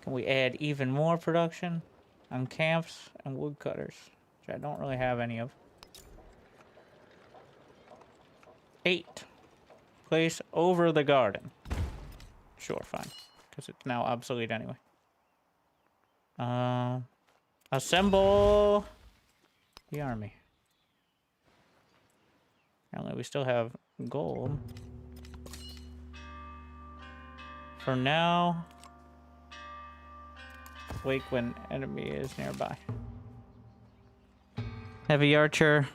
Can we add even more production on camps and woodcutters, which I don't really have any of. 8. Place over the garden. Sure, fine. Because it's now obsolete anyway. Assemble the army. Apparently we still have gold. For now, wake when enemy is nearby. Heavy archer.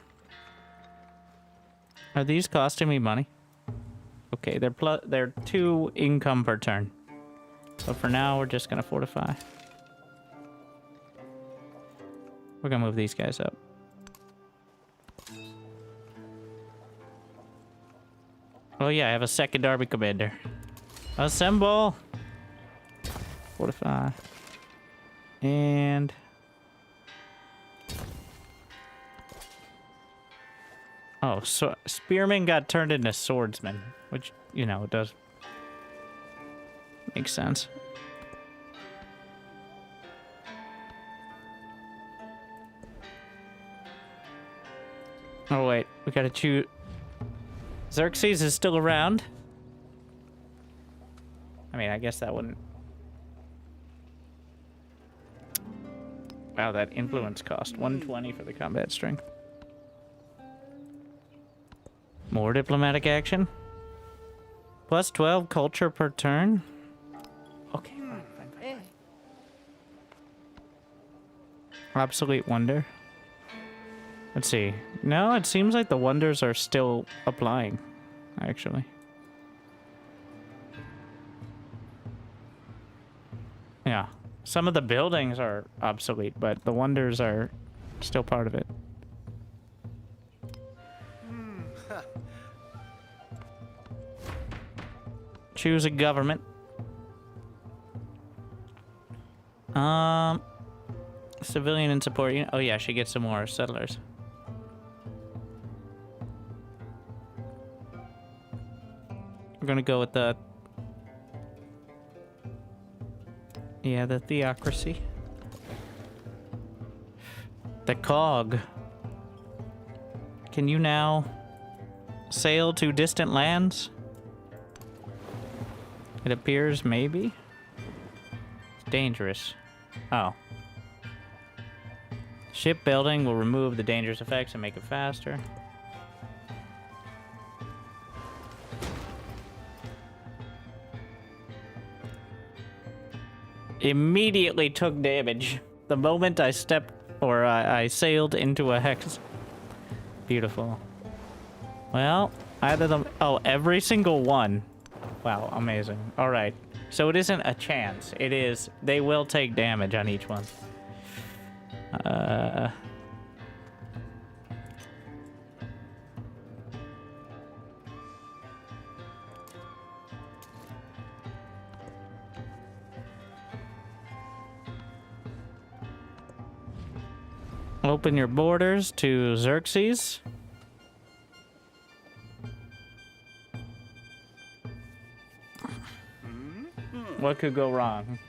Are these costing me money? Okay, they're 2 income per turn. So for now, we're just gonna fortify. We're gonna move these guys up. Oh yeah, I have a second army commander. Assemble! Fortify. And... oh, so Spearman got turned into Swordsman, which, you know, does make sense. Oh wait, we gotta choose... Xerxes is still around. I mean, I guess that wouldn't... wow, that influence cost 120 for the combat strength. More diplomatic action. Plus 12 culture per turn. Okay, fine. Obsolete wonder. Let's see. No, it seems like the wonders are still applying, actually. Yeah. Some of the buildings are obsolete, but the wonders are still part of it. Choose a government. Civilian and support unit. Oh yeah, she gets some more settlers. We're gonna go with the... yeah, the theocracy. The cog. Can you now sail to distant lands? It appears maybe. It's dangerous. Oh. Shipbuilding will remove the dangerous effects and make it faster. Immediately took damage the moment I stepped, or I sailed into a hex. Beautiful. Well, either them... oh, every single one. Wow, amazing. All right. So it isn't a chance. It is... they will take damage on each one. Open your borders to Xerxes. What could go wrong?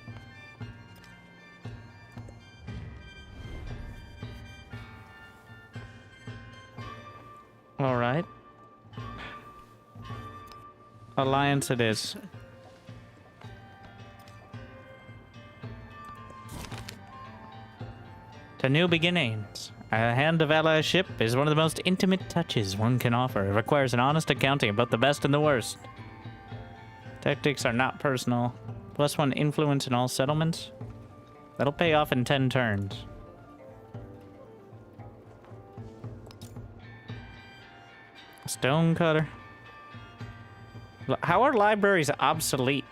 All right. Alliance it is. To new beginnings. A hand of allyship is one of the most intimate touches one can offer. It requires an honest accounting of both the best and the worst. Tactics are not personal. +1 influence in all settlements. That'll pay off in 10 turns. Stonecutter. How are libraries obsolete?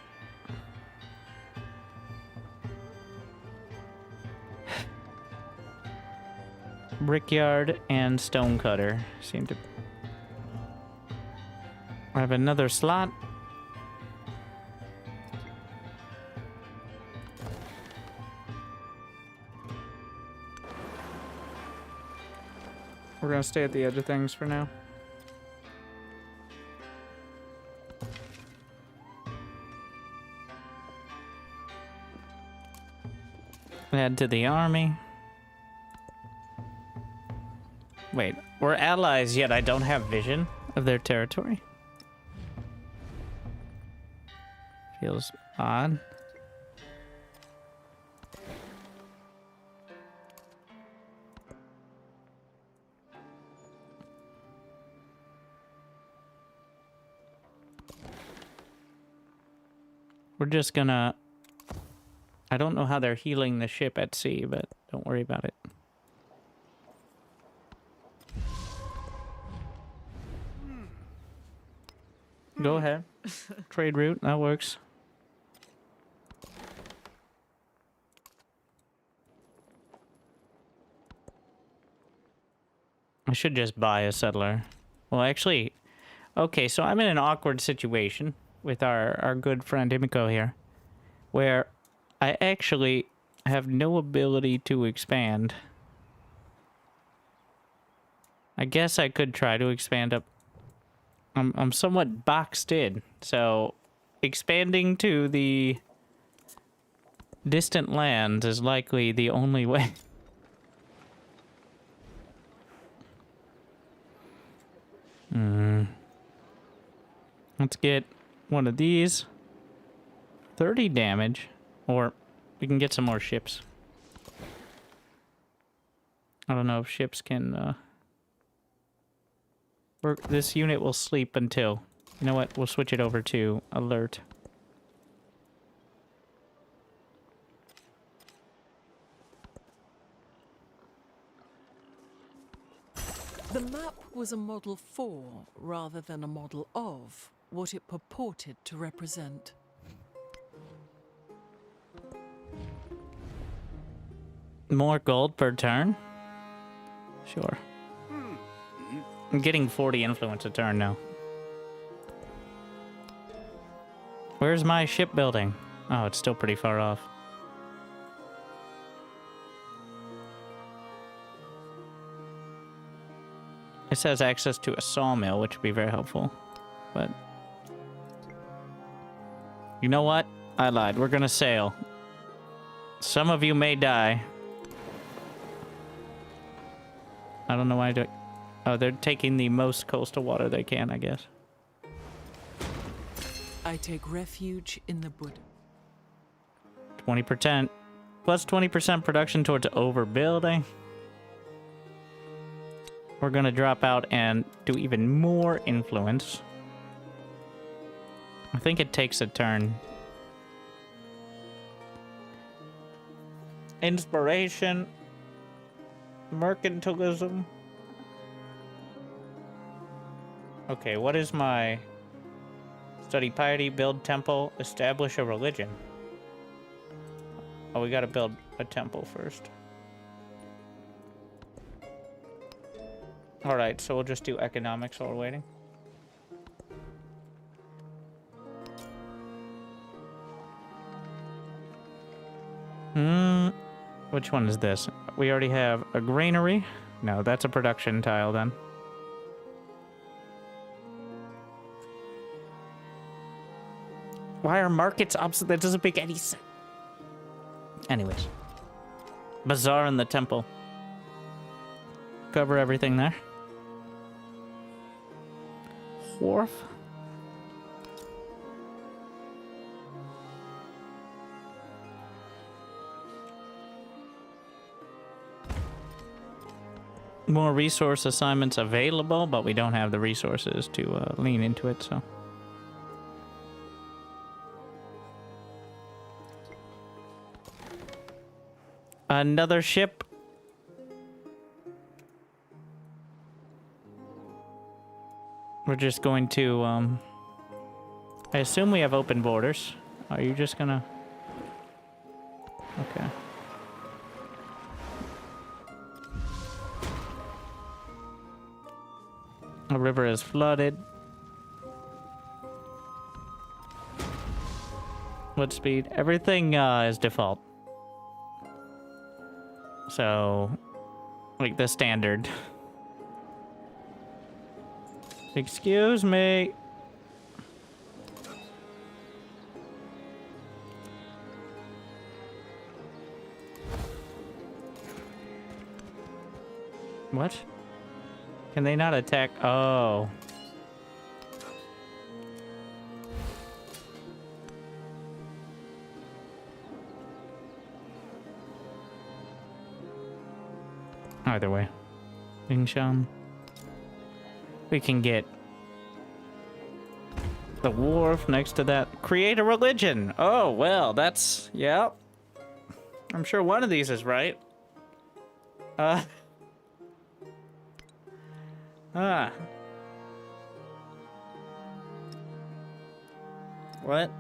Brickyard and stonecutter seem to... I have another slot. We're gonna stay at the edge of things for now. Add to the army. Wait, we're allies, yet I don't have vision of their territory? Feels odd. We're just gonna... I don't know how they're healing the ship at sea, but don't worry about it. Go ahead. Trade route, that works. I should just buy a settler. Well, actually, okay, so I'm in an awkward situation with our good friend Himiko here, where I actually have no ability to expand. I guess I could try to expand up. I'm somewhat boxed in, so expanding to the distant lands is likely the only way. Let's get one of these. 30 damage, or we can get some more ships. I don't know if ships can work. This unit will sleep until, you know what, we'll switch it over to alert. The map was a model for, rather than a model of, what it purported to represent. More gold per turn? Sure. I'm getting 40 influence a turn now. Where's my shipbuilding? Oh, it's still pretty far off. This has access to a sawmill, which would be very helpful. But you know what? I lied. We're gonna sail. Some of you may die. I don't know why I do. Oh, they're taking the most coastal water they can, I guess. I take refuge in the Buddha. 20%. Plus 20% production towards overbuilding. We're gonna drop out and do even more influence. I think it takes a turn. Inspiration. Mercantilism. Okay, what is my... Study piety, build temple, establish a religion. Oh, we gotta build a temple first. Alright, so we'll just do economics while we're waiting. Which one is this? We already have a granary. No, that's a production tile then. Why are markets opposite? That doesn't make any sense. Anyways. Bazaar in the temple. Cover everything there. Wharf. More resource assignments available, but we don't have the resources to lean into it, so. Another ship. We're just going to, I assume we have open borders. Are you just gonna... Okay. The river is flooded. What speed? Everything is default. So, like the standard. Excuse me. What? Can they not attack? Oh. Either way. Bingshan. We can get the wharf next to that. Create a religion. Oh, well, that's... Yeah. I'm sure one of these is right. What?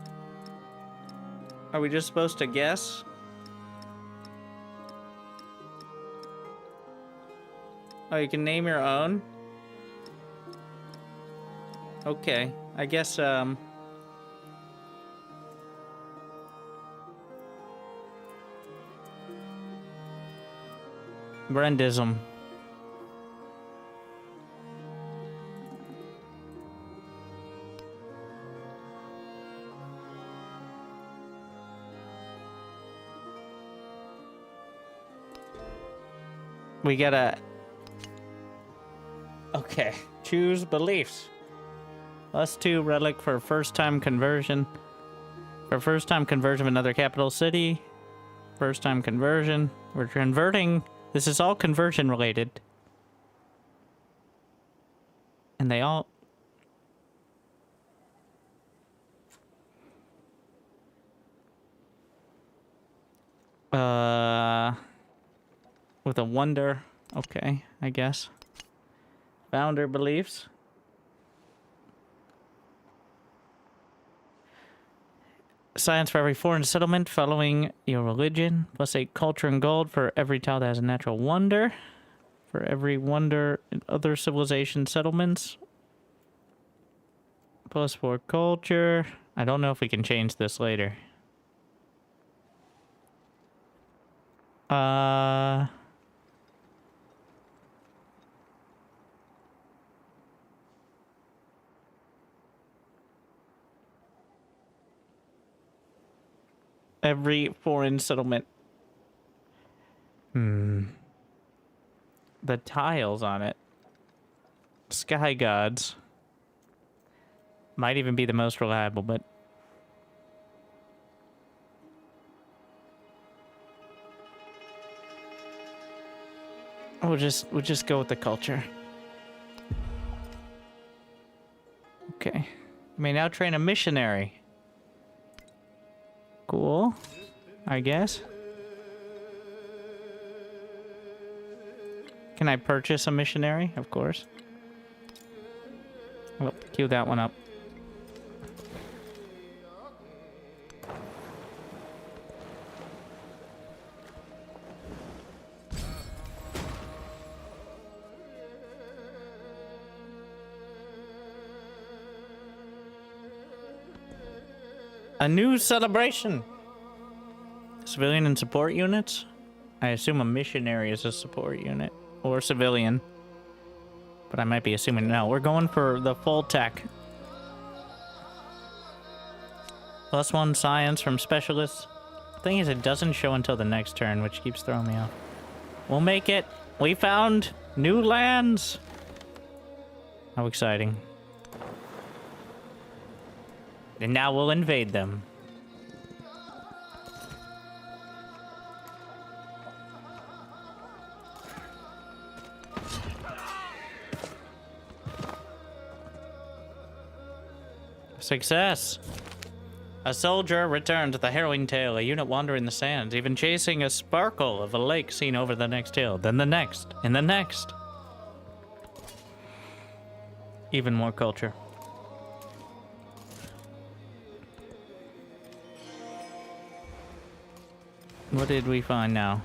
Are we just supposed to guess? Oh, you can name your own? Okay, I guess, Brendism. We gotta... Okay, choose beliefs. +2 relic for first-time conversion. For first-time conversion of another capital city. First-time conversion. We're converting... This is all conversion related. And they all... With a wonder. Okay, I guess. Founder beliefs. Science for every foreign settlement following your religion. +8 culture and gold for every tile that has a natural wonder. For every wonder in other civilization settlements. +4 culture. I don't know if we can change this later. Every foreign settlement. The tiles on it. Sky gods. Might even be the most reliable, but... We'll just go with the culture. Okay. You may now train a missionary. Cool. I guess. Can I purchase a missionary? Of course. Oh, cue that one up. A new celebration. Civilian and support units? I assume a missionary is a support unit. Or civilian. But I might be assuming no. We're going for the full tech. +1 science from specialists. Thing is, it doesn't show until the next turn, which keeps throwing me off. We'll make it. We found new lands. How exciting. And now we'll invade them. Success! A soldier returned to the harrowing tale, a unit wandering the sands, even chasing a sparkle of a lake seen over the next hill, then the next, and the next. Even more culture. What did we find now?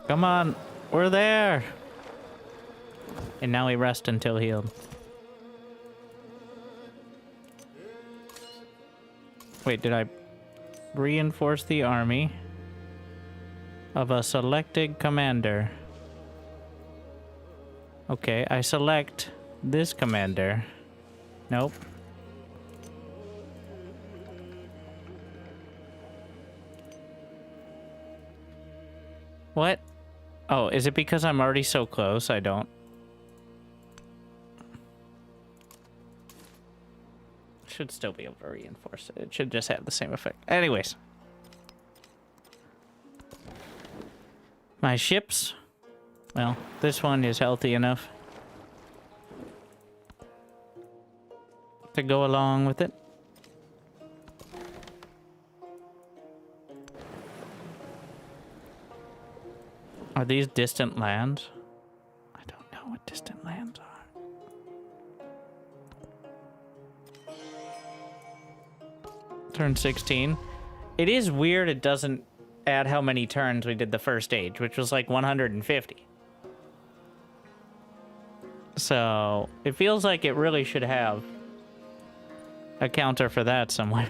Come on, we're there! And now we rest until healed. Wait, did I reinforce the army of a selected commander? Okay, I select this commander. Nope. What? Oh, is it because I'm already so close? I don't. Should still be able to reinforce it. It should just have the same effect. Anyways. My ships. Well, this one is healthy enough to go along with it. Are these distant lands? I don't know what distant lands are. Turn 16. It is weird it doesn't add how many turns we did the first stage, which was like 150. So, it feels like it really should have a counter for that somewhere.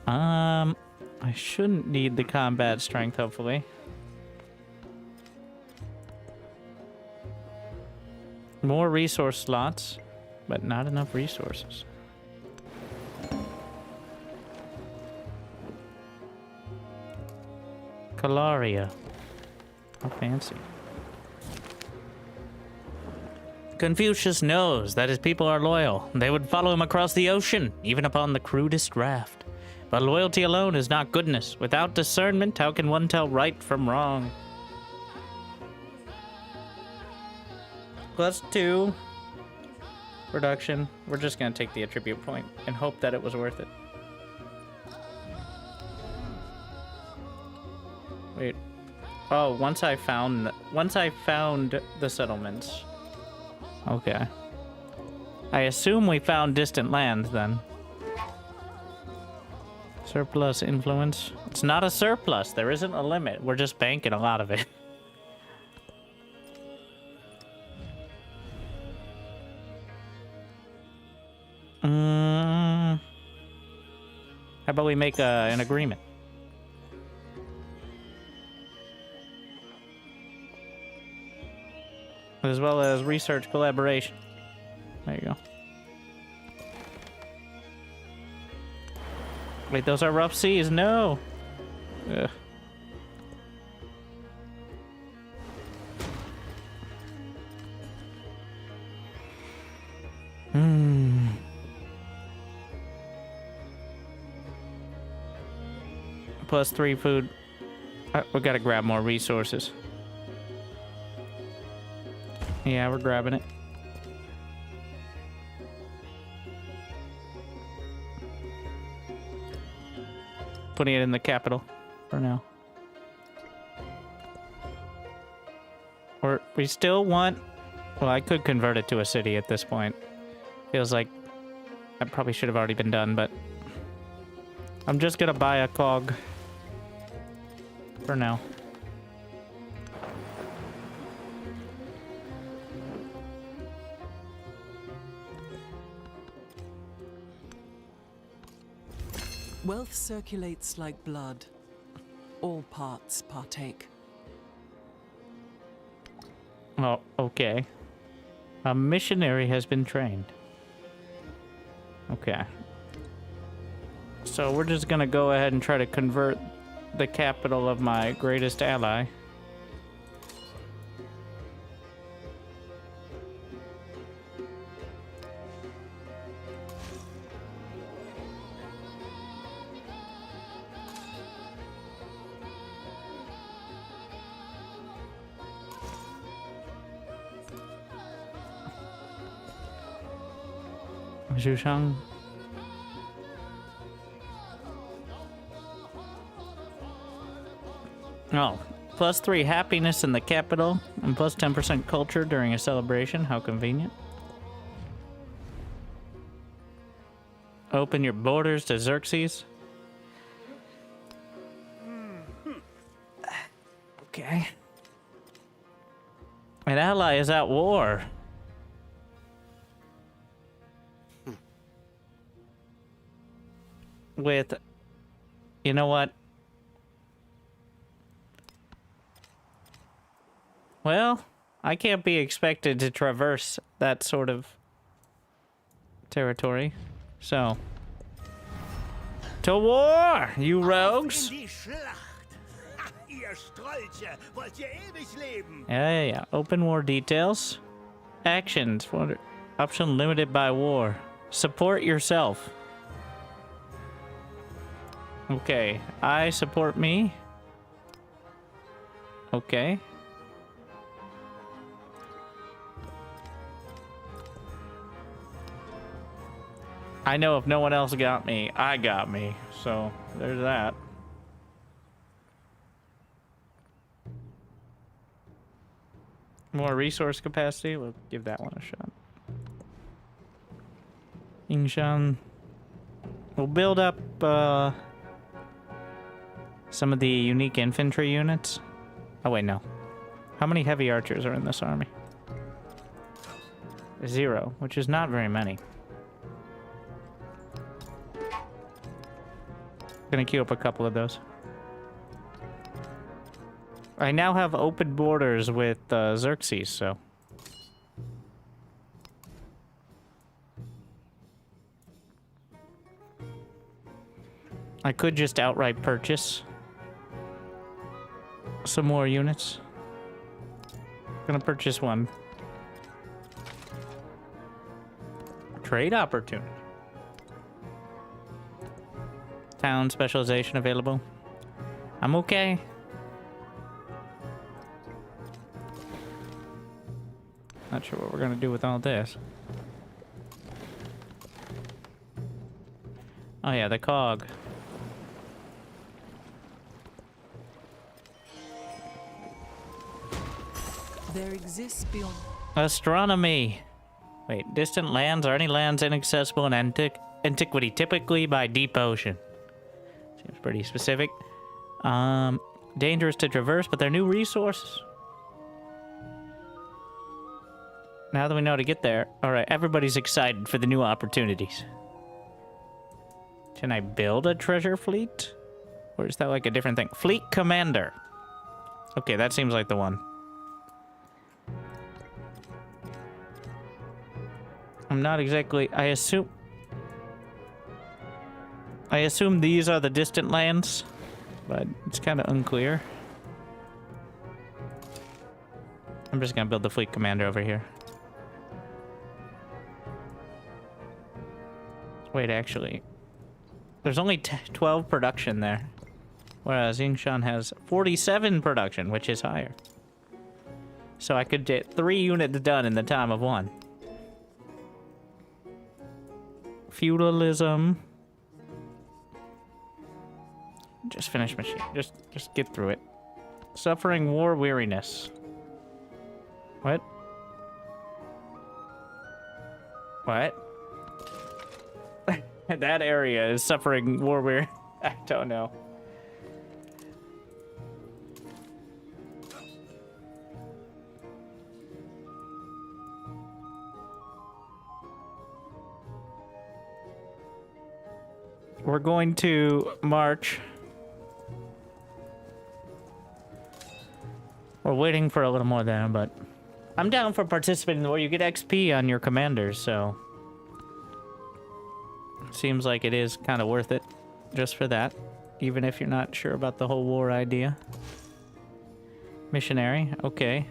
I shouldn't need the combat strength, hopefully. More resource slots, but not enough resources. Calaria. How fancy. Confucius knows that his people are loyal. They would follow him across the ocean, even upon the crudest raft. But loyalty alone is not goodness. Without discernment, how can one tell right from wrong? +2 production. We're just gonna take the attribute point and hope that it was worth it. Wait. Oh, once I found the settlements. Okay. I assume we found distant lands then. Surplus influence. It's not a surplus. There isn't a limit. We're just banking a lot of it. How about we make an agreement? As well as research collaboration. There you go. Wait, those are rough seas? No! Ugh. +3 food. We gotta grab more resources. Yeah, we're grabbing it. Putting it in the capital for now. Or we still want... Well, I could convert it to a city at this point. Feels like that probably should have already been done, but... I'm just gonna buy a cog. For now. Wealth circulates like blood. All parts partake. Oh, okay. A missionary has been trained. Okay. So we're just gonna go ahead and try to convert the capital of my greatest ally. Zhushang. Oh, +3 happiness in the capital and +10% culture during a celebration. How convenient. Open your borders to Xerxes. Okay. An ally is at war. With, you know what? Well, I can't be expected to traverse that sort of territory. So, to war, you rogues! Yeah. Open war details. Actions. Option limited by war. Support yourself. Okay, I support me. Okay. I know if no one else got me, I got me. So, there's that. More resource capacity. We'll give that one a shot. Yingshan. We'll build up some of the unique infantry units. Oh wait, no. How many heavy archers are in this army? 0, which is not very many. Gonna queue up a couple of those. I now have open borders with Xerxes, so... I could just outright purchase some more units. Gonna purchase one. Trade opportunity. Town specialization available. I'm okay. Not sure what we're gonna do with all this. Oh yeah, the cog. There exists beyond... Astronomy. Wait, distant lands? Are any lands inaccessible in antiquity? Typically by deep ocean. Seems pretty specific. Dangerous to traverse, but they're new resources. Now that we know how to get there, alright, everybody's excited for the new opportunities. Can I build a treasure fleet? Or is that like a different thing? Fleet commander. Okay, that seems like the one. I'm not exactly... I assume these are the distant lands, but it's kind of unclear. I'm just gonna build the fleet commander over here. Wait, actually, there's only 12 production there, whereas Yingshan has 47 production, which is higher. So I could get 3 units done in the time of 1. Feudalism. Just finish machine. Just get through it. Suffering war weariness. What? What? That area is suffering war wear. I don't know. We're going to march. We're waiting for a little more there, but I'm down for participating where you get XP on your commanders, so seems like it is kind of worth it just for that, even if you're not sure about the whole war idea. Missionary, okay.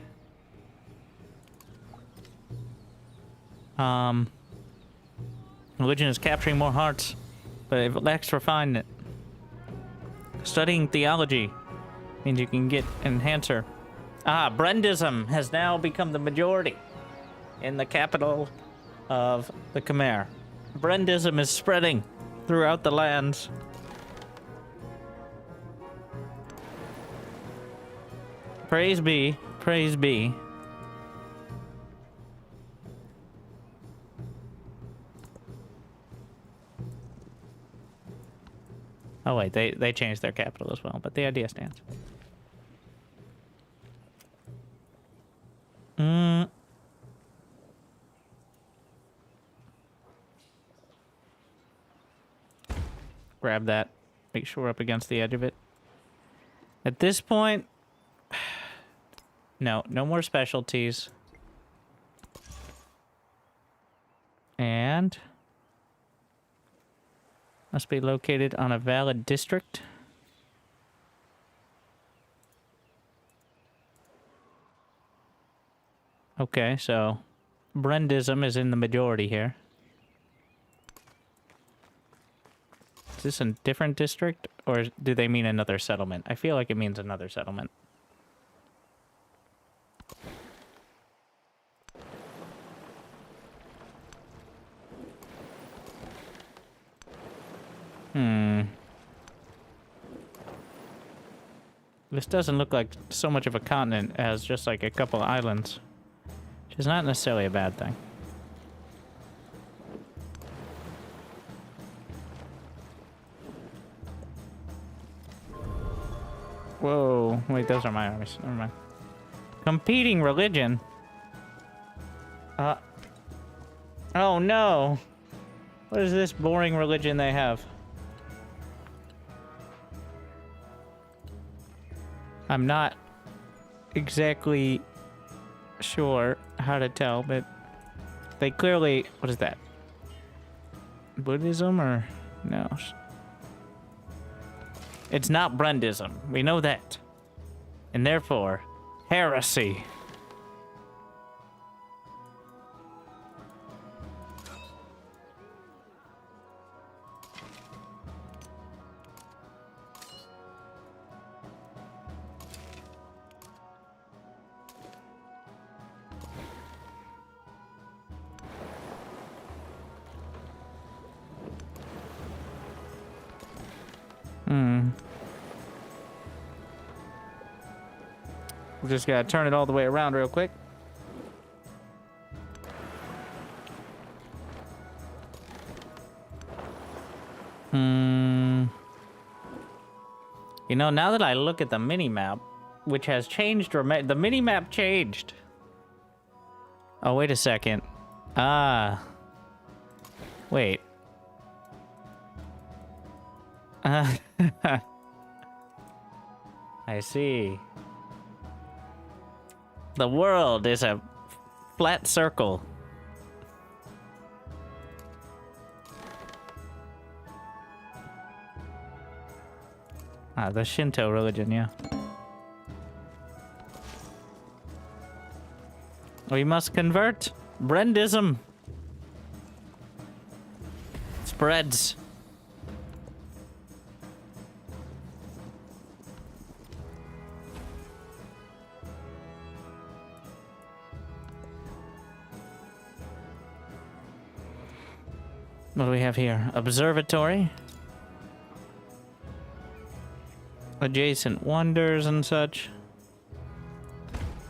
Religion is capturing more hearts, but it lacks refinement. Studying theology means you can get enhancer. Ah, Brendism has now become the majority in the capital of the Khmer. Brendism is spreading throughout the lands. Praise be, praise be. Oh wait, they changed their capital as well, but the idea stands. Grab that. Make sure we're up against the edge of it. At this point, no more specialties. And must be located on a valid district. Okay, so Brendism is in the majority here. Is this a different district, or do they mean another settlement? I feel like it means another settlement. This doesn't look like so much of a continent as just like a couple islands, which is not necessarily a bad thing. Whoa. Wait, those are my armies. Never mind. Competing religion? Oh no. What is this boring religion they have? I'm not exactly sure how to tell, but they clearly... What is that? Buddhism or... No. It's not Brundism. We know that. And therefore, heresy. We just gotta turn it all the way around real quick. You know, now that I look at the mini-map, which has changed, the mini-map changed. Oh, wait a second. Wait. I see. The world is a flat circle. The Shinto religion, yeah. We must convert. Brendism spreads. What do we have here? Observatory. Adjacent wonders and such.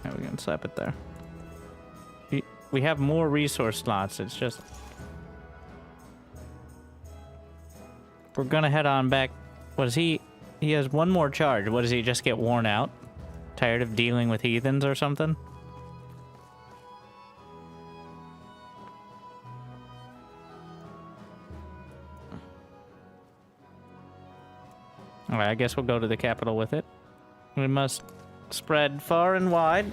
Yeah, we can slap it there. We have more resource slots. It's just... We're gonna head on back. What is he? He has one more charge. What does he just get worn out? Tired of dealing with heathens or something? Alright, I guess we'll go to the capital with it. We must spread far and wide.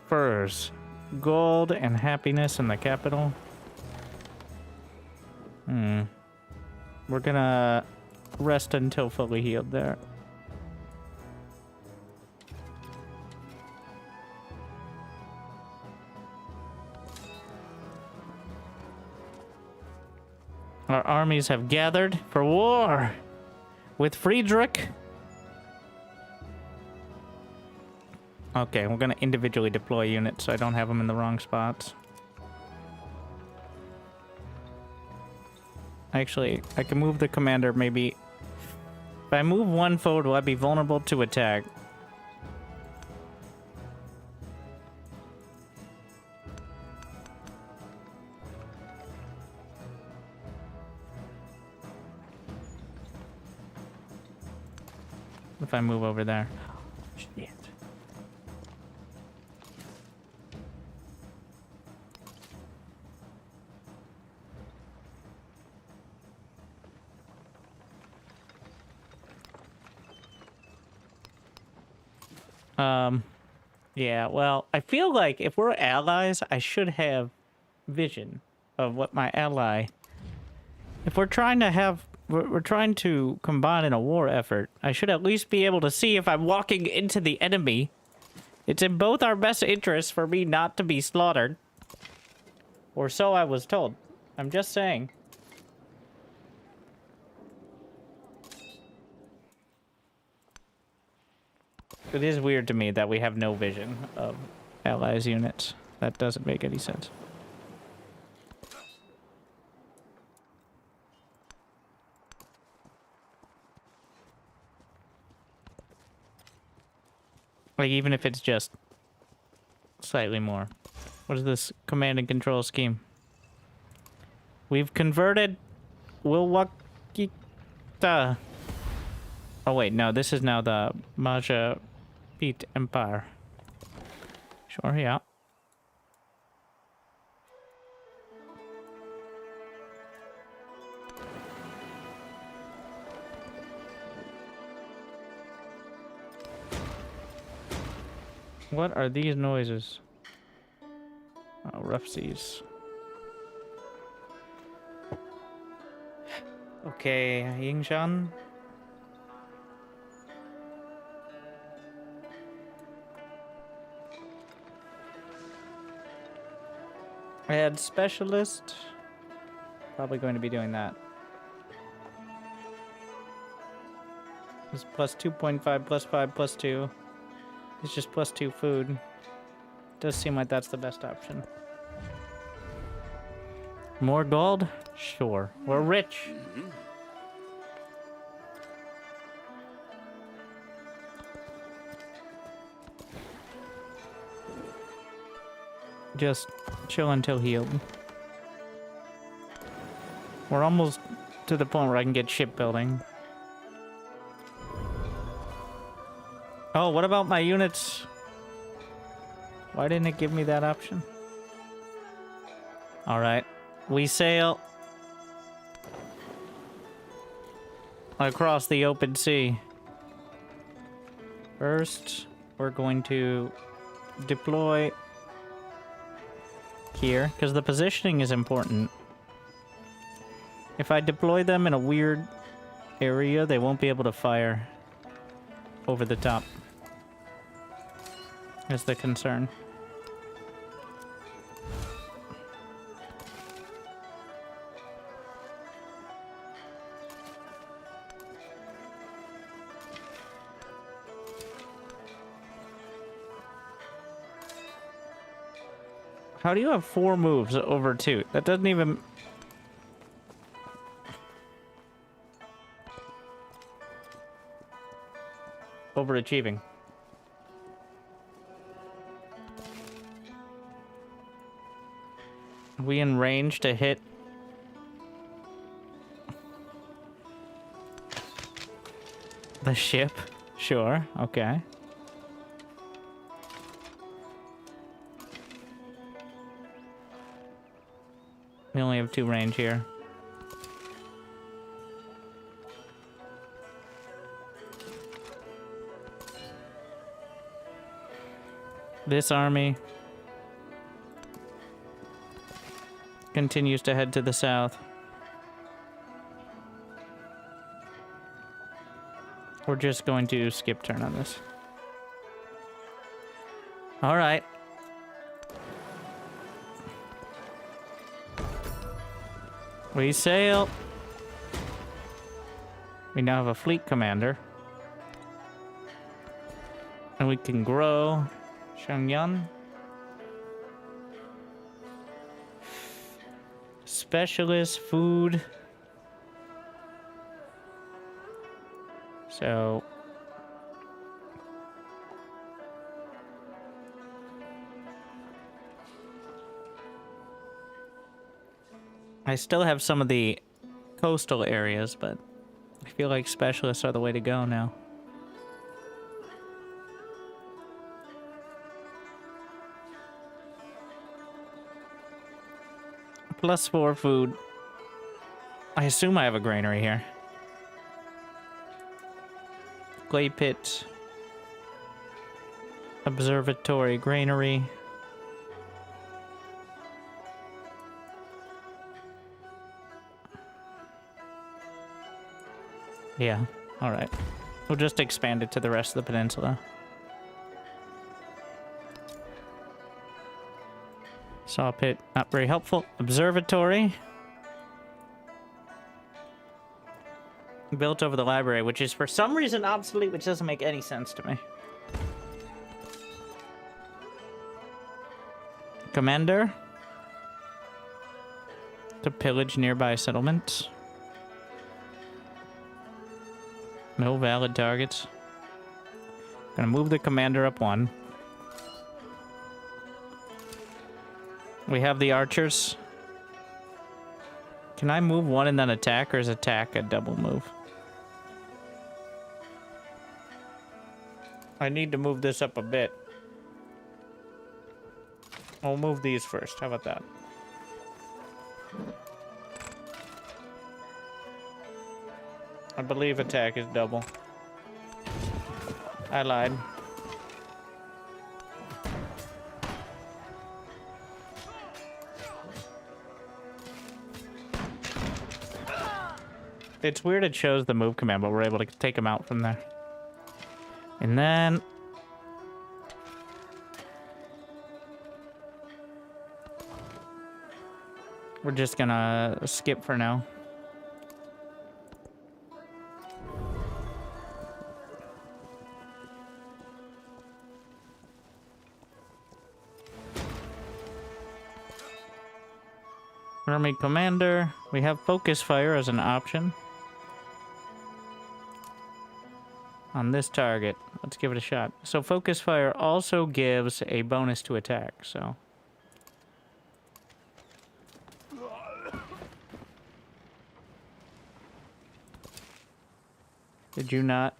Furs. Gold and happiness in the capital. We're gonna rest until fully healed there. Our armies have gathered for war with Friedrich. Okay, we're gonna individually deploy units so I don't have them in the wrong spots. Actually, I can move the commander maybe. If I move one forward, will I be vulnerable to attack? If I move over there. Shit. Yeah, well, I feel like if we're allies, I should have vision of what my ally... If we're trying to have... We're trying to combine in a war effort. I should at least be able to see if I'm walking into the enemy. It's in both our best interests for me not to be slaughtered. Or so I was told. I'm just saying. It is weird to me that we have no vision of allies' units. That doesn't make any sense. Like, even if it's just slightly more. What is this command and control scheme? We've converted Wilwakita. Oh, wait, no, this is now the Majapahit Empire. Sure, yeah. What are these noises? Oh, rough seas. Okay, Yingshan. Add specialist. Probably going to be doing that. It's plus 2.5, plus 5, plus 2. It's just plus 2 food. Does seem like that's the best option. More gold? Sure. We're rich. Just chill until healed. We're almost to the point where I can get shipbuilding. Oh, what about my units? Why didn't it give me that option? Alright. We sail across the open sea. First, we're going to deploy here, because the positioning is important. If I deploy them in a weird area, they won't be able to fire over the top. Is the concern. How do you have 4 moves over 2? That doesn't even... Overachieving. Are we in range to hit? The ship? Sure, okay. We only have 2 range here. This army continues to head to the south. We're just going to skip turn on this. All right. We sail. We now have a fleet commander. And we can grow Shenyang. Specialist food. So I still have some of the coastal areas, but I feel like specialists are the way to go now. Plus 4 food. I assume I have a granary here. Clay pit. Observatory, granary. Yeah, alright. We'll just expand it to the rest of the peninsula. Saw pit, not very helpful. Observatory. Built over the library, which is for some reason obsolete, which doesn't make any sense to me. Commander. To pillage nearby settlements. No valid targets. Gonna move the commander up 1. We have the archers. Can I move 1 and then attack, or is attack a double move? I need to move this up a bit. I'll move these first. How about that? I believe attack is double. I lied. It's weird it shows the move command, but we're able to take him out from there. And then... we're just gonna skip for now. Army commander. We have focus fire as an option on this target. Let's give it a shot. So focus fire also gives a bonus to attack, so... Did you not?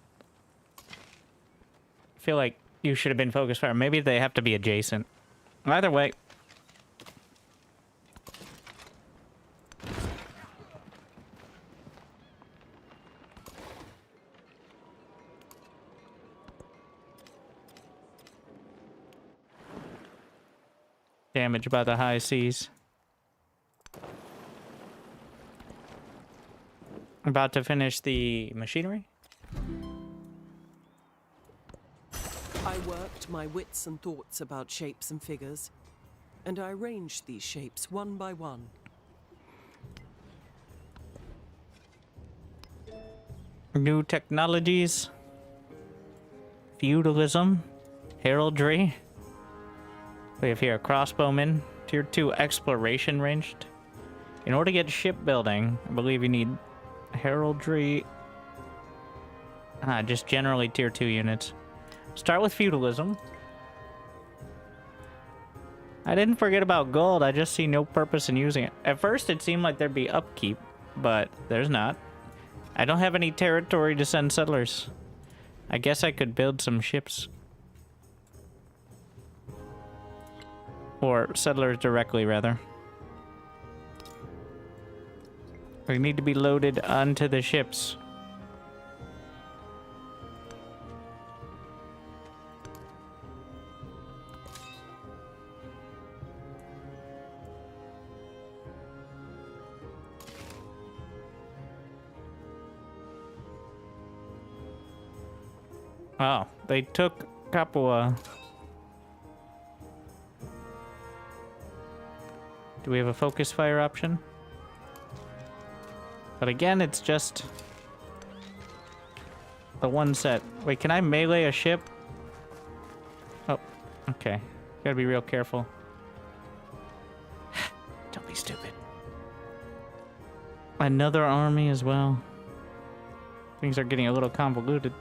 I feel like you should have been focus fire. Maybe they have to be adjacent. Either way. Damage by the high seas. About to finish the machinery. I worked my wits and thoughts about shapes and figures, and I arranged these shapes one by one. New technologies. Feudalism. Heraldry. We have here a crossbowman. Tier 2 exploration ranged. In order to get shipbuilding, I believe you need heraldry. Just generally tier 2 units. Start with feudalism. I didn't forget about gold, I just see no purpose in using it. At first it seemed like there'd be upkeep, but there's not. I don't have any territory to send settlers. I guess I could build some ships. Or settlers directly, rather. They need to be loaded onto the ships. Oh, they took Capua. Do we have a focus fire option? But again, it's just the one set. Wait, can I melee a ship? Oh, okay. Gotta be real careful. Don't be stupid. Another army as well. Things are getting a little convoluted.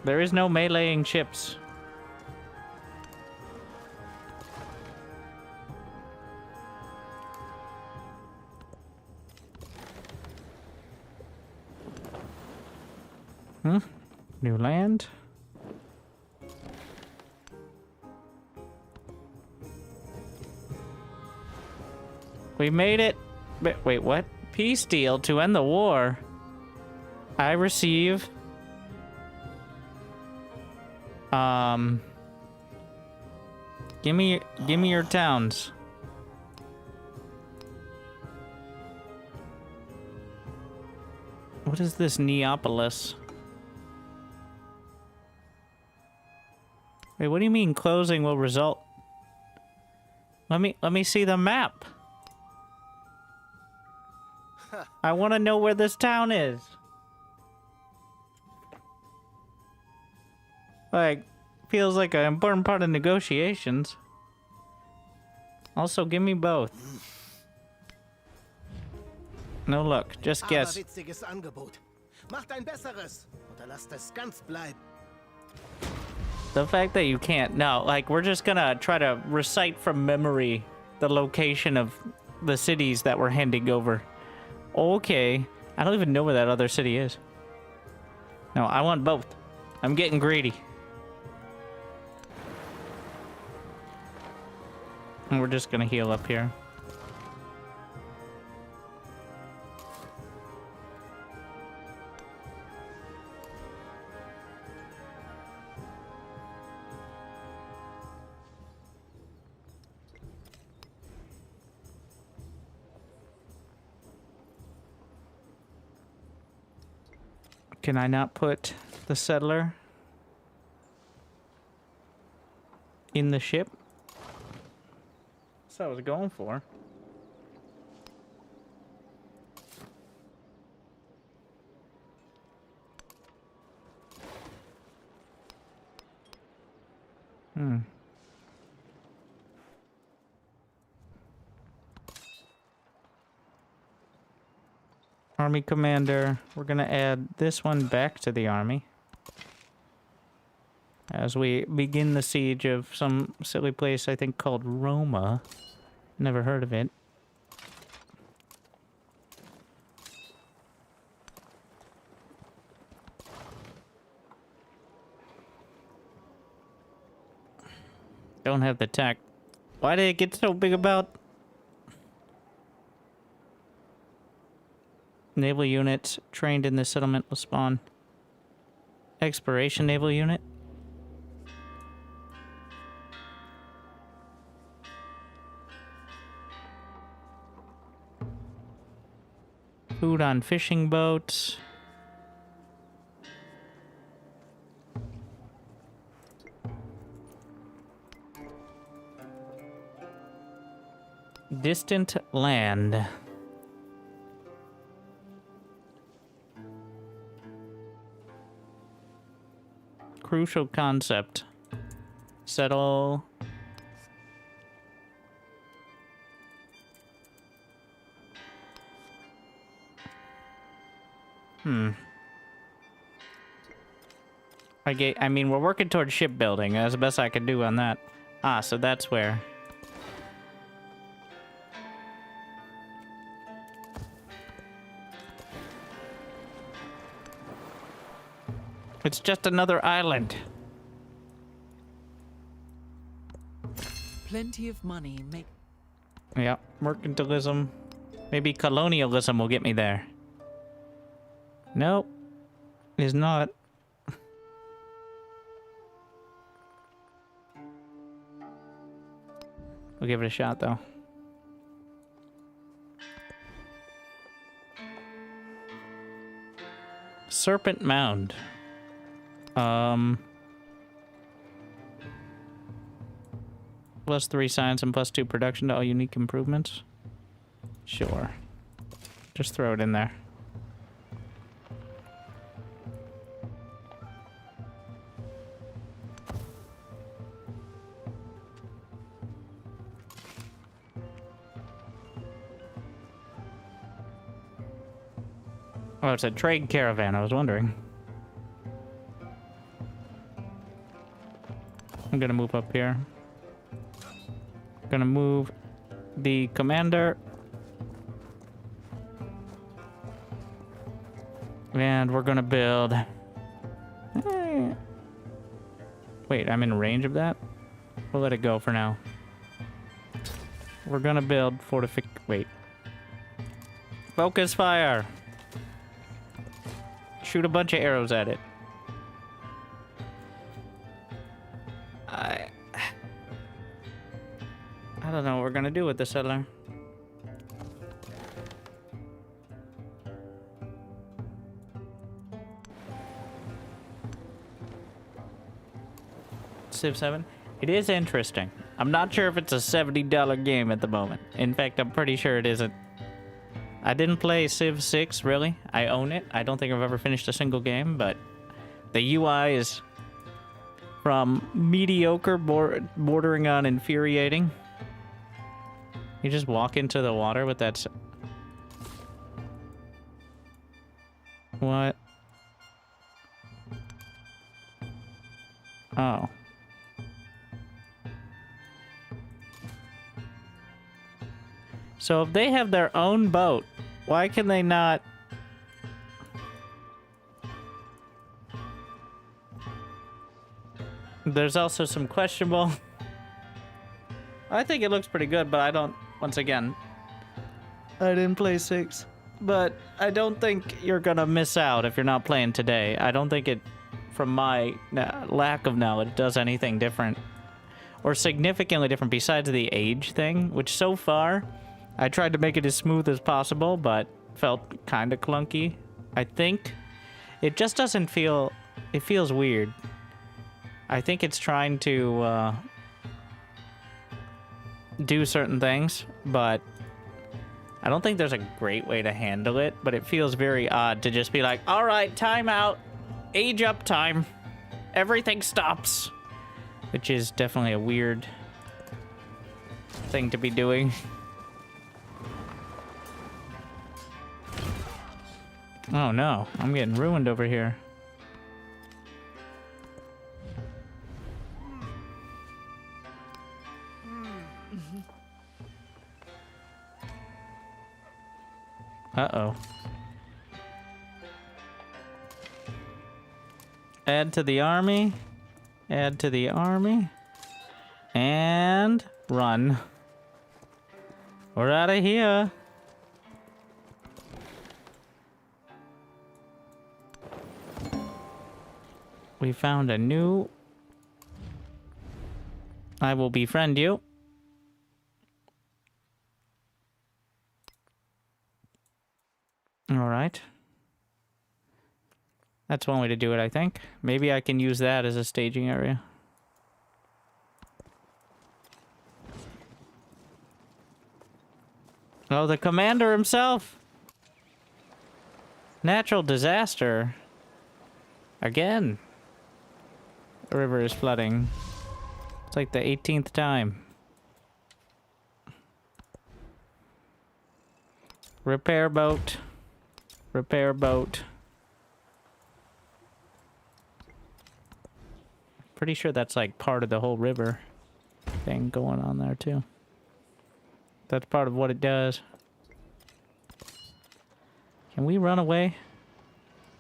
There is no meleeing ships. New land. We made it. Wait, what? Peace deal to end the war. I receive... Give me your towns. What is this Neapolis? Wait, what do you mean closing will result? Let me see the map. I want to know where this town is. Like, feels like an important part of negotiations. Also, give me both. No luck, just guess. Witziges Angebot. Macht ein besseres. Oder lasst es ganz bleiben. The fact that you can't, no, like, we're just gonna try to recite from memory the location of the cities that we're handing over. Okay. I don't even know where that other city is. No, I want both. I'm getting greedy. And we're just gonna heal up here. Can I not put the settler in the ship? That's what I was going for. Army commander. We're gonna add this one back to the army as we begin the siege of some silly place I think called Roma. Never heard of it. Don't have the tech. Why did it get so big about? Naval units trained in this settlement will spawn. Exploration naval unit. Food on fishing boats. Distant land. Crucial concept. Settle. I mean, we're working towards shipbuilding. That's the best I can do on that. Ah, so that's where. It's just another island. Plenty of money make. Yeah, mercantilism. Maybe colonialism will get me there. Nope. Is not. We'll give it a shot, though. Serpent Mound. +3 science and +2 production to all unique improvements. Sure. Just throw it in there. Oh, it's a trade caravan, I was wondering. I'm gonna move up here. Gonna move the commander. And we're gonna build... Wait, I'm in range of that? We'll let it go for now. We're gonna build Wait. Focus fire! Shoot a bunch of arrows at it. I don't know what we're gonna do with the settler. Civ 7. It is interesting. I'm not sure if it's a $70 game at the moment. In fact, I'm pretty sure it isn't. I didn't play Civ 6, really. I own it. I don't think I've ever finished a single game, but the UI is from mediocre bordering on infuriating. You just walk into the water with that... What? Oh. So if they have their own boat, why can they not... There's also some questionable... I think it looks pretty good, but I don't... Once again, I didn't play 6. But I don't think you're gonna miss out if you're not playing today. I don't think it, from my lack of knowledge, does anything different. Or significantly different besides the age thing, which so far, I tried to make it as smooth as possible, but felt kind of clunky. I think it just doesn't feel... It feels weird. I think it's trying to do certain things, but I don't think there's a great way to handle it, but it feels very odd to just be like, all right, time out, age up time, everything stops, which is definitely a weird thing to be doing. Oh no, I'm getting ruined over here. Uh-oh. Add to the army. Add to the army. And run. We're out of here. We found a new... I will befriend you. Alright. That's one way to do it, I think. Maybe I can use that as a staging area. Oh, the commander himself! Natural disaster. Again. The river is flooding. It's like the 18th time. Repair boat. Repair boat. Pretty sure that's like part of the whole river thing going on there too. That's part of what it does. Can we run away?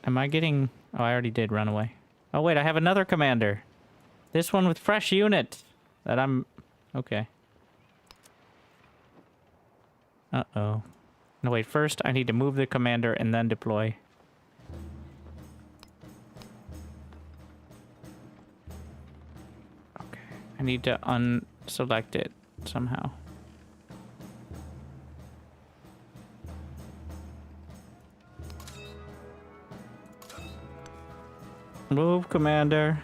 Am I getting... Oh, I already did run away. Oh wait, I have another commander. This one with fresh unit. That I'm... Okay. Uh-oh. No, wait, first I need to move the commander and then deploy. Okay. I need to unselect it somehow. Move, commander.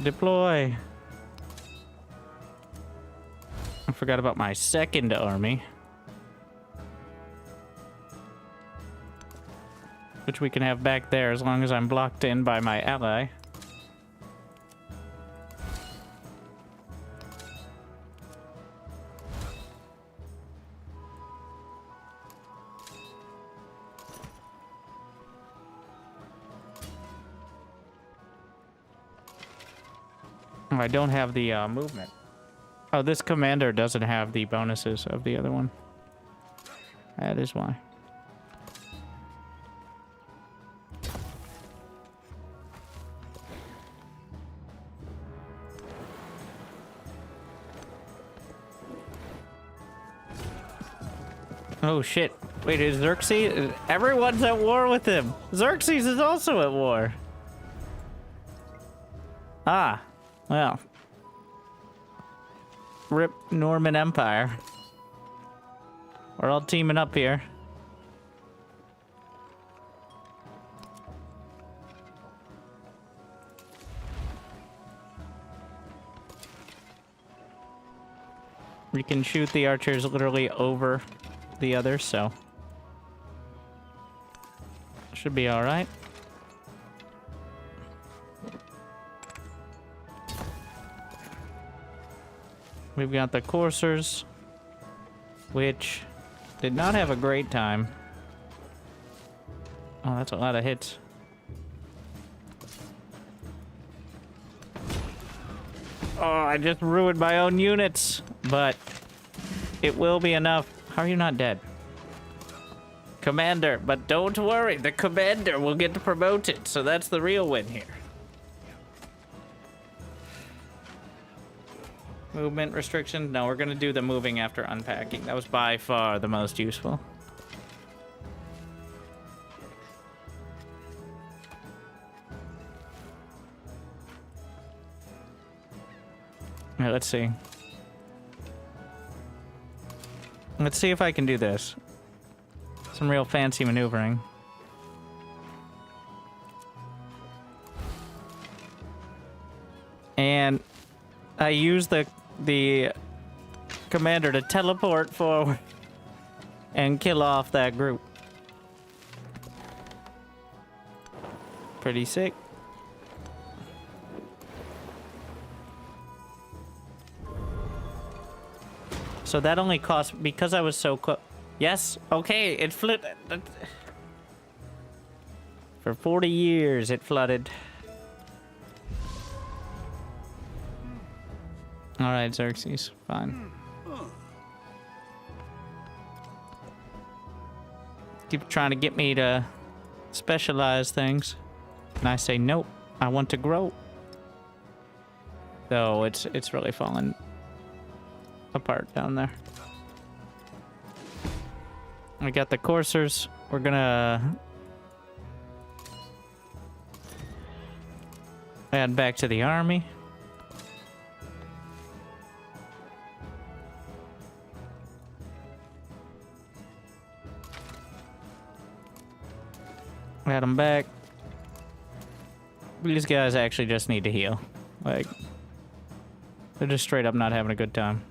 Deploy. I forgot about my second army. Which we can have back there as long as I'm blocked in by my ally. Oh, I don't have the movement. Oh, this commander doesn't have the bonuses of the other one. That is why. Oh shit. Wait, is Xerxes? Everyone's at war with him. Xerxes is also at war. Ah, well. Rip Norman Empire. We're all teaming up here. We can shoot the archers literally over the others, so should be all right. We've got the coursers, which did not have a great time. Oh, that's a lot of hits. Oh, I just ruined my own units, but it will be enough. How are you not dead? Commander, but don't worry, the commander will get promoted, so that's the real win here. Movement restriction? No, we're gonna do the moving after unpacking. That was by far the most useful. Alright, let's see. Let's see if I can do this. Some real fancy maneuvering. And I use the commander to teleport forward and kill off that group. Pretty sick. So that only cost, because I was so close. Yes, okay, it flooded. For 40 years it flooded. Alright, Xerxes, fine. Keep trying to get me to specialize things. And I say, nope, I want to grow. Though it's really fallen apart down there. We got the coursers. We're gonna add back to the army. Add them back. These guys actually just need to heal. Like, they're just straight up not having a good time.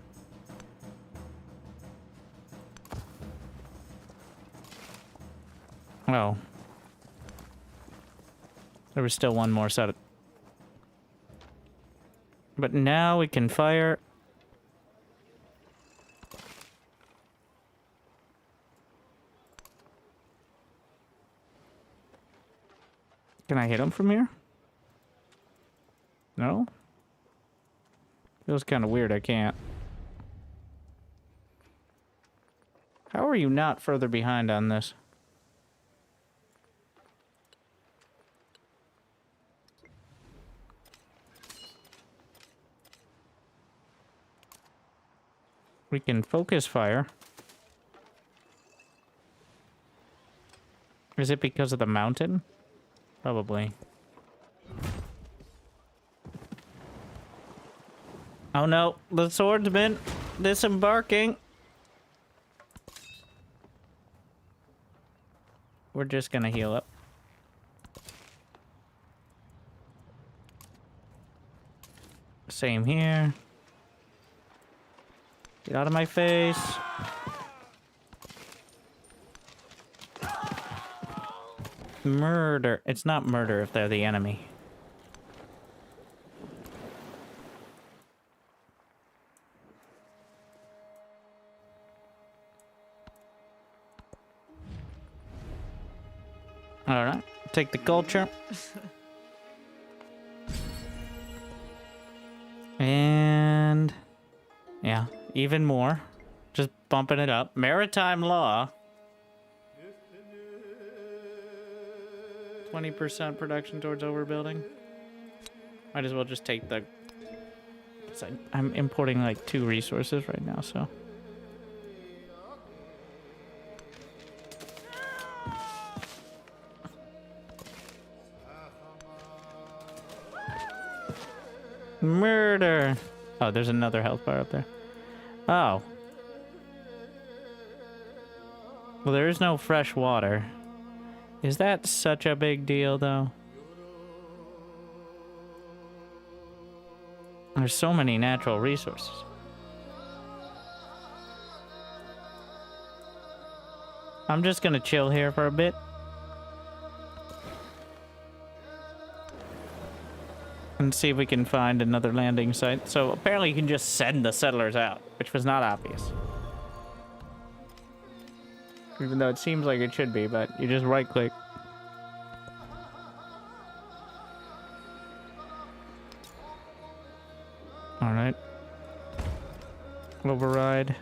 Oh. There was still one more set. But now we can fire. Can I hit him from here? No? Feels kind of weird, I can't. How are you not further behind on this? We can focus fire. Is it because of the mountain? Probably. Oh no, the swordsman disembarking. We're just gonna heal up. Same here. Get out of my face. Murder. It's not murder if they're the enemy. Alright, take the culture. And yeah, even more. Just bumping it up. Maritime law. 20% production towards overbuilding. Might as well just take the... I'm importing like 2 resources right now, so... Murder! Oh, there's another health bar up there. Oh. Well, there is no fresh water. Is that such a big deal, though? There's so many natural resources. I'm just gonna chill here for a bit. And see if we can find another landing site. So apparently you can just send the settlers out, which was not obvious. Even though it seems like it should be, but you just right-click Alright. Override.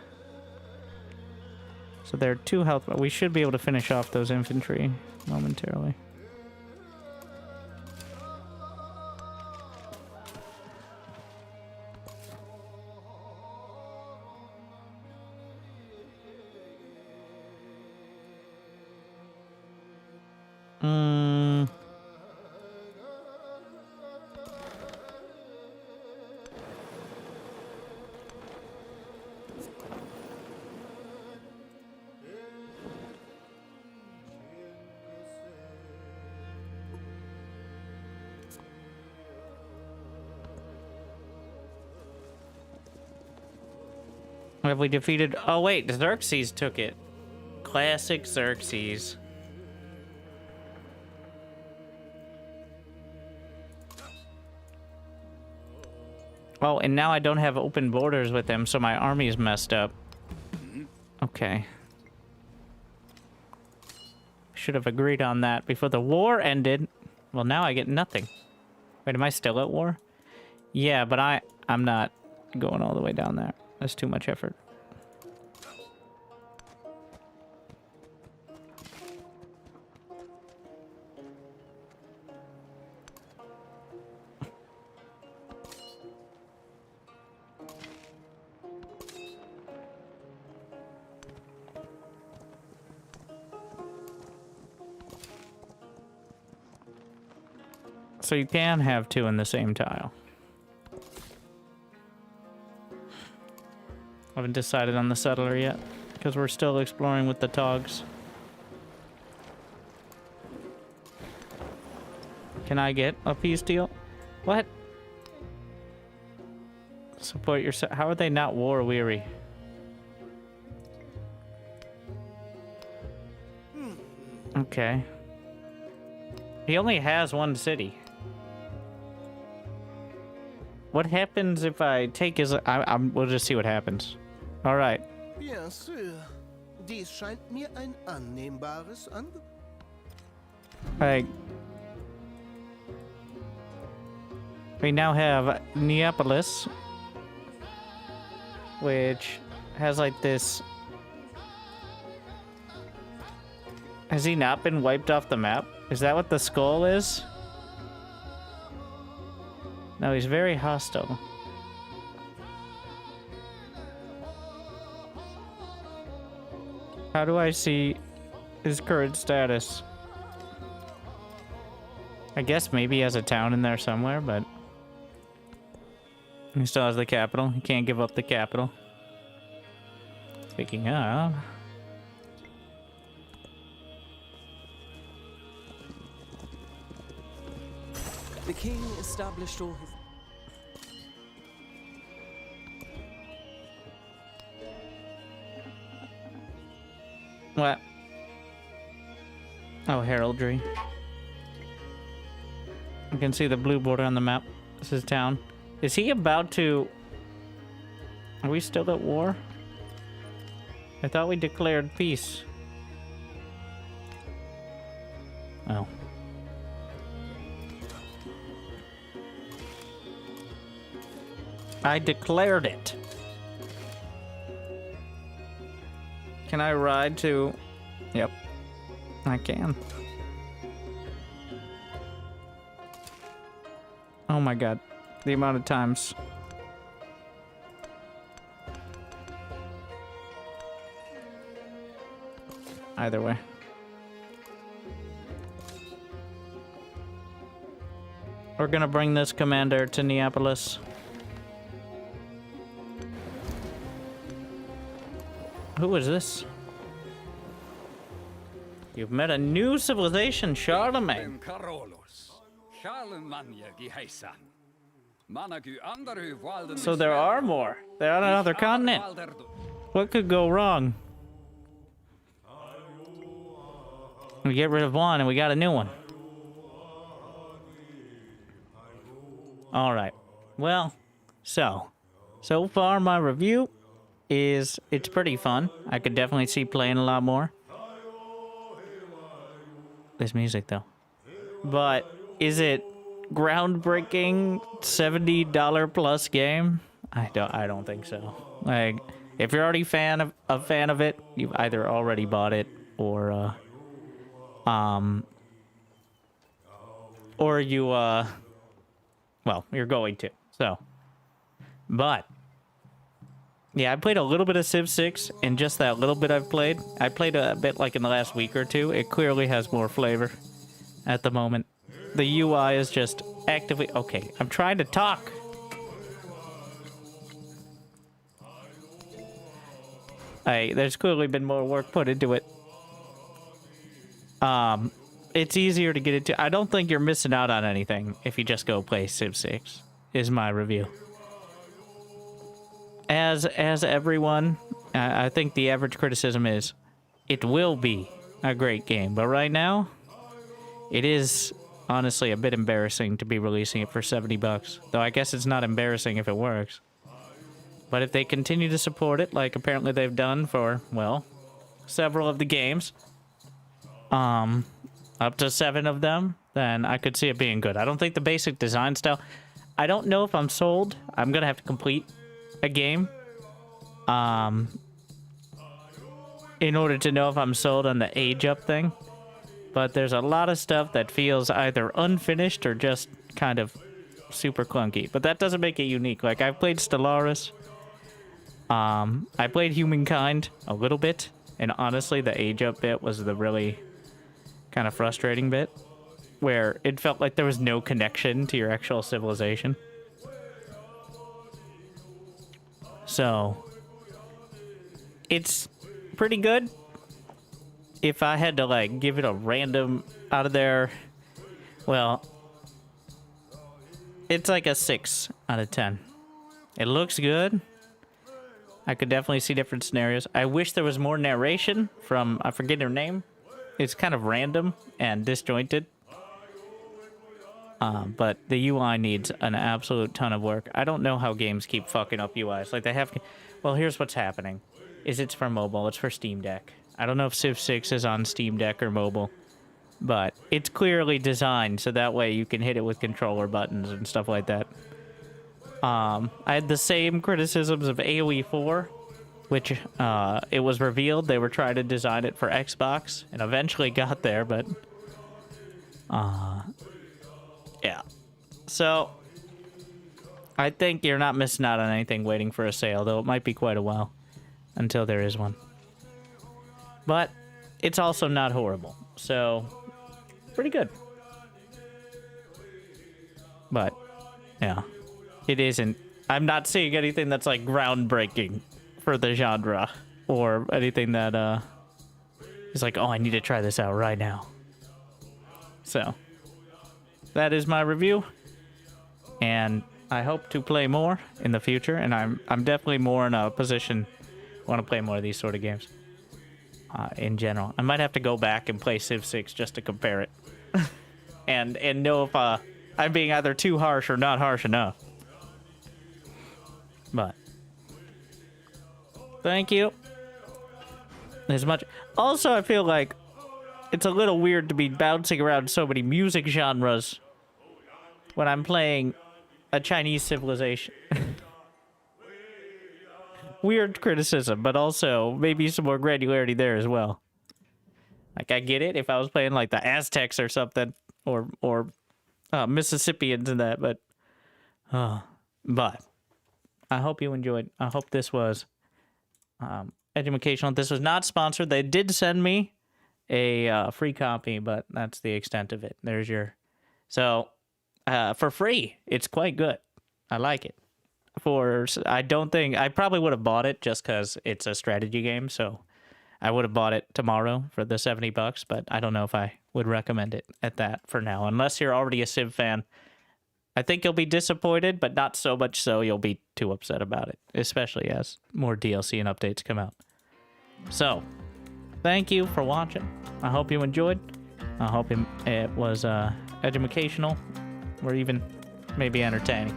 So there are 2 health, but we should be able to finish off those infantry momentarily. Have we defeated... Oh, wait. Xerxes took it. Classic Xerxes. Oh, and now I don't have open borders with them, so my army's messed up. Okay. Should have agreed on that before the war ended. Well, now I get nothing. Wait, am I still at war? Yeah, but I'm not going all the way down there. That's too much effort. So you can have 2 in the same tile. I haven't decided on the settler yet, because we're still exploring with the Togs. Can I get a peace deal? What? Support yourself. How are they not war weary? Okay. He only has 1 city. What happens if I take his... we'll just see what happens. All right. Bien sûr. Dies scheint mir ein annehmbares Angebot. Like, we now have Neapolis, which has like this... Has he not been wiped off the map? Is that what the skull is? No, he's very hostile. How do I see his current status? I guess maybe he has a town in there somewhere, but... He still has the capital. He can't give up the capital. Speaking of... The king established all his... What? Oh, heraldry. You can see the blue border on the map. This is town. Is he about to... Are we still at war? I thought we declared peace. Oh. I declared it. Can I ride to... Yep. I can. Oh my god. The amount of times. Either way. We're gonna bring this commander to Neapolis. Who is this? You've met a new civilization, Charlemagne. So there are more. They're on another continent. What could go wrong? We get rid of one and we got a new one. All right. Well, so far my review is it's pretty fun. I could definitely see playing a lot more. This music though. But is it groundbreaking $70 plus game? I don't think so. Like, if you're already a fan of it, you've either already bought it or you well, you're going to. So, but yeah, I played a little bit of Civ 6, and just that little bit I've played. I played a bit like in the last week or two. It clearly has more flavor at the moment. The UI is just actively... Okay, I'm trying to talk. There's clearly been more work put into it. It's easier to get into. I don't think you're missing out on anything if you just go play Civ 6, is my review. As everyone, I think the average criticism is, it will be a great game. But right now, it is honestly a bit embarrassing to be releasing it for $70. Though I guess it's not embarrassing if it works. But if they continue to support it, like apparently they've done for, well, several of the games, up to 7 of them, then I could see it being good. I don't think the basic design style... I don't know if I'm sold. I'm going to have to complete a game in order to know if I'm sold on the age up thing. But there's a lot of stuff that feels either unfinished or just kind of super clunky. But that doesn't make it unique. Like, I've played Stellaris. I played Humankind a little bit. And honestly, the age up bit was the really kind of frustrating bit, where it felt like there was no connection to your actual civilization. So, it's pretty good. If I had to, like, give it a random out of there, well, it's like a 6 out of 10. It looks good. I could definitely see different scenarios. I wish there was more narration from, I forget her name. It's kind of random and disjointed. But the UI needs an absolute ton of work. I don't know how games keep fucking up UIs. Like, they have... Well, here's what's happening. It's for mobile. It's for Steam Deck. I don't know if Civ 6 is on Steam Deck or mobile. But it's clearly designed so that way you can hit it with controller buttons and stuff like that. I had the same criticisms of AoE 4, which it was revealed they were trying to design it for Xbox, and eventually got there, but... yeah. So, I think you're not missing out on anything waiting for a sale, though it might be quite a while until there is one. But it's also not horrible, so pretty good. But, yeah, it isn't. I'm not seeing anything that's, like, groundbreaking for the genre, or anything that is like, oh, I need to try this out right now. So... that is my review, and I hope to play more in the future, and I'm definitely more in a position I want to play more of these sort of games in general. I might have to go back and play Civ 6 just to compare it and know if I'm being either too harsh or not harsh enough. But thank you as much. Also, I feel like it's a little weird to be bouncing around so many music genres when I'm playing a Chinese civilization. Weird criticism, but also maybe some more granularity there as well. Like, I get it if I was playing like the Aztecs or something, or Mississippians and that, but I hope you enjoyed. I hope this was educational. This was not sponsored. They did send me a free copy, but that's the extent of it. There's your... So, for free, it's quite good. I like it. I don't think... I probably would have bought it just because it's a strategy game, so I would have bought it tomorrow for the $70, but I don't know if I would recommend it at that for now. Unless you're already a Civ fan, I think you'll be disappointed, but not so much so you'll be too upset about it, especially as more DLC and updates come out. So... thank you for watching. I hope you enjoyed. I hope it was educational, or even maybe entertaining.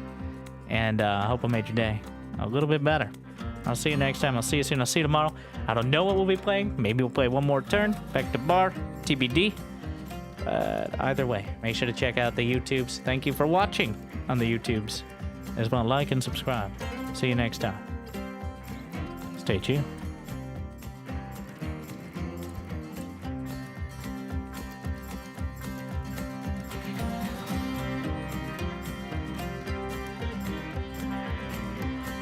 And I hope I made your day a little bit better. I'll see you next time. I'll see you soon. I'll see you tomorrow. I don't know what we'll be playing. Maybe we'll play one more turn. Back to bar. TBD. But either way, make sure to check out the YouTubes. Thank you for watching on the YouTubes. As well, like and subscribe. See you next time. Stay tuned.